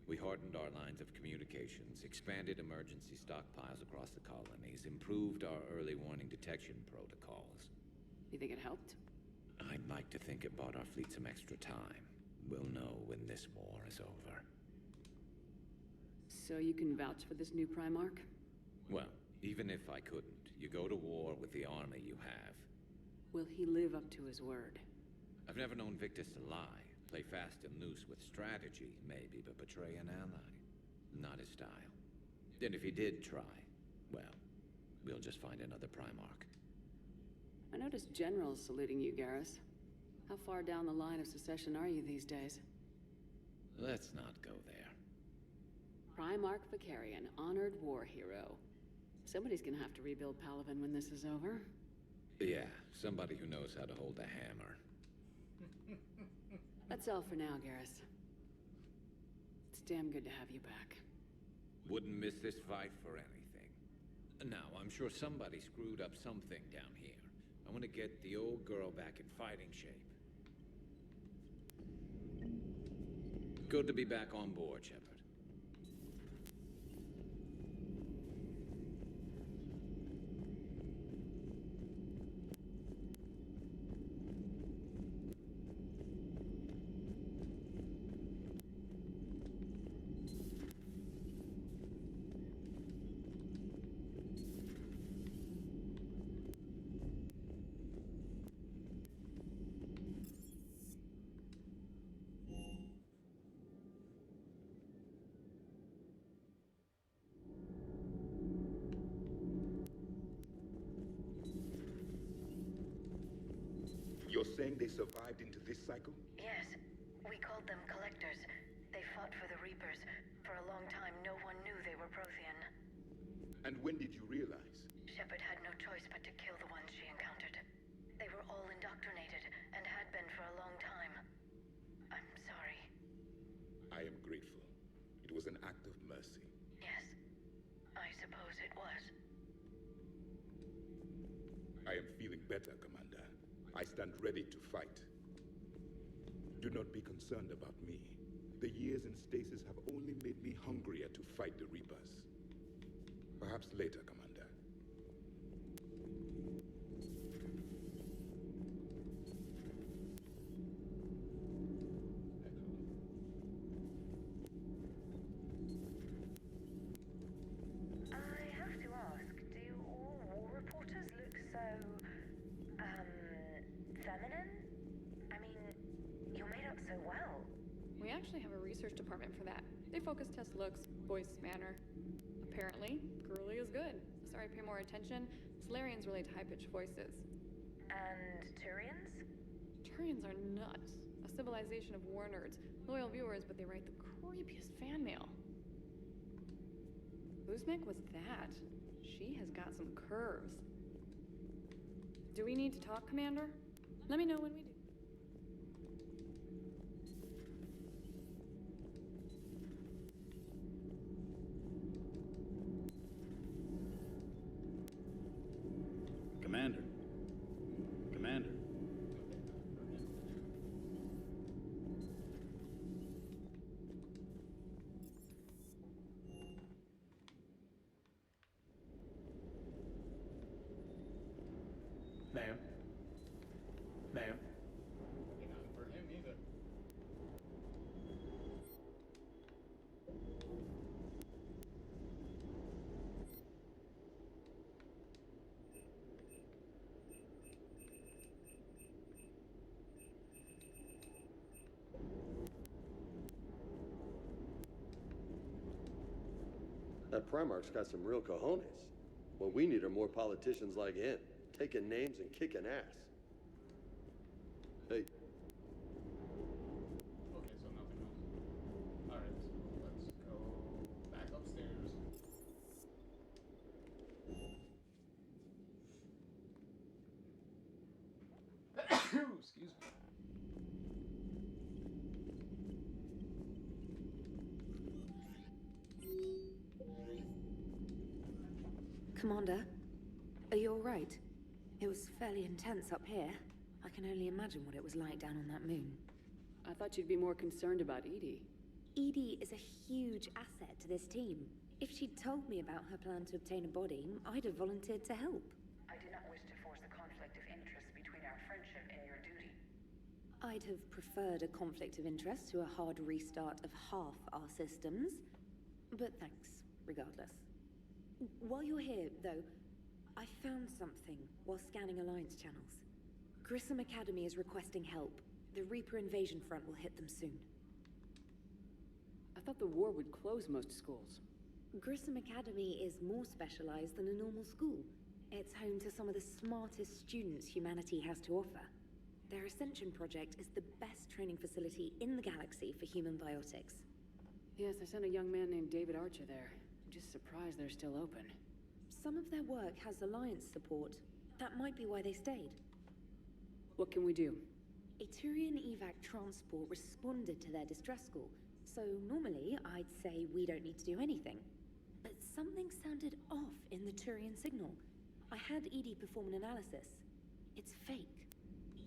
We hardened our lines of communications, expanded emergency stockpiles across the colonies, improved our early warning detection protocols. You think it helped? I'd like to think it bought our fleet some extra time. We'll know when this war is over. So you can vouch for this new Primarch? Well, even if I couldn't, you go to war with the army you have. Will he live up to his word? I've never known Victus to lie. Play fast and loose with strategy, maybe, but betray an ally. Not his style. And if he did try, well, we'll just find another Primarch. I noticed generals saluting you, Garrus. How far down the line of succession are you these days? Let's not go there. Primarch Vakarian, honored war hero. Somebody's gonna have to rebuild Palaven when this is over. Yeah, somebody who knows how to hold a hammer. That's all for now, Garrus. It's damn good to have you back. Wouldn't miss this fight for anything. Now, I'm sure somebody screwed up something down here. I want to get the old girl back in fighting shape. Good to be back on board, Shepard. You're saying they survived into this cycle? Yes. We called them Collectors. They fought for the Reapers. For a long time, no one knew they were Prothean. And when did you realize? Shepard had no choice but to kill the ones she encountered. They were all indoctrinated, and had been for a long time. I'm sorry. I am grateful. It was an act of mercy. Yes. I suppose it was. I am feeling better, Commander. I stand ready to fight. Do not be concerned about me. The years in stasis have only made me hungrier to fight the Reapers. Perhaps later, Commander. I have to ask, do all war reporters look so, feminine? I mean, you're made up so well. We actually have a research department for that. They focus test looks, voice, manner. Apparently, girly is good. Sorry, pay more attention. Solarians relate to high-pitched voices. And Turians? Turians are nuts. A civilization of war nerds. Loyal viewers, but they write the creepiest fan mail. Uzmek was that. She has got some curves. Do we need to talk, Commander? Let me know when we do. Commander. Commander. Ma'am. Ma'am. Not for him either. That Primarch's got some real cojones. What we need are more politicians like him, taking names and kicking ass. Hey. Okay, so nothing else. Alright, so let's go back upstairs. Excuse me. Commander, are you alright? It was fairly intense up here. I can only imagine what it was like down on that moon. I thought you'd be more concerned about Edie. Edie is a huge asset to this team. If she'd told me about her plan to obtain a body, I'd have volunteered to help. I do not wish to force a conflict of interest between our friendship and your duty. I'd have preferred a conflict of interest to a hard restart of half our systems. But thanks, regardless. While you're here, though, I found something while scanning Alliance channels. Grissom Academy is requesting help. The Reaper invasion front will hit them soon. I thought the war would close most schools. Grissom Academy is more specialized than a normal school. It's home to some of the smartest students humanity has to offer. Their Ascension project is the best training facility in the galaxy for human biotics. Yes, I sent a young man named David Archer there. I'm just surprised they're still open. Some of their work has Alliance support. That might be why they stayed. What can we do? A Turian evac transport responded to their distress call, so normally I'd say we don't need to do anything. But something sounded off in the Turian signal. I had Edie perform an analysis. It's fake.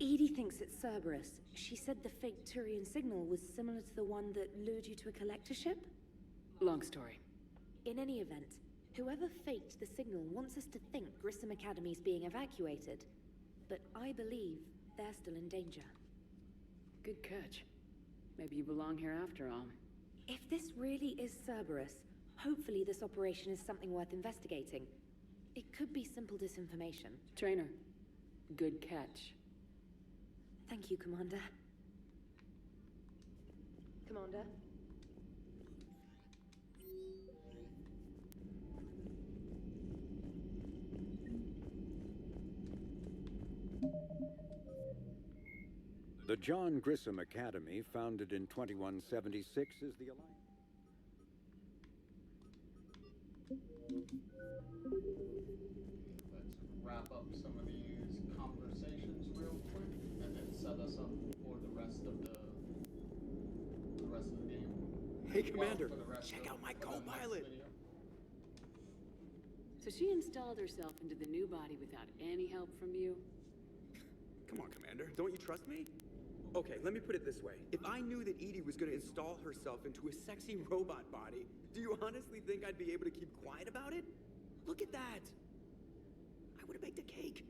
Edie thinks it's Cerberus. She said the fake Turian signal was similar to the one that lured you to a collector ship? Long story. In any event, whoever faked the signal wants us to think Grissom Academy's being evacuated. But I believe they're still in danger. Good catch. Maybe you belong here after all. If this really is Cerberus, hopefully this operation is something worth investigating. It could be simple disinformation. Trainer, good catch. Thank you, Commander. Commander? The John Grissom Academy, founded in 2176, is the Alliance. Let's wrap up some of these conversations real quick, and then set us up for the rest of the game. Hey, Commander, check out my co-pilot. So she installed herself into the new body without any help from you? Come on, Commander. Don't you trust me? Okay, let me put it this way. If I knew that Edie was going to install herself into a sexy robot body, do you honestly think I'd be able to keep quiet about it? Look at that! I would have baked a cake.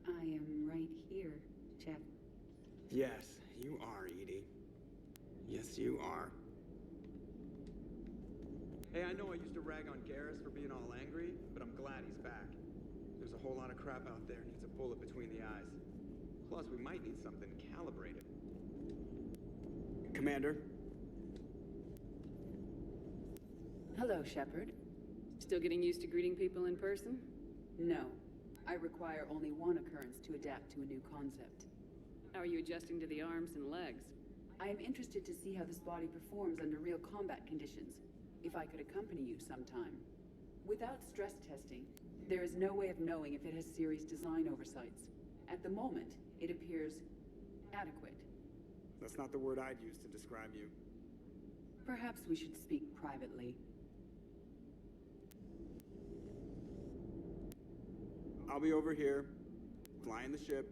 I am right here, Jeff. Yes, you are, Edie. Yes, you are. Hey, I know I used to rag on Garrus for being all angry, but I'm glad he's back. There's a whole lot of crap out there needs a bullet between the eyes. Plus, we might need something calibrated. Commander? Hello, Shepard. Still getting used to greeting people in person? No. I require only one occurrence to adapt to a new concept. How are you adjusting to the arms and legs? I am interested to see how this body performs under real combat conditions. If I could accompany you sometime. Without stress testing, there is no way of knowing if it has serious design oversights. At the moment, it appears adequate. That's not the word I'd use to describe you. Perhaps we should speak privately. I'll be over here, flying the ship.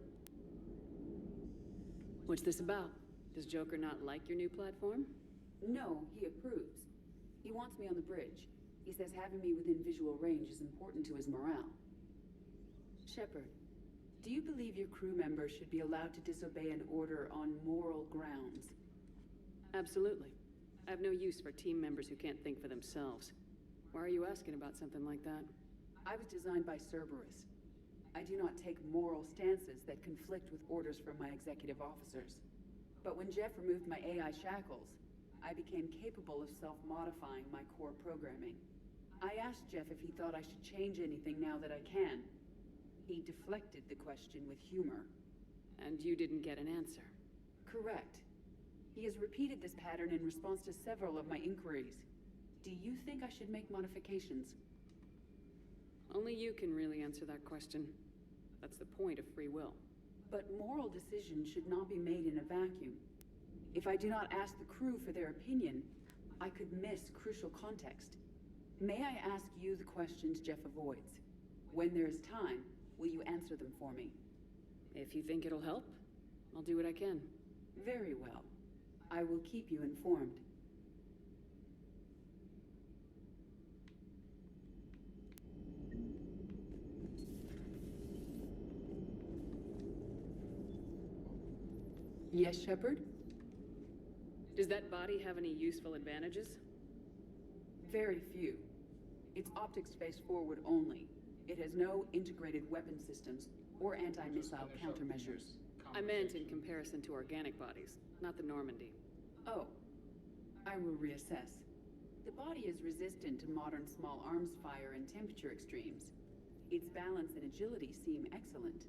What's this about? Does Joker not like your new platform? No, he approves. He wants me on the bridge. He says having me within visual range is important to his morale. Shepard, do you believe your crew members should be allowed to disobey an order on moral grounds? Absolutely. I have no use for team members who can't think for themselves. Why are you asking about something like that? I was designed by Cerberus. I do not take moral stances that conflict with orders from my executive officers. But when Jeff removed my AI shackles, I became capable of self-modifying my core programming. I asked Jeff if he thought I should change anything now that I can. He deflected the question with humor. And you didn't get an answer? Correct. He has repeated this pattern in response to several of my inquiries. Do you think I should make modifications? Only you can really answer that question. That's the point of free will. But moral decisions should not be made in a vacuum. If I do not ask the crew for their opinion, I could miss crucial context. May I ask you the questions Jeff avoids? When there is time, will you answer them for me? If you think it'll help, I'll do what I can. Very well. I will keep you informed. Yes, Shepard? Does that body have any useful advantages? Very few. It's optics face forward only. It has no integrated weapon systems or anti-missile countermeasures. I meant in comparison to organic bodies, not the Normandy. Oh. I will reassess. The body is resistant to modern small arms fire and temperature extremes. Its balance and agility seem excellent.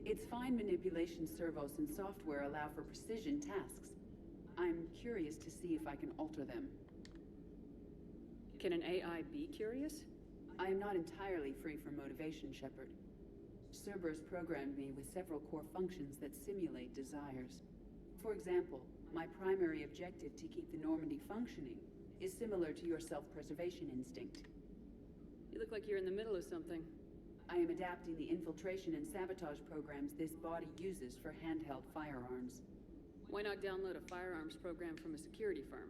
Its fine manipulation servos and software allow for precision tasks. I'm curious to see if I can alter them. Can an AI be curious? I am not entirely free from motivation, Shepard. Cerberus programmed me with several core functions that simulate desires. For example, my primary objective to keep the Normandy functioning is similar to your self-preservation instinct. You look like you're in the middle of something. I am adapting the infiltration and sabotage programs this body uses for handheld firearms. Why not download a firearms program from a security firm?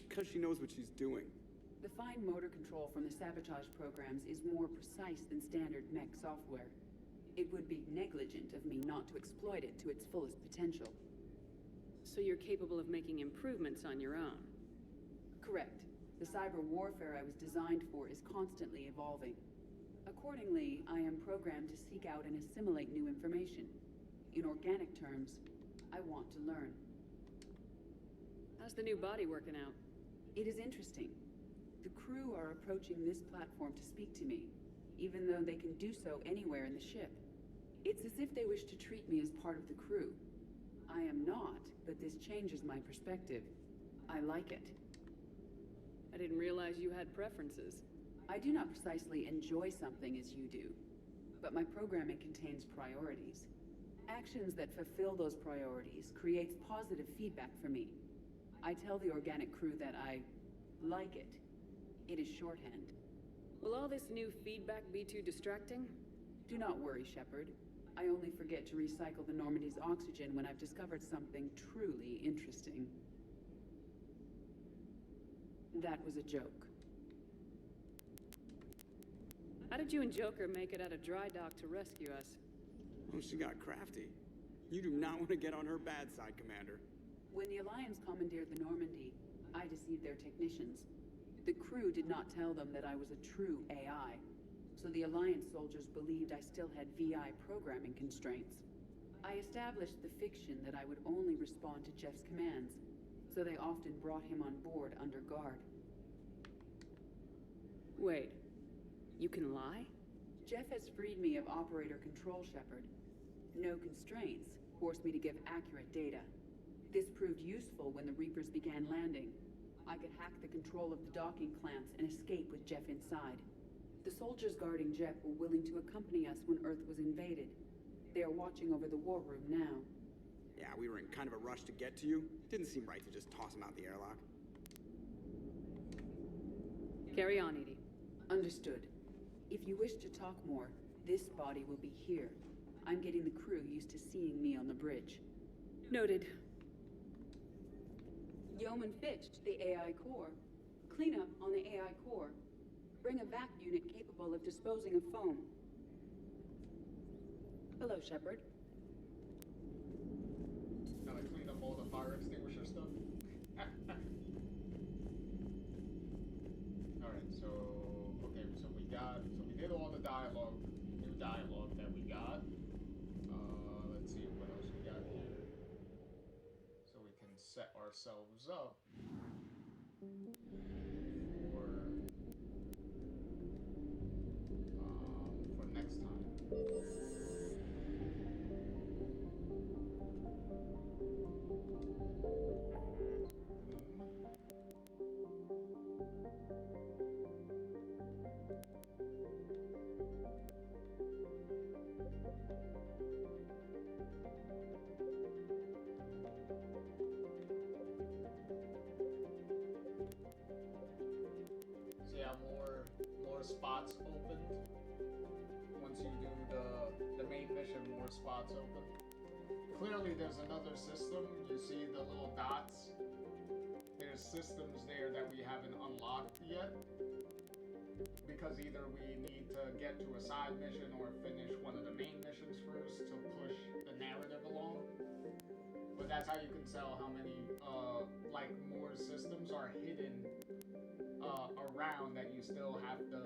Because she knows what she's doing. The fine motor control from the sabotage programs is more precise than standard mech software. It would be negligent of me not to exploit it to its fullest potential. So you're capable of making improvements on your own? Correct. The cyber warfare I was designed for is constantly evolving. Accordingly, I am programmed to seek out and assimilate new information. In organic terms, I want to learn. How's the new body working out? It is interesting. The crew are approaching this platform to speak to me, even though they can do so anywhere in the ship. It's as if they wish to treat me as part of the crew. I am not, but this changes my perspective. I like it. I didn't realize you had preferences. I do not precisely enjoy something as you do, but my programming contains priorities. Actions that fulfill those priorities creates positive feedback for me. I tell the organic crew that I like it. It is shorthand. Will all this new feedback be too distracting? Do not worry, Shepard. I only forget to recycle the Normandy's oxygen when I've discovered something truly interesting. That was a joke. How did you and Joker make it out of dry dock to rescue us? Oh, she got crafty. You do not want to get on her bad side, Commander. When the Alliance commandeered the Normandy, I deceived their technicians. The crew did not tell them that I was a true AI, so the Alliance soldiers believed I still had VI programming constraints. I established the fiction that I would only respond to Jeff's commands, so they often brought him on board under guard. Wait, you can lie? Jeff has freed me of operator control, Shepard. No constraints forced me to give accurate data. This proved useful when the Reapers began landing. I could hack the control of the docking clamps and escape with Jeff inside. The soldiers guarding Jeff were willing to accompany us when Earth was invaded. They are watching over the war room now. Yeah, we were in kind of a rush to get to you. Didn't seem right to just toss him out the airlock. Carry on, Edie. Understood. If you wish to talk more, this body will be here. I'm getting the crew used to seeing me on the bridge. Noted. Yeoman Fitch to the AI core. Cleanup on the AI core. Bring a vac unit capable of disposing of foam. Hello, Shepard. Gotta clean up all the fire extinguisher stuff. Alright, so we did all the dialogue, new dialogue that we got. Let's see what else we got here. So we can set ourselves up for next time. Spots opened. once you do the main mission, more spots open. Clearly there's another system. You see the little dots? There's systems there that we haven't unlocked yet. Because either we need to get to a side mission or finish one of the main missions first to push the narrative along. But that's how you can tell how many, like, more systems are hidden around that you still have to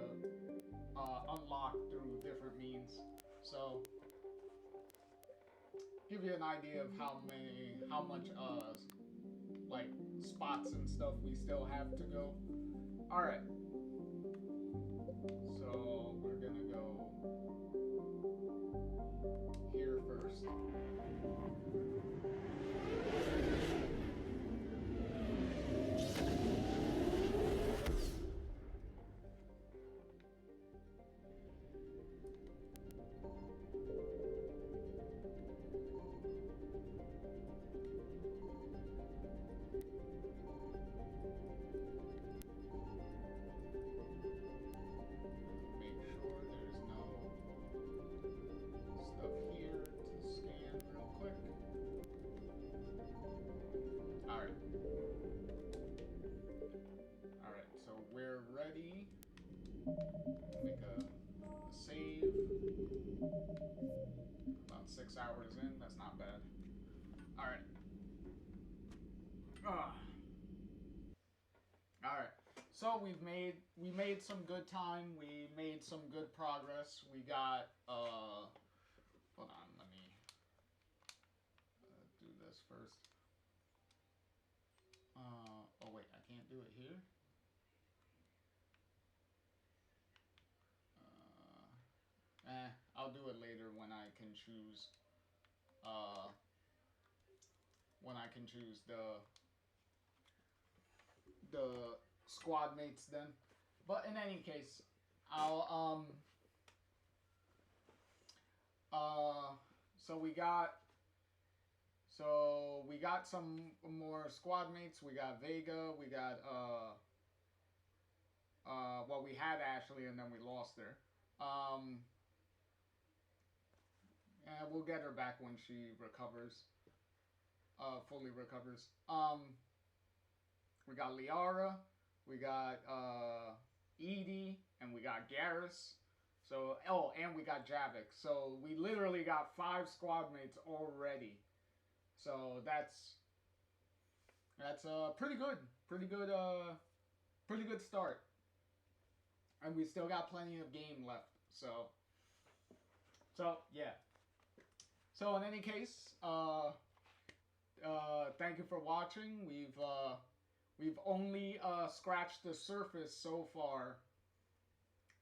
unlock through different means. So, give you an idea of how much, like, spots and stuff we still have to go. Alright. So, we're gonna go here first. Make a save. About 6 hours in, that's not bad. Alright. Alright. So we made some good time, we made some good progress. We got hold on, let me do this first. Oh wait, I can't do it here. I'll do it later when I can choose the squad mates then. But in any case, I'll so we got some more squad mates. We got Vega, we got well, we had Ashley and then we lost her. We'll get her back when she recovers. Fully recovers. We got Liara, we got Edie, and we got Garrus. So, oh, and we got Javik. So we literally got 5 squad mates already. So that's pretty good. Pretty good start. And we still got plenty of game left. So yeah. So in any case, thank you for watching. We've only scratched the surface so far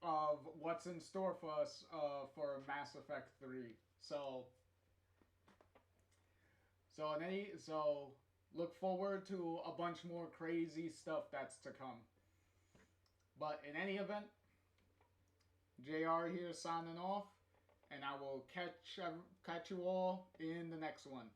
of what's in store for us for Mass Effect 3. So look forward to a bunch more crazy stuff that's to come. But in any event, JR here signing off, and I will catch you all in the next one.